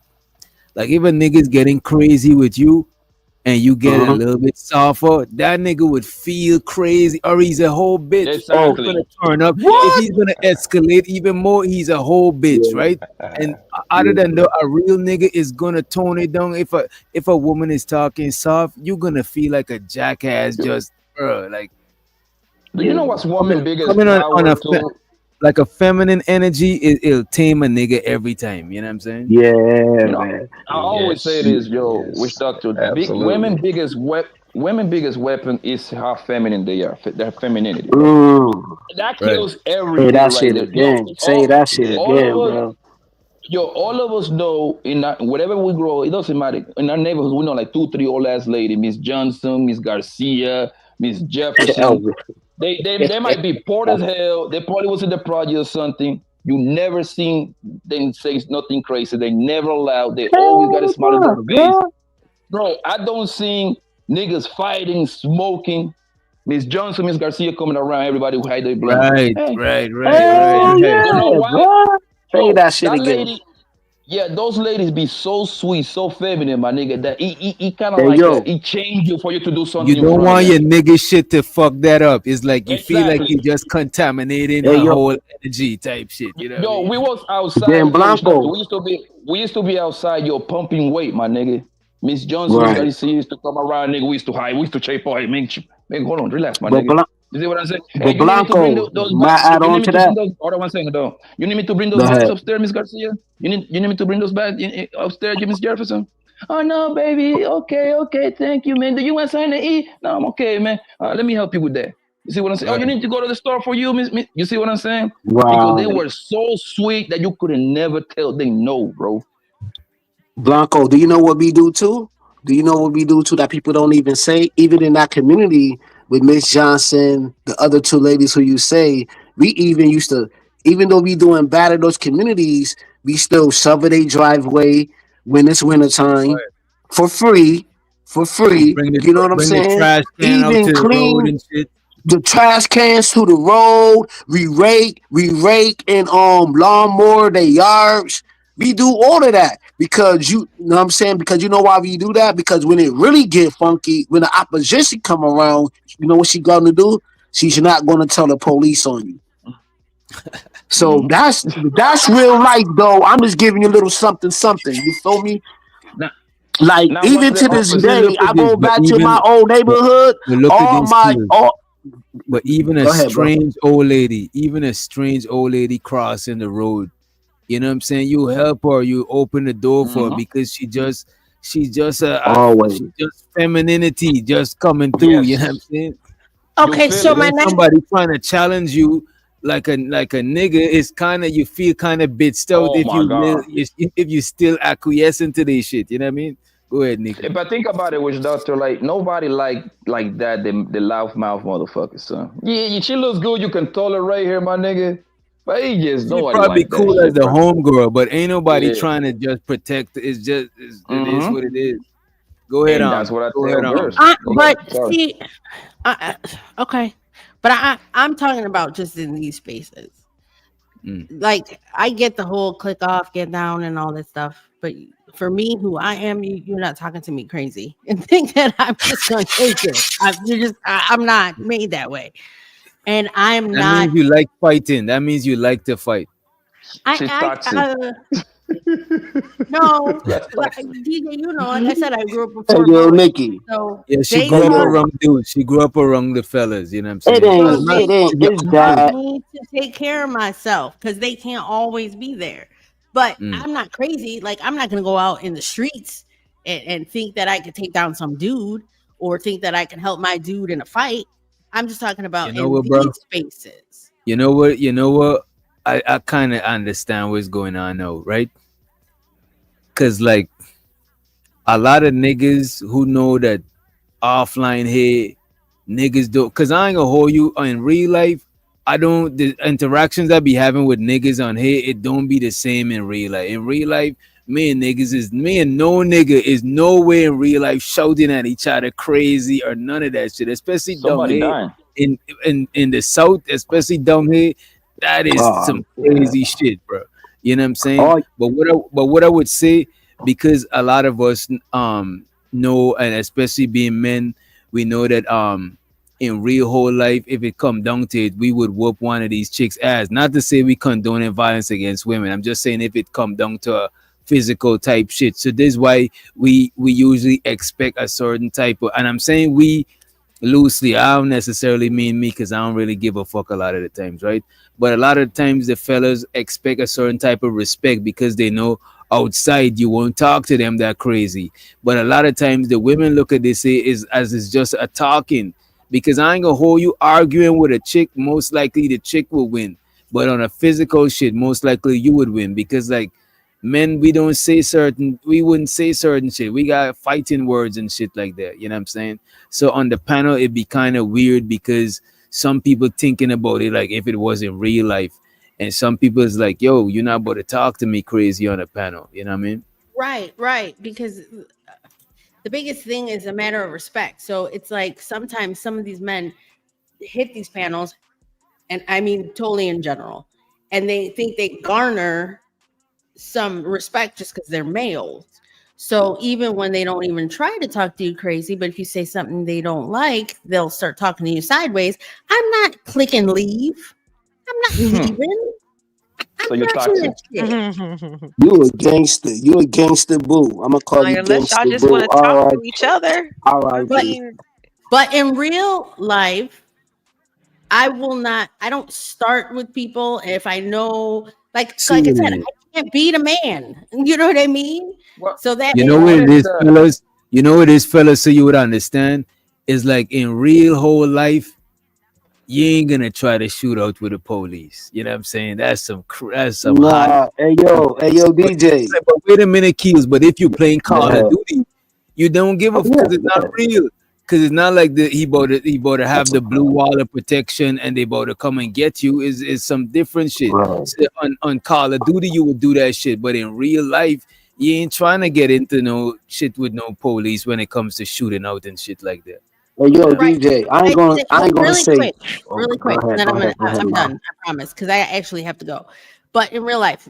Like if a nigga's getting crazy with you and you get a Uh-huh. little bit softer, that nigga would feel crazy, or he's a whole bitch. He's Oh, gonna Exactly. turn up. If what? he's gonna escalate even more, he's a whole bitch, Yeah, right? And other yeah. than that, a real nigga is gonna tone it down. If a woman is talking soft, you're gonna feel like a jackass. Just like Do you know what's woman coming biggest coming on power a too? like a feminine energy, it'll tame a nigga every time. You know what I'm saying? Yeah, You know, man. I always say Yes. this, yo, which Yes. doctor, Absolutely. women biggest weapon is how feminine they are, their femininity, bro. Mm. That Right. kills Say everything that right shit there. Yo, again. Say that shit all again, of us, bro. all of us know wherever we grow, it doesn't matter. In our neighborhoods, we know like two, three old ass lady, Miss Johnson, Miss Garcia, Miss Jefferson. Elvis. They might be poor as hell. They probably was in the project or something. You never seen them say nothing crazy. They never loud. They always got a Hell smile on their no, face. bro. Bro, I don't see niggas fighting, smoking. Miss Johnson, Miss Garcia coming around, everybody who hide their blunt. Right, Hey, right, right, right, Hell right. you know yeah, why? bro. Say Bro, that shit that again. lady, yeah, those ladies be so sweet, so feminine, my nigga, that he kind of Hey, like, yo. he change you for you to do You something in don't front of want your them. nigga shit to fuck that up. It's like you feel like Exactly. you're just contaminating Hey, her yo. whole energy type shit. You know what I Yo, mean? we was Then outside, yo, which doctor, Blanco. we used to be outside, yo, pumping weight, my nigga. Miss Johnson, Miss Right. Garcia used to come around, nigga. We used to hide, we used to chase boy, man, hold on, relax, my But nigga. Blan- You see what I'm saying? Hey, but you need me to bring Blanco, those might bags. add You need on me to to bring that. those. Hold on one second, though. You need me to bring Go those bags ahead. upstairs, Miss Garcia. You need me to bring those bags upstairs, Miss Jefferson. Oh no, baby. Okay, okay, thank you, man. Do you want something to eat? No, I'm okay, man. Let me help you with that. You see what I'm saying? Oh, you Right. need to go to the store for you, Miss. You see what I'm saying? Because they Right. were so sweet that you could never tell they no, bro. Blanco, do you know what we do too? Do you know what we do too that people don't even say? Even in that community with Miss Johnson, the other two ladies who you say, we even used to, even though we doing bad in those communities, we still shovel their driveway when it's wintertime Right. for free, for free. You know what I'm Bring the saying? trash can out Even to the road clean and shit. the trash cans to the road. We rake and lawnmower their yards. We do all of that because you know what I'm saying? Because you know why we do that? Because when it really get funky, when the opposition come around, you know what she gonna do? She's not gonna tell the police on you. So Mm. that's real life though. I'm just giving you a little something, something. You feel me? Now, Like now what's even the to this Even opposite? day, look at I this, go back to my old but neighborhood. look at All this my too. all But even a Go ahead, bro. strange old lady, even a strange old lady crossing the road, you know what I'm saying? You help her, you open the door for her Hmm. because she Always. just femininity just coming through. You know what I'm Yes, saying? you Okay, feel so But it. my then next somebody trying to challenge you like a nigga is kind of, you feel kind of bitched out Oh my God. if you still acquiescing to this shit. You know what I mean? Go ahead, Nikki. If I think about it, which doctor, like nobody like that, the loud mouth motherfucker, son. Yeah, she looks good. You can tolerate her, my nigga. But he just She nobody probably like that cool as shit, the bro. homegirl, but ain't nobody Yeah. trying to just protect. It is what Mm-hmm. it is. Go ahead And that's on. what I Go tell ahead on. girls. Go but ahead. Sorry. see, okay, but I'm talking about just in these spaces. Mm. Like I get the whole click off, get down, and all that stuff, but for me, who I am, you're not talking to me crazy and think that I'm just gonna take it. I'm not made that way, and I'm That not. means you like fighting. That means you like to fight. She's toxic. No, That's like toxic. DJ, like I said, I grew up with Hey four yo, boys, Nikki. so Yeah, she they Hey grew up taught yo. around dudes. She grew up around the fellas. You know what I'm It saying? So so as ain't much it they ain't as your it's taught uncle. that. me to take care of myself because they can't always be there. But Mm. I'm not crazy. Like I'm not gonna go out in the streets and think that I could take down some dude or think that I can help my dude in a fight. I'm just talking You about know in what, these bro? spaces. You know what? You know what? I kind of understand what's going on now, right? Cause like a lot of niggas who know that offline here, niggas do. Cause I ain't gonna hold you in real life. I don't, the interactions I be having with niggas on here, it don't be the same in real life. In real life, me and no nigga is nowhere in real life shouting at each other crazy or none of that shit. Especially down Somebody here dying. in in the south, especially down here. That is Oh, some yeah. crazy shit, bro. You know what I'm saying? Oh, But what I would say, because a lot of us know, and especially being men, we know that in real whole life, if it come down to it, we would whoop one of these chicks' ass. Not to say we condone violence against women. I'm just saying if it come down to a physical type shit. So this is why we usually expect a certain type of, and I'm saying we loosely. I don't necessarily mean me because I don't really give a fuck a lot of the times, right? But a lot of times the fellas expect a certain type of respect because they know outside you won't talk to them that crazy. But a lot of times the women look at this is as it's just a talking. Because I ain't gonna hold you arguing with a chick, most likely the chick will win. But on a physical shit, most likely you would win. Because like men, we wouldn't say certain shit. We got fighting words and shit like that. You know what I'm saying? So on the panel, it'd be kind of weird because some people thinking about it like if it was in real life, and some people is like, "Yo, you're not about to talk to me crazy on a panel." You know what I mean? Right, right. Because the biggest thing is a matter of respect. So it's like sometimes some of these men hit these panels, and I mean totally in general, and they think they garner some respect just because they're males. So even when they don't even try to talk to you crazy, but if you say something they don't like, they'll start talking to you sideways. I'm not clicking leave. I'm not leaving. So I'm you're watching toxic. that shit. you a gangster. You a gangster, boo. I'm gonna call Like, you unless y'all gangster, just boo. want to All talk right, to each other. all I right, But B. mean, but in real life, I will not. I don't start with people if I know, like I said, See, I can't beat a man. You know what I mean? What So that you know what what it is is, the fellas. You know what it is, fellas. So you would understand. Is like in real whole life, you ain't gonna try to shoot out with the police. You know what I'm saying? That's some hot. Nah, hey yo, But, DJ. but wait a minute, Keys. But if you're playing Call of Yeah. Duty, you don't give a Oh because it's not yeah, real. Because it's not like he about to have the blue wall of protection and they about to come and get you. Is some different shit. right. So on Call of Duty, you would do that shit, but in real life, you ain't trying to get into no shit with no police when it comes to shooting out and shit like that. Hey yo, You know? right. DJ. But I ain't gonna really say. quick, Oh, really go quick, and ahead, then go ahead, go ahead, I'm Ma. done. I promise, because I actually have to go. But in real life,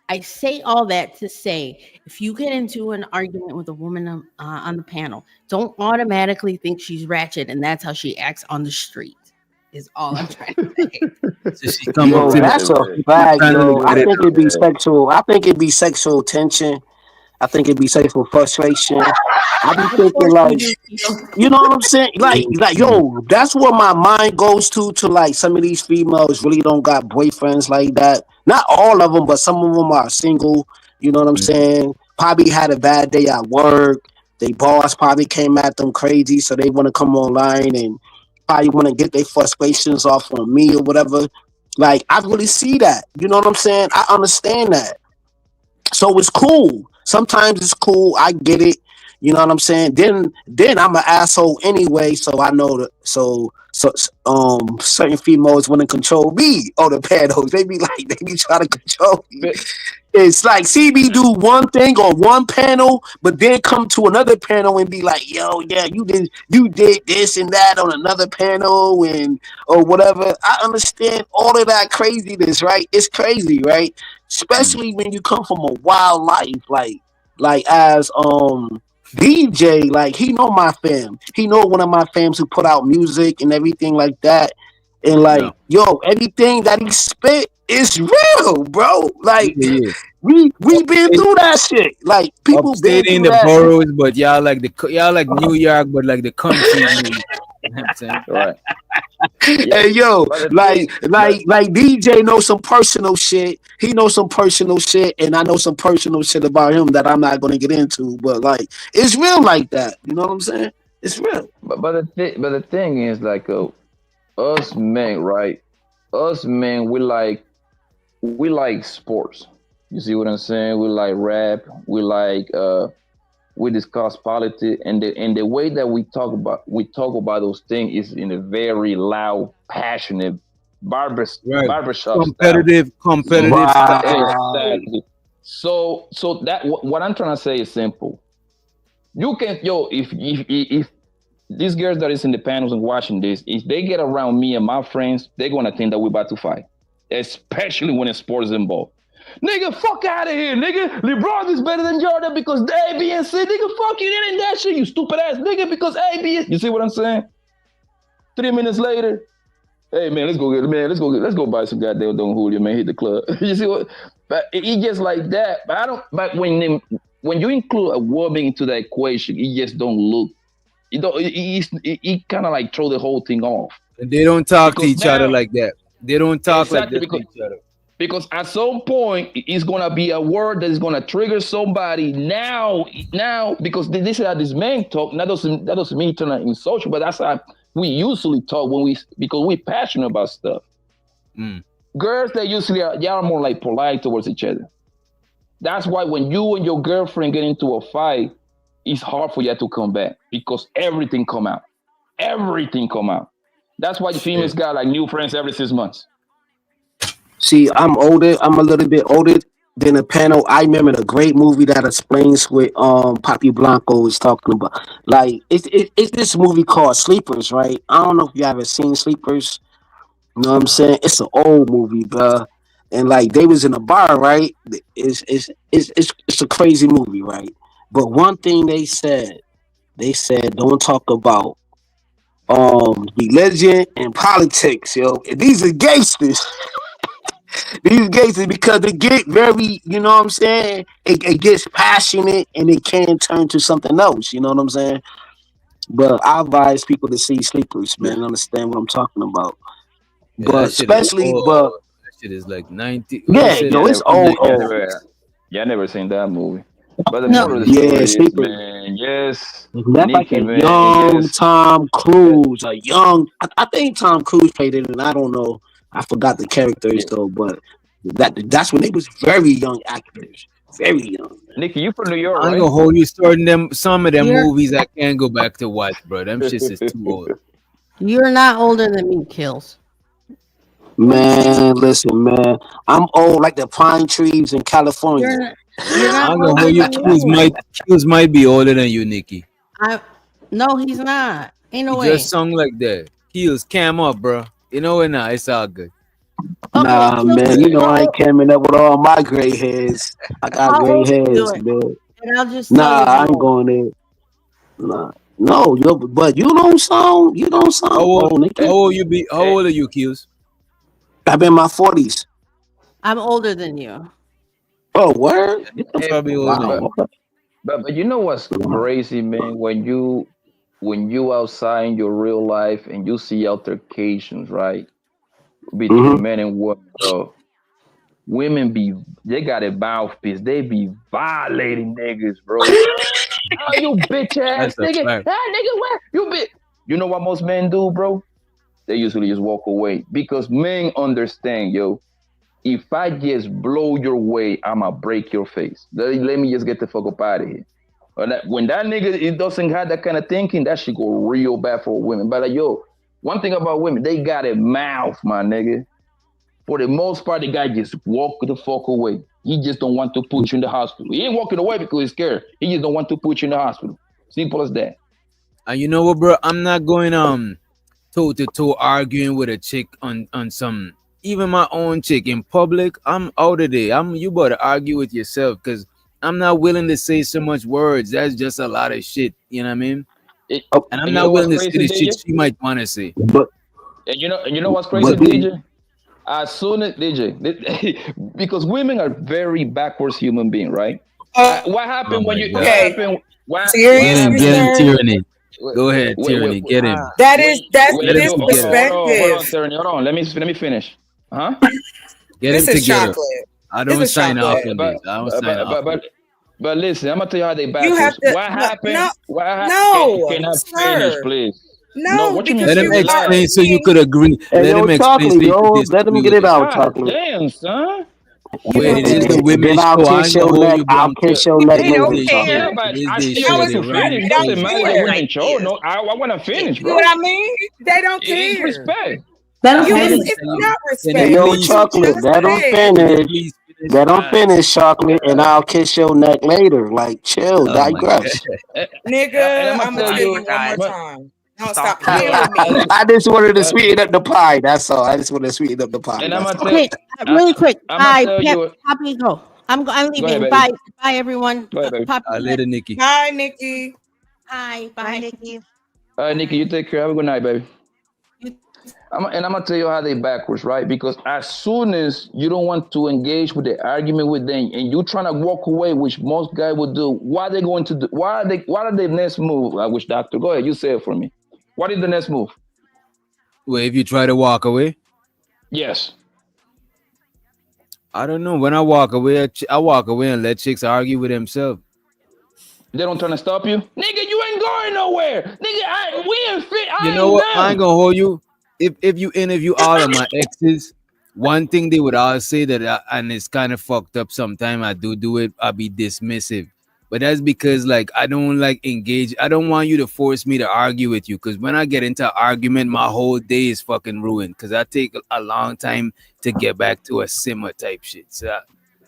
I say all that to say, if you get into an argument with a woman on the panel, don't automatically think she's ratchet, and that's how she acts on the street. Is all I'm trying to say. So she come up Yo, to me, that's a right, fact, trying to yo. look I at it. think it'd be sexual. I think it'd be sexual tension. I think it'd be sexual frustration. I be Of thinking course you like, do, Tito. you know what I'm saying? Like, yo, that's where my mind goes to like some of these females really don't got boyfriends like that. Not all of them, but some of them are single. You know what I'm saying? Probably had a bad day at work. They boss probably came at them crazy, so they want to come online and probably want to get their frustrations off on me or whatever. Like, I really see that. You know what I'm saying? I understand that. So it's cool. Sometimes it's cool. I get it. You know what I'm saying? Then I'm an asshole anyway, so I know that certain females want to control me or the panels. They be like they be trying to control me. but It's like see me do one thing on one panel, but then come to another panel and be like, yo, yeah, you did this and that on another panel and or whatever. I understand all of that craziness, right? It's crazy, right? Especially when you come from a wild life, like as DJ, like he know my fam. He know one of my fams who put out music and everything like that. And Yeah, like, yo, everything that he spit is real, bro. yeah, Like yeah. we been Upstate, through that shit. Like people been upstate in through the that. boroughs, but y'all like New York, but like the country. New York. You know what I'm saying? right. Yeah. Hey yo, But the like thing, but like like DJ knows some personal shit. He knows some personal shit, and I know some personal shit about him that I'm not gonna get into. But like, it's real like that. You know what I'm saying? It's real. but the thing is like us men, right? Us men, we like sports. You see what I'm saying? We like rap. We discuss politics, and the way that we talk about those things is in a very loud, passionate Right. barbershop style. Competitive style. Right. Exactly. So that what I'm trying to say is simple. You can if these girls that is in the panels and watching this, if they get around me and my friends, they're gonna think that we're about to fight. especially when sports is involved. Nigga, fuck out of here, nigga. LeBron is better than Jordan because A, B, and C. Nigga, fuck you. That ain't that shit, you stupid ass nigga. Because A, B, you see what I'm saying? 3 minutes later, hey man, let's go buy some goddamn Don Julio, man. Hit the club. You see what? But it just like that. But I don't. But when you include a woman into the equation, it just don't look. You know, it kind of like throw the whole thing off. And they don't talk to Because each other now, like that. They don't talk like exactly that to each other. because at some point it's gonna be a word that is gonna trigger somebody now because this is how this man talk. That doesn't mean turn in social, but that's how we usually talk because we passionate about stuff. Mm. Girls they usually are more like polite towards each other. That's why when you and your girlfriend get into a fight, it's hard for you to come back because everything come out. Everything come out. That's why the females got like new friends every 6 months. See, I'm older. I'm a little bit older than the panel. I remember the great movie that explains what Papi Blanco is talking about. Like it's this movie called Sleepers, right? I don't know if you ever seen Sleepers. You know what I'm saying? It's an old movie, bruh. And like they was in a bar, right? It's a crazy movie, right? But one thing they said don't talk about religion and politics, yo. And these are gangsters. These gangsters because they get very, you know what I'm saying? It gets passionate and it can turn to something else, you know what I'm saying? But I advise people to see Sleepers, man, and understand what I'm talking about. Yeah, But that shit is especially, old. That shit is like 90. What you yeah, said? yo, Yeah, it's yeah, old, old. never seen that movie. But the No, moral of the Yeah, story is, Sleepers. man, yes, That's like Nikki, a man, young yes, Tom Cruise, a young. I think Tom Cruise played it, and I don't know. I forgot the characters yeah. though, but that's when they was very young actors, very young. Nikki, you from New York, I ain't right? gonna hold you. Starting them, some of them you're movies I can't go back to watch, bro. Them shits is too old. you're not older than me, Kills. Man, listen, man, I'm old like the pine trees in You're California. not, you're I not ain't gonna older hold you. than me. Q's might be older than you, Nikki. I no, he's not. Ain't no You just way. sung like that. Q's cam up, bro. You know it now. It's all good. Okay, Nah, Kills, man, you know I ain't coming up with all my gray hairs. I got how gray old are you? hairs, man. And I'll just tell Nah, you I how ain't old. going there. Nah. No, yo, but you don't How sound old? old, How Nikki. old you be? How Hey, old are you, Q's? I'm in my 40s. I'm older than you. Oh, word? Get the You're hey, probably older than but me. wow. Okay. but you know what's crazy, man? When you outside in your real life and you see altercations, right, between Mm-hmm. men and women, bro. Women they got a mouthpiece. They be violating niggas, bro. Oh, you bitch ass That's a nigga. fact. Ah, nigga, what? You bitch. You know what most men do, bro? They usually just walk away because men understand, yo. If I just blow your way, I'ma break your face. Let me just get the fuck up out of here. When that nigga it doesn't have that kind of thinking, that shit go real bad for women. But like, yo, one thing about women, they got a mouth, my nigga. For the most part, the guy just walk the fuck away. He just don't want to put you in the hospital. He ain't walking away because he's scared. He just don't want to put you in the hospital. Simple as that. And you know what, bro? I'm not going toe to toe arguing with a chick on some even my own chick in public. I'm out of there. You better argue with yourself because I'm not willing to say so much words. That's just a lot of shit. You know what I mean? It, Oh, And I'm and you know not what's willing to say crazy, the shit DJ? she might want to say. but And you know what's crazy, but the DJ? As soon as DJ, because women are very backwards human being, right? What Oh happened when my you? What god. Okay, happened? What seriously, Get him, happened? sir. tyranny. Wait, Go ahead, tyranny. wait, Get him. That when is that's when Let him you hold on, together. disrespectful. Terry, hold on. Let me finish. Huh? Get him This is together. chocolate. I This don't is sign off chocolate. But on but this. I don't but sign but off but, on but, this. but listen, I'm gonna tell you how they You have backwards. to What no happened? no, Can I finish, sir. please? No, No, what you mean? because Let him you are explain so you being could agree. hey Let yo, him explain so chocolate, you could yo, let disagree him get with it him. out, God chocolate. damn, son. you know Wait, it is what? the Then women's I'll show. I kiss ain't gonna your hold neck. you I'll down to kiss your it neck They is don't later, their Yeah, show. chocolate. care. but It is I their still No, show. want They to run finish. the they don't Doesn't stage. matter the care. women's show. No, I want to finish, You know what bro. I mean? They don't It's care. respect. Let him That's You what it's, it finish. is. it's Can not you Hey respect. yo, What please? you chocolate, just let him said. Can you finish. please finish? Let him finish, chocolate, and I'll kiss your neck later. Like chill, Oh my god. digress. And I'm Nigga, gonna I'm gonna tell tell My you you. one more God. I'm time. Don't stop Stalking playing ass. with me. I just wanted to sweeten up the pie. That's all. I just wanted to sweeten up the pie. And I'm That's gonna all. tell. Okay, really quick. I'm gonna Bye. tell Pep, you. Poppy, go. I'm Go ahead, leaving. baby. Bye. Bye, everyone. Go ahead, baby. Poppy, Later, Nikki. Bye, Nikki. bye. Bye, Bye. Nikki. All right, Nikki, you take care. Have a good night, baby. And I'm gonna tell you how they backwards, right? Because as soon as you don't want to engage with the argument with them, and you trying to walk away, which most guys would do, what are they going to do? What are the next move? I wish doctor, go ahead, you say it for me. What is the next move? Well, if you try to walk away, Yes. I don't know. When I walk away, I walk away and let chicks argue with themselves. They don't trying to stop you, nigga. You ain't going nowhere, nigga. We ain't fit. You know what? I ain't gonna hold you. If you interview all of my exes, one thing they would all say and it's kind of fucked up. Sometimes I do it. I'll be dismissive, but that's because like I don't like engage. I don't want you to force me to argue with you because when I get into an argument, my whole day is fucking ruined. Because I take a long time to get back to a simmer type shit. So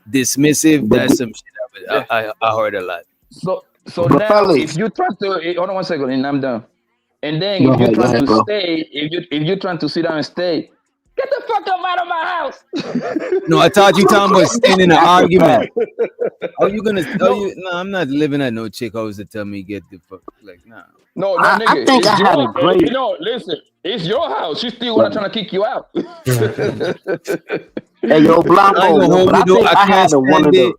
dismissive. That's some shit I heard a lot. So But now, fellas, if you try to hold on 1 second, and I'm done. And then go if you're ahead, trying to bro. stay, if you're trying to sit down and stay, get the fuck up out of my house. No, I thought you talking about staying in an That's a argument. fact. Are you gonna? No, No, I'm not living at no chick always to tell me get the fuck. Like, nah. no, I nigga. think It's I had a your, great. you know, listen, it's your house. She still wanna trying to kick you out. Hey, yo, I ain't Blanco, gonna yo, hold but you I though. think I I can't had one stand of it. the.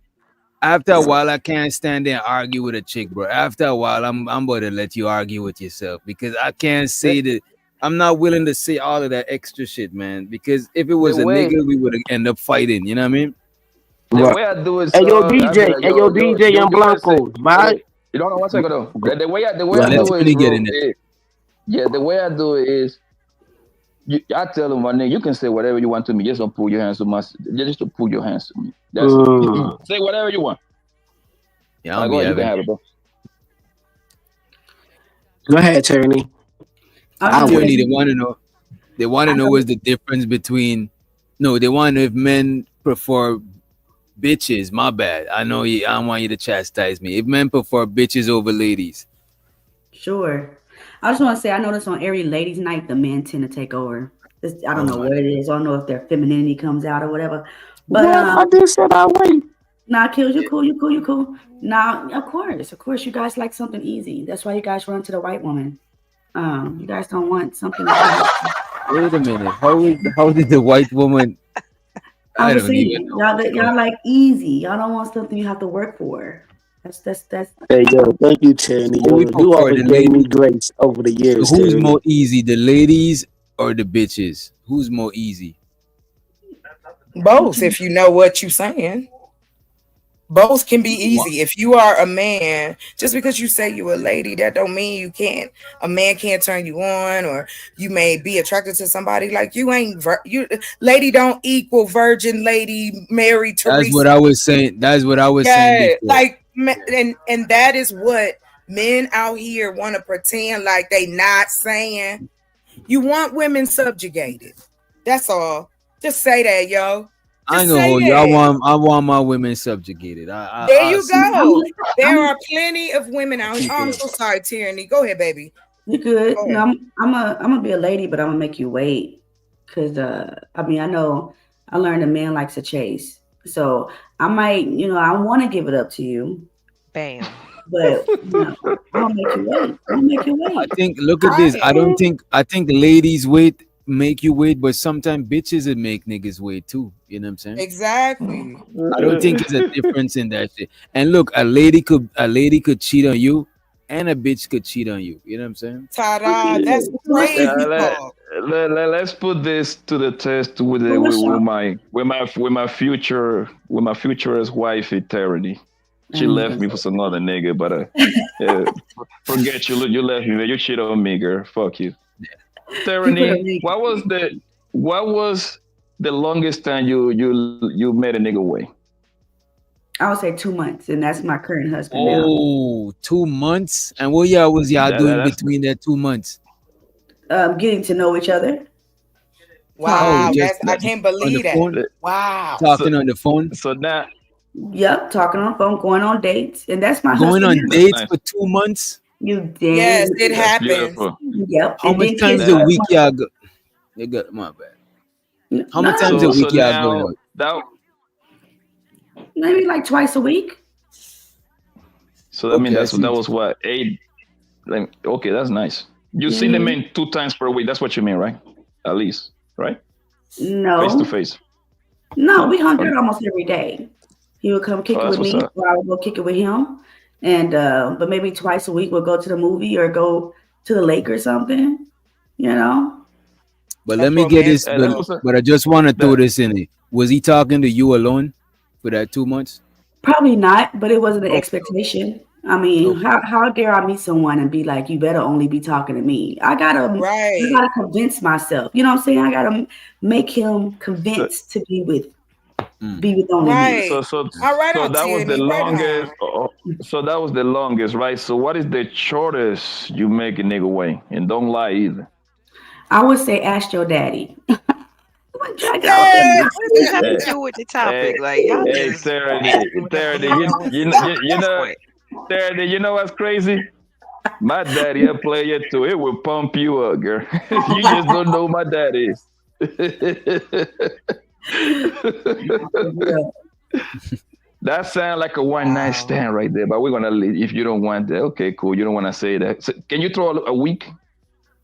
After a while, I can't stand there and argue with a chick, bro. After a while, I'm about to let you argue with yourself because I can't say that. I'm not willing to say all of that extra shit, man. Because if it the was a way nigga, we would end up fighting. You know what I mean? the Right. way I do it, Hey, yo, so I'd be DJ. like, Hey, yo, yo, DJ and you gotta say, Blanco. My. you don't know 1 second though. The way Go I Let ahead. do it is, Tony get bro. in there. The way I do it is, I tell them, my nigga, you can say whatever you want to me. Just don't pull your hands to my. Just don't pull your hands to me. That's it. Say whatever you want. Yeah, All I'll right, be go ahead. You can having. have it, bro. Go ahead, Tierney. I Tierney, wait. they want to know. They want to know what's the difference between. No, they want to know if men prefer bitches. My bad. I know you. I don't want you to chastise me. If men prefer bitches over ladies, Sure. I just want to say, I notice on every ladies' night, the men tend to take over. I don't oh know my. what it is. I don't know if their femininity comes out or whatever. But What? I just said I wait. nah, kills you cool, you cool, you cool. Nah, of course, you guys like something easy. That's why you guys run to the white woman. You guys don't want something to do. Wait a minute. How did the white woman? I'm I just don't even saying, know. y'all like easy. Y'all don't want something you have to work for. That's Hey, yo, thank you, Tierney. Oh, Yo, we you prefer always the gave me ladies. grace over the So years, who's Tierney. more easy, the ladies or the bitches? Who's more easy? Both, if you know what you're saying. Both can be easy. If you are a man, just because you say you're a lady, that don't mean you can't. A man can't turn you on, or you may be attracted to somebody like you ain't. You lady don't equal virgin lady Mary That's what Teresa. I was saying. That's what I was saying Yeah, before. like and that is what men out here want to pretend like they not saying. You want women subjugated. That's all. Just say that, yo. I Just ain't gonna say hold you. that. I want my women subjugated. There I'll you see. go. There I'm are plenty of women out here. Keep Oh, I'm it so sorry, Tierney. Go ahead, baby. You good? Go No, ahead. I'm gonna be a lady, but I'm gonna make you wait. Cause I mean, I know I learned a man likes to chase. So I might, I want to give it up to you, Bam. but I'm gonna make you wait. I'm gonna make you I wait. think look at this. I I think the ladies make you wait, but sometimes bitches would make niggas wait too. You know what I'm saying? exactly. I don't think it's a difference in that shit. And look, a lady could cheat on you, and a bitch could cheat on you. You know what I'm saying? Ta-da. That's Yeah, crazy talk. let's put this to the test with But what's up? my future wife eternity. She And you left can me for some other nigga, but yeah, forget you. You left me, man. You cheated on me, girl. Fuck you. keep it a Tyranny, ring. what was the longest time you made a nigga away? I would say 2 months, and that's my current husband now. Oh, 2 months. And what y'all was y'all doing That's between that 2 months? Getting to know each other. Oh, Wow, just I like can't on the believe that. phone, Wow. so talking on the phone, so now Yep, talking on the phone, going on dates, and that's my going husband on now. dates nice. for 2 months. You did. Yes, it That's happens. beautiful. Yep. How And many then times kids a start week y'all go? You got my bad. How many times a no, So week y'all going now out? that maybe like twice a week. so that means Okay, I that see. was what 8. Okay, that's nice. You see the Mhm. man 2 times per week. That's what you mean, right? At least, right? Face to No, face. no, we No? hung Okay. out almost every day. He would come kick Oh, it that's with what's me, up. or I would go kick it with him. And but maybe twice a week we'll go to the movie or go to the lake or something. You know, But let That's me get this. Hey, that's But romantic. what's up. but I just want to throw That this in it. Was he talking to you alone for that 2 months? probably not, but it wasn't an Okay, expectation. I mean, okay. how dare I meet someone and be like, you better only be talking to me? I Right. gotta convince myself. You know what I'm saying? I gotta make him so convinced to Mm. be with only me. so Right. so All right so on, that was the Tierney. Right longest. on. So that was the longest, right? So what is the shortest you make a nigga wait? And don't lie either. I would say ask your daddy. What drag out there? Hey. What does this have to Hey, do with the hey, topic? Like y'all hey, just Charity, asking whatever the Charity, hell y'all want to talk at you this know, point. Charity, you know what's crazy? My daddy a player too. It will pump you up, girl. You just don't know who my dad is. That sounds like a one night Wow. stand right there. But we're gonna leave. If you don't want that, okay, cool. You don't want to say that. So can you throw a week?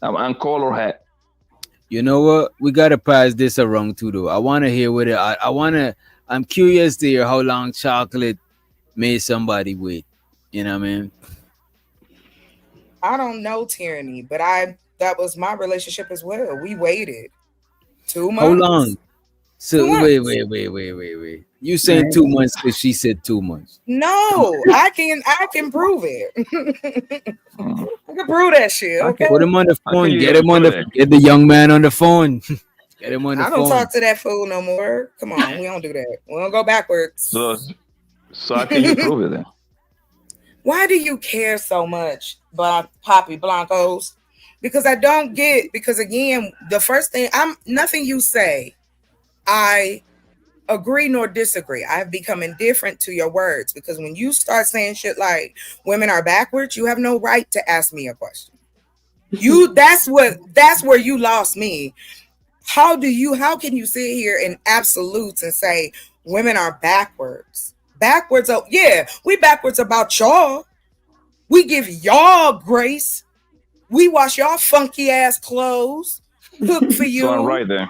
I'm call or hat. You know what? We gotta pass this around too, though. I want to hear what it. I want to. I'm curious to hear how long chocolate made somebody wait. You know what I mean? I don't know Tierney, but that was my relationship as well. We waited two How months. long? 2 So months. wait. You saying Right. 2 months because she said 2 months. Come No, on. I can prove it. Mm. I can prove that shit, How can okay? Put him on the how can phone. you Get even him on prove the. that? Get the young man on the phone. Get him on the I don't phone. talk to that fool no more. Come on, we don't do that. We don't go So backwards. so how can you prove it then? Why do you care so much, Poppy Blancos? Because I don't get. Because again, the first thing I'm nothing you say, I agree nor disagree. I've become indifferent to your words because when you start saying shit like women are backwards, you have no right to ask me a question. You that's where you lost me. How can you sit here in absolutes and say women are backwards? Backwards, oh yeah, we backwards about y'all. We give y'all grace. We wash y'all funky ass clothes, cook for So I'm you. right there.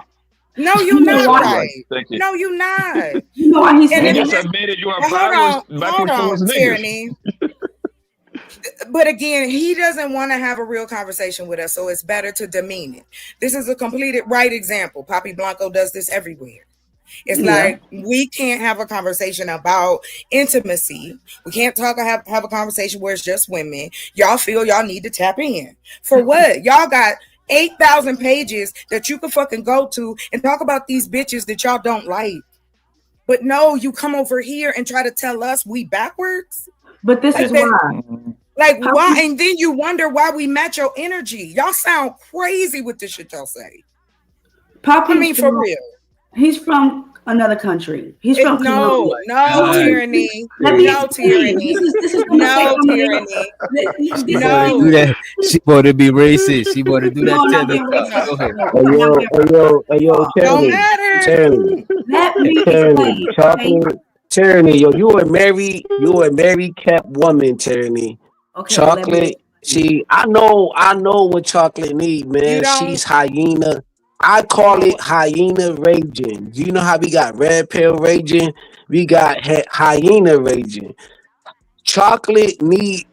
No, You you're know not So I'm why? right. right. Thank you. No, you're not. You know why he And You said then just that? admitted you are hold backwards on, towards niggas. Tyranny. But again, he doesn't want to have a real conversation with us, so it's better to demean it. This is a completed right example. Poppy Blanco does this everywhere. It's Yeah. like we can't have a conversation about intimacy. We can't have a conversation where it's just women. Y'all feel y'all need to tap in. For what? Y'all got 8,000 pages that you can fucking go to and talk about these bitches that y'all don't like. But no, you come over here and try to tell us we backwards? But this Like is that. why. Mhm. Like why? Poppy, And then you wonder why we match your energy. Y'all sound crazy with the shit y'all say. I Poppy's mean, for from real. he's from another country. He's from Oh No, Colombia. my no God. tyranny, Let me no explain. tyranny, This is the mistake no I made. tyranny, She This is about to the do no, that. She about to be racist. She about to do no, that I'm not tether being talk. no. racist. Go ahead. No, Hey I'm not yo, being hey yo, hey yo, racist. Don't Tyranny, matter. Tyranny, Let me Tyranny, explain, okay? chocolate, Tyranny, yo, you a married kept woman, Tyranny. Okay, let me Chocolate, I know what chocolate need, You man. don't. She's hyena. I call Oh, it hyena raging. Do you know how we got red pill raging? We got hyena raging. Chocolate need.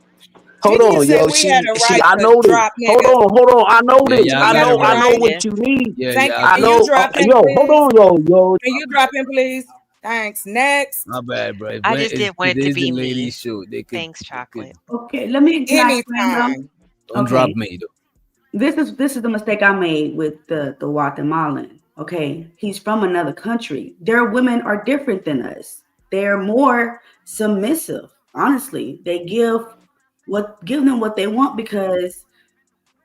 Hold didn't you on, say yo. we had a She. right I to know this. drop Hold niggas? on, hold on. I know Yeah, this. y'all We I got got it know. the I right. know right. what Yeah. you need. Yeah, Thank y'all you. I Can got it you know. right. drop him, Yo, hold please? on, yo. Can you drop him, please? Thanks. Next. My bad, bro. I just It didn't want it to is the be ladies' me. show. Thanks, They could chocolate. okay, let me can I explain though? Anytime. don't drop Okay. me though. This is the mistake I made with the Guatemalan. Okay, he's from another country. Their women are different than us. They're more submissive. Honestly, they give them what they want because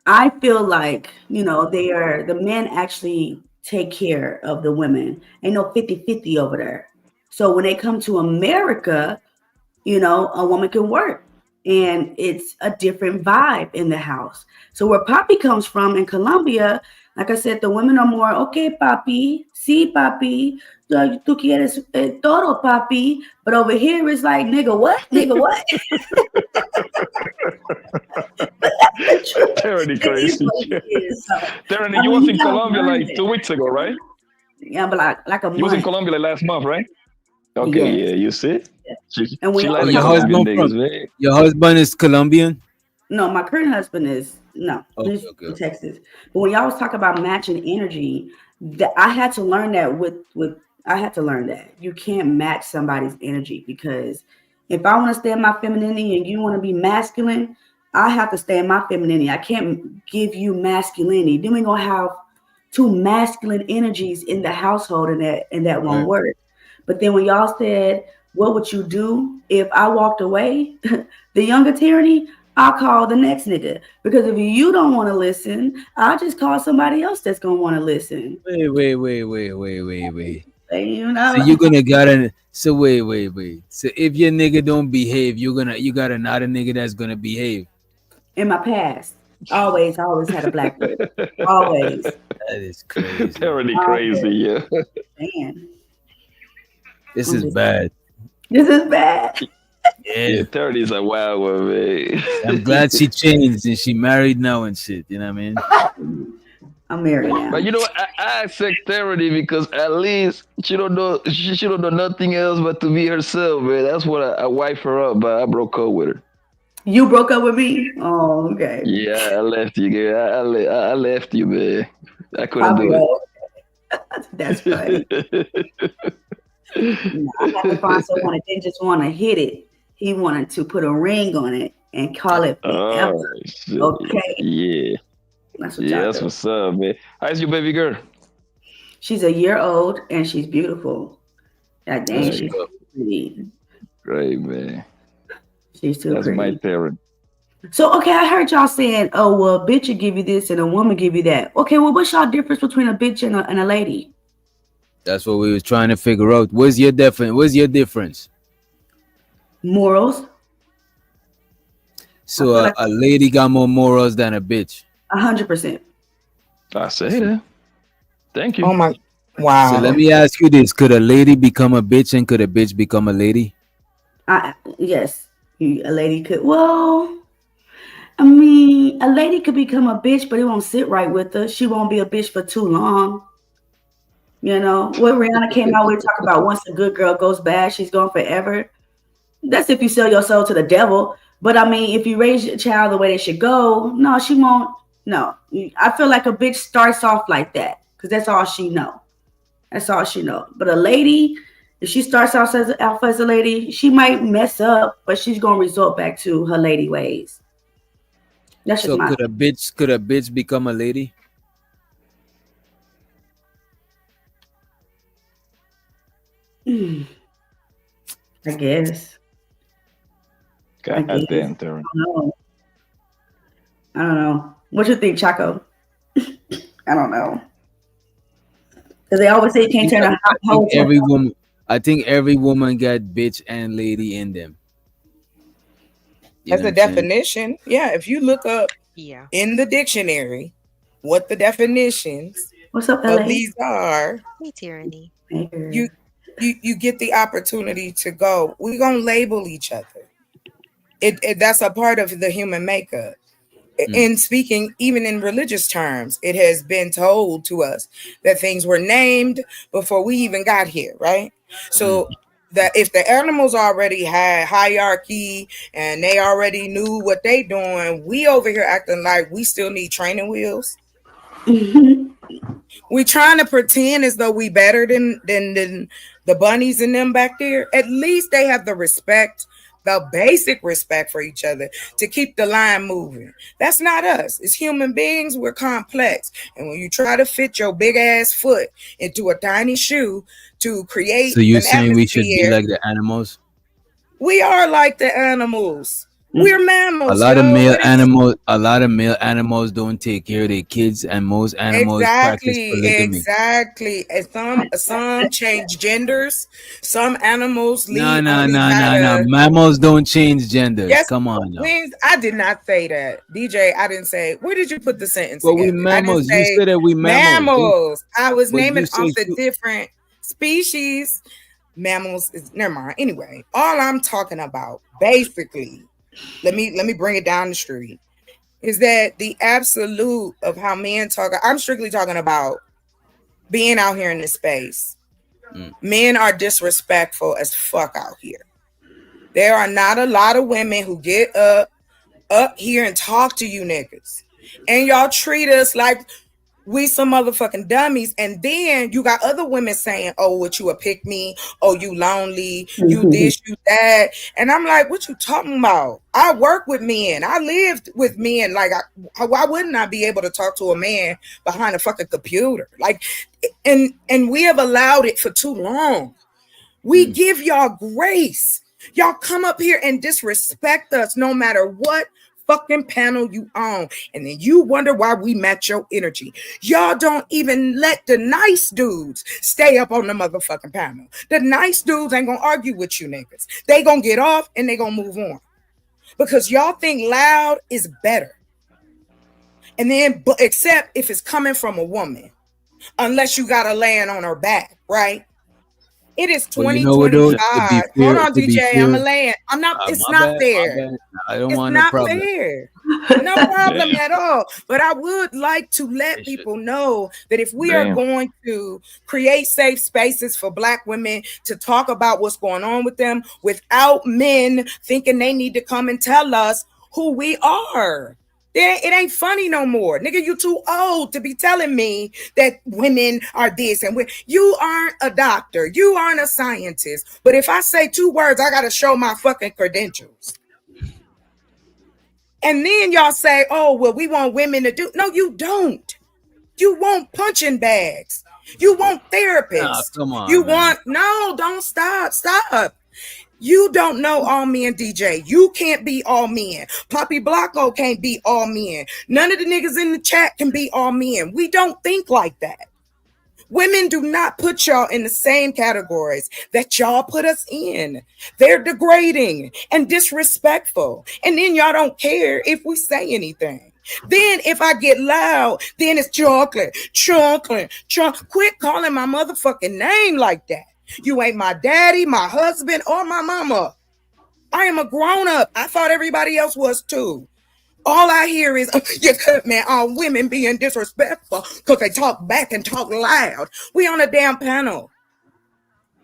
I feel like the men actually take care of the women. Ain't no 50-50 over there. So when they come to America, a woman can work and it's a different vibe in the house. So where Poppy comes from in Colombia, like I said, the women are more, okay, Papi, sí, Papi, tú quieres todo, Papi. But over here, it's like, nigga, what? Nigga, what? But that's the truth. Tyranny It is crazy. what it is. So, Tyranny, I you mean, was you in gotta Colombia learn like that. 2 weeks ago, right? Yeah, but like a You was in month. Colombia like last month, right? Okay, Yes. yeah, you see? And when She y'all like Oh, was the your talking about Colombian husband niggas, from man. your husband is Colombian? no, my current husband is no, Okay, he's okay, from okay. Texas. But when y'all was talking about matching energy, that I had to learn that with I had to learn that you can't match somebody's energy, because if I want to stay in my femininity and you want to be masculine, I have to stay in my femininity. I can't give you masculinity. Then we're gonna have two masculine energies in the household, and that won't Right. work. But then when y'all said, what would you do if I walked away? The younger tyranny, I'll call the next nigga. Because if you don't want to listen, I'll just call somebody else that's gonna want to listen. Wait. You So know, you're gonna gotta so wait. So if your nigga don't behave, you got another nigga that's gonna behave. in my past, I always had a black whip. Always. That is crazy. Tyranny crazy, Always. yeah. Man, This I'm is just bad. this is bad. Yeah, Yeah. Tyranny's a wild one, man. I'm glad she changed and she married now and shit. You know what I mean? I'm married But now. you know what? I accept Tyranny because at least she don't know nothing else but to be herself, man. That's what I wife her up, but I broke up with her. You broke up with me? Oh, okay. Yeah, I left you, girl. I left you, man. I couldn't Probably. do it. That's funny. No, I had to find someone that didn't just want to hit it. He wanted to put a ring on it and call it forever. Oh shit. Okay. Yeah. That's what Yeah, y'all that's do. what's up, man. How's your baby girl? She's a year old and she's beautiful. God dang, There she's you go. pretty. Great, man. She's too That's my pretty. parent. So, okay, I heard y'all saying, oh, well, a bitch will give you this and a woman give you that. Okay, well, what's y'all difference between a bitch and a lady? That's what we was trying to figure out. What's your difference? Morals. So feel like a lady got more morals than a bitch. 100%. I say that. Thank you. Oh my, So wow. let me ask you this: could a lady become a bitch, and could a bitch become a lady? Yes, a lady could. Well, I mean, a lady could become a bitch, but it won't sit right with her. She won't be a bitch for too long. You know, what Rihanna came out with, talk about once a good girl goes bad, she's gone forever. That's if you sell your soul to the devil. But I mean, if you raise your child the way they should go, no, she won't. No, I feel like a bitch starts off like that because that's all she know. That's all she know. But a lady, if she starts off as a lady, she might mess up, but she's gonna resort back to her lady ways. That's just So my. could a bitch become a lady? I guess. I God guess. damn, Terran. I don't know. What you think, Chaco? I don't know. Because they always say you can't turn a I hoe think into a. I think every woman got bitch and lady in them. You As know a what I'm saying? definition, yeah, if you look up Yeah. in the dictionary what the definitions What's up, of LA? these are, Hey, Tyranny. you you get the opportunity to go, we're gonna label each other. It that's a part of the human makeup. In speaking, even in religious terms, it has been told to us that things were named before we even got here, right? So that if the animals already had hierarchy and they already knew what they doing, we over here acting like we still need training wheels. We trying to pretend as though we better than the bunnies and them back there. At least they have the respect, the basic respect for each other to keep the line moving. That's not us. As human beings, we're complex. And when you try to fit your big ass foot into a tiny shoe to create So you're an saying we should be atmosphere, like the animals? we are like the animals. We're mammals, yo. It is A lot of male animals don't take care of their kids, and most animals practice polygamy. exactly. And some change genders. Some animals No, no, leave no, out no, no. a Mammals don't change genders. yes. Come on now. I did not say that, DJ. I didn't say. Where did you put the sentence But we together? I didn't mammals. You say said that we mammals. mammals. I was But naming you say off the different species. Mammals is never mind. Anyway, all I'm talking about, basically, let me bring it down the street, is that the absolute of how men talk. I'm strictly talking about being out here in this space. Men are disrespectful as fuck out here. There are not a lot of women who get up here and talk to you niggas. And y'all treat us like we some motherfucking dummies. And then you got other women saying, oh, what you a pick me? Oh, you lonely, you this, you that. And I'm like, what you talking about? I work with men. I lived with men. Like, why wouldn't I be able to talk to a man behind a fucking computer? Like, and we have allowed it for too long. We give y'all grace. Y'all come up here and disrespect us no matter what fucking panel you on, and then you wonder why we match your energy. Y'all don't even let the nice dudes stay up on the motherfucking panel. The nice dudes ain't gonna argue with you niggas. They gonna get off and they gonna move on because y'all think loud is better. And then, but except if it's coming from a woman, unless you got a laying on her back, right? It is 2025. Hold on, DJ. I'm a land. I'm not. It's not fair. I don't it's want not no problem. fair. No problem at all. But I would like to let people know that if we are going to create safe spaces for Black women to talk about what's going on with them without men thinking they need to come and tell us who we are. It ain't funny no more. Nigga, you too old to be telling me that women are this and you aren't a doctor. You aren't a scientist. But if I say 2 words, I got to show my fucking credentials. And then y'all say, oh, well, we want women to do. No, you don't. You want punching bags. You want therapists. Nah, come on, you man. want, no, don't stop. Stop. You don't know all men, DJ. You can't be all men. Poppy Blanco can't be all men. None of the niggas in the chat can be all men. We don't think like that. Women do not put y'all in the same categories that y'all put us in. They're degrading and disrespectful. And then y'all don't care if we say anything. Then if I get loud, then it's chocolate. Quit calling my motherfucking name like that. You ain't my daddy, my husband, or my mama. I am a grown-up. I thought everybody else was too. All I hear is, you cut man, all women being disrespectful because they talk back and talk loud. We on a damn panel.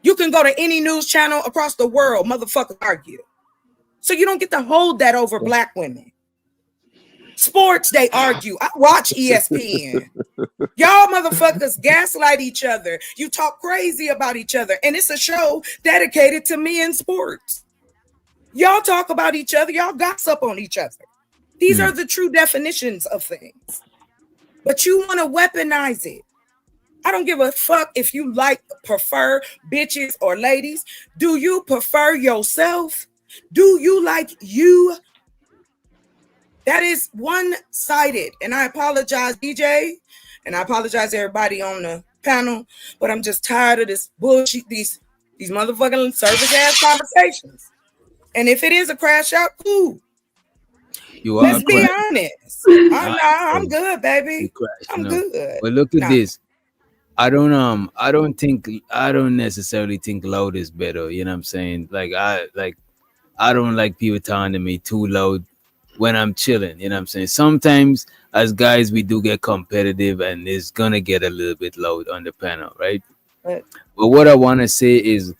You can go to any news channel across the world, motherfuckers argue. So you don't get to hold that over Black women. Sports, they argue. I watch ESPN. Y'all motherfuckers gaslight each other. You talk crazy about each other. And it's a show dedicated to men sports. Y'all talk about each other. Y'all gossip on each other. These are the true definitions of things. But you want to weaponize it. I don't give a fuck if you prefer bitches or ladies. Do you prefer yourself? Do you like you? That is one-sided. And I apologize, DJ. And I apologize to everybody on the panel. But I'm just tired of this bullshit, these motherfucking service-ass conversations. And if it is a crash out, cool. Let's be honest. I'm good, baby. I'm good. But look at this. I don't necessarily think loud is better. You know what I'm saying? I don't like people talking to me too loud when I'm chilling. You know what I'm saying? Sometimes as guys we do get competitive and it's gonna get a little bit loud on the panel, right? But what I want to say is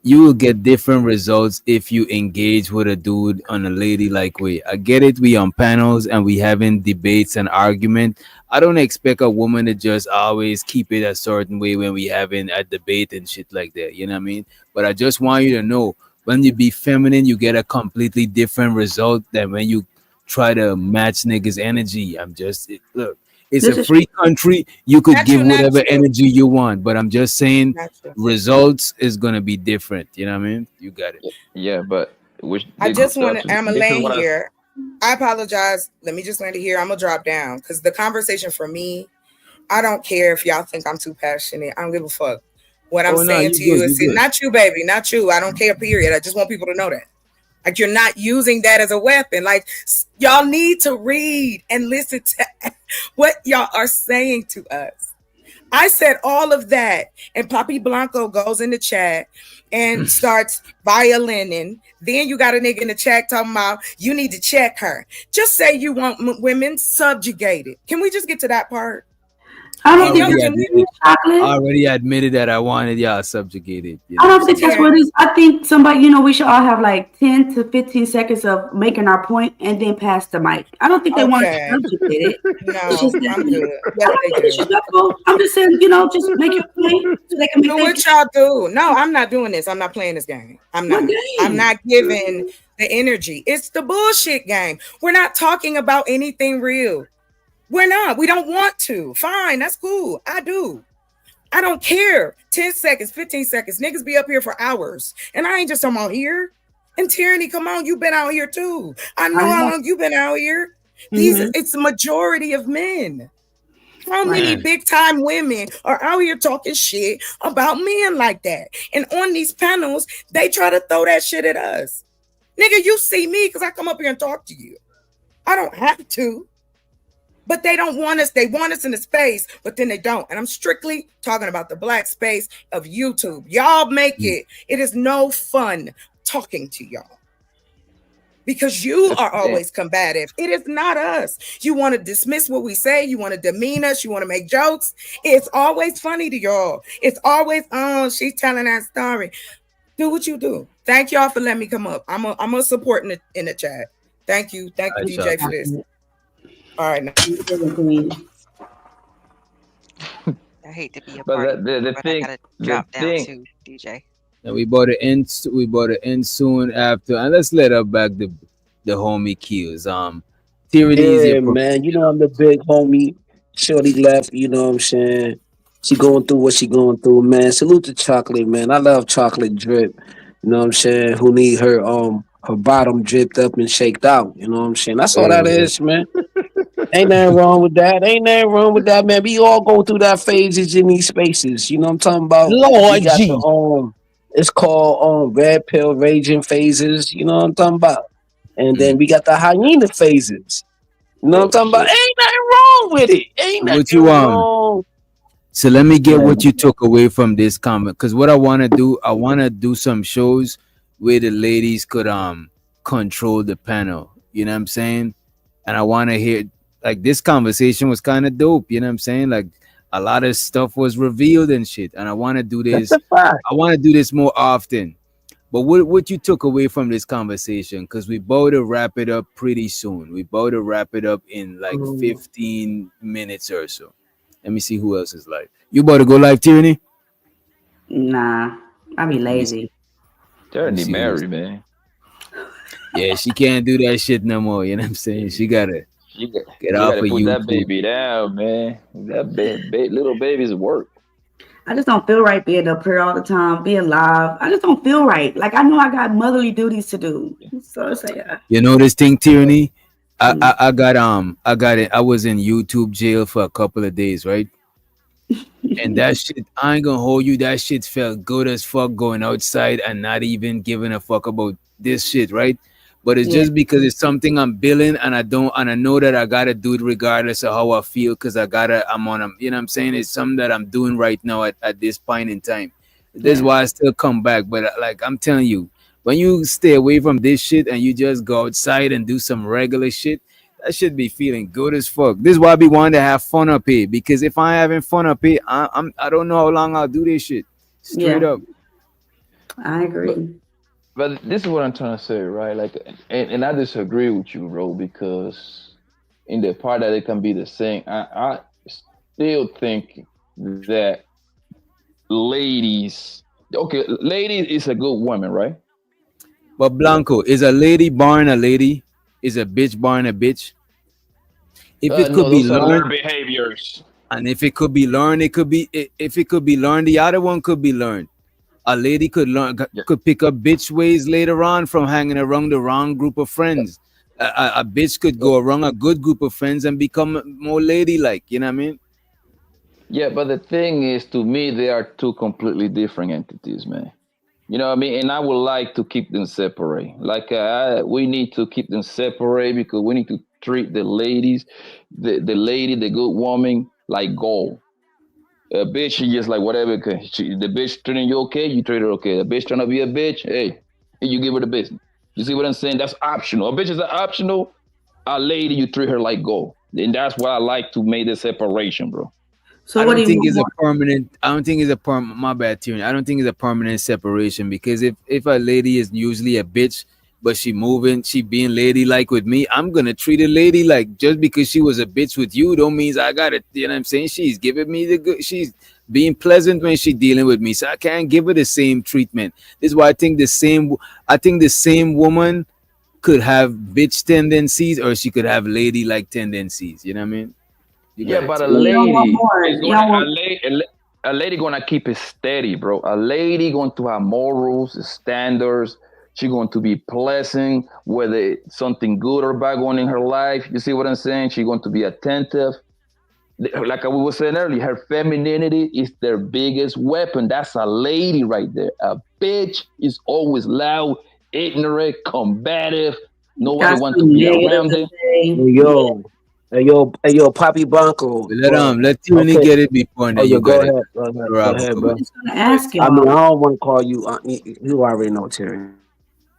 you will get different results if you engage with a dude on a ladylike way. I get it, we on panels and we having debates and argument. I don't expect a woman to just always keep it a certain way when we having a debate and shit like that. You know what I mean? But I just want you to know when you be feminine, you get a completely different result than when you try to match niggas' energy. Look. It's a free country. You could give whatever energy you want, but I'm just saying results is gonna be different. You know what I mean? You got it. Yeah, but which I just want to. I'm gonna this is land what here. I apologize. Let me just land it here. I'm gonna drop down because the conversation for me, I don't care if y'all think I'm too passionate. I don't give a fuck. What I'm Oh no, saying you to you good, you is, good. not you, baby, not you. I don't care. Period. I just want people to know that. Like, you're not using that as a weapon. Like, y'all need to read and listen to what y'all are saying to us. I said all of that, and Papi Blanco goes in the chat and starts violining. Then you got a nigga in the chat talking about you need to check her. Just say you want women subjugated. Can we just get to that part? I don't think Already that's what it admitted, is, chocolate. already admitted that I wanted y'all subjugated. You I know what I'm don't think that's saying? what it is. I think somebody, we should all have like 10 to 15 seconds of making our point and then pass the mic. I don't think they want to Okay. subjugate it. It's No, just that I'm good. I'm Yes, not they being do. disrespectful. I'm just saying, just make your point so they can make Do their what y'all do. No, I'm not doing this. I'm not playing this game. I'm What not. I'm game? not giving the energy. It's the bullshit game. We're not talking about anything real. We're not. We don't want to. Fine, that's cool. I do. I don't care. 10 seconds, 15 seconds. Niggas be up here for hours. And I ain't just talking about here. And Tyranny, come on, you've been out here too. I know how long you've been out here. It's the majority of men. How many Man. big time women are out here talking shit about men like that? And on these panels, they try to throw that shit at us. Nigga, you see me because I come up here and talk to you. I don't have to. But they don't want us. They want us in the space, but then they don't. And I'm strictly talking about the black space of YouTube. Y'all make it. It is no fun talking to y'all. Because you are always combative. It is not us. You want to dismiss what we say. You want to demean us. You want to make jokes. It's always funny to y'all. It's always, oh, she's telling that story. Do what you do. Thank y'all for letting me come up. I'm a support in the chat. Thank you. Thank you, DJ, for this. All right. Now. I hate to be a But part, the but thing, I gotta the drop down thing, too, DJ. And we bought to end. We bought to end soon after. And let's let her back the homie kills. Tyranny's Yeah, your man. You know I'm the big homie. Shorty left. You know what I'm saying. She going through what she going through, man. Salute to Chocolate, man. I love Chocolate Drip. You know what I'm saying? Who need her bottom dripped up and shaked out. You know what I'm saying? That's all that is, man. Ain't nothing wrong with that. Ain't nothing wrong with that, man. We all go through that phases in these spaces. You know what I'm talking about? We Lord got the Jesus. it's called red pill raging phases. You know what I'm talking about? And then we got the hyena phases. You know what I'm talking about? Ain't nothing wrong with it. Ain't what you nothing wrong. So let me get Yeah. what you took away from this comment. Cause what I wanna do, I wanna do some shows where the ladies could control the panel. You know what I'm saying? And I wanna hear like this conversation was kind of dope, you know what I'm saying? Like a lot of stuff was revealed and shit. And I wanna do That's this, a fact. I wanna do this more often. But what you took away from this conversation, because we about to wrap it up pretty soon. We about to wrap it up in like 15 minutes or so. Let me see who else is live. You about to go live, Tyranny? Nah, I be Let me lazy. see. Tyranny see who's- married, man. Yeah, she can't do that shit no more. You know what I'm saying? She gotta get She off got of to put that YouTube. baby down, man. That little baby's work. I just don't feel right being up here all the time, being live. I just don't feel right. Like, I know I got motherly duties to do. So it's like, You know this thing, Tyranny? I got it. I was in YouTube jail for a couple of days, right? And that shit, I ain't gonna hold you. That shit felt good as fuck going outside and not even giving a fuck about this shit, right? But it's yeah, just because it's something I'm billing and I know that I gotta do it regardless of how I feel because I'm on you know what I'm saying? It's something that I'm doing right now at this point in time. This is yeah. why I still come back. But like I'm telling you, when you stay away from this shit and you just go outside and do some regular shit, that should be feeling good as fuck. This is why I be wanting to have fun up here. Because if I ain't having fun up here, I don't know how long I'll do this shit. Straight Yeah, up. I agree. But this is what I'm trying to say, right? Like, and I disagree with you, bro, because in the part that it can be the same, I still think that ladies, okay, ladies is a good woman, right? But Blanco, is a lady born a lady? Is a bitch born a bitch? If it could No, be those are learned learned, behaviors. and if it could be learned, it could be if it could be learned, the other one could be learned. A lady could learn, Yeah. could pick up bitch ways later on from hanging around the wrong group of friends. A bitch could go around a good group of friends and become more ladylike. You know what I mean? Yeah, but the thing is, to me, they are two completely different entities, man. You know what I mean? And I would like to keep them separate. Like we need to keep them separate because we need to treat the ladies, the lady, the good woman, like gold. A bitch, she just like whatever. The bitch treating you okay, you treat her okay. The bitch trying to be a bitch, hey, you give her the business. You see what I'm saying? That's optional. A bitch is optional. A lady, you treat her like gold. And that's why I like to make the separation, bro. So I what do don't you think want it's a more? permanent. I don't think it's a My bad, Tyrion. I don't think it's a permanent separation because if a lady is usually a bitch, but she moving, she being ladylike with me, I'm gonna treat a lady like just because she was a bitch with you, don't means I got it. You know what I'm saying? She's giving me the good. She's being pleasant when she dealing with me, so I can't give her the same treatment. This is why I think the same. I think the same woman could have bitch tendencies or she could have ladylike tendencies. You know what I mean? You Yeah, got it, but a So Tyrion. you don't want lady more. is You gonna don't want. a lady gonna keep it steady, bro. A lady going to have morals, standards. She going to be pleasant, whether it's something good or bad going in her life. You see what I'm saying? She going to be attentive. Like we were saying earlier, her femininity is their biggest weapon. That's a lady right there. A bitch is always loud, ignorant, combative. Nobody Got want to some be negative around to them. say. Hey Yeah. yo, hey yo, Poppy Blanco. Well, Let Tyranny okay. get it before and Oh then yeah, you got go it. ahead, go ahead, go Bravo, ahead, come I'm bro. on. just gonna ask I mean, y'all. I don't want to call you. You already know, Terry.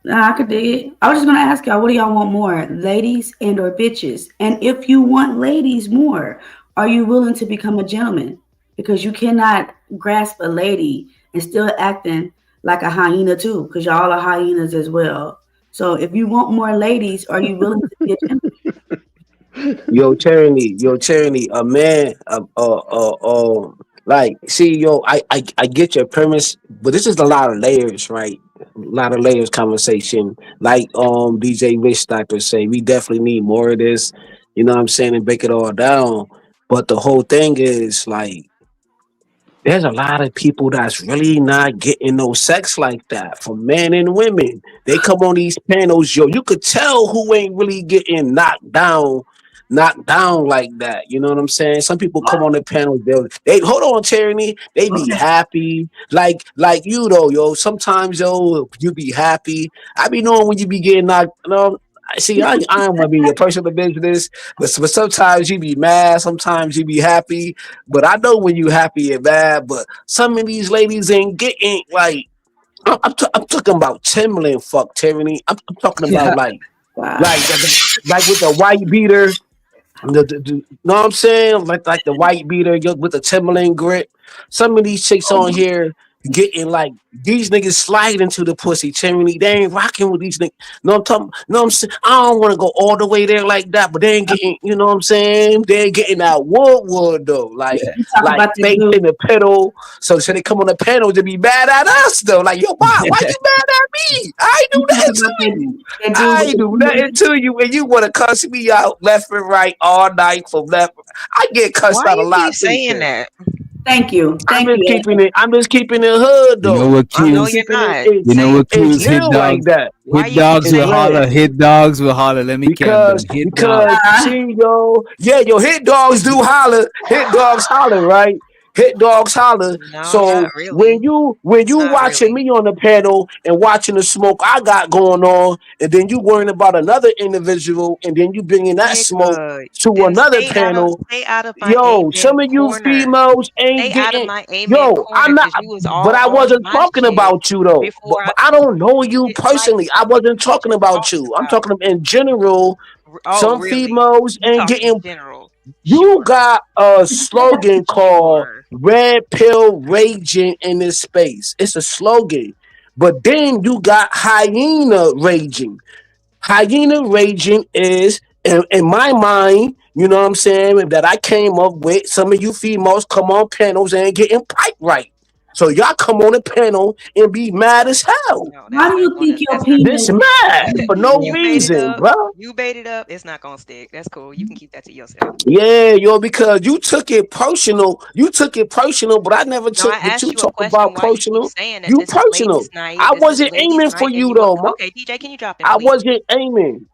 Nah, I could dig it. I was just gonna ask y'all, what do y'all want more, ladies and or bitches? And if you want ladies more, are you willing to become a gentleman? Because you cannot grasp a lady and still acting like a hyena too, because y'all are hyenas as well. So if you want more ladies, are you willing to be a gentleman? Yo, tyranny, a man, like, see, yo, I get your premise, but this is a lot of layers, right? A lot of layers conversation. Like, DJ Rich Sniper say, we definitely need more of this. You know what I'm saying, and break it all down. But the whole thing is like, there's a lot of people that's really not getting no sex like that for men and women. They come on these panels, yo. You could tell who ain't really getting knocked down like that. You know what I'm saying? Some people come What? on the panels, they hold on, Tyranny. They be Okay. happy, like you though, yo. Sometimes, yo, you be happy. I be knowing when you be getting knocked. See, I don't want to be in your personal business, but sometimes you be mad, sometimes you be happy. But I know when you happy and mad. But some of these ladies ain't getting like I'm talking about Timberland fuck tyranny. I'm talking about Wow. like with the white beater. Know what I'm saying? Like the white beater with the Timberland grip. Some of these chicks Oh on my. here getting like these niggas slide into the pussy. Tyranny, they ain't rocking with these niggas. No, I'm talking. No, I'm saying I don't want to go all the way there like that, but they ain't getting. You know what I'm saying? They ain't getting that wood though. You talk Like about the face dude. in the pedal. So they come on the panel to be mad at us though. Like yo, why you mad at me? I ain't do You talk nothing about to that, you. that dude I with ain't the do nothing Timberland. to you, and you want to cuss me out left and right all night from left. I get cussed Why out a you keep lot too, saying Tim. that? Thank you. I'm Thank just you, keeping Edwin. it. I'm just keeping it hood You know though. what I I'm know just cues? you're keeping it. not. You know what It's cues? You Hit real you like dogs. that. why Hit you keep dogs It's will saying real holler. that? Hit dogs will holler. Let me calm because down. Hit dogs. because see yo, yeah, yo, hit dogs do holler. Hit dogs holler, right? Hit dogs holler. No, So not really. when you Not watching really. me on the panel and watching the smoke I got going on, and then you worrying about another individual, and then you bringing that smoke Nigga, to then another panel. stay out of my Yo, some amen of you corner. females ain't Stay out of getting. my amen Yo, corner I'm not. because you was But all I on wasn't my talking shit about you though. But, before I but I told don't know you you didn't like personally. I what wasn't you talking just about talked you. I'm about. talking in general. Oh, Some really? females You ain't talking in getting. general. You Sure. got a slogan called Sure. "Red Pill Raging" in this space. It's a slogan. But then you got hyena raging. Hyena raging is, in my mind, you know what I'm saying, that I came up with. Some of you females come on panels and getting piped right. So y'all come on the panel and be mad as hell. No, Why do you think your penis? This mad for no You bait it reason, up. bro. You bait it up. It's not gonna stick. That's cool. You can keep that to yourself. Yeah, yo, because you took it personal. You took it personal, but I never No, I took what you asked you a talk question. about Why you keep personal. saying that You this is personal. ladies' night? I This is wasn't ladies' aiming for night, and you you though, man. okay? DJ, can you drop him, I please? wasn't aiming.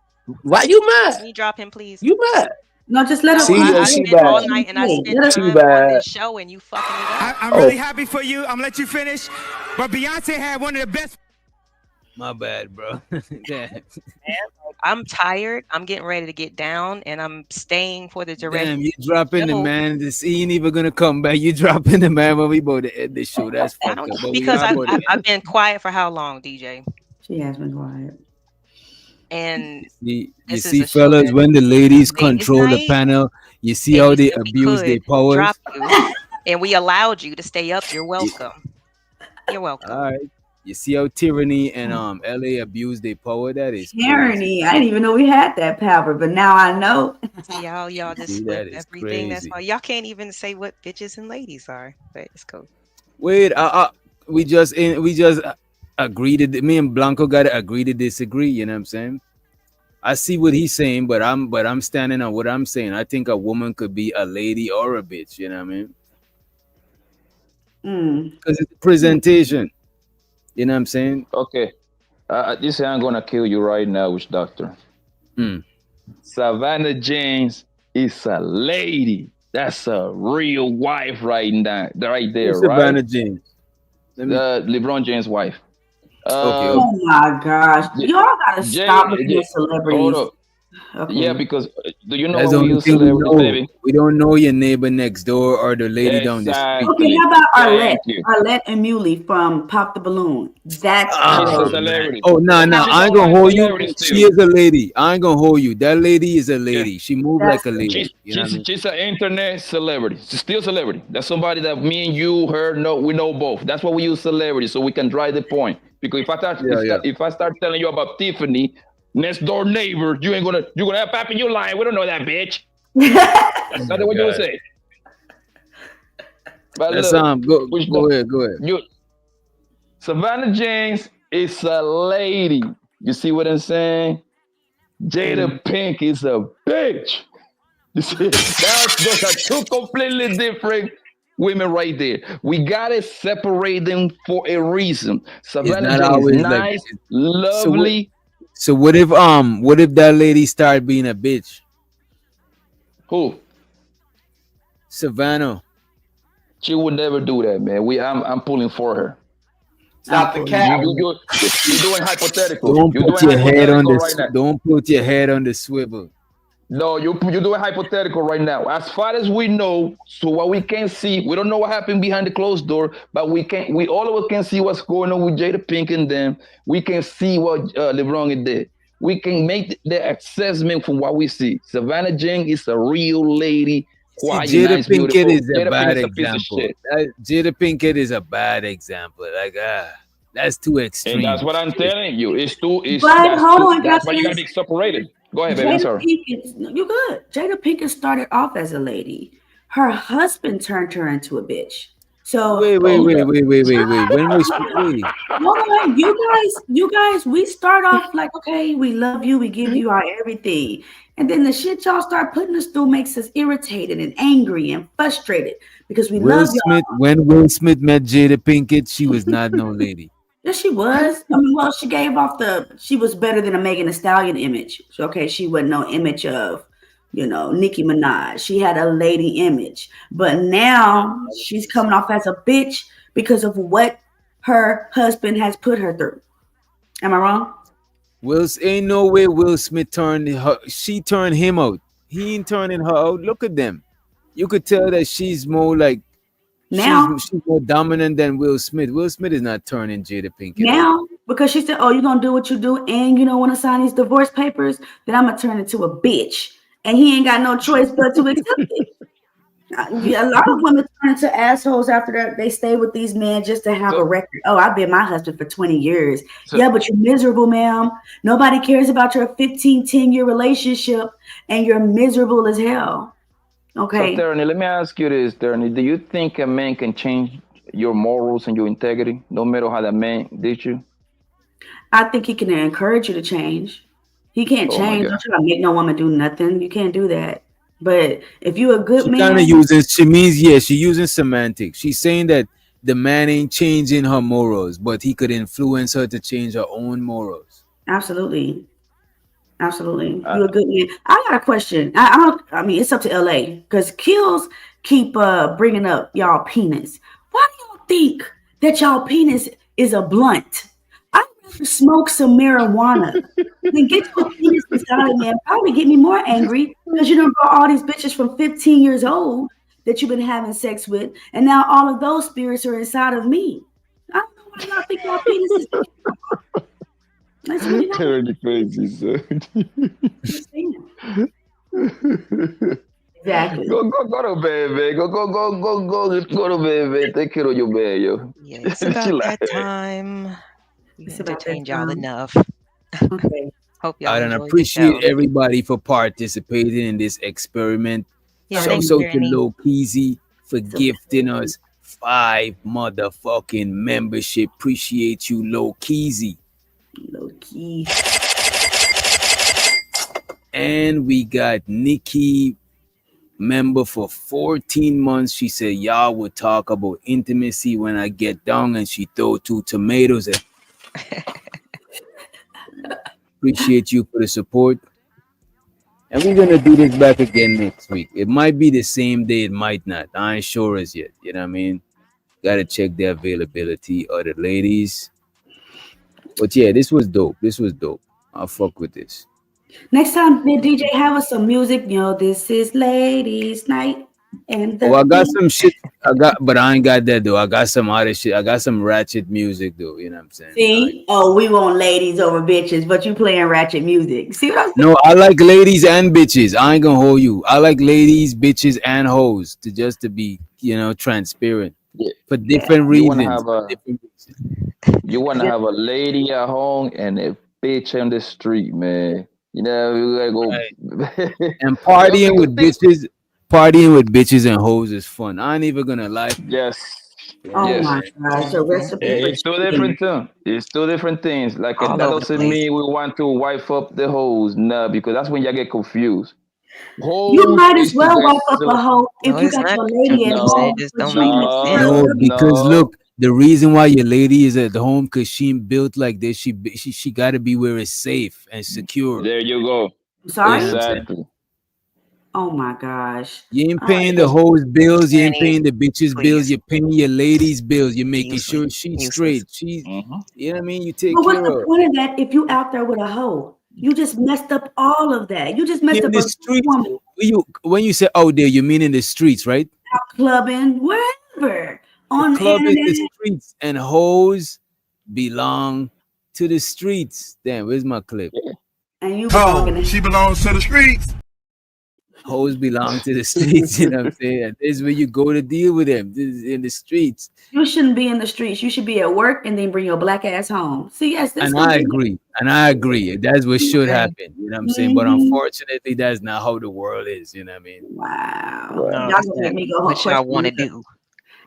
Why you mad? Can you drop him, please? You mad? No, just let No, her. See, yo, I she spent all bad. night and I spent Let her. She time on bad. this show, and you fucking it up. I'm really happy for you. I'm gonna let you finish. But Beyonce had one of the best. My bad, bro. Damn. I'm tired. I'm getting ready to get down, and I'm staying for the duration. Damn, you dropping the show. man. This he ain't even gonna come back. You dropping the man when we about to end the show. That's I fucked don't up. But we because are about to end. I've been quiet for how long, DJ? She has been quiet. And You this is see, a show fellas, that when the ladies ladies' control the night, panel, you see and how you they said we abuse their could powers. drop you, and we allowed you to stay up. You're welcome. You're welcome. All right. You see how tyranny and LA abuse their power? That is crazy. Tyranny. I didn't even know we had that power, but now I know. See y'all just See, flip that is everything. That's crazy. why y'all can't even say what bitches and ladies are. But it's cool. Wait, we just agreed to me and Blanco gotta agree to disagree, you know what I'm saying? I see what he's saying, but I'm standing on what I'm saying. I think a woman could be a lady or a bitch, you know what I mean? Because it's presentation. You know what I'm saying? Okay. This I'm gonna kill you right now, witch doctor. Savannah James is a lady. That's a real wife right now, right there, Who's right? Savannah James? LeBron James' wife. Okay. Oh my gosh. Y'all gotta stop looking at Hold celebrities. up. Okay. Yeah, because do you know That's how the we only use thing we celebrities, know. baby? We don't know your neighbor next door or the lady down the street. Okay, Exactly. how about Arlette? Thank you. Arlette and Muley from Pop the Balloon. That's She's a Oh, man. celebrity. Oh, nah. She's I ain't an gonna online hold you. celebrity She still. is a lady. I ain't gonna hold you. That lady is a lady. She moved like a lady. You know what I mean? She's an internet celebrity. She's still a celebrity. That's somebody that me and you, her, know. We know both. That's why we use celebrity, so we can drive the point. Because if I start telling you about Tiffany, next door neighbor, you're gonna have Pappy, you lying. We don't know that bitch. That's what you would say. But That's look, go ahead. Savannah James is a lady. You see what I'm saying? Jada Pink is a bitch. You see, those are two completely different women right there. We gotta separate them for a reason. It's Savannah not James is always like nice, lovely. So what if that lady started being a bitch? Who? Savannah. She would never do that, man. I'm pulling for her. Stop the cat. You're doing hypothetical. Don't You're put doing your head on hypothetical the right now. don't put your head on the swivel. No, you're doing hypothetical right now. As far as we know, so what we can see, we don't know what happened behind the closed door, but we all of us can see what's going on with Jada Pink and them. We can see what LeBron did. We can make the assessment from what we see. Savannah Jane is a real lady, quiet, Jada nice, Pinkett beautiful. is a Jada bad Pink is a piece of example. shit. Jada Pinkett is a bad example. Like that's too extreme. And that's what I'm telling you. But hold on, that's why you gotta be separated. Go ahead, baby. I'm Jada sorry. Pinkett, you good. Jada Pinkett started off as a lady. Her husband turned her into a bitch. So wait. When was wait? Hold on, you guys, we start off like, okay, we love you, we give you our everything. And then the shit y'all start putting us through makes us irritated and angry and frustrated because we love y'all. When Will Smith met Jada Pinkett, she was not no lady. Yes, she was. I mean, well, she gave off she was better than a Megan Thee Stallion image. So, okay, she wasn't no image of, Nicki Minaj. She had a lady image. But now she's coming off as a bitch because of what her husband has put her through. Am I wrong? Ain't no way Will Smith she turned him out. He ain't turning her out. Look at them. You could tell that she's more like now she's more dominant than Will Smith. Will Smith is not turning Jada Pinkett now because she said, "Oh, you're gonna do what you do, and you don't want to sign these divorce papers, then I'm gonna turn into a bitch." And he ain't got no choice but to accept it. A lot of women turn into assholes after that. They stay with these men just to have a record. Oh, I've been my husband for 20 years. Yeah, but you're miserable, ma'am. Nobody cares about your 10-year relationship, and you're miserable as hell. Okay. So, Terny, let me ask you this, Terny. Do you think a man can change your morals and your integrity, no matter how that man did you? I think he can encourage you to change. He can't Oh my change. God. Don't try to make no woman do nothing. You can't do that. But if you're a good She kind of man, using. She means she using semantics. She's saying that the man ain't changing her morals, but he could influence her to change her own morals. absolutely. Absolutely. Uh, You a good man. I got a question. I don't, I mean, it's up to LA because Kills keep bringing up y'all penis. Why do y'all think that y'all penis is a blunt? I'd rather smoke some marijuana than get your penis inside of me and probably get me more angry because you done brought all these bitches from 15 years old that you've been having sex with, and now all of those spirits are inside of me. I don't know why y'all think y'all penis is. That's really not Tyranny crazy, sir. exactly. Go to bed, man. Go to bed, man. Take care of your man, yo. Yeah, it's about Chill that out. time. We It's about that entertained y'all time. enough. Okay. Hope I y'all don't enjoyed the show. appreciate everybody for participating in this experiment. Yeah, Shouts thanks, out to Tyranny. Low Keezy for So gifting us 5 motherfucking membership. Appreciate you, Low Keezy. low key. And we got Nikki, member for 14 months. She said, y'all would talk about intimacy when I get down, and she throw 2 tomatoes at. Appreciate you for the support. And we're gonna do this back again next week. It might be the same day, it might not. I ain't sure as yet. You know what I mean? Gotta check the availability of the ladies. But yeah, this was dope. This was dope. I'll fuck with this. Next time, the DJ have us some music. You know, this is ladies' night, and Oh, I the got some shit. But I ain't got that though. I got some other shit. I got some ratchet music though. You know what I'm saying? see. Oh, we want ladies over bitches, but you playing ratchet music. See what I'm saying? No, I like ladies and bitches. I ain't gonna hold you. I like ladies, bitches, and hoes to be, transparent Yeah. for different You wanna reasons. have a you wanna have a lady at home and a bitch on the street, man. You know, we gotta go. And Yo, because partying with bitches and hoes is fun. I ain't even gonna lie. yes, Oh yes. my gosh, a recipe for It's two cheating. different things. It's two different things. Like All that over the doesn't place. mean we want to wipe up the hoes. No, because that's when you get confused. You Hoes might as is to well get wipe up a hoe No, if you it's got not your lady at confusing. It home just for don't make treatment. no, No, because no. look, the reason why your lady is at home because she ain't built like this. She got to be where it's safe and secure. There you go. Sorry? You know what I'm saying? Exactly. Oh my gosh. You ain't All right. paying the hoes bills. You ain't Tyranny, paying the bitches bills. please. You're paying your ladies bills. You're making Useless. sure she's Useless. straight. She's, Hmm. you know what I mean? You take But what's care the of her. point of that if you out there with a hoe? You just messed up all of that. You just messed In up the a good streets, woman when you say out there, you mean in the streets, right? out clubbing, wherever. The On the club is the internet. streets, and hoes belong to the streets. Damn, where's my clip? And you belong in Oh, the she belongs to the streets. Hoes belong to the streets. You know what I'm saying? This is where you go to deal with them. This is in the streets. you shouldn't be in the streets. You should be at work and then bring your black ass home. See, yes, this And gonna I be agree. And I agree. That's what should Agree. happen. You know what I'm saying? But Mhm. unfortunately, that's not how the world is. You know what I mean? Wow. Right. No, Y'all that's gonna not make me go what y'all question want my to husband. do.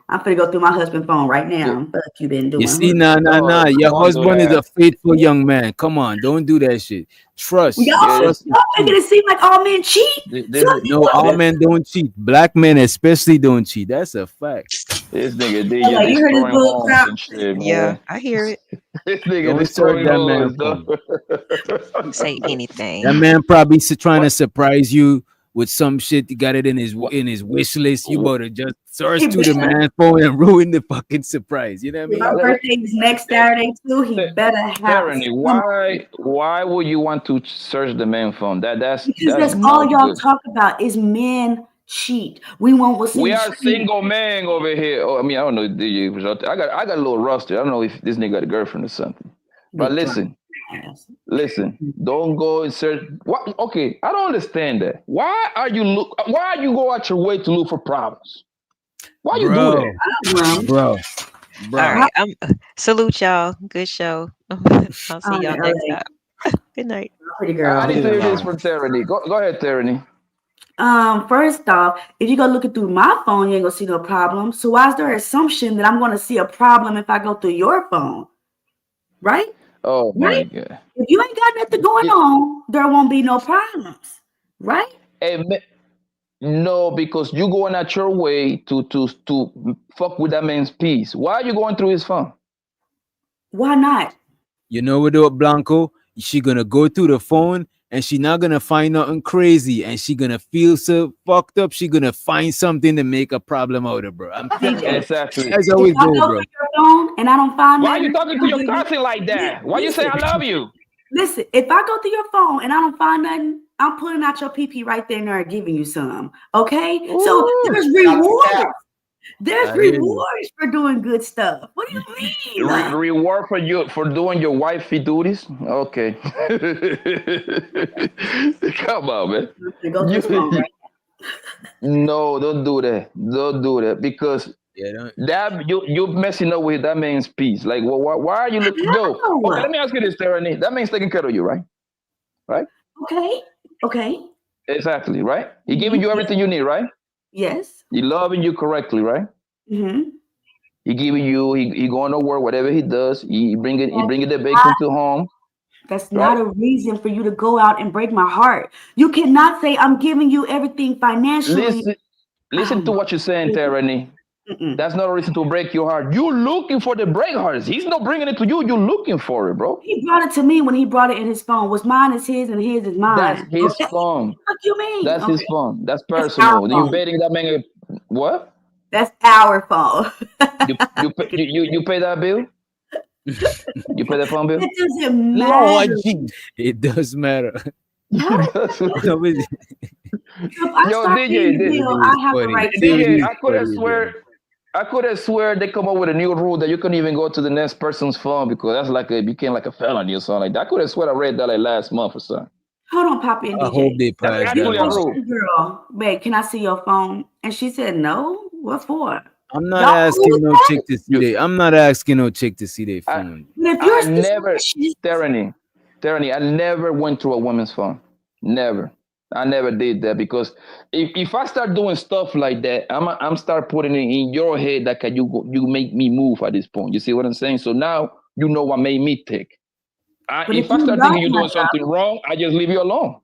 I'm finna go through my husband's phone right Yeah. now. What you been You doing? see, nah. No, Your don't do husband is a that. faithful young man. Come on, don't do that shit. Trust. Yeah, Y'all, this Trust is y'all key. making it seem like all men cheat. So this is No, all this, men don't cheat. Black men especially don't cheat. That's a fact. this nigga DJ okay, you heard his destroying book homes drop. and shit, Yeah, man. I hear it. This nigga Don't search destroying that man homes, dog. phone. You say That anything. man probably trying to What? surprise you with some shit. He got it in his What? wish list. You better just search He through the better. man's phone and ruin the fucking surprise. You know what I My mean? birthday is next Saturday too. He better have Tyranny, some. why would you want to search the man phone? Because That's that's all not y'all good. talk about is men cheat. We want what's We in are trade. single man over here. Oh, I mean, I don't know. I got a little rusty. I don't know if this nigga got a girlfriend or something. But Big drunk ass. listen. Don't go and search. What? Okay, I don't understand that. Why are you look? Why you go out your way to look for problems? Why you do that? Bro, bro, All bro. right. Salute y'all. Good show. I'll see I'm y'all in next LA. time. Good night. Pretty I girl. need Leave to it hear this alone. from Tyranny. Go ahead, Tyranny. First off, if you go looking through my phone, you ain't gonna see no problem. So why is there assumption that I'm gonna see a problem if I go through your phone? Right? Oh my Right? God. If you ain't got nothing going on, there won't be no problems. Right? Hey, no, because you going at your way to fuck with that man's peace. Why are you going through his phone? Why not? You know what, though, Blanco? She gonna go through the phone and she not gonna find nothing crazy, and she gonna feel so fucked up. She gonna find something to make a problem out of, bro. I'm telling you, Exactly. that's If always I go, go bro. through your phone and I don't find Why are you nothing, talking to I'm your giving cousin like that? Why you say I love you? Listen, if I go through your phone and I don't find nothing, I'm pulling out your PP right there and there and giving you some. Okay? So there's rewards. There's I hear you. rewards for doing good stuff. What do you mean? Reward for you for doing your wifey duties. Okay. Come on, man. Go through his phone, right? No, don't do that. Don't do that because don't. that you messing up with that man's peace. Like, why are you looking? Yo, okay, let me ask you this, Terrany. That man's taking care of you, right? Right? Okay. Okay. Exactly, right? He giving you everything you need, right? Yes. He loving you correctly, right? Mm-hmm. He giving you, he going to work, whatever he does, he bringing the Not, bacon to home. that's Right? not a reason for you to go out and break my heart. You cannot say I'm giving you everything financially. Listen to what you're saying, Terrany. That's not a reason to break your heart. You looking for the break hearts. He's not bringing it to you. You're looking for it, bro. He brought it to me when he brought it in his phone. What's mine is his and his is That's mine. his Okay? phone. What you mean? That's his Okay. phone. That's That's our personal. You phone. betting that man? What? That's our phone. You pay that bill? You pay that phone bill? It doesn't Lord, matter. it does matter. How does it matter? No, it- If I Yo, start paying the bill, I have the right to DJ, pay. I could have swear they come up with a new rule that you couldn't even go to the next person's phone because that's like it became like a felony or something like that. I could have swear I read that like last month or something. Hold on, Poppy and I hope DJ. they That's pass actually that a law. rule. Girl, babe, can I see your phone? And she said, no. What for? I'm not Y'all asking cool with no that? chick to see their. I'm not asking no chick to see their phone. But if I you're never, suspicious, Tyranny, I never went through a woman's phone. Never. I never did that because if I start doing stuff like that, I'm start putting it in your head that you make me move at this point. You see what I'm saying? So now you know what made me tick. but If if I you start love thinking you're my doing something wrong, I just leave you alone.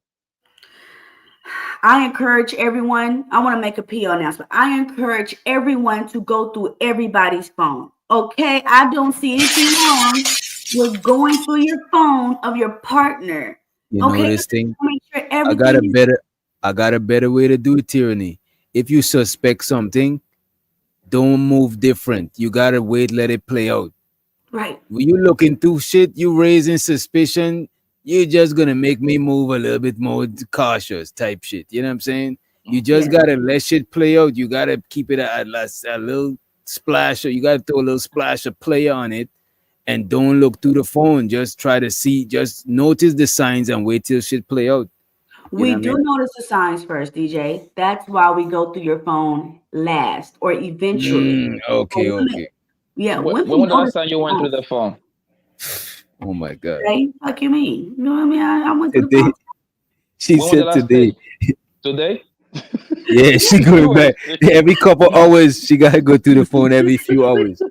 I encourage everyone. I want to make a PO announcement. I encourage everyone to go through everybody's phone. Okay, I don't see anything wrong with going through your phone of your partner. You know Okay, this thing. make sure I got a everything is better. I got a better way to do tyranny. If you suspect something, don't move different. You gotta wait, let it play out. right. When you looking through shit, you raising suspicion, you're just gonna make me move a little bit more cautious type shit. You know what I'm saying? You just Yeah. gotta let shit play out. You gotta keep it a little splash, or you gotta throw a little splash of play on it, and don't look through the phone. Just try to see, just notice the signs and wait till shit play out. You know We what I do mean? notice the signs first, DJ. That's why we go through your phone last or eventually. Okay, But women, okay. yeah, When women was the last notice time the you went through phone. the phone? Oh my god. Okay, fuck you mean? You know what I mean? I went through the Today, phone. she When was the said last today. day? Today? Yeah, she going back every couple hours. She gotta go through the phone every few hours.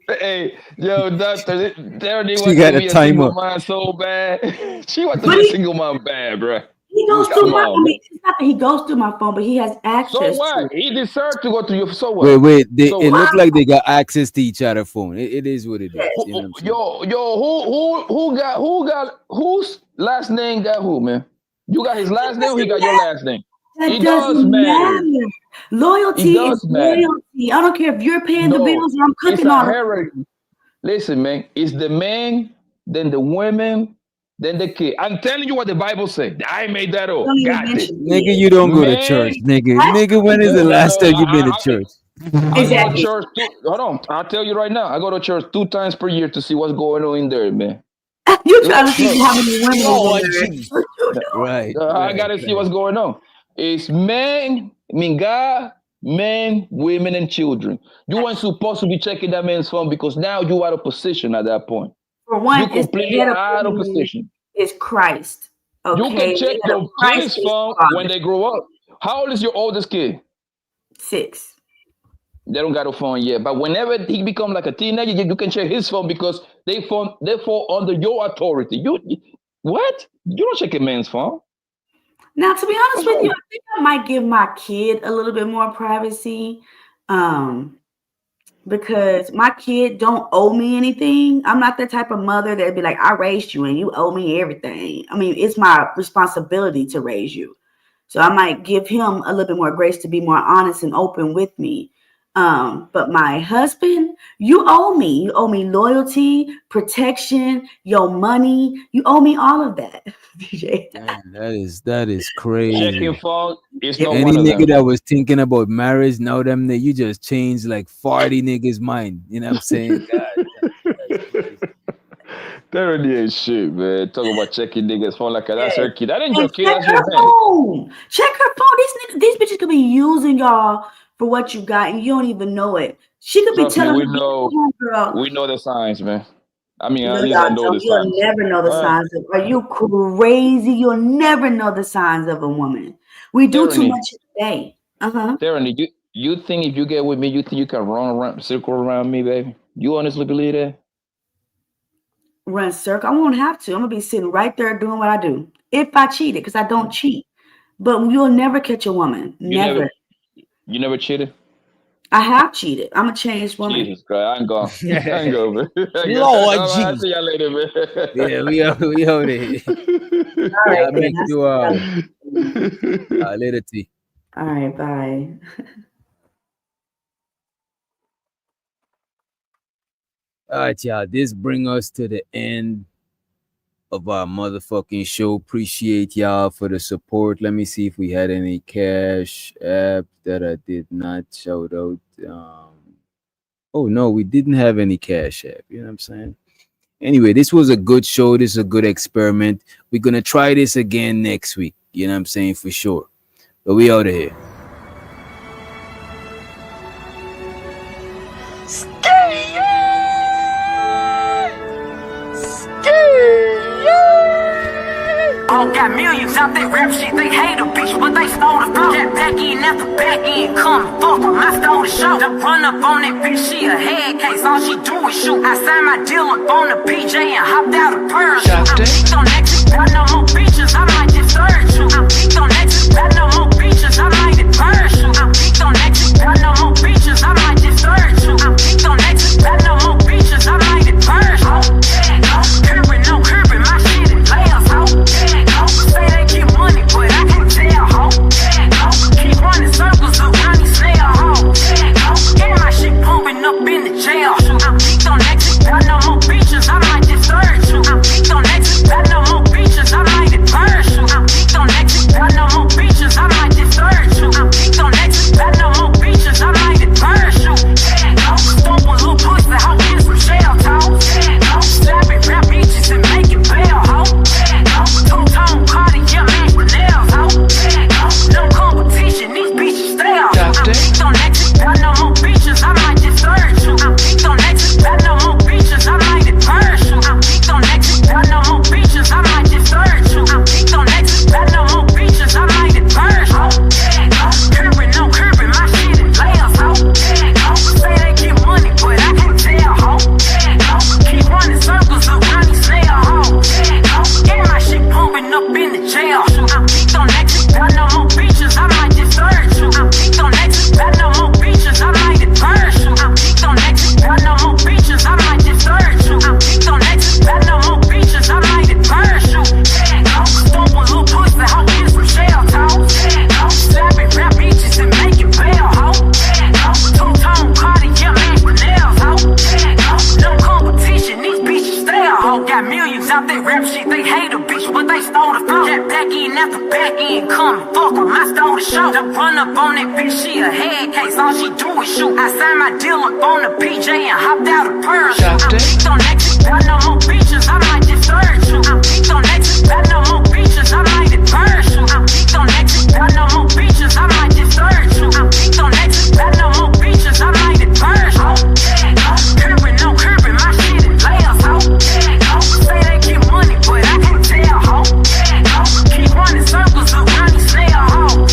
Hey, yo, doctor, Darren She want to got a be a single timer. man so bad. She want to But be a single man bad, bro. he goes through Come my. I on, man. mean, it's not that he goes through my phone, but he has So access to what? it. He deserved to go to you. So Wait, what? wait. So It what? look like they got access to each other phone. It is what it is. You know what I'm saying? Whose last name got who, man? You got his last name, or he got your last name? That It does doesn't matter. matter. It Loyalty is does matter. loyalty. I don't care if you're paying the No, bills or I'm it's cooking a all the hierarchy. Listen, man, it's the man, then the women, then the kid. I'm telling you what the Bible said. I made that up. don't even Got it. mention Nigga, kids. you don't go to Man, church, nigga. That's Nigga, when is the last no, time you been to church? I go to exactly. church hold on. I'll tell you right now. I go to church 2 times per year to see what's going on in there, man. You trying to see Look, how many women is in Lord there. Jesus. What you doing? Right, I right, gotta see right. what's going on. It's men, I mean God, men, women, and children. You weren't supposed to be checking that man's phone because now you out of position at that point. For You one, it's the completely head of out of everything position. is Christ. You can Okay, check the head of your Christ kids' is phone when Father. they grow up. How old is your oldest kid? 6. They don't got a phone yet, but whenever he become like a teenager, you can check his phone because they fall under your authority. What? You don't check a man's phone. Now, to be honest with you, I think I might give my kid a little bit more privacy, because my kid don't owe me anything. I'm not the type of mother that'd be like, I raised you and you owe me everything. I mean, it's my responsibility to raise you. So I might give him a little bit more grace to be more honest and open with me. But my husband, you owe me. You owe me loyalty, protection, your money. You owe me all of that, DJ. Man, that is crazy. Checking phone is not Any one of nigga them. that was thinking about marriage, now them you just changed like 40 niggas' mind. You know what I'm saying? God, That really ain't shit, man. Talk about checking niggas' phone like that's her kid. That ain't your kid, Check that's your her man. phone. Check her phone. These bitches could be using y'all for what you got, and you don't even know it. She could be Trust me, telling we her know girl. we know the signs, man. I mean, No, at least I y'all know don't. the You'll signs. never know the All right. signs of. Are you crazy? You'll never know the signs of a woman. We do too Tyranny. much today. Tyranny, you think if you get with me, you think you can run around, circle around me, baby? You honestly believe that? Run circle. I won't have to. I'm gonna be sitting right there doing what I do. If I cheated, because I don't cheat. But you'll never catch a woman. Never. You never cheated? I have cheated. I'm a changed woman. Jesus Christ, I ain't going. I ain't going, man. Lord I'll Jesus. see y'all later, man. Yeah, we out there. All right, I'll then. make you later, T. All right, bye. All right, y'all. This bring us to the end of our motherfucking show. Appreciate y'all for the support. Let me see if we had any cash app that I did not shout out. Oh no, we didn't have any cash app. You know what I'm saying? Anyway, this was a good show. This is a good experiment. We're gonna try this again next week. You know what I'm saying? For sure. But we out of here. All got millions out there rap shit, they hate a bitch, but they stole the flow. That back end after back end, come fuck with my stole the show. I run up on that bitch, she a head case, all she do is shoot. I signed my deal up on the PJ and hopped out of parachute. I'm geeked on exit, got no more beaches, I might just search you. I'm geeked on exit, got no more beaches, I might just parachute. I'm geeked on exit, got no more beaches, I might just search you. I'm geeked on exit, got no more beaches, I might just parachute. Curbing, no curbing, my shit is layers, ho. Say they get money, but I can't tell, ho. Keep running circles around these snail, ho. And my shit pumping up in the jail. I'm geeked on exit, got no more beaches, I might just search you. I'm geeked on exit, got no more beaches, I might just parachute. I'm geeked on exit, got no more beaches, I might just search you. I'm geeked on exit, got no more beaches, I might just parachute. Stomp a little pussy, ho, get some shell toes. Slapping rap bitches and making bail, ho. Two-tone Cartier, match the nails, ho. No competition, these bitches stay out. I'm geeked on exit, got no more beaches, I might just search you. I'm geeked on exit, got no more beaches, I might just parachute. I'm geeked on exit, got no more beaches, I might just search you. I'm geeked on exit, got no more beaches, I might just parachute. Curbing, no curbing, my shit is layers, ho. Say they get money, but I can't tell, ho. Keep running circles around these snail, ho. And my shit pumping up in the jail. I'm geeked on exit, got no more beaches, I might just search you. I'm geeked on exit, got no more beaches, I might just parachute. I'm geeked on exit, got no more beaches, I might just search you. I'm geeked on exit, got no more beaches, I might just parachute. Stomp a little pussy, ho, get some shell toes. Slapping rap bitches and making bail, ho. Two-tone Cartier, match the nails, ho. No competition, these bitches stay out, ho. Got millions out there rap shit, they hate a bitch, but they stole the flow. That back end after back end, come fuck with my stole the show. I run up on that bitch, she a head case, all she do is shoot. I signed my deal up on the PJ and hopped out of parachute. I'm geeked on exit, got no more beaches, I might just search you. I'm geeked on exit, got no more beaches, I might just parachute. I'm geeked on exit, got no more beaches, I might just search you. I'm geeked on exit, got no more beaches, I might just parachute. Curbing, no curbing, my shit is layers, ho. Say they get money, but I can't tell, ho. Keep running circles around these snail, ho.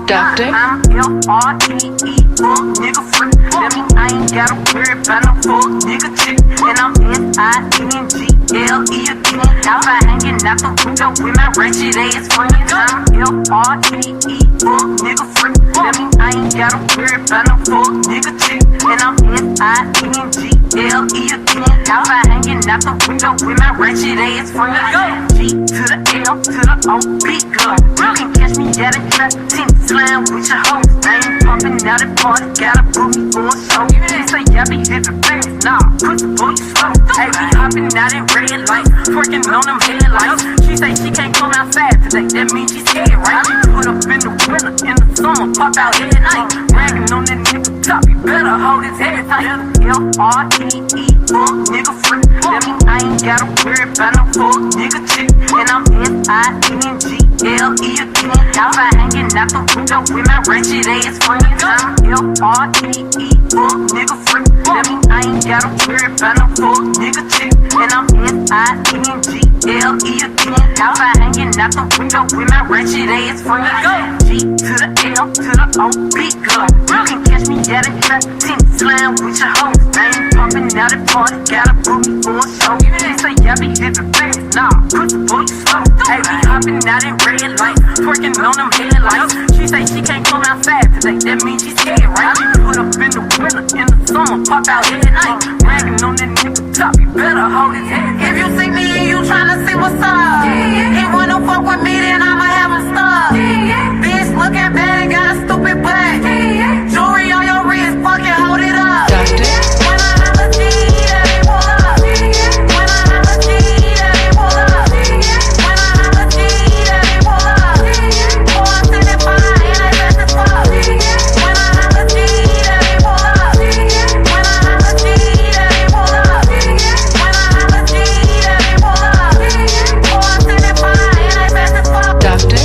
Doctor? I'm L-R-E-E, fuck nigga free. That mean I ain't gotta worry about no fuck nigga chick. And I'm S-I-N-G-L-E again. Outside hanging out the window with my ratchet ass friends. I'm L-R-E-E, fuck nigga free. That mean I ain't gotta worry about no fuck nigga chick. And I'm S-I-N-G-L-E again. Outside hanging out the window with my ratchet ass friends. G to the L to the O, big gun. You can catch me at a trap, slam with your hoes. I ain't pumping out at party, gotta book me for a show. They say I be living fast, nah, put the boy slow. They be hopping out at red lights, twerking on them headlights. She say she can't come outside today, that means she's scared, right? I be put up in the winter, in the summer, pop out every night. Bragging on that nigga top, you better hold his head tight. L-R-E-E, fuck nigga free. That mean I ain't gotta worry about no fuck nigga chick. And I'm S-I-N-G-L-E again. Outside hanging out the window with my ratchet ass friends. I'm L-R-E-E, fuck nigga free. That mean I ain't gotta worry about no fuck nigga chick. And I'm S-I-N-G-L-E again. Outside hanging out the window with my ratchet ass friends. G to the L to the O, big gun. You can catch me at a trap, slam with your hoes. I ain't pumping out at party, gotta book me for a show. They say I be living fast, nah, put the boy slow. They be hopping out at red lights, twerking on them headlights. She say she can't come outside today, that means she's scared, right? I be put up in the winter, in the summer, pop out every night. Bragging on that nigga top, you better hold his head. If you see me and you tryna see what's up, he wanna fuck with me, then I'ma have him stuck. Bitch looking bad, got a stupid butt. Jewelry on your wrist, fucking hold it up. When I have a G, that ain't pull up. When I have a G, that ain't pull up. When I have a G, that ain't pull up. 475 and I bet the fuck. When I have a G, that ain't pull up. When I have a G, that ain't pull up. When I have a G, that ain't pull up. 475 and I bet the fuck. Doctor?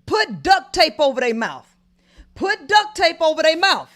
Put duct tape over their mouth. Put duct tape over their mouth.